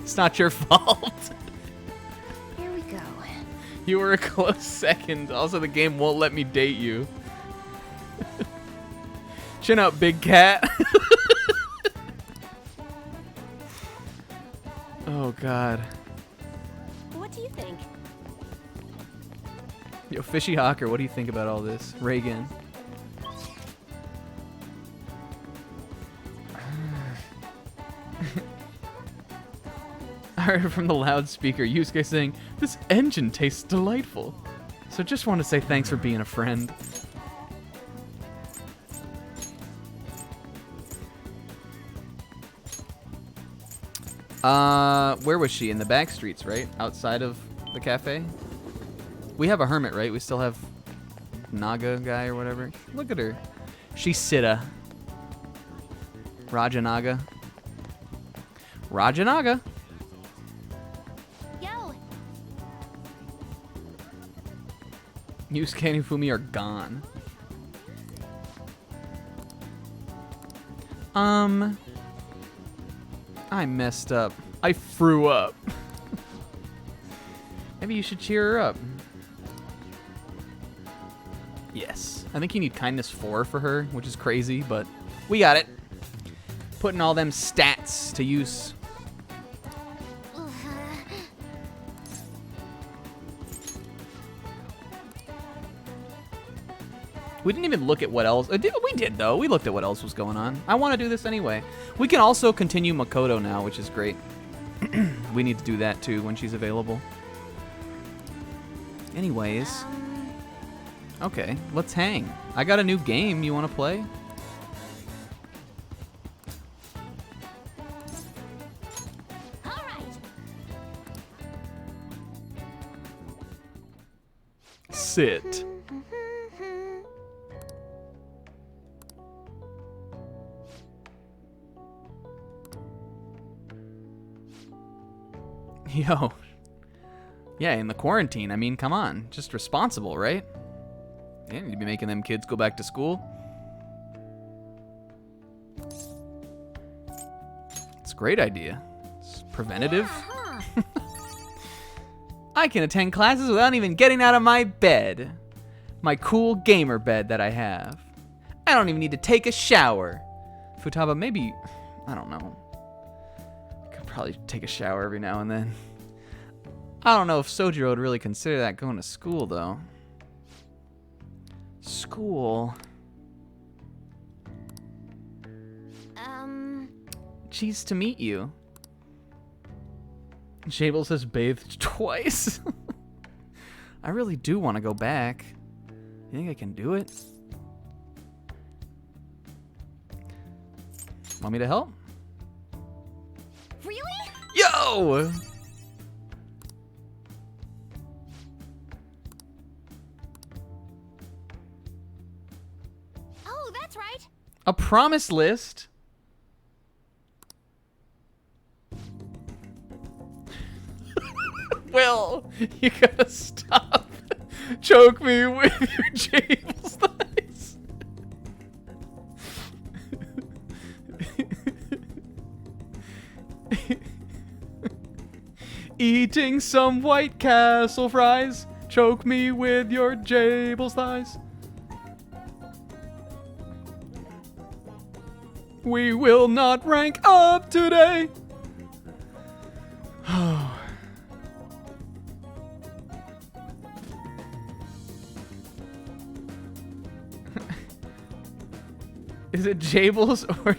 [SPEAKER 17] It's not your fault.
[SPEAKER 7] Here we go.
[SPEAKER 17] You were a close second. Also, the game won't let me date you. Chin up, big cat. Oh, God.
[SPEAKER 2] What do you think?
[SPEAKER 17] Yo, Fishy Hawker, what do you think about all this? Reagan. I heard from the loudspeaker Yusuke saying, "This engine tastes delightful." So just want to say thanks for being a friend. Where was she? In the back streets, right? Outside of the cafe? We have a hermit, right? We still have Naga guy or whatever. Look at her. She's Sita. Rajanaga. Rajanaga.
[SPEAKER 7] Yo.
[SPEAKER 17] Yusuke and Hifumi are gone. I messed up. I threw up. Maybe you should cheer her up. Yes. I think you need kindness 4 for her, which is crazy, but we got it. Putting all them stats to use. We didn't even look at what else. We did, though. We looked at what else was going on. I want to do this anyway. We can also continue Makoto now, which is great. We need to do that, too, when she's available. Anyways. Okay, let's hang. I got a new game. You want to play?
[SPEAKER 7] All right.
[SPEAKER 17] Sit. Yo. Yeah, in the quarantine. I mean, come on. Just responsible, right? You need to be making them kids go back to school. It's a great idea. It's preventative. I can attend classes without even getting out of my bed. My cool gamer bed that I have. I don't even need to take a shower. Futaba, maybe... I don't know. probably take a shower every now and then. I don't know if Sojiro would really consider that going to school, though. School. Cheese to meet you. Jable says bathed twice. I really do want to go back. You think I can do it? Want me to help?
[SPEAKER 7] Really?
[SPEAKER 17] Yo!
[SPEAKER 7] Oh, that's right.
[SPEAKER 17] A promise list? Will, you gotta stop. Choke me with your Jables thighs. Eating some White Castle fries. Choke me with your Jables thighs. We will not rank up today. Is it Jables or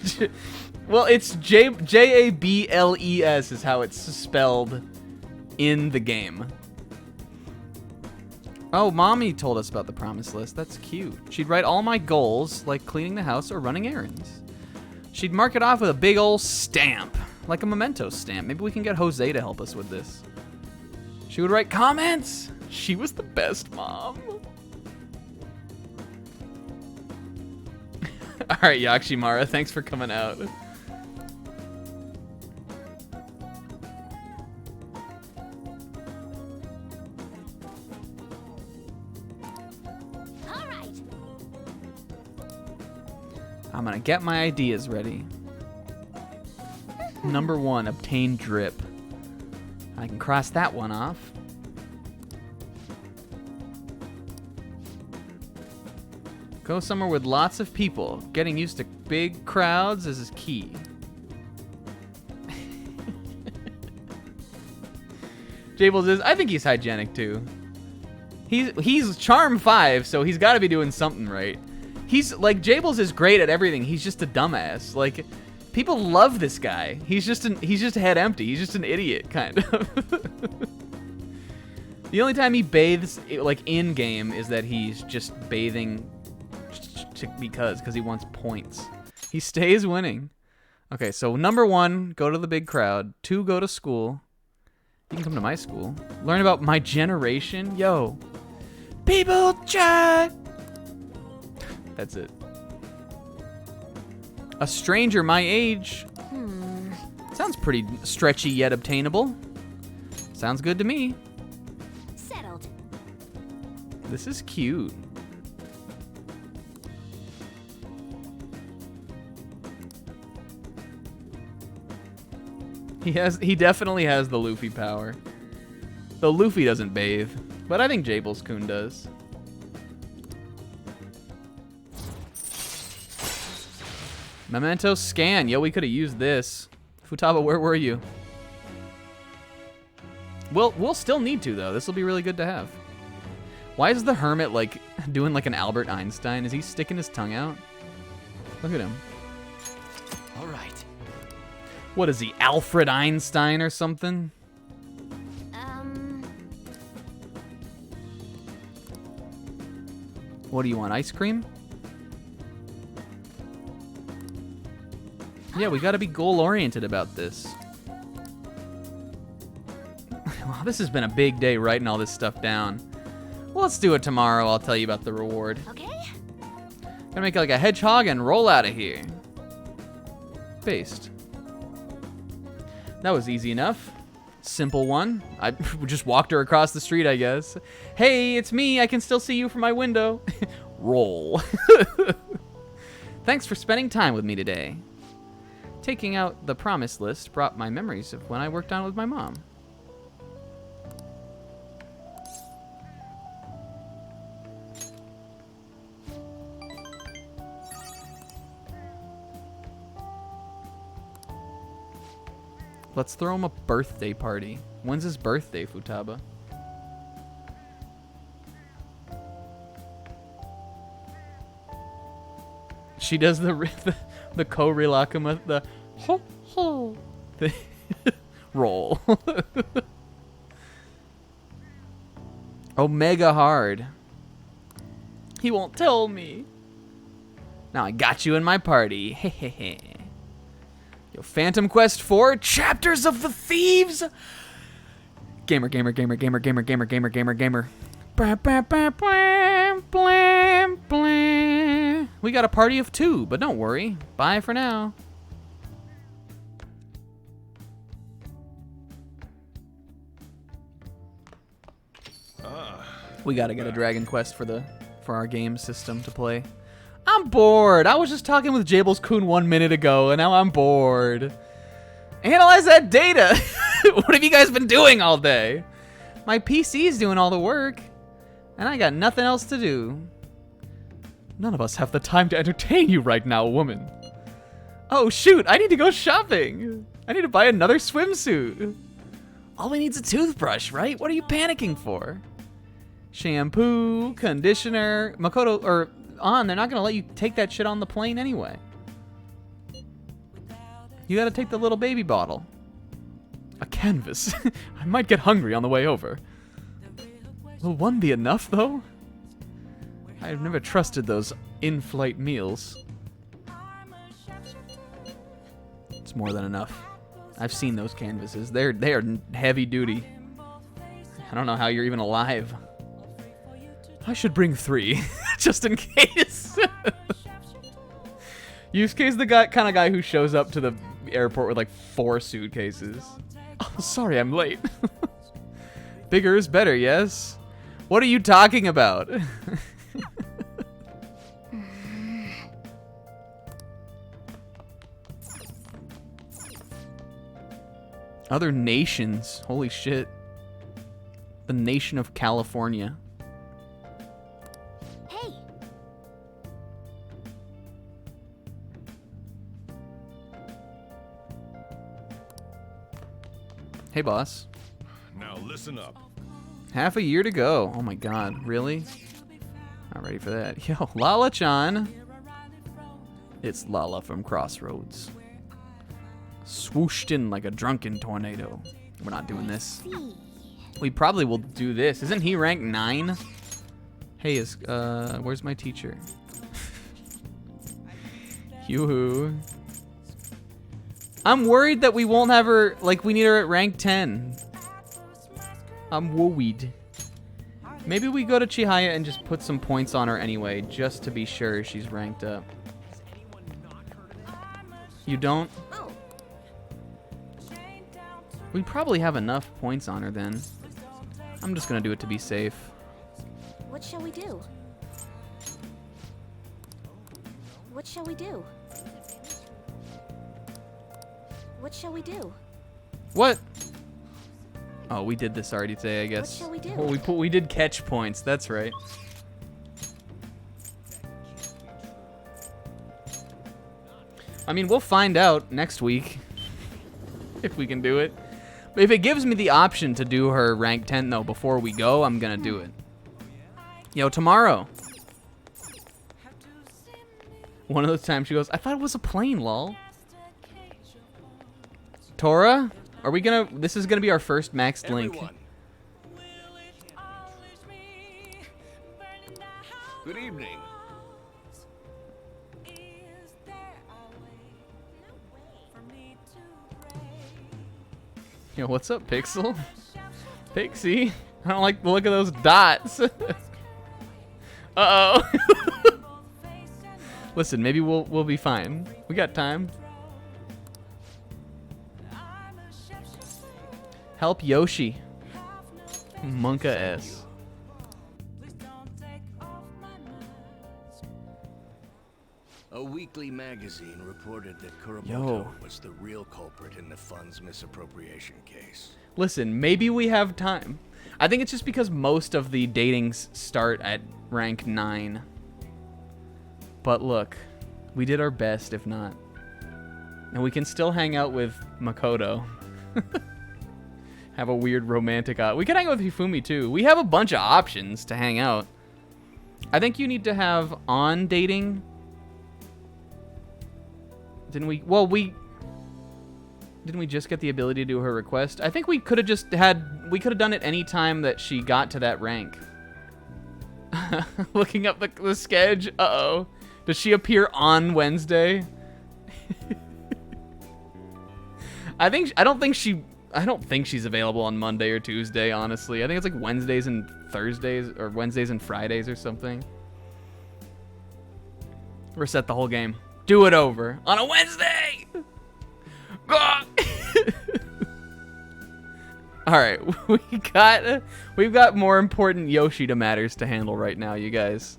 [SPEAKER 17] well, it's Jables is how it's spelled in the game. Oh, Mommy told us about the promise list. That's cute. She'd write all my goals, like cleaning the house or running errands. She'd mark it off with a big old stamp, like a memento stamp. Maybe we can get Jose to help us with this. She would write comments. She was the best mom. All right, Yakshimara, thanks for coming out.
[SPEAKER 7] All right.
[SPEAKER 17] I'm gonna get my ideas ready. Number 1, obtain drip. I can cross that one off. Go somewhere with lots of people. Getting used to big crowds is key. Jables is, I think he's hygienic too. He's charm 5, so he's got to be doing something right. He's like, Jables is great at everything. He's just a dumbass. Like, people love this guy. He's just head empty. He's just an idiot, kind of. The only time he bathes, like, in game is that he's just bathing because he wants points. He stays winning. Okay, so number 1, go to the big crowd. 2, go to school. You can come to my school. Learn about my generation. Yo. People chat. That's it. A stranger my age. Sounds pretty stretchy yet obtainable. Sounds good to me.
[SPEAKER 7] Settled.
[SPEAKER 17] This is cute. He definitely has the Luffy power. Though Luffy doesn't bathe, but I think Jables-kun does. Memento scan. Yo, we could have used this. Futaba, where were you? We'll still need to, though. This will be really good to have. Why is the hermit, like, doing like an Albert Einstein? Is he sticking his tongue out? Look at him.
[SPEAKER 12] All right.
[SPEAKER 17] What is he, Alfred Einstein or something? What do you want, ice cream? Yeah, we gotta be goal-oriented about this. Well, this has been a big day writing all this stuff down. Well, let's do it tomorrow. I'll tell you about the reward.
[SPEAKER 7] Okay.
[SPEAKER 17] Gonna make like a hedgehog and roll out of here. Based. That was easy enough. Simple one. I just walked her across the street, I guess. Hey, it's me. I can still see you from my window. Roll. Thanks for spending time with me today. Taking out the promise list brought my memories of when I worked on it with my mom. Let's throw him a birthday party. When's his birthday, Futaba? She does the Ko-Rilakuma, the ho ho the roll. Omega hard. He won't tell me. Now I got you in my party. Hehehe. Yo, Phantom Quest 4, Chapters of the Thieves. Gamer, gamer, gamer, gamer, gamer, gamer, gamer, gamer, gamer. Blam, blam, blam, blam, blam, blam. We got a party of 2, but don't worry. Bye for now. We gotta get a Dragon Quest for our game system to play. I'm bored. I was just talking with Jables Kun 1 minute ago, and now I'm bored. Analyze that data. What have you guys been doing all day? My PC's doing all the work, and I got nothing else to do. None of us have the time to entertain you right now, woman. Oh shoot, I need to go shopping. I need to buy another swimsuit. All we need's a toothbrush, right? What are you panicking for? Shampoo, conditioner, Makoto, or they're not gonna let you take that shit on the plane anyway. You gotta take the little baby bottle. A canvas. I might get hungry on the way over. Will one be enough, though? I've never trusted those in-flight meals. It's more than enough. I've seen those canvases. They are heavy duty. I don't know how you're even alive. I should bring 3, just in case. Yusuke's the kind of guy who shows up to the airport with like 4 suitcases. Oh, sorry, I'm late. Bigger is better, yes? What are you talking about? Other nations. Holy shit. The nation of California.
[SPEAKER 7] Hey.
[SPEAKER 17] Hey, boss.
[SPEAKER 5] Now listen up.
[SPEAKER 17] Half a year to go. Oh my god, really? Not ready for that. Yo, Lala-chan. It's Lala from Crossroads. Swooshed in like a drunken tornado. We're not doing this. We probably will do this. Isn't he rank 9? Hey, where's my teacher? Yoo-hoo. I'm worried that we won't have her, like, we need her at rank 10. I'm worried. Maybe we go to Chihaya and just put some points on her anyway, just to be sure she's ranked up. You don't? We probably have enough points on her then. I'm just gonna do it to be safe.
[SPEAKER 2] What shall we do? What shall we do? What shall we do?
[SPEAKER 17] What? Oh, we did this already today, I guess.
[SPEAKER 2] What shall we do?
[SPEAKER 17] Oh, we did catch points. That's right. I mean, we'll find out next week if we can do it. But if it gives me the option to do her rank 10 though before we go, I'm gonna do it. Yo, tomorrow. One of those times she goes, I thought it was a plane, lol. Tora, are we gonna, this is gonna be our first maxed link.
[SPEAKER 13] Good evening.
[SPEAKER 17] Yo, what's up, Pixel? Pixie? I don't like the look of those dots. Uh-oh. Listen, maybe we'll be fine. We got time. Help Yoshi. Monka S.
[SPEAKER 13] A weekly magazine reported that Kuramoto
[SPEAKER 17] Yo.
[SPEAKER 13] was the real culprit in the fund's misappropriation case.
[SPEAKER 17] Listen, maybe we have time. I think it's just because most of the datings start at rank 9. But look, we did our best if not. And we can still hang out with Makoto. Have a weird romantic we can hang out with Hifumi too. We have a bunch of options to hang out. I think you need to have on dating. Didn't we? Well, didn't we just get the ability to do her request? I think we could have just had. We could have done it any time that she got to that rank. Looking up the sketch. Uh-oh. Does she appear on Wednesday? I don't think she's available on Monday or Tuesday, honestly. I think it's like Wednesdays and Thursdays or Wednesdays and Fridays or something. Reset the whole game. Do it over on a Wednesday. All right, we've got more important Yoshida matters to handle right now, you guys.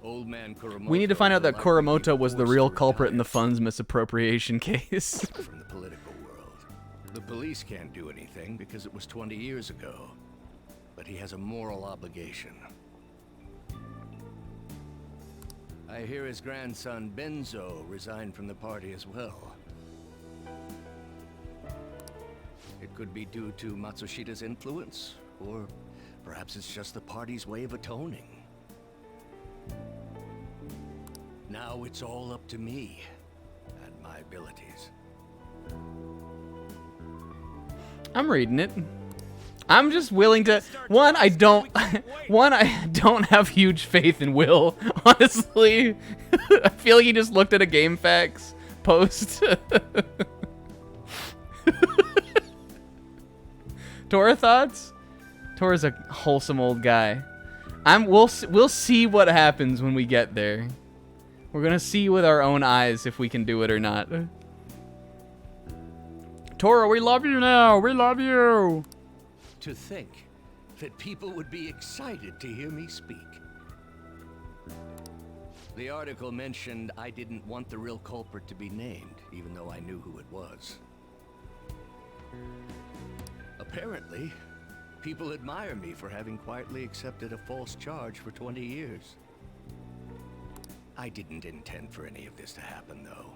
[SPEAKER 19] Old man Kuramoto,
[SPEAKER 17] We need to find out that Kuramoto was the real culprit in the funds misappropriation case.
[SPEAKER 19] From the political world. The police can't do anything because it was 20 years ago. But he has a moral obligation. I hear his grandson Benzo resigned from the party as well. It could be due to Matsushida's influence, or perhaps it's just the party's way of atoning. Now it's all up to me and my abilities.
[SPEAKER 17] I'm reading it. I'm just willing to. One, I don't have huge faith in Will. Honestly, I feel like he just looked at a GameFAQs post. Tora thoughts? Tora's a wholesome old guy. We'll see what happens when we get there. We're gonna see with our own eyes if we can do it or not. Tora, we love you now. We love you.
[SPEAKER 19] To think that people would be excited to hear me speak. The article mentioned I didn't want the real culprit to be named, even though I knew who it was. Apparently, people admire me for having quietly accepted a false charge for 20 years. I didn't intend for any of this to happen, though.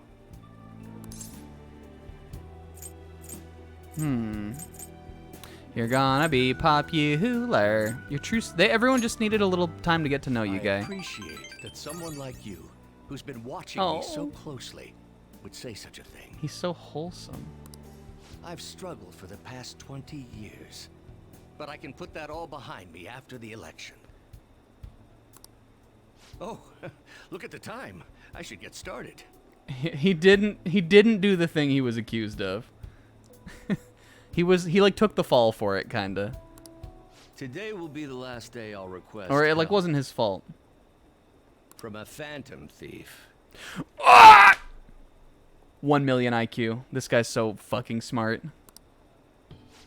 [SPEAKER 17] You're gonna be popular. Your true. Everyone just needed a little time to get to know you, guy.
[SPEAKER 19] I appreciate that someone like you, who's been watching me so closely, would say such a thing.
[SPEAKER 17] He's so wholesome.
[SPEAKER 19] I've struggled for the past 20 years, but I can put that all behind me after the election. Oh, look at the time. I should get started.
[SPEAKER 17] He didn't do the thing he was accused of. He like took the fall for it, kinda.
[SPEAKER 19] Today will be the last day I'll request.
[SPEAKER 17] Or it like
[SPEAKER 19] help
[SPEAKER 17] wasn't his fault.
[SPEAKER 19] from a phantom thief.
[SPEAKER 17] 1 million IQ. This guy's so fucking smart.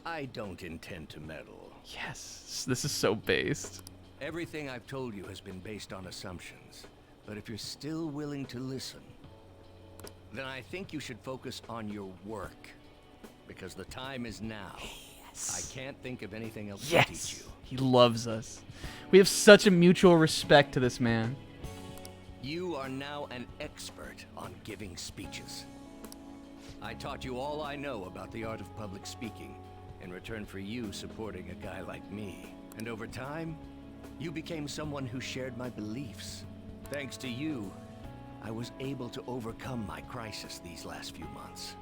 [SPEAKER 19] I don't intend to meddle.
[SPEAKER 17] Yes, this is so based.
[SPEAKER 19] Everything I've told you has been based on assumptions. But if you're still willing to listen, then I think you should focus on your work. Because the time is now. Yes. I can't think of anything else to teach you.
[SPEAKER 17] He loves us. We have such a mutual respect to this man.
[SPEAKER 19] You are now an expert on giving speeches. I taught you all I know about the art of public speaking in return for you supporting a guy like me. And over time, you became someone who shared my beliefs. Thanks to you, I was able to overcome my crisis these last few months.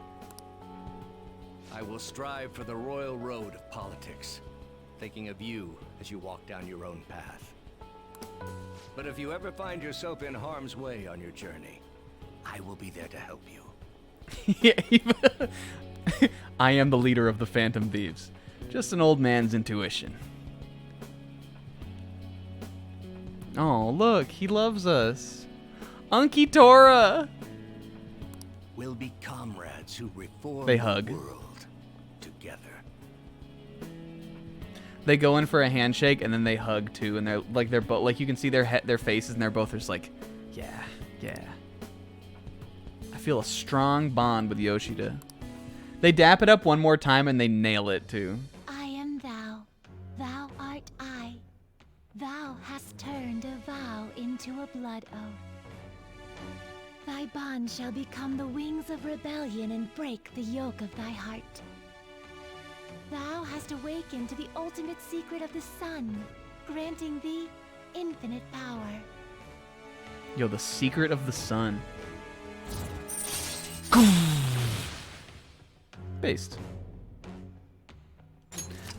[SPEAKER 19] I will strive for the royal road of politics, thinking of you as you walk down your own path. But if you ever find yourself in harm's way on your journey, I will be there to help you.
[SPEAKER 17] I am the leader of the Phantom Thieves. Just an old man's intuition. Oh, look, he loves us. Unky Tora!
[SPEAKER 19] We'll be comrades who reform
[SPEAKER 17] They hug.
[SPEAKER 19] the world together.
[SPEAKER 17] They go in for a handshake and then they hug too, and they're both like, you can see their faces, and they're both just like, yeah. I feel a strong bond with Yoshida. They dap it up one more time and they nail it too.
[SPEAKER 18] I am thou, thou art I. Thou hast turned a vow into a blood oath. thy bond shall become the wings of rebellion and break the yoke of thy heart. Thou hast awakened to the ultimate secret of the sun, granting thee infinite power.
[SPEAKER 17] Yo, the secret of the sun. Based.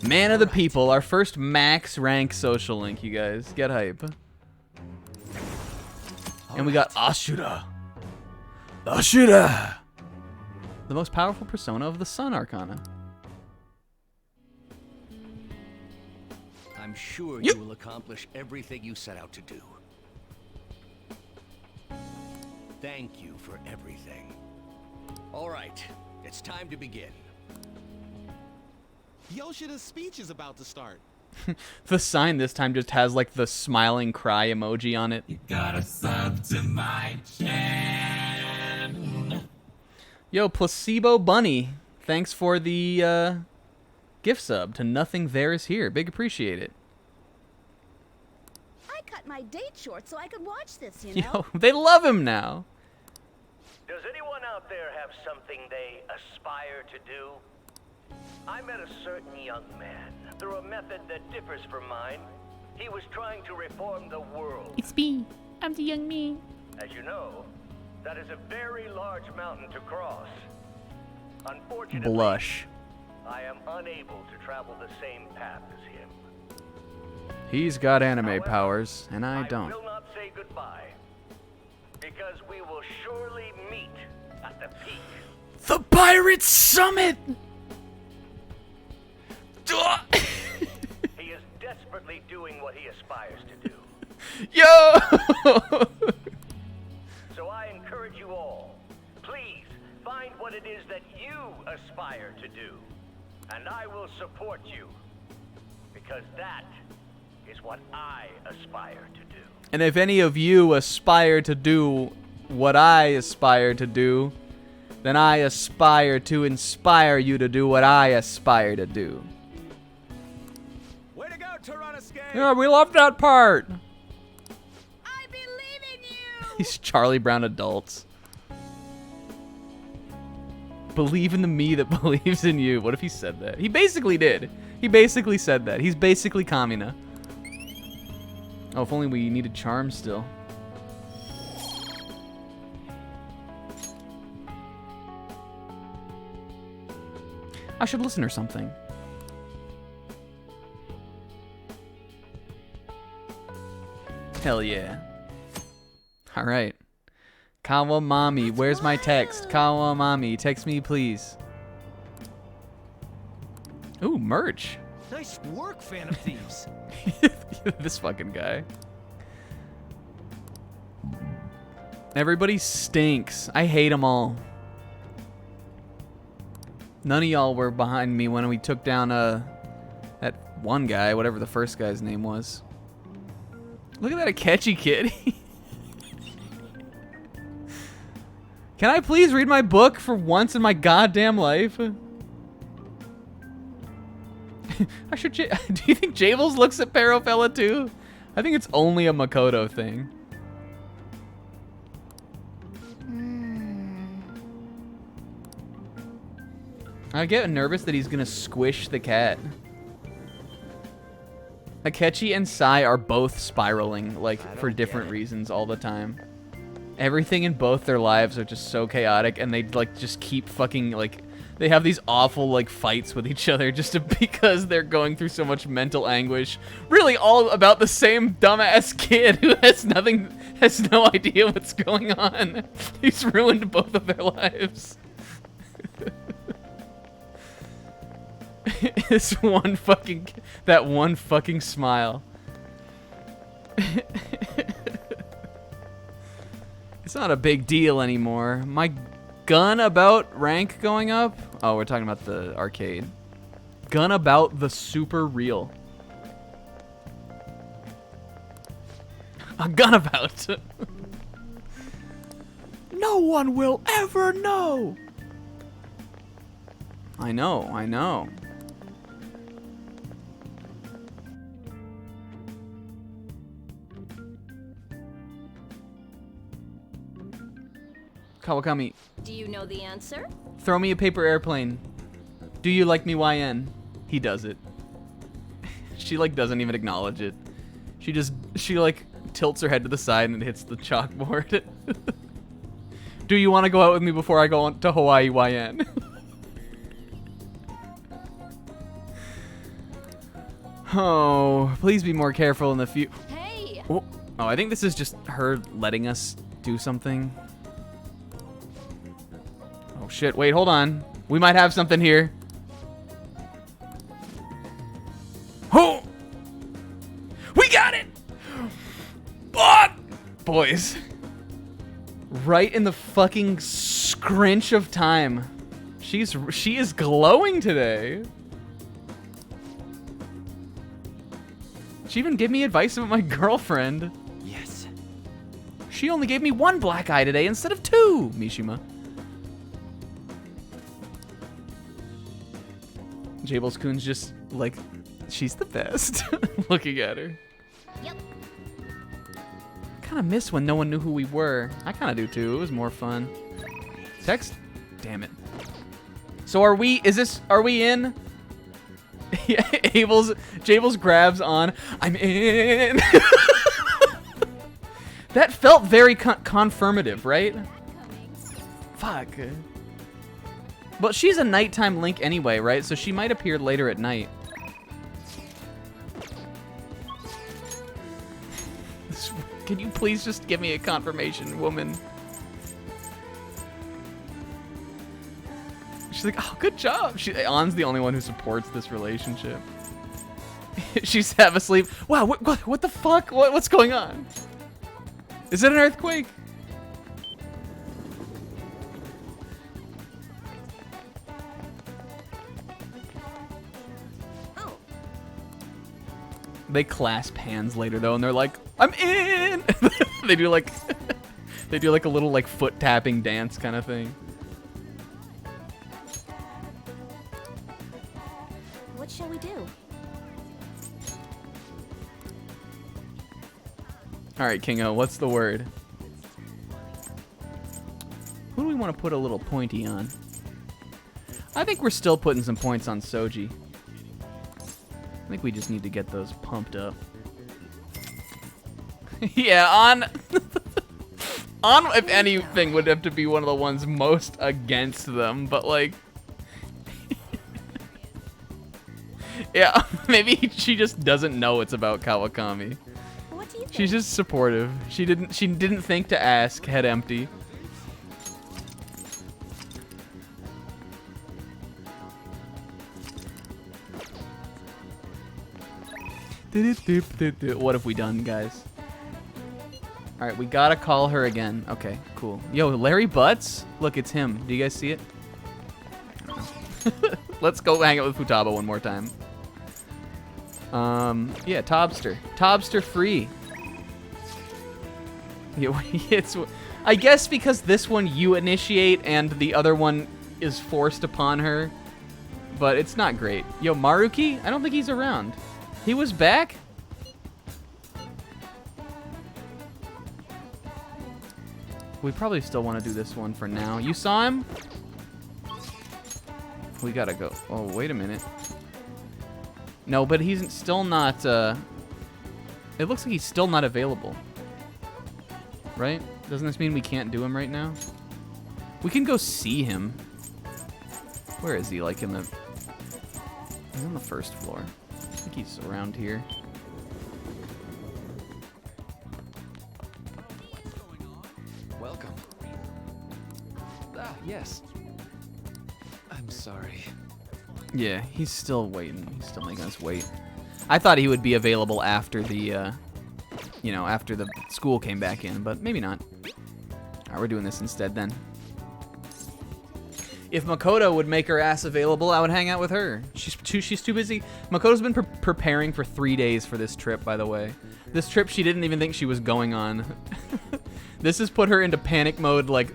[SPEAKER 17] Man of the people, our first max rank social link, you guys. Get hype. And we got Ashura. Ashura! The most powerful persona of the Sun Arcana.
[SPEAKER 19] I'm sure you will accomplish everything you set out to do. Thank you for everything. All right, it's time to begin.
[SPEAKER 21] Yoshida's speech is about to start.
[SPEAKER 17] The sign this time just has like the smiling cry emoji on it. You
[SPEAKER 16] gotta sub to my channel.
[SPEAKER 17] Yo, Placebo Bunny, thanks for the gift sub to Nothing There Is Here. Big appreciate it.
[SPEAKER 22] I cut my date short so I could watch this, you know?
[SPEAKER 17] Yo, they love him now.
[SPEAKER 23] Does anyone out there have something they aspire to do? I met a certain young man through a method that differs from mine. He was trying to reform the world.
[SPEAKER 14] It's me. I'm the young me.
[SPEAKER 23] As you know, that is a very large mountain to cross. Unfortunately,
[SPEAKER 17] Blush.
[SPEAKER 23] I am unable to travel the same path as him.
[SPEAKER 17] He's got anime powers, and I don't.
[SPEAKER 23] I will not say goodbye, because we will surely meet at the peak.
[SPEAKER 17] The Pirate Summit!
[SPEAKER 23] He is desperately doing what he aspires to do.
[SPEAKER 17] Yo!
[SPEAKER 23] So I encourage you all, please find what it is that you aspire to do, and I will support you, because that is what I aspire to do.
[SPEAKER 17] And if any of you aspire to do what I aspire to do, then I aspire to inspire you to do what I aspire to do.
[SPEAKER 21] Way to go, Tyrannoskate!
[SPEAKER 17] Yeah, we love that part.
[SPEAKER 22] I believe in you!
[SPEAKER 17] These Charlie Brown adults. Believe in the me that believes in you. What if he said that? He basically did. He basically said that. He's basically Kamina. Oh, if only we needed charm still. I should listen or something. Hell yeah. Alright. Kawamami, where's my text? Kawamami, text me please. Ooh, merch.
[SPEAKER 21] Nice work, Phantom Thieves.
[SPEAKER 17] This fucking guy. Everybody stinks. I hate them all. None of y'all were behind me when we took down that one guy, whatever the first guy's name was. Look at that Akechi kid. Can I please read my book for once in my goddamn life? I should. Do you think Jables looks at Parafella too? I think it's only a Makoto thing. I get nervous that he's gonna squish the cat. Akechi and Sai are both spiraling, like, for different reasons all the time. Everything in both their lives are just so chaotic, and they, like, just keep fucking, like, they have these awful, like, fights with each other just because they're going through so much mental anguish. Really all about the same dumbass kid who has no idea what's going on. He's ruined both of their lives. That one fucking smile. It's not a big deal anymore. My gun about rank going up? Oh, we're talking about the arcade. Gun about the super real. A gun about. No one will ever know. I know, I know. Kawakami,
[SPEAKER 14] Do you know the answer?
[SPEAKER 17] throw me a paper airplane. Do you like me, YN? He does it. She like doesn't even acknowledge it. She like tilts her head to the side and hits the chalkboard. Do you want to go out with me before I go on to Hawaii, YN? Oh, please be more careful in the future.
[SPEAKER 14] Hey!
[SPEAKER 17] Oh, I think this is just her letting us do something. Oh shit, wait, hold on. We might have something here. Oh! We got it! Oh! Boys. Right in the fucking scrinch of time. She is glowing today. She even gave me advice about my girlfriend.
[SPEAKER 10] Yes.
[SPEAKER 17] She only gave me one black eye today instead of two, Mishima. Jables-kun's just like, she's the best. Looking at her.
[SPEAKER 7] Yep.
[SPEAKER 17] Kind of miss when no one knew who we were. I kind of do too. It was more fun. Text? Damn it. So are we in? Yeah, Jables grabs on. I'm in. That felt very confirmative, right? Fuck. But she's a nighttime Link anyway, right? So she might appear later at night. Can you please just give me a confirmation, woman? She's like, oh, good job. Ann's the only one who supports this relationship. She's half asleep. Wow, what the fuck? What's going on? Is it an earthquake?
[SPEAKER 2] Oh.
[SPEAKER 17] They clasp hands later though, and they're like, I'm in. They do like a little like foot tapping dance kind of thing.
[SPEAKER 2] What shall we do?
[SPEAKER 17] All right, Kingo, what's the word? Who do we want to put a little pointy on? I think we're still putting some points on Soji. I think we just need to get those pumped up. Yeah, on, if anything, would have to be one of the ones most against them, but like... Yeah, maybe she just doesn't know it's about Kawakami.
[SPEAKER 2] What do you think?
[SPEAKER 17] She's just supportive. She didn't think to ask, head empty. What have we done, guys? All right, we gotta call her again. Okay, cool. Yo, Larry Butts? Look, it's him. Do you guys see it? Let's go hang out with Futaba one more time. Yeah, Tobster. Tobster free. Yeah, I guess because this one you initiate and the other one is forced upon her. But it's not great. Yo, Maruki? I don't think he's around. He was back? We probably still want to do this one for now. You saw him? We gotta go. Oh, wait a minute. No, but he's still not, it looks like he's still not available. Right? Doesn't this mean we can't do him right now? We can go see him. Where is he? Like in the... He's on the first floor. I think he's around here.
[SPEAKER 10] Welcome. Ah, yes. I'm sorry.
[SPEAKER 17] Yeah, he's still waiting. He's still making us wait. I thought he would be available after the, you know, after the school came back in, but maybe not. All right, we're doing this instead then. If Makoto would make her ass available, I would hang out with her. She's too busy. Makoto's been preparing for 3 days for this trip, by the way. This trip she didn't even think she was going on. This has put her into panic mode, like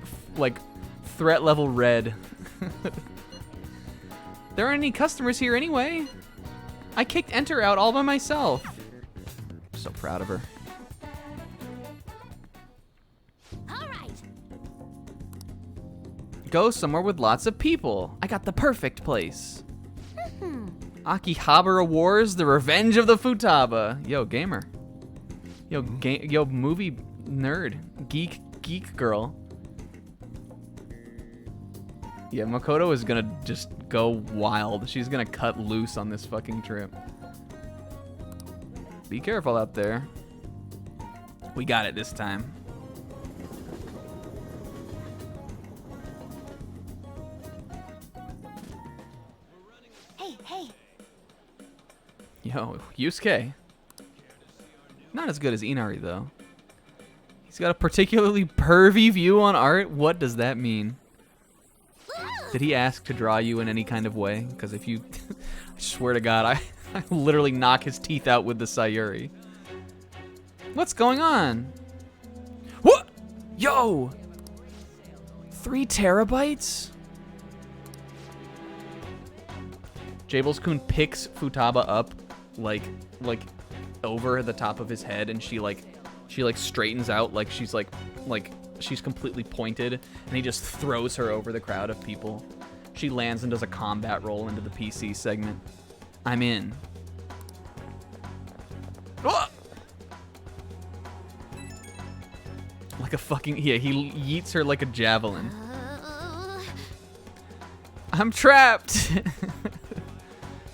[SPEAKER 17] threat level red. There aren't any customers here anyway. I kicked enter out all by myself. I'm so proud of her.
[SPEAKER 7] All right.
[SPEAKER 17] Go somewhere with lots of people. I got the perfect place. Akihabara Wars, the revenge of the Futaba. Yo, gamer. Yo, movie nerd. Geek girl. Yeah, Makoto is gonna just go wild. She's gonna cut loose on this fucking trip. Be careful out there. We got it this time.
[SPEAKER 7] Hey.
[SPEAKER 17] Yo, Yusuke. Not as good as Inari, though. He's got a particularly pervy view on art. What does that mean? Did he ask to draw you in any kind of way? Because if you... I swear to God, I literally knock his teeth out with the Sayuri. What's going on? What? Yo! 3 terabytes? Jables-kun picks Futaba up like over the top of his head, and she straightens out like she's completely pointed, and he just throws her over the crowd of people. She lands and does a combat roll into the PC segment. I'm in. Ah! Like a fucking, yeah, he yeets her like a javelin. I'm trapped.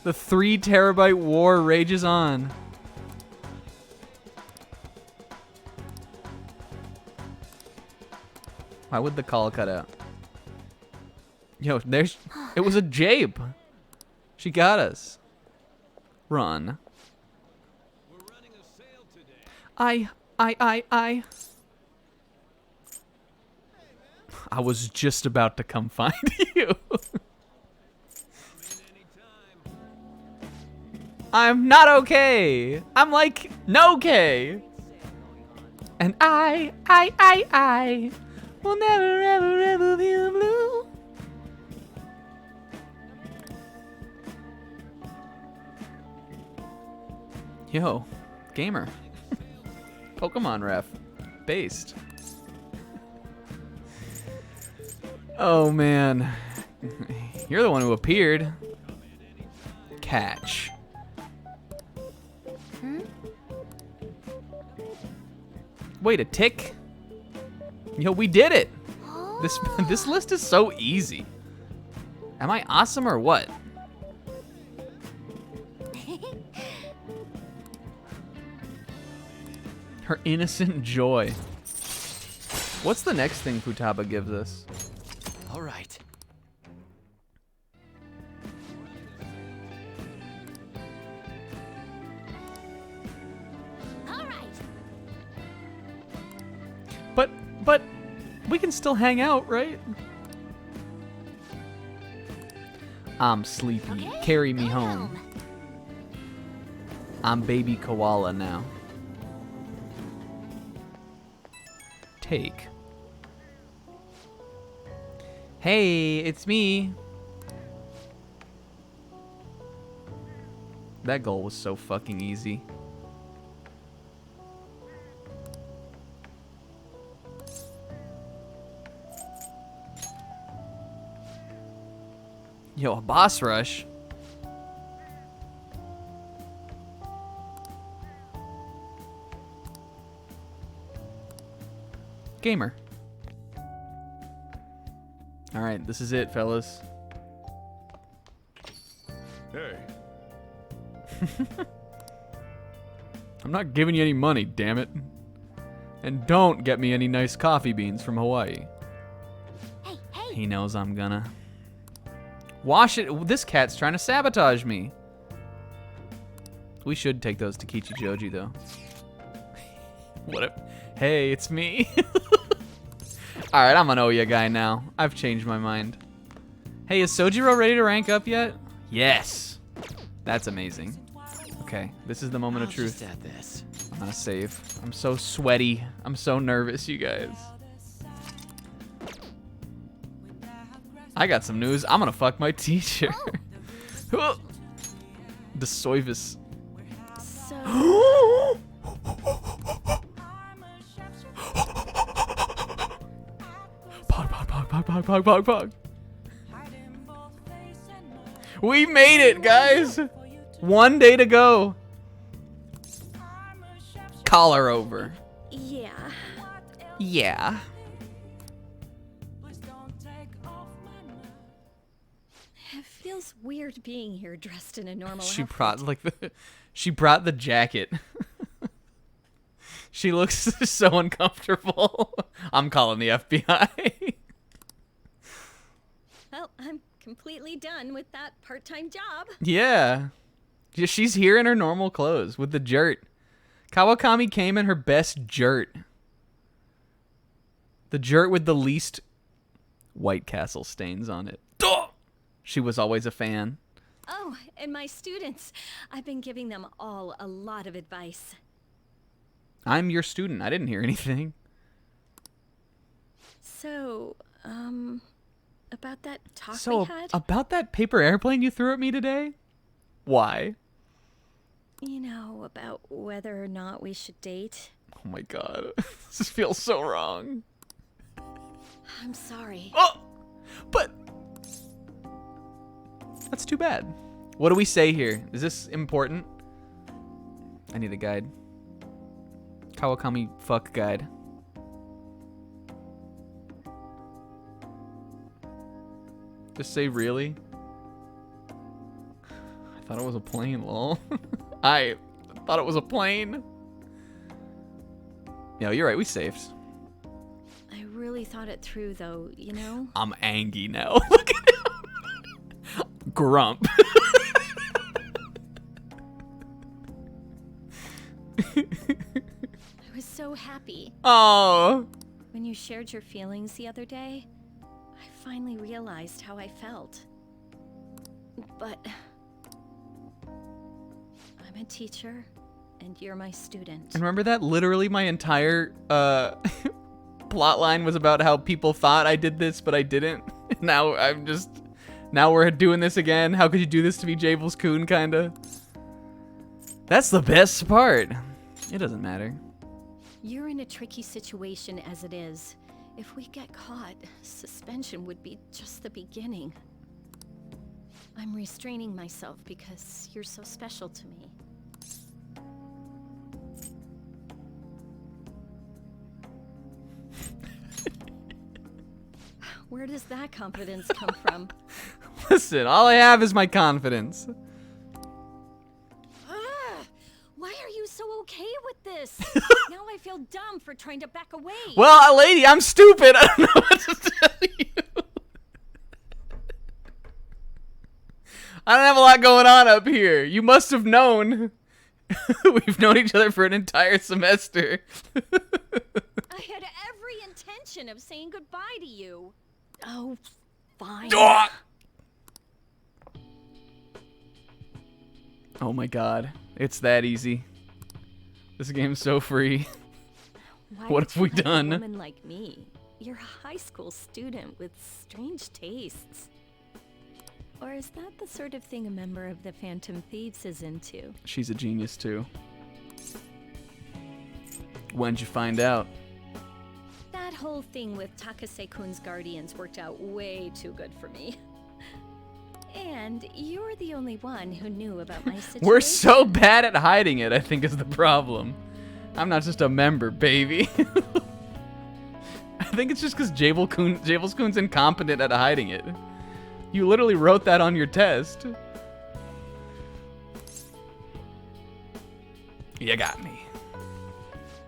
[SPEAKER 17] The 3 terabyte war rages on. Why would the call cut out? Yo, it was a jape. She got us. Run. I was just about to come find you. I'm not okay. I'm like, no okay. And I will never, ever, ever feel blue. Yo, gamer. Pokemon ref. Based. Oh, man. You're the one who appeared. Catch. Wait, a tick? Yo, we did it. This list is so easy. Am I awesome or what? Her innocent joy. What's the next thing Futaba gives us?
[SPEAKER 12] All right.
[SPEAKER 17] But we can still hang out, right? I'm sleepy. Okay, carry me home. I'm baby koala now. Take. Hey, it's me. That goal was so fucking easy. Yo, a boss rush. Gamer. All right, this is it, fellas.
[SPEAKER 5] Hey.
[SPEAKER 17] I'm not giving you any money, damn it. And don't get me any nice coffee beans from Hawaii.
[SPEAKER 7] Hey.
[SPEAKER 17] He knows I'm gonna. Wash it. This cat's trying to sabotage me. We should take those to Kichi Joji, though. What if... Hey, it's me. Alright, I'm an Ouya guy now. I've changed my mind. Hey, is Sojiro ready to rank up yet? Yes. That's amazing. Okay, this is the moment of truth.
[SPEAKER 12] Just add this.
[SPEAKER 17] I'm gonna save. I'm so sweaty. I'm so nervous, you guys. I got some news. I'm gonna fuck my teacher. The Soivis. Pog. We made it, guys. 1 day to go. Collar over.
[SPEAKER 14] Yeah.
[SPEAKER 17] Yeah.
[SPEAKER 14] It feels weird being here dressed in a normal
[SPEAKER 17] She
[SPEAKER 14] outfit.
[SPEAKER 17] brought the jacket. She looks so uncomfortable. I'm calling the FBI.
[SPEAKER 14] Well, I'm completely done with that part-time job.
[SPEAKER 17] Yeah. She's here in her normal clothes with the jert. Kawakami came in her best jert. The jert with the least White Castle stains on it. She was always a fan.
[SPEAKER 14] Oh, and my students. I've been giving them all a lot of advice.
[SPEAKER 17] I'm your student. I didn't hear anything.
[SPEAKER 14] So, about that talk we
[SPEAKER 17] So,
[SPEAKER 14] had?
[SPEAKER 17] about that paper airplane you threw at me today? Why?
[SPEAKER 14] You know, about whether or not we should date.
[SPEAKER 17] Oh my god. This feels so wrong.
[SPEAKER 14] I'm sorry.
[SPEAKER 17] Oh! But... That's too bad. What do we say here? Is this important? I need a guide. Kawakami fuck guide. Just say really? I thought it was a plane, lol. I thought it was a plane. No, you're right, we saved.
[SPEAKER 14] I really thought it through, though, you know?
[SPEAKER 17] I'm angry now. Look at him. Grump.
[SPEAKER 14] I was so happy.
[SPEAKER 17] Oh.
[SPEAKER 14] When you shared your feelings the other day, I finally realized how I felt. But I'm a teacher, and you're my student.
[SPEAKER 17] And remember that? Literally my entire plot line was about how people thought I did this, but I didn't. Now now we're doing this again. How could you do this to me, Jables-kun, kinda? That's the best part. It doesn't matter.
[SPEAKER 14] You're in a tricky situation as it is. If we get caught, suspension would be just the beginning. I'm restraining myself because you're so special to me. Where does that confidence come from?
[SPEAKER 17] Listen, all I have is my confidence.
[SPEAKER 14] Why are you so okay with this? Now I feel dumb for trying to back away.
[SPEAKER 17] Well, lady, I'm stupid. I don't know what to tell you. I don't have a lot going on up here. You must have known. We've known each other for an entire semester.
[SPEAKER 14] I had every intention of saying goodbye to you. Oh, fine.
[SPEAKER 17] Oh my god. It's that easy. This game's so free.
[SPEAKER 14] Why
[SPEAKER 17] What
[SPEAKER 14] would
[SPEAKER 17] have we
[SPEAKER 14] you like
[SPEAKER 17] done?
[SPEAKER 14] A woman like me. You're a high school student with strange tastes. Or is that the sort of thing a member of the Phantom Thieves is into?
[SPEAKER 17] She's a genius too. When'd you find out?
[SPEAKER 14] That whole thing with Takase-kun's guardians worked out way too good for me. And you're the only one who knew about my situation.
[SPEAKER 17] We're so bad at hiding it, I think is the problem. I'm not just a member, baby. I think it's just because Jables-kun's incompetent at hiding it. You literally wrote that on your test. You got me.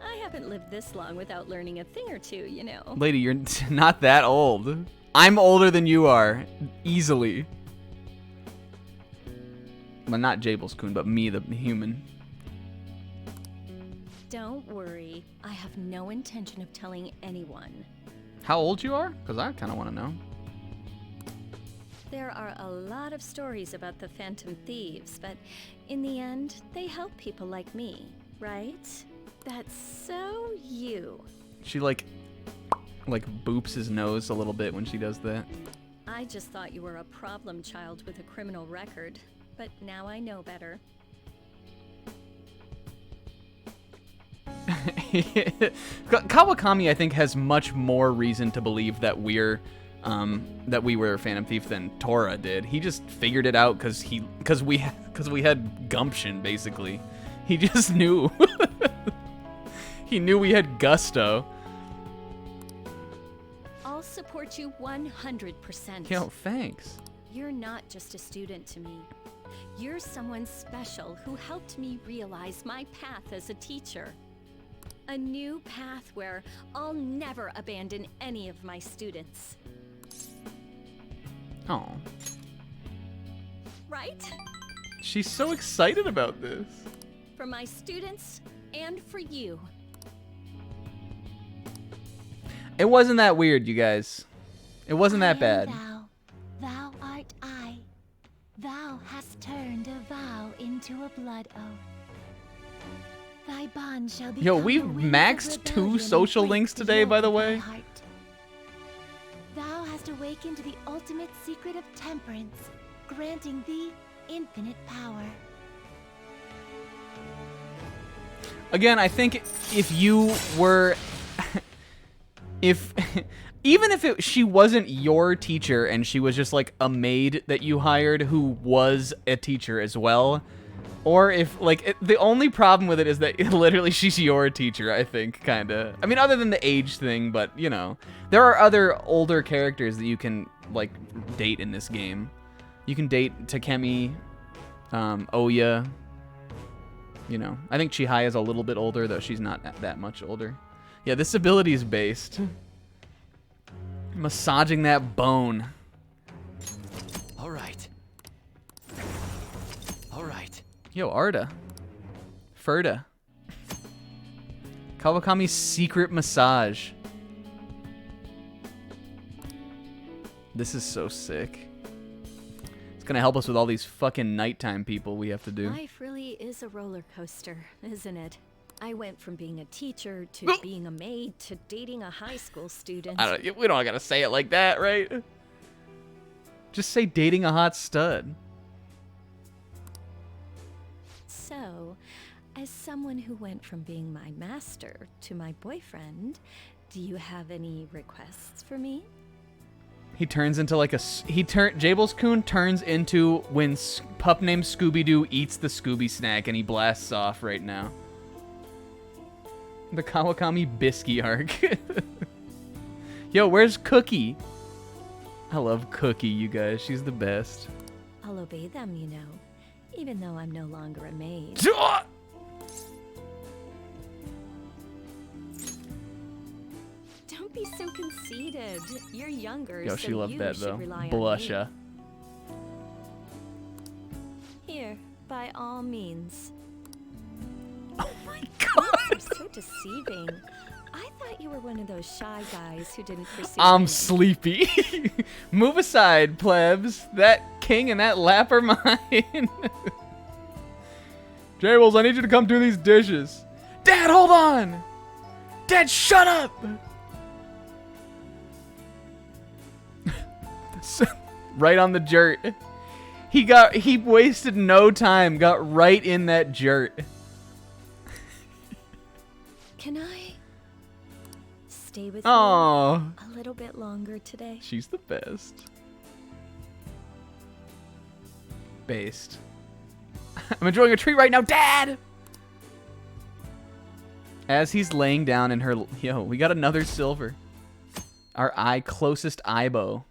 [SPEAKER 14] I haven't lived this long without learning a thing or two, you know.
[SPEAKER 17] Lady, you're not that old. I'm older than you are. Easily. Well, not Jables-kun, but me, the human.
[SPEAKER 14] Don't worry. I have no intention of telling anyone.
[SPEAKER 17] How old you are? Because I kind of want to know.
[SPEAKER 14] There are a lot of stories about the Phantom Thieves, but in the end, they help people like me, right? That's so you.
[SPEAKER 17] She like boops his nose a little bit when she does that.
[SPEAKER 14] I just thought you were a problem child with a criminal record, but now I know better.
[SPEAKER 17] Kawakami, I think, has much more reason to believe that we were a Phantom Thief than Tora did. He just figured it out because we had gumption, basically. He just knew. He knew we had gusto.
[SPEAKER 14] I'll support you 100%.
[SPEAKER 17] Yo, thanks.
[SPEAKER 14] You're not just a student to me. You're someone special who helped me realize my path as a teacher. A new path where I'll never abandon any of my students.
[SPEAKER 17] Oh.
[SPEAKER 14] Right?
[SPEAKER 17] She's so excited about this.
[SPEAKER 14] For my students and for you.
[SPEAKER 17] It wasn't that weird, you guys. It wasn't that bad.
[SPEAKER 18] Thou art I. Thou hast turned a vow into a blood oath. Thy bond shall be.
[SPEAKER 17] Yo, we've maxed 2 social links today, by the way.
[SPEAKER 18] Thou hast awakened to the ultimate secret of temperance, granting thee infinite power.
[SPEAKER 17] Again, I think if you were... Even if she wasn't your teacher and she was just like a maid that you hired who was a teacher as well, or if like the only problem with it is that literally she's your teacher, I think, kind of. I mean, other than the age thing, but you know, there are other older characters that you can like date in this game. You can date Takemi, Oya. You know, I think Chihiya's a little bit older, though she's not that much older. Yeah, this ability is based. Massaging that bone.
[SPEAKER 10] All right. All right.
[SPEAKER 17] Yo, Arda. Ferda. Kawakami's secret massage. This is so sick. It's gonna help us with all these fucking nighttime people we have to do.
[SPEAKER 14] Life really is a roller coaster, isn't it? I went from being a teacher to being a maid to dating a high school student.
[SPEAKER 17] We don't gotta say it like that, right? Just say dating a hot stud.
[SPEAKER 14] So, as someone who went from being my master to my boyfriend, do you have any requests for me?
[SPEAKER 17] He turns into like a... Jables-kun turns into when pup named Scooby-Doo eats the Scooby snack and he blasts off right now. The Kawakami Bisky arc. Yo, where's Cookie? I love Cookie, you guys. She's the best.
[SPEAKER 14] I'll obey them, you know, even though I'm no longer a maid. Don't be so conceited. You're younger,
[SPEAKER 17] Yo,
[SPEAKER 14] so
[SPEAKER 17] she loved
[SPEAKER 14] you
[SPEAKER 17] that
[SPEAKER 14] should
[SPEAKER 17] though.
[SPEAKER 14] rely on
[SPEAKER 17] Blusha.
[SPEAKER 14] me. Here, by all means.
[SPEAKER 17] Oh my god!
[SPEAKER 14] You're so deceiving. I thought you were one of those shy guys who didn't pursue
[SPEAKER 17] I'm
[SPEAKER 14] women.
[SPEAKER 17] sleepy. Move aside, plebs. That king and that lap are mine. Jables, I need you to come do these dishes. Dad, hold on! Dad, shut up! Right on the jert. He wasted no time, got right in that jert.
[SPEAKER 14] Can I stay with
[SPEAKER 17] Aw.
[SPEAKER 14] you a little bit longer today?
[SPEAKER 17] She's the best. Based. I'm enjoying a treat right now, Dad! As he's laying down in her... Yo, we got another silver. Our closest Aibo.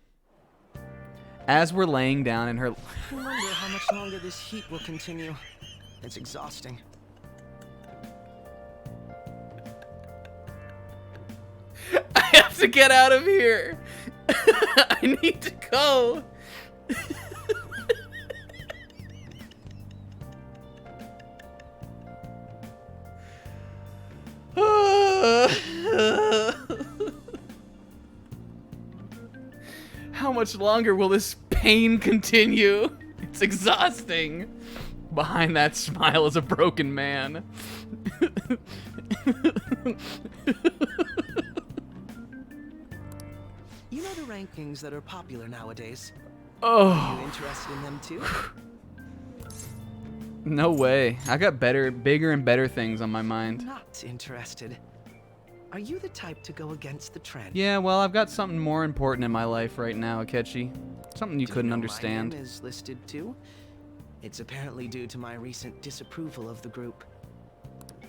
[SPEAKER 17] As we're laying down in her...
[SPEAKER 12] I wonder how much longer this heat will continue. It's exhausting.
[SPEAKER 17] I have to get out of here. I need to go. How much longer will this pain continue? It's exhausting. Behind that smile is a broken man.
[SPEAKER 12] You know the rankings that are popular nowadays?
[SPEAKER 17] Oh.
[SPEAKER 12] Are you interested in them too?
[SPEAKER 17] No way. I got bigger and better things on my mind.
[SPEAKER 12] Not interested.
[SPEAKER 4] Are you the type to go against the trend?
[SPEAKER 17] Yeah, well, I've got something more important in my life right now, Akechi. Something you couldn't understand.
[SPEAKER 4] My name is listed too. It's apparently due to my recent disapproval of the group.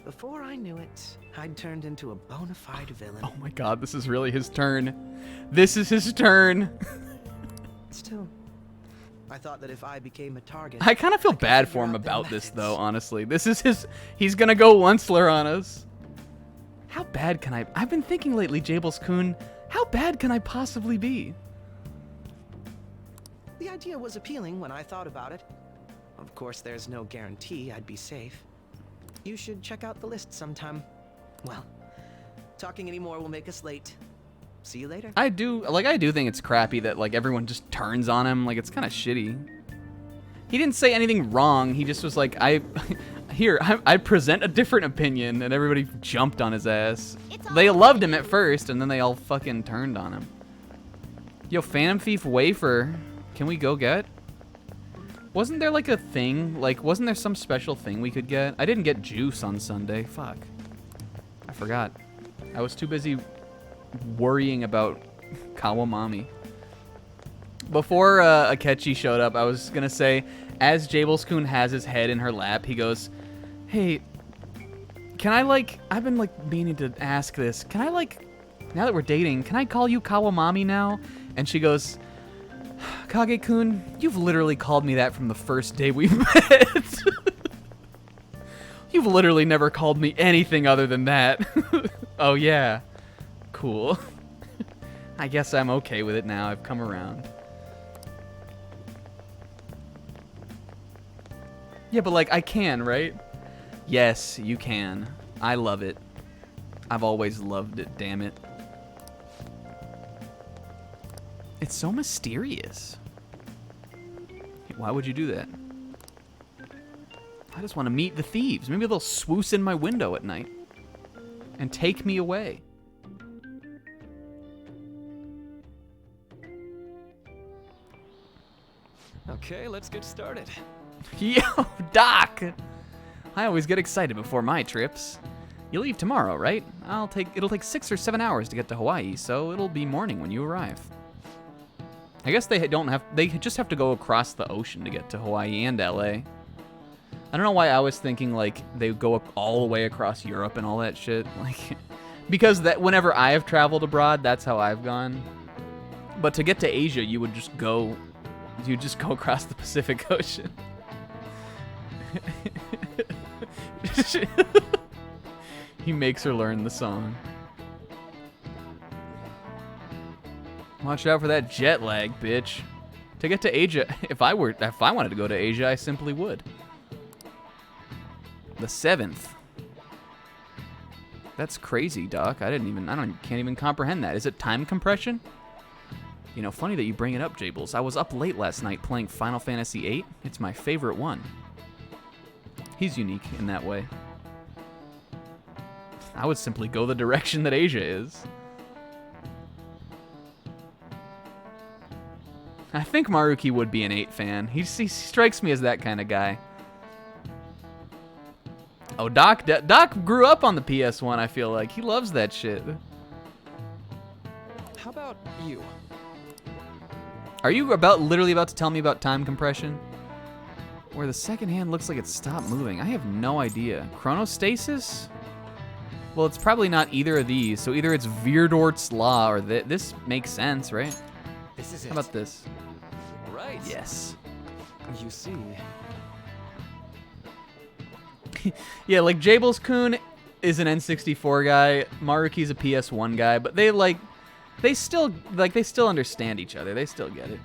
[SPEAKER 4] Before I knew it, I'd turned into a bona fide villain.
[SPEAKER 17] Oh my god, this is really his turn. This is his turn.
[SPEAKER 4] Still, I thought that if I became a target...
[SPEAKER 17] I kind of feel bad for him about this, though, honestly. This is his... He's gonna go Onceler on us. How bad can I... I've been thinking lately, Jables-kun, how bad can I possibly be?
[SPEAKER 4] The idea was appealing when I thought about it. Of course, there's no guarantee I'd be safe. You should check out the list sometime. Well, talking anymore will make us late. See you later.
[SPEAKER 17] I do think it's crappy that, like, everyone just turns on him. Like, it's kind of shitty. He didn't say anything wrong. He just was like, I present a different opinion, and everybody jumped on his ass. They loved him at first, and then they all fucking turned on him. Yo, Phantom Thief Wafer, can we go get? Wasn't there like a thing? Like, wasn't there some special thing we could get? I didn't get juice on Sunday. Fuck. I forgot. I was too busy worrying about Kawamami. Before Akechi showed up, I was gonna say, as Jables-kun has his head in her lap, he goes, "Hey, can I, like, I've been, like, meaning to ask this. Can I, like, now that we're dating, can I call you Kawamami now?" And she goes, "Kage-kun, you've literally called me that from the first day we met. You've literally never called me anything other than that." Oh, yeah. Cool. I guess I'm okay with it now. I've come around. Yeah, but, like, I can, right? Yes, you can. I love it. I've always loved it, damn it. It's so mysterious. Why would you do that? I just want to meet the thieves. Maybe they'll swoosh in my window at night and take me away.
[SPEAKER 10] Okay, let's get started.
[SPEAKER 17] Yo, Doc! I always get excited before my trips. You leave tomorrow, right? It'll take 6 or 7 hours to get to Hawaii, so it'll be morning when you arrive. I guess they just have to go across the ocean to get to Hawaii and LA. I don't know why I was thinking like they go all the way across Europe and all that shit. Like, because that whenever I have traveled abroad, that's how I've gone. But to get to Asia, you just go across the Pacific Ocean. He makes her learn the song. Watch out for that jet lag, bitch. To get to Asia, if I wanted to go to Asia, I simply would. The 7th. That's crazy, Doc. Can't even comprehend that. Is it time compression? You know, funny that you bring it up, Jables. I was up late last night playing Final Fantasy VIII. It's my favorite one. He's unique in that way. I would simply go the direction that Asia is. I think Maruki would be an 8 fan. He strikes me as that kind of guy. Oh, Doc grew up on the PS1, I feel like. He loves that shit.
[SPEAKER 10] How about you?
[SPEAKER 17] Are you literally about to tell me about time compression? Where the second hand looks like it stopped moving. I have no idea. Chronostasis? Well, it's probably not either of these. So either it's Virdort's Law or this makes sense, right?
[SPEAKER 10] This is it.
[SPEAKER 17] How about this?
[SPEAKER 10] All right.
[SPEAKER 17] Yes.
[SPEAKER 10] You see.
[SPEAKER 17] Yeah, like Jables-kun is an N64 guy. Maruki's a PS1 guy, but they still understand each other. They still get it.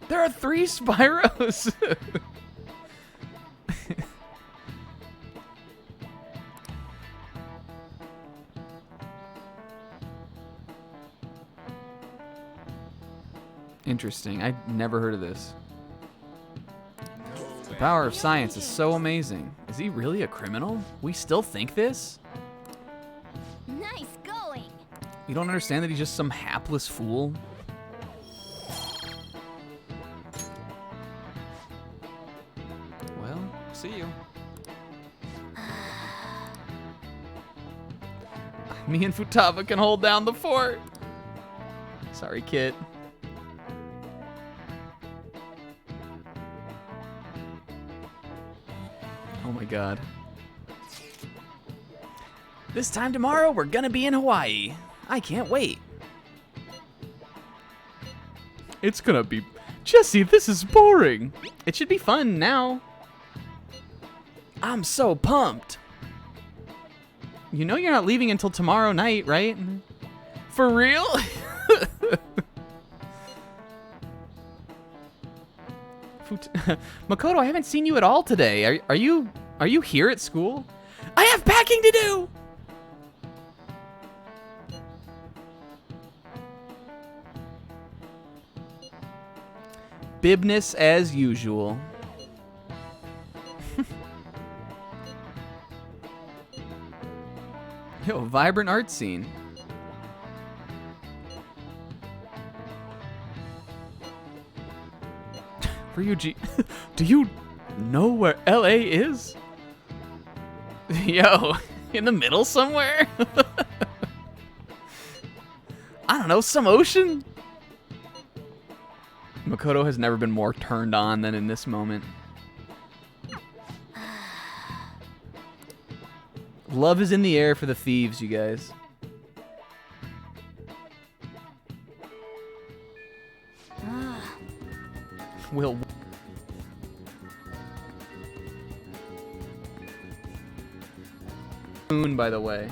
[SPEAKER 17] There are 3 Spyros. Interesting. I'd never heard of this. The power of science is so amazing. Is he really a criminal? We still think this?
[SPEAKER 7] Nice going.
[SPEAKER 17] You don't understand that he's just some hapless fool?
[SPEAKER 10] Well, see you.
[SPEAKER 17] Me and Futaba can hold down the fort. Sorry, Kit. Oh my god. This time tomorrow, we're gonna be in Hawaii. I can't wait. It's gonna be... Jesse, this is boring. It should be fun now. I'm so pumped. You know you're not leaving until tomorrow night, right? For real? Makoto, I haven't seen you at all today. Are you here at school? I have packing to do. Bibness as usual. Yo, vibrant art scene. Ryuji, do you know where LA is? Yo, in the middle somewhere? I don't know, some ocean? Makoto has never been more turned on than in this moment. Love is in the air for the thieves, you guys. Will. Moon, by the way.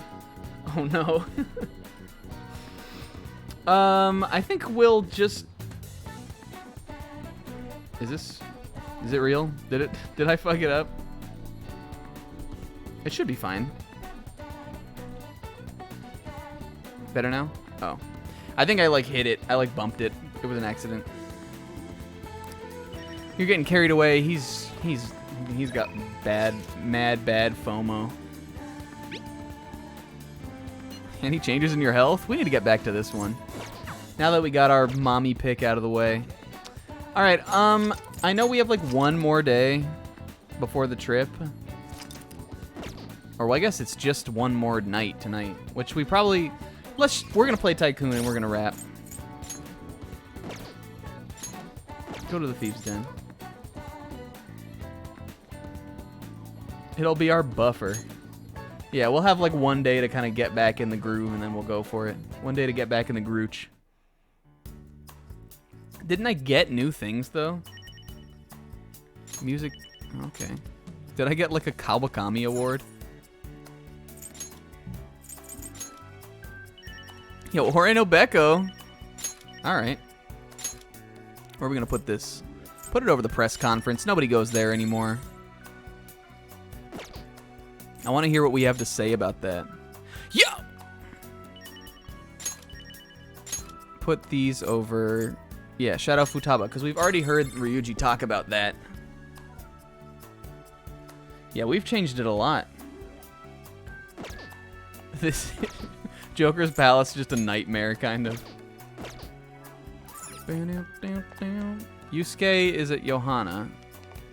[SPEAKER 17] Oh no. I think we'll just... Is it real? Did I fuck it up? It should be fine. Better now? Oh. I think I like hit it. I like bumped it. It was an accident. You're getting carried away. He's got bad FOMO. Any changes in your health? We need to get back to this one. Now that we got our mommy pick out of the way. All right, I know we have like one more day before the trip. Or well, I guess it's just one more night tonight, which we probably we're gonna play Tycoon and we're gonna wrap. Go to the Thieves' Den. It'll be our buffer. Yeah, we'll have like one day to kind of get back in the groove and then we'll go for it. One day to get back in the grooch. Didn't I get new things though? Music, okay. Did I get like a Kawakami award? Yo, Ore no Beko. Alright. Where are we gonna put this? Put it over the press conference. Nobody goes there anymore. I want to hear what we have to say about that. Yo! Put these over... Yeah, Shadow Futaba, because we've already heard Ryuji talk about that. Yeah, we've changed it a lot. This... Joker's Palace is just a nightmare, kind of. Yusuke is at Johanna.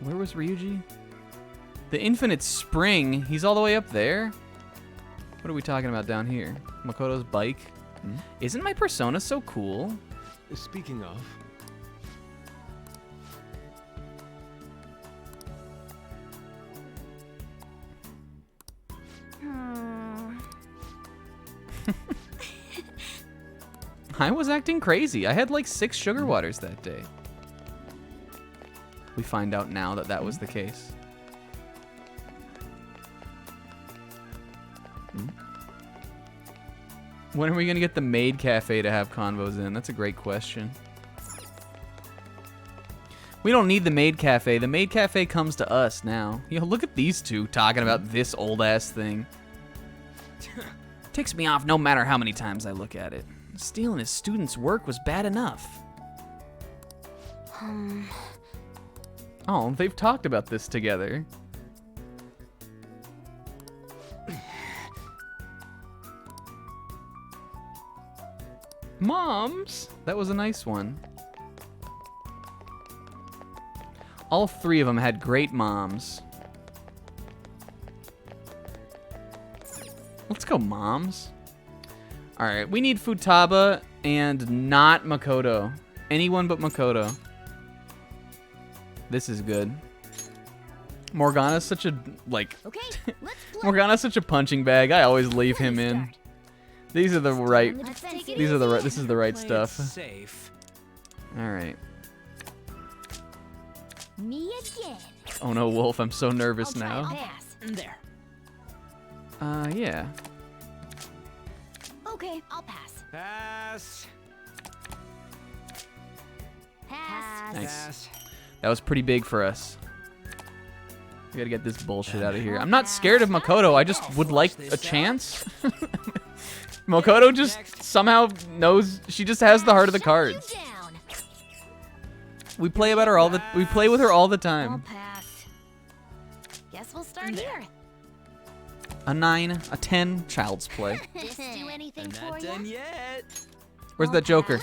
[SPEAKER 17] Where was Ryuji? The Infinite Spring. He's all the way up there? What are we talking about down here? Makoto's bike? Isn't my persona so cool?
[SPEAKER 10] Speaking of...
[SPEAKER 17] I was acting crazy. I had like 6 sugar waters that day. We find out now that that was the case. When are we gonna get the maid cafe to have convos in? That's a great question. We don't need the maid cafe. The maid cafe comes to us now. Yo, look at these two talking about this old ass thing. Ticks me off no matter how many times I look at it. Stealing his students' work was bad enough. Oh, they've talked about this together. Moms! That was a nice one. All 3 of them had great moms. Let's go, moms. All right, we need Futaba and not Makoto. Anyone but Makoto. This is good. Morgana's such a Morgana's such a punching bag. I always leave him in. These are the right. This is the right stuff.
[SPEAKER 12] Safe.
[SPEAKER 17] All right.
[SPEAKER 7] Me again.
[SPEAKER 17] Oh no, Wolf! I'm so nervous now.
[SPEAKER 7] Pass.
[SPEAKER 12] There.
[SPEAKER 17] Yeah.
[SPEAKER 7] Okay, I'll pass.
[SPEAKER 12] Pass.
[SPEAKER 7] Pass.
[SPEAKER 17] Nice. That was pretty big for us. We gotta get this bullshit out of here. I'm not scared of Makoto. I just would like a chance. Makoto just somehow knows. She just has the heart of the cards. We play about her all the. We play with her all the time.
[SPEAKER 15] Pass. Guess we'll start here.
[SPEAKER 17] A 9, a 10, child's play.
[SPEAKER 7] This do anything for
[SPEAKER 12] Not
[SPEAKER 7] you?
[SPEAKER 12] done yet.
[SPEAKER 17] Where's that Joker?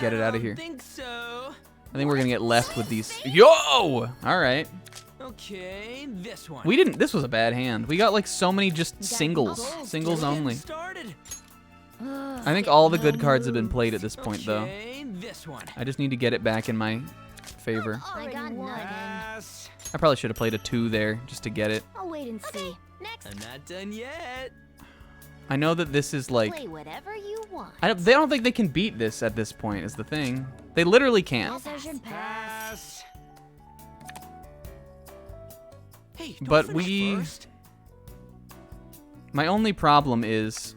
[SPEAKER 17] Get it out of here.
[SPEAKER 12] Think so.
[SPEAKER 17] I think we're gonna get left with these. Yo! All right.
[SPEAKER 12] Okay, this one.
[SPEAKER 17] We didn't. This was a bad hand. We got like so many just singles, singles only.
[SPEAKER 12] Started.
[SPEAKER 17] I think all the good cards have been played at this point, though.
[SPEAKER 12] Okay, this one.
[SPEAKER 17] I just need to get it back in my favor.
[SPEAKER 7] I got nothing.
[SPEAKER 12] Pass.
[SPEAKER 17] I probably should have played a 2 there just to get it.
[SPEAKER 7] I'll wait and see.
[SPEAKER 15] Next.
[SPEAKER 12] I'm not done yet.
[SPEAKER 17] I know that this is like.
[SPEAKER 7] Play whatever you want.
[SPEAKER 17] They don't think they can beat this at this point. Is the thing. They literally can't.
[SPEAKER 7] Guess I should
[SPEAKER 12] Pass.
[SPEAKER 7] pass.
[SPEAKER 12] Hey, don't
[SPEAKER 17] But
[SPEAKER 12] finish
[SPEAKER 17] we.
[SPEAKER 12] first.
[SPEAKER 17] My only problem is.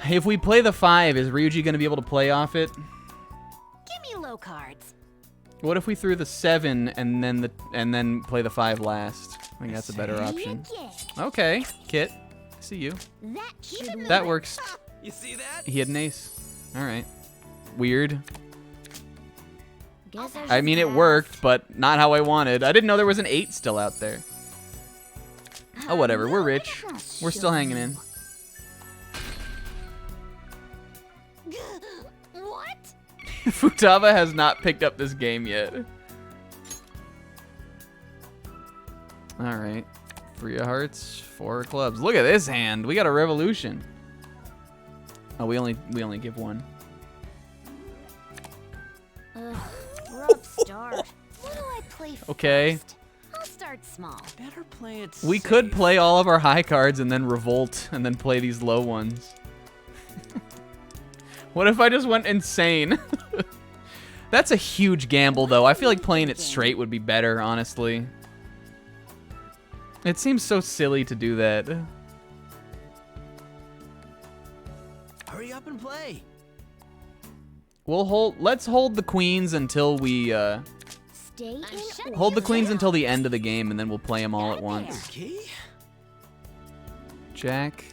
[SPEAKER 17] If we play the 5, is Ryuji going to be able to play off it?
[SPEAKER 15] Give me low cards.
[SPEAKER 17] What if we threw the 7 and then play the 5 last? I think that's a better option. Okay, Kit. I see you.
[SPEAKER 7] That should
[SPEAKER 17] That works.
[SPEAKER 12] You see that?
[SPEAKER 17] He had an ace. All right. Weird.
[SPEAKER 7] Guess
[SPEAKER 17] I mean, it worked, but not how I wanted. I didn't know there was an 8 still out there. Oh, whatever. We're rich. We're still hanging in.
[SPEAKER 7] What?
[SPEAKER 17] Futaba has not picked up this game yet. All right. 3 of hearts, 4 of clubs. Look at this hand. We got a revolution. Oh, we only give 1.
[SPEAKER 15] Rough start. What do I play first?
[SPEAKER 17] Okay.
[SPEAKER 15] I'll start small.
[SPEAKER 12] Better play it
[SPEAKER 17] We could play all of our high cards and then revolt and then play these low ones. What if I just went insane? That's a huge gamble, though. I feel like playing it straight would be better, honestly. It seems so silly to do that.
[SPEAKER 12] Hurry up and play.
[SPEAKER 17] Let's hold the queens until we,
[SPEAKER 7] Stay in.
[SPEAKER 17] hold the queens until the end of the game, and then we'll play them all at once.
[SPEAKER 12] Okay.
[SPEAKER 17] Jack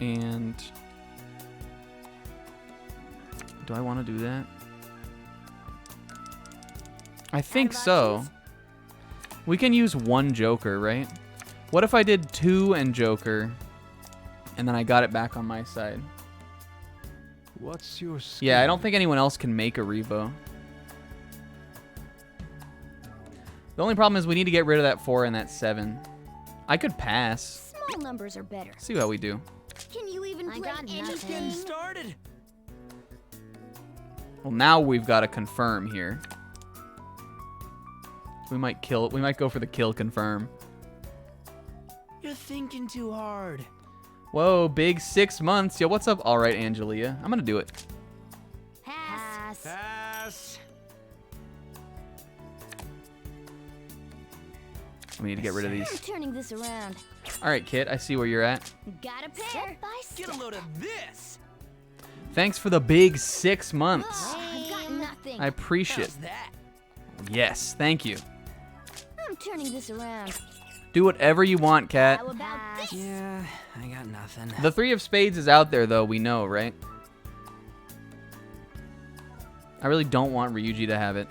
[SPEAKER 17] and... Do I want to do that? I think so. We can use 1 Joker, right? What if I did 2 and Joker, and then I got it back on my side?
[SPEAKER 10] What's your
[SPEAKER 17] Yeah, I don't think anyone else can make a Revo. The only problem is we need to get rid of that 4 and that 7. I could pass.
[SPEAKER 7] Small numbers are better.
[SPEAKER 17] See how we do.
[SPEAKER 7] Can you even play anything?
[SPEAKER 12] Started.
[SPEAKER 17] Well, now we've got to confirm here. We might kill. We might go for the kill confirm.
[SPEAKER 12] You're thinking too hard.
[SPEAKER 17] Whoa, big 6 months. Yo, what's up? All right, Angelia. I'm gonna do it.
[SPEAKER 7] Pass.
[SPEAKER 12] Pass.
[SPEAKER 17] We need to get rid of
[SPEAKER 7] I'm
[SPEAKER 17] these.
[SPEAKER 7] turning this around.
[SPEAKER 17] All right, Kit. I see where you're at.
[SPEAKER 7] Got a pair. Step by step.
[SPEAKER 12] Get a load of this.
[SPEAKER 17] Thanks for the big 6 months.
[SPEAKER 7] I've got nothing.
[SPEAKER 17] I appreciate it.
[SPEAKER 12] How's that?
[SPEAKER 17] Yes, thank you.
[SPEAKER 7] I'm turning this around.
[SPEAKER 17] Do whatever you want, Cat.
[SPEAKER 7] How about this?
[SPEAKER 12] Yeah, I got nothing.
[SPEAKER 17] The 3 of spades is out there, though. We know, right? I really don't want Ryuji to have it.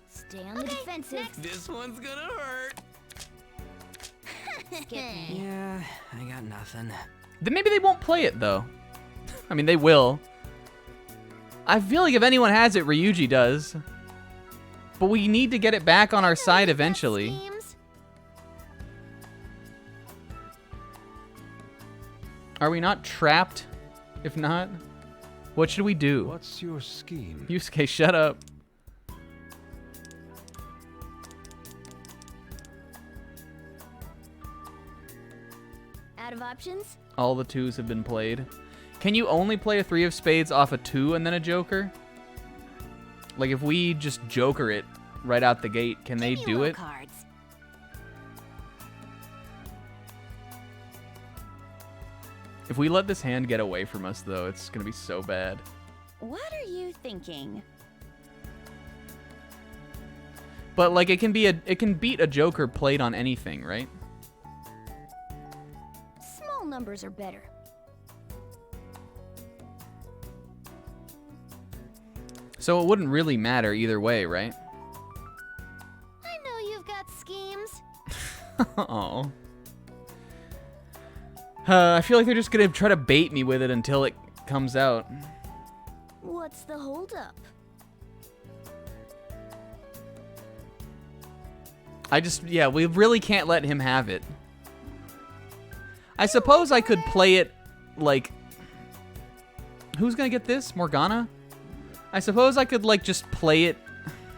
[SPEAKER 7] Stay on the defensive.
[SPEAKER 12] This one's gonna hurt.
[SPEAKER 7] Skip me.
[SPEAKER 12] Yeah, I got nothing.
[SPEAKER 17] Then maybe they won't play it, though. I mean, they will. I feel like if anyone has it, Ryuji does. But we need to get it back on our side eventually. Are we not trapped? If not, what should we do?
[SPEAKER 10] What's your scheme?
[SPEAKER 17] Yusuke, shut up.
[SPEAKER 7] Out of options?
[SPEAKER 17] All the 2s have been played. Can you only play a 3 of spades off a 2 and then a joker? Like if we just joker it right out the gate, can they do it?
[SPEAKER 7] Cards.
[SPEAKER 17] If we let this hand get away from us though, it's gonna be so bad.
[SPEAKER 2] What are you thinking?
[SPEAKER 17] But like it can beat a joker played on anything, right?
[SPEAKER 7] Small numbers are better.
[SPEAKER 17] So it wouldn't really matter either way, right?
[SPEAKER 7] I know you've got schemes.
[SPEAKER 17] Oh. I feel like they're just gonna try to bait me with it until it comes out.
[SPEAKER 7] What's the holdup?
[SPEAKER 17] Yeah, we really can't let him have it. I suppose I could play it like... Who's gonna get this? Morgana? I suppose I could like just play it...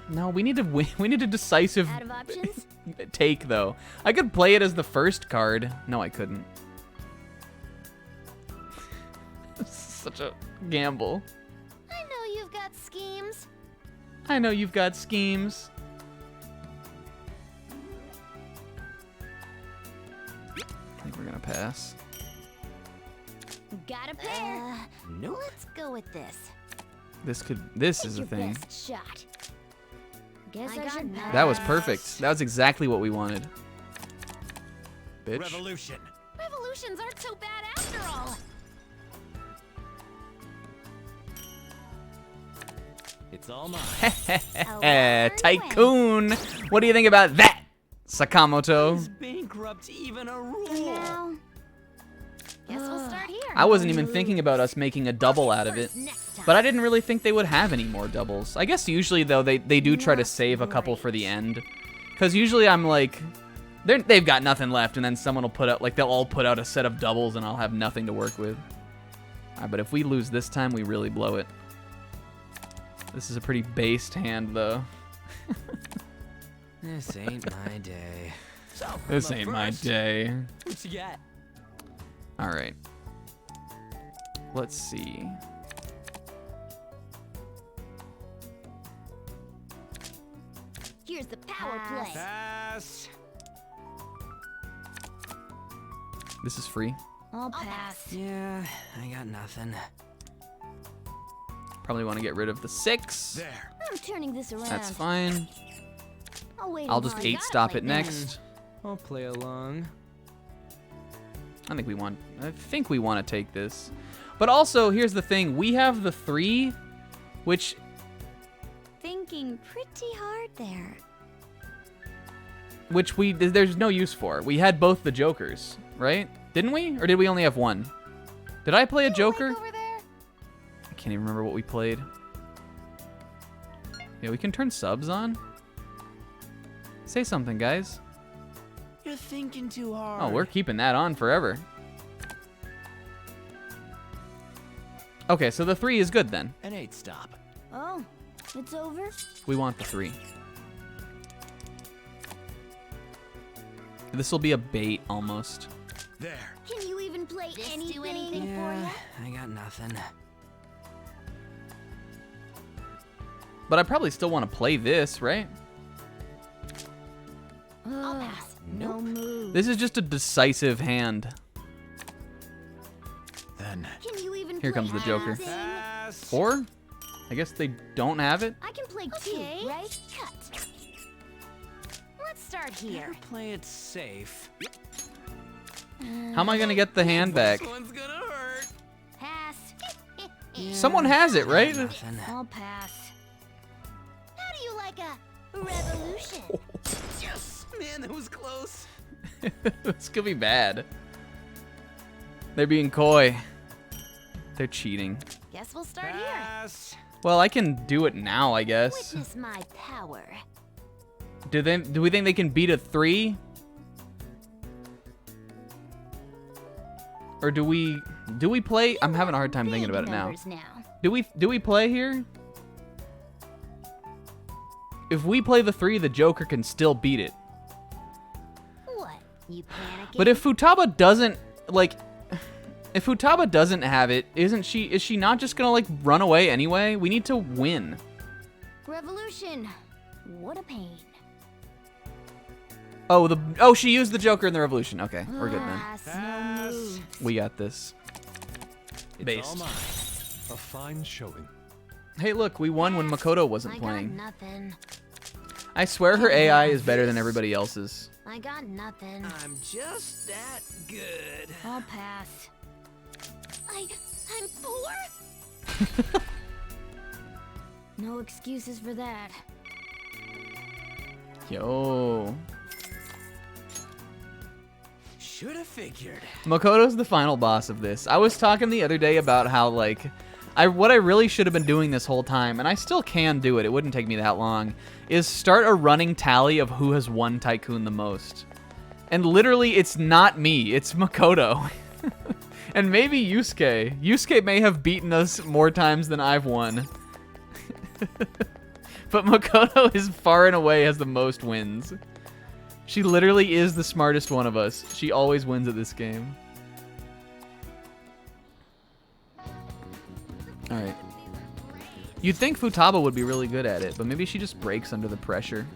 [SPEAKER 17] No, we need to win. We need a decisive
[SPEAKER 7] Out of options?
[SPEAKER 17] take though. I could play it as the first card. No, I couldn't. Such a gamble.
[SPEAKER 7] I know you've got schemes.
[SPEAKER 17] I know you've got schemes. I think we're gonna pass.
[SPEAKER 7] Got a pair.
[SPEAKER 17] Nope.
[SPEAKER 7] Let's go with this.
[SPEAKER 17] This is a
[SPEAKER 7] Your
[SPEAKER 17] thing.
[SPEAKER 7] best shot. Guess I should
[SPEAKER 17] That was perfect. That was exactly what we wanted. Bitch.
[SPEAKER 21] Revolution.
[SPEAKER 7] Revolutions aren't so bad after all.
[SPEAKER 12] It's all mine.
[SPEAKER 17] Tycoon. What do you think about that, Sakamoto?
[SPEAKER 12] Is bankrupt even a rule?
[SPEAKER 7] Now, guess we'll start here.
[SPEAKER 17] I wasn't even thinking about us making a double out of it. But I didn't really think they would have any more doubles. I guess usually, though, they do try to save a couple for the end. Because usually I'm like, they've got nothing left, and then someone will put out, like, they'll all put out a set of doubles, and I'll have nothing to work with. But if we lose this time, we really blow it. This is a pretty based hand, though.
[SPEAKER 12] This ain't my day. So,
[SPEAKER 17] This ain't my day.
[SPEAKER 12] What you got?
[SPEAKER 17] All right. Let's see.
[SPEAKER 7] Here's the power play.
[SPEAKER 21] Pass.
[SPEAKER 17] This is free.
[SPEAKER 7] I'll pass.
[SPEAKER 12] Yeah, I got nothing.
[SPEAKER 17] Probably want to get rid of the 6.
[SPEAKER 21] There.
[SPEAKER 7] I'm turning this around.
[SPEAKER 17] That's fine.
[SPEAKER 7] I'll
[SPEAKER 17] just 8-stop it next.
[SPEAKER 12] I'll play along.
[SPEAKER 17] I think we want to take this. But also, here's the thing. We have the 3, which...
[SPEAKER 11] Thinking pretty hard there.
[SPEAKER 17] Which there's no use for. We had both the jokers, right? Didn't we? Or did we only have one? Did I play a joker? I can't even remember what we played. Yeah, we can turn subs on. Say something, guys.
[SPEAKER 12] You're thinking too hard.
[SPEAKER 17] Oh, we're keeping that on forever. Okay, so the 3 is good then.
[SPEAKER 12] An 8-stop.
[SPEAKER 7] Oh, it's over?
[SPEAKER 17] We want the 3. This will be a bait almost.
[SPEAKER 21] There.
[SPEAKER 7] Can you even play anything for
[SPEAKER 12] Yeah,
[SPEAKER 7] you?
[SPEAKER 12] I got nothing.
[SPEAKER 17] But I probably still want to play this, right?
[SPEAKER 7] I'll pass. No move.
[SPEAKER 17] This is just a decisive hand.
[SPEAKER 21] Then.
[SPEAKER 7] Can you even
[SPEAKER 17] Here
[SPEAKER 7] play
[SPEAKER 17] comes the Joker.
[SPEAKER 7] anything?
[SPEAKER 21] Pass.
[SPEAKER 17] Or, I guess they don't have it.
[SPEAKER 7] I can play two, right? Cut. Let's start here.
[SPEAKER 12] Better play it safe.
[SPEAKER 17] How am I gonna get the hand back?
[SPEAKER 12] This one's gonna hurt.
[SPEAKER 7] Pass.
[SPEAKER 17] Someone has it, right?
[SPEAKER 12] Nothing.
[SPEAKER 7] I'll pass. How do you like a revolution?
[SPEAKER 12] Yes! Man, that was close.
[SPEAKER 17] This could be bad. They're being coy. They're cheating.
[SPEAKER 7] Guess we'll start here.
[SPEAKER 21] Pass.
[SPEAKER 17] Well, I can do it now, I guess.
[SPEAKER 7] Witness my power.
[SPEAKER 17] Do we think they can beat a 3? Or do we play? I'm having a hard time thinking about it now. Do we play here? If we play the 3, the Joker can still beat it.
[SPEAKER 7] What? You panicking?
[SPEAKER 17] But if Futaba doesn't if Futaba doesn't have it, is she not just gonna like run away anyway? We need to win.
[SPEAKER 7] Revolution. What a pain.
[SPEAKER 17] Oh, she used the Joker in the Revolution. Okay, we're good then. We got this.
[SPEAKER 10] It's all mine. A fine showing.
[SPEAKER 17] Hey, look, we won when Makoto wasn't playing.
[SPEAKER 15] I got nothing.
[SPEAKER 17] I swear her AI is better than everybody else's.
[SPEAKER 15] I got nothing.
[SPEAKER 12] I'm just that good.
[SPEAKER 7] I'll pass. I'm poor? No excuses for that.
[SPEAKER 17] Yo.
[SPEAKER 12] Should have figured.
[SPEAKER 17] Makoto's the final boss of this. I was talking the other day about how, like, what I really should have been doing this whole time, and I still can do it, it wouldn't take me that long, is start a running tally of who has won Tycoon the most. And literally, it's not me, it's Makoto. And maybe Yusuke. Yusuke may have beaten us more times than I've won. But Makoto is far and away has the most wins. She literally is the smartest one of us. She always wins at this game. Alright. You'd think Futaba would be really good at it, but maybe she just breaks under the pressure.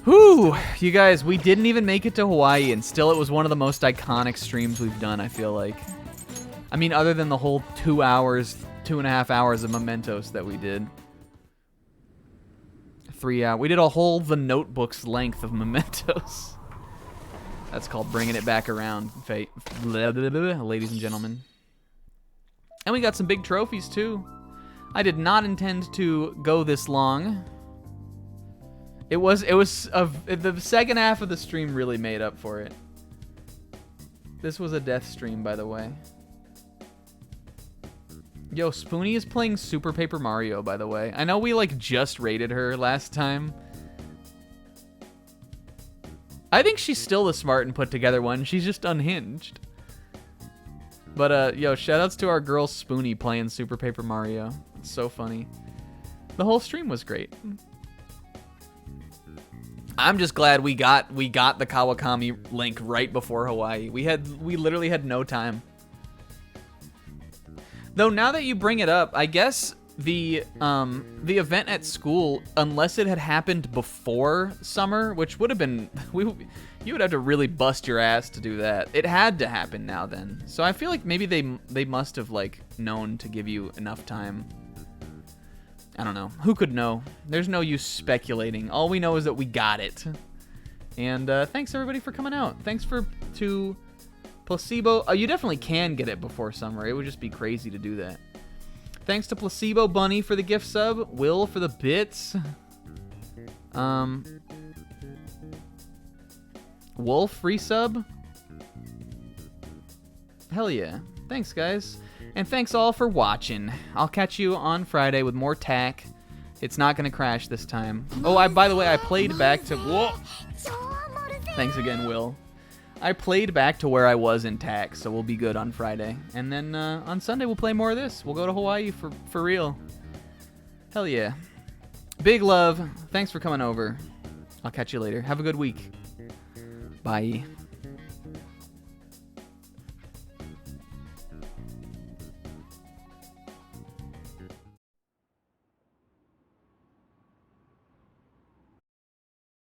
[SPEAKER 17] Whew! You guys, we didn't even make it to Hawaii, and still it was one of the most iconic streams we've done, I feel like. I mean, other than the whole 2.5 hours of Mementos that we did. 3 hours. We did a whole The Notebook's length of Mementos. That's called bringing it back around, ladies and gentlemen. And we got some big trophies, too. I did not intend to go this long. The second half of the stream really made up for it. This was a death stream, by the way. Yo, Spoonie is playing Super Paper Mario, by the way. I know we, like, just rated her last time. I think she's still the smart and put-together one. She's just unhinged. But, yo, shoutouts to our girl Spoonie playing Super Paper Mario. It's so funny. The whole stream was great. I'm just glad we got the Kawakami link right before Hawaii. We literally had no time. Though now that you bring it up, I guess the event at school, unless it had happened before summer, which would have been you would have to really bust your ass to do that. It had to happen now then. So I feel like maybe they must have like known to give you enough time. I don't know. Who could know? There's no use speculating. All we know is that we got it. And thanks everybody for coming out. Thanks to Placebo. You definitely can get it before summer. It would just be crazy to do that. Thanks to Placebo Bunny for the gift sub. Will for the bits. Wolf resub. Hell yeah. Thanks guys. And thanks all for watching. I'll catch you on Friday with more TAC. It's not gonna crash this time. Oh, by the way, I played back to... Whoa! Thanks again, Will. I played back to where I was in TAC, so we'll be good on Friday. And then on Sunday, we'll play more of this. We'll go to Hawaii for real. Hell yeah. Big love. Thanks for coming over. I'll catch you later. Have a good week. Bye.